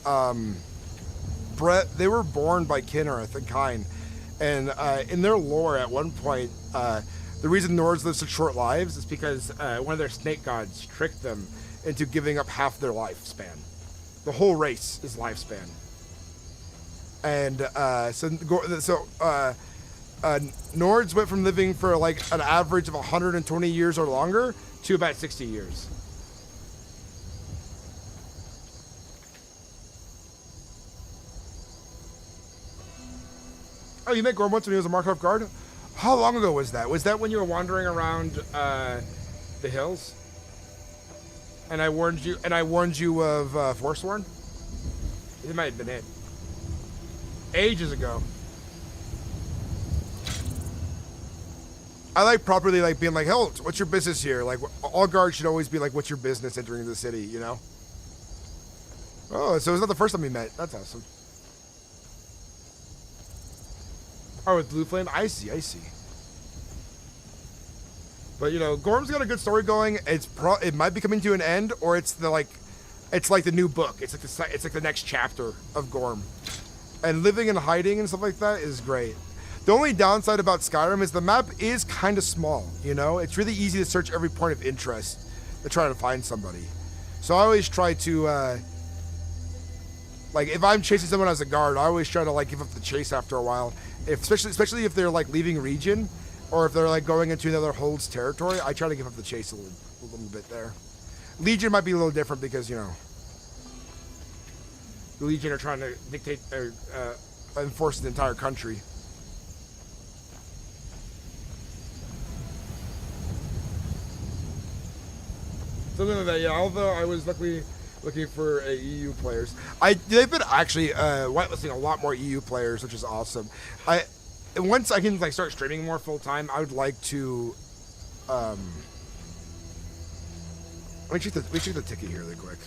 born by Kinnereth and Kine, and in their lore at one point, the reason Nords live such short lives is because one of their snake gods tricked them into giving up half their lifespan. The whole race is lifespan, and Nords went from living for like an average of 120 years or longer to about 60 years. Oh, you met Gorm once when he was a Markov guard? How long ago was that? Was that when you were wandering around the hills? And I warned you of Forsworn? It might have been it. Ages ago. I like properly like being like, hell, what's your business here? Like all guards should always be like, what's your business entering the city, you know? Oh, so it's not the first time we met. That's awesome. Oh, with Blue Flame? I see. But, you know, Gorm's got a good story going. It might be coming to an end, or it's like the new book. It's like the next chapter of Gorm. And living and hiding and stuff like that is great. The only downside about Skyrim is the map is kind of small, you know? It's really easy to search every point of interest to try to find somebody. So I always try to, like, if I'm chasing someone as a guard, I always try to, like, give up the chase after a while. Especially if they're, like, leaving region, or if they're, like, going into another hold's territory, I try to give up the chase a little bit there. Legion might be a little different because, you know, the Legion are trying to dictate or enforce the entire country. Something like that, yeah. Although I was luckily looking for EU players, they've been actually whitelisting a lot more EU players, which is awesome. Once I can like start streaming more full time, I would like to. Let me check the ticket here really quick.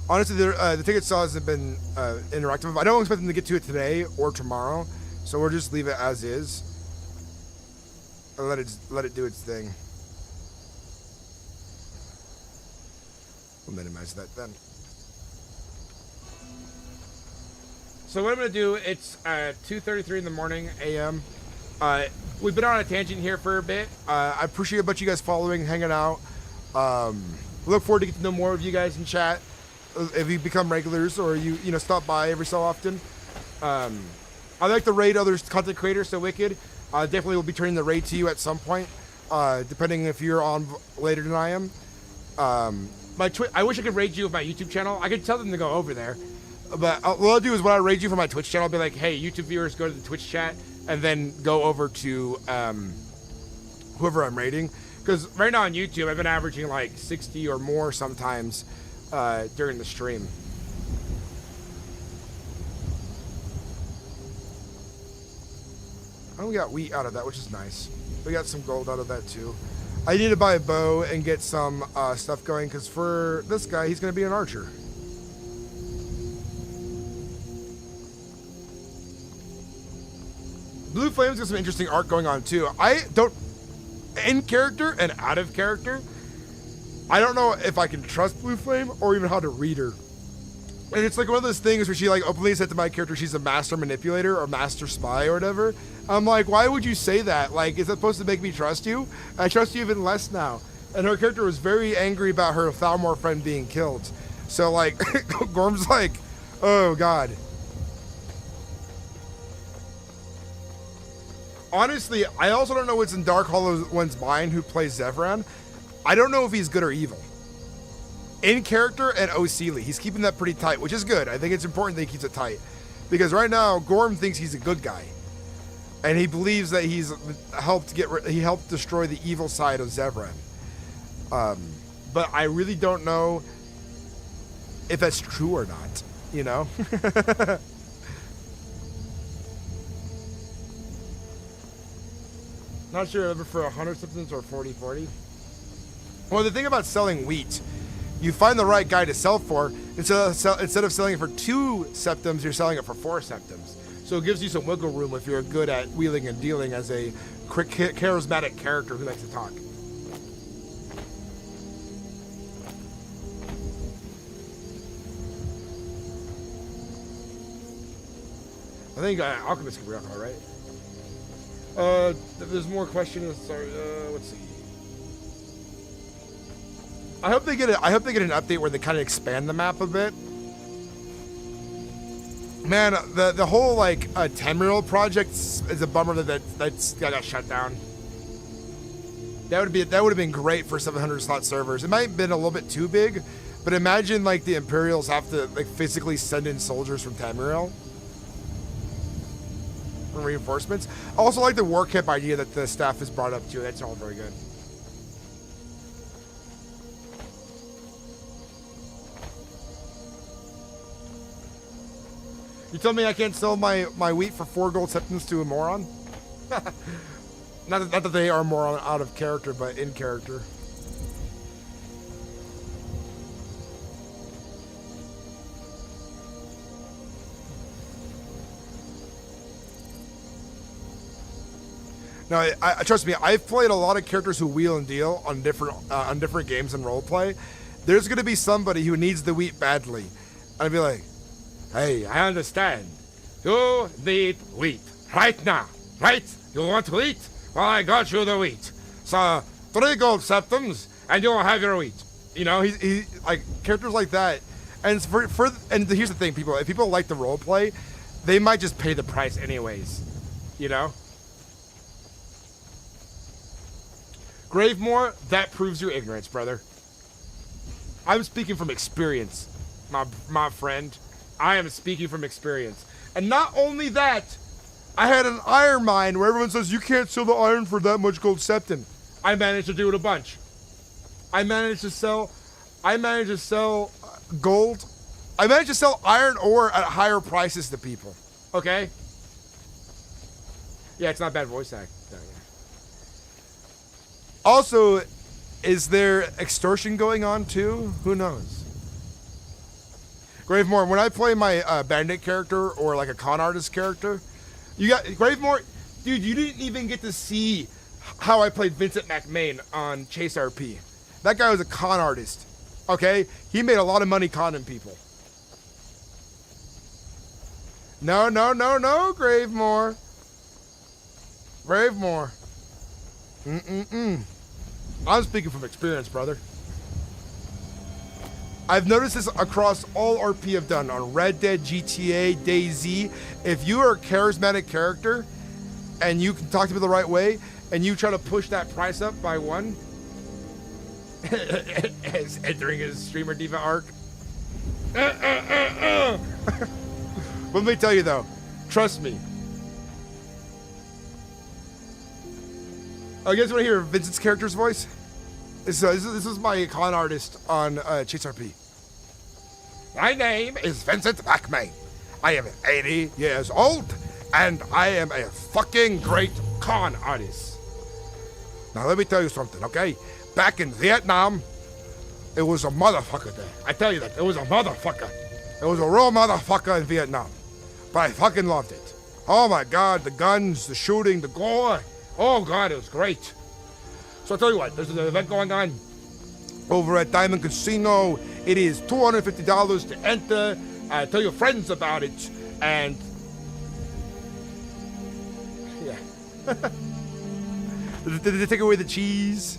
Honestly, the ticket stall hasn't been interactive. I don't expect them to get to it today or tomorrow. So we'll just leave it as is and let it do its thing. We'll minimize that then. So what I'm gonna do, it's 2:33 in the morning a.m. We've been on a tangent here for a bit. I appreciate a bunch of you guys following, hanging out. Look forward to getting to know more of you guys in chat if you become regulars or you stop by every so often. I like to raid other content creators, so Wicked. Definitely will be turning the raid to you at some point, depending if you're on later than I am. I wish I could raid you with my YouTube channel. I could tell them to go over there. But what I'll do is when I raid you from my Twitch channel, I'll be like, hey, YouTube viewers, go to the Twitch chat, and then go over to whoever I'm raiding. Because right now on YouTube, I've been averaging like 60 or more sometimes during the stream. Oh, we got wheat out of that, which is nice. We got some gold out of that too. I need to buy a bow and get some stuff going, because for this guy, he's going to be an archer. Blue Flame's got some interesting art going on too. In character and out of character, I don't know if I can trust Blue Flame or even how to read her. And it's like one of those things where she like openly said to my character she's a master manipulator or master spy or whatever. I'm like, why would you say that? Like, is that supposed to make me trust you? I trust you even less now. And her character was very angry about her Thalmor friend being killed. So like, Gorm's like, oh god. Honestly, I also don't know what's in Dark Hollow One's mind who plays Zevran. I don't know if he's good or evil. In character and OC'ly, he's keeping that pretty tight, which is good. I think it's important that he keeps it tight. Because right now, Gorm thinks he's a good guy. And he believes that he helped destroy the evil side of Zevran. But I really don't know if that's true or not, you know? Not sure if for 100 septums or 40-40. Well, the thing about selling wheat, you find the right guy to sell for. Instead of selling it for 2 septums, you're selling it for 4 septums. So it gives you some wiggle room if you're good at wheeling and dealing as a quick, charismatic character who likes to talk. I think Alchemist can work all right. There's more questions. Sorry, let's see. I hope they get an update where they kind of expand the map a bit. Man, the whole like Tamriel project is a bummer that got shut down. That would have been great for 700 slot servers. It might have been a little bit too big, but imagine like the Imperials have to like physically send in soldiers from Tamriel. Reinforcements. I also like the war camp idea that the staff has brought up too. That's all very good. You tell me I can't sell my wheat for 4 gold septums to a moron? not that they are moron out of character, but in character. No, I trust me. I've played a lot of characters who wheel and deal on different games and roleplay. There's gonna be somebody who needs the wheat badly, and I'd be like, "Hey, I understand. You need wheat right now, right? You want wheat? Well, I got you the wheat. So 3 gold septums, and you'll have your wheat." You know, he like characters like that. And it's and here's the thing, people. If people like the roleplay, they might just pay the price anyways. You know. Gravemore, that proves your ignorance, brother. I'm speaking from experience, my friend. I am speaking from experience. And not only that, I had an iron mine where everyone says you can't sell the iron for that much gold septim. I managed to do it a bunch. I managed to sell gold. I managed to sell iron ore at higher prices to people. Okay? Yeah, it's not bad voice act. No, yeah. Also, is there extortion going on too? Who knows? Gravemore, when I play my bandit character or like a con artist character, you got Gravemore, dude, you didn't even get to see how I played Vincent McMahon on ChaseRP. That guy was a con artist. Okay? He made a lot of money conning people. No, Gravemore. Gravemore. I'm speaking from experience, brother. I've noticed this across all RP I've done on Red Dead, GTA, DayZ. If you are a charismatic character and you can talk to people the right way and you try to push that price up by 1, as entering his Streamer Diva arc. Let me tell you though, trust me. Oh, you guys want to hear Vincent's character's voice? This is my con artist on ChaseRP. My name is Vincent McMahon. I am 80 years old, and I am a fucking great con artist. Now let me tell you something, okay? Back in Vietnam, it was a motherfucker there. I tell you that, it was a motherfucker. It was a real motherfucker in Vietnam. But I fucking loved it. Oh my God, the guns, the shooting, the gore. Oh God, it was great. So I'll tell you what, there's an event going on over at Diamond Casino. It is $250 to enter. Tell your friends about it. And yeah. Did they take away the cheese?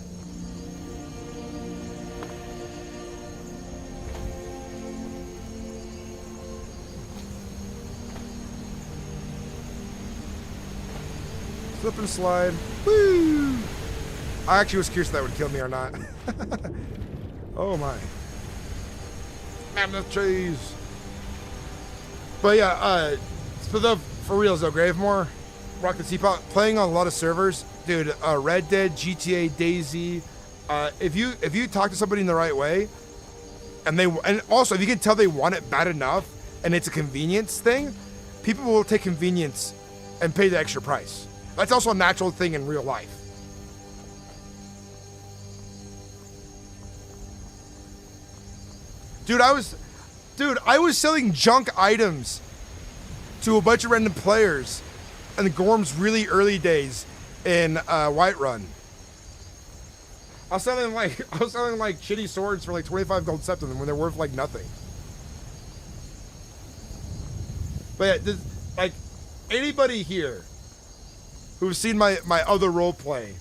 Slip and slide. Woo! I actually was curious if that would kill me or not. Oh my. Mammoth cheese. But yeah, for reals though, Gravemore, Rock the Teapot, playing on a lot of servers, dude. Red Dead, GTA, DayZ. If you talk to somebody in the right way, and also if you can tell they want it bad enough, and it's a convenience thing, people will take convenience and pay the extra price. That's also a natural thing in real life. Dude, I was selling junk items to a bunch of random players in the Gorm's really early days in Whiterun. I was selling like shitty swords for like 25 gold septim when they're worth like nothing. But yeah, like anybody here who's seen my other role play,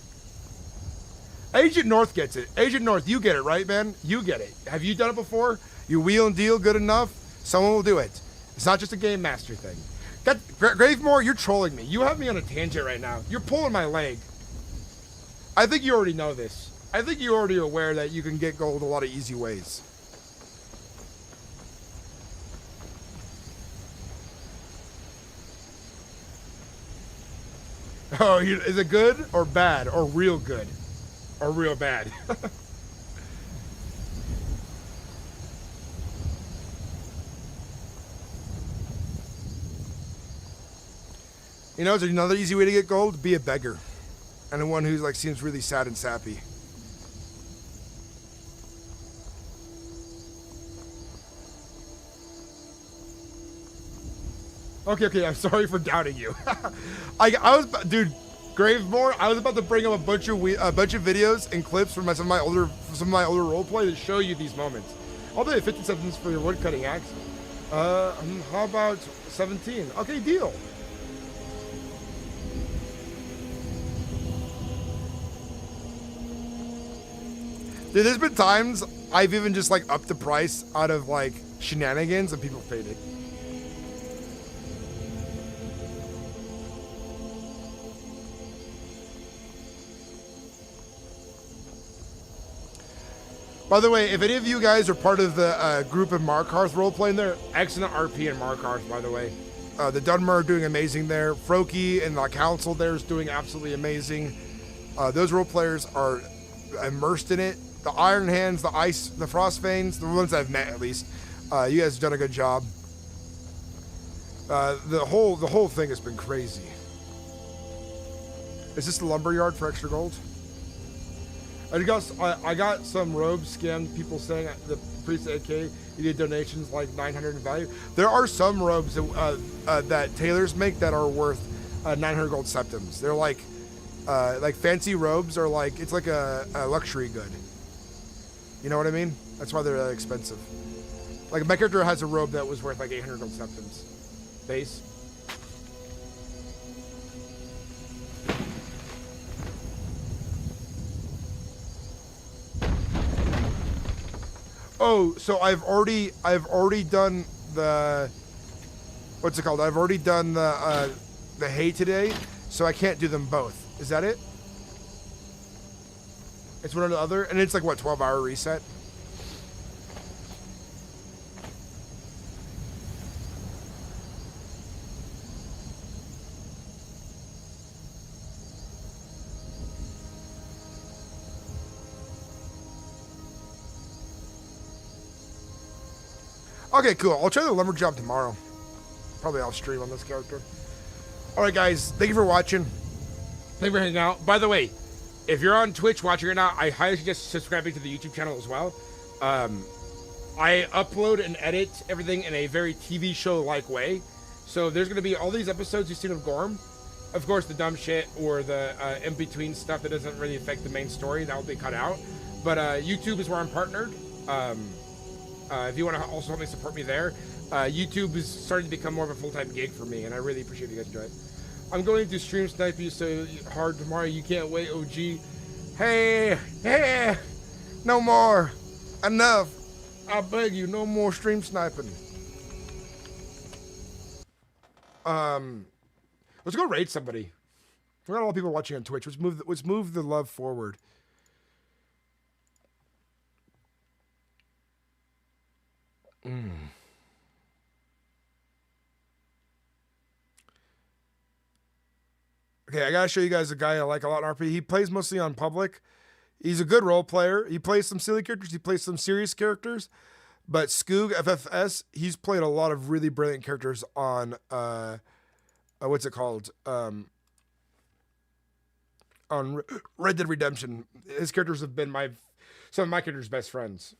Agent North gets it. Agent North, you get it, right, man? You get it. Have you done it before? You wheel and deal good enough, someone will do it. It's not just a game master thing. Gravemore, you're trolling me. You have me on a tangent right now. You're pulling my leg. I think you already know this. I think you're already aware that you can get gold a lot of easy ways. Oh, is it good or bad or real good or real bad? You know, is there another easy way to get gold? Be a beggar. And the one who's like seems really sad and sappy. Okay, I'm sorry for doubting you. I was, dude, Gravemore, I was about to bring up a bunch of videos and clips from some of my older roleplay to show you these moments. I'll do 50 seconds for your woodcutting axe. How about 17? Okay, deal. Dude, there's been times I've even just like upped the price out of like shenanigans and people paid it. By the way, if any of you guys are part of the group of Markarth role-playing there, excellent RP in Markarth, by the way. The Dunmer are doing amazing there. Froki and the council there is doing absolutely amazing. Those role-players are immersed in it. The Iron Hands, the Ice, the Frost Veins, the ones I've met at least, you guys have done a good job. The whole thing has been crazy. Is this the lumber yard for extra gold? I got some robes scammed. People saying the priest AK, you did donations like 900 in value. There are some robes that tailors make that are worth 900 gold septims. They're like fancy robes are like, it's like a luxury good. You know what I mean? That's why they're expensive. Like my character has a robe that was worth like 800 gold septims. Base. Oh, so I've already done the, what's it called? I've already done the hay today, so I can't do them both. Is that it? It's one or the other, and it's like what, 12-hour reset? Okay, cool. I'll try the lumberjob tomorrow. Probably I'll stream on this character. Alright guys, thank you for watching. Thank you for hanging out. By the way, if you're on Twitch watching right now, I highly suggest subscribing to the YouTube channel as well. I upload and edit everything in a very TV show-like way. So there's going to be all these episodes you've seen of Gorm. Of course, the dumb shit or the in-between stuff that doesn't really affect the main story, that will be cut out. But YouTube is where I'm partnered. If you want to also help me support me there, YouTube is starting to become more of a full-time gig for me, and I really appreciate you guys enjoy it. I'm going to stream snipe you so hard tomorrow. You can't wait, OG. Hey, no more. Enough. I beg you, no more stream sniping. Let's go raid somebody. We got a lot of people watching on Twitch. Let's move the love forward. Okay, I gotta show you guys a guy I like a lot in RP. He plays mostly on public. He's a good role player. He plays some silly characters. He plays some serious characters. But Skoog FFS, he's played a lot of really brilliant characters on what's it called? On Red Dead Redemption. His characters have been some of my characters' best friends.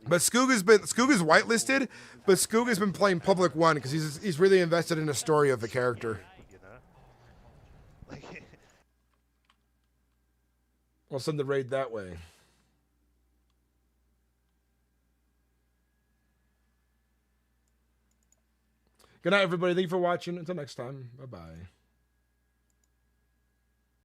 But Skoog is whitelisted, but Skoog has been playing public one because he's really invested in the story of the character. I'll send the raid that way. Good night, everybody. Thank you for watching. Until next time. Bye-bye.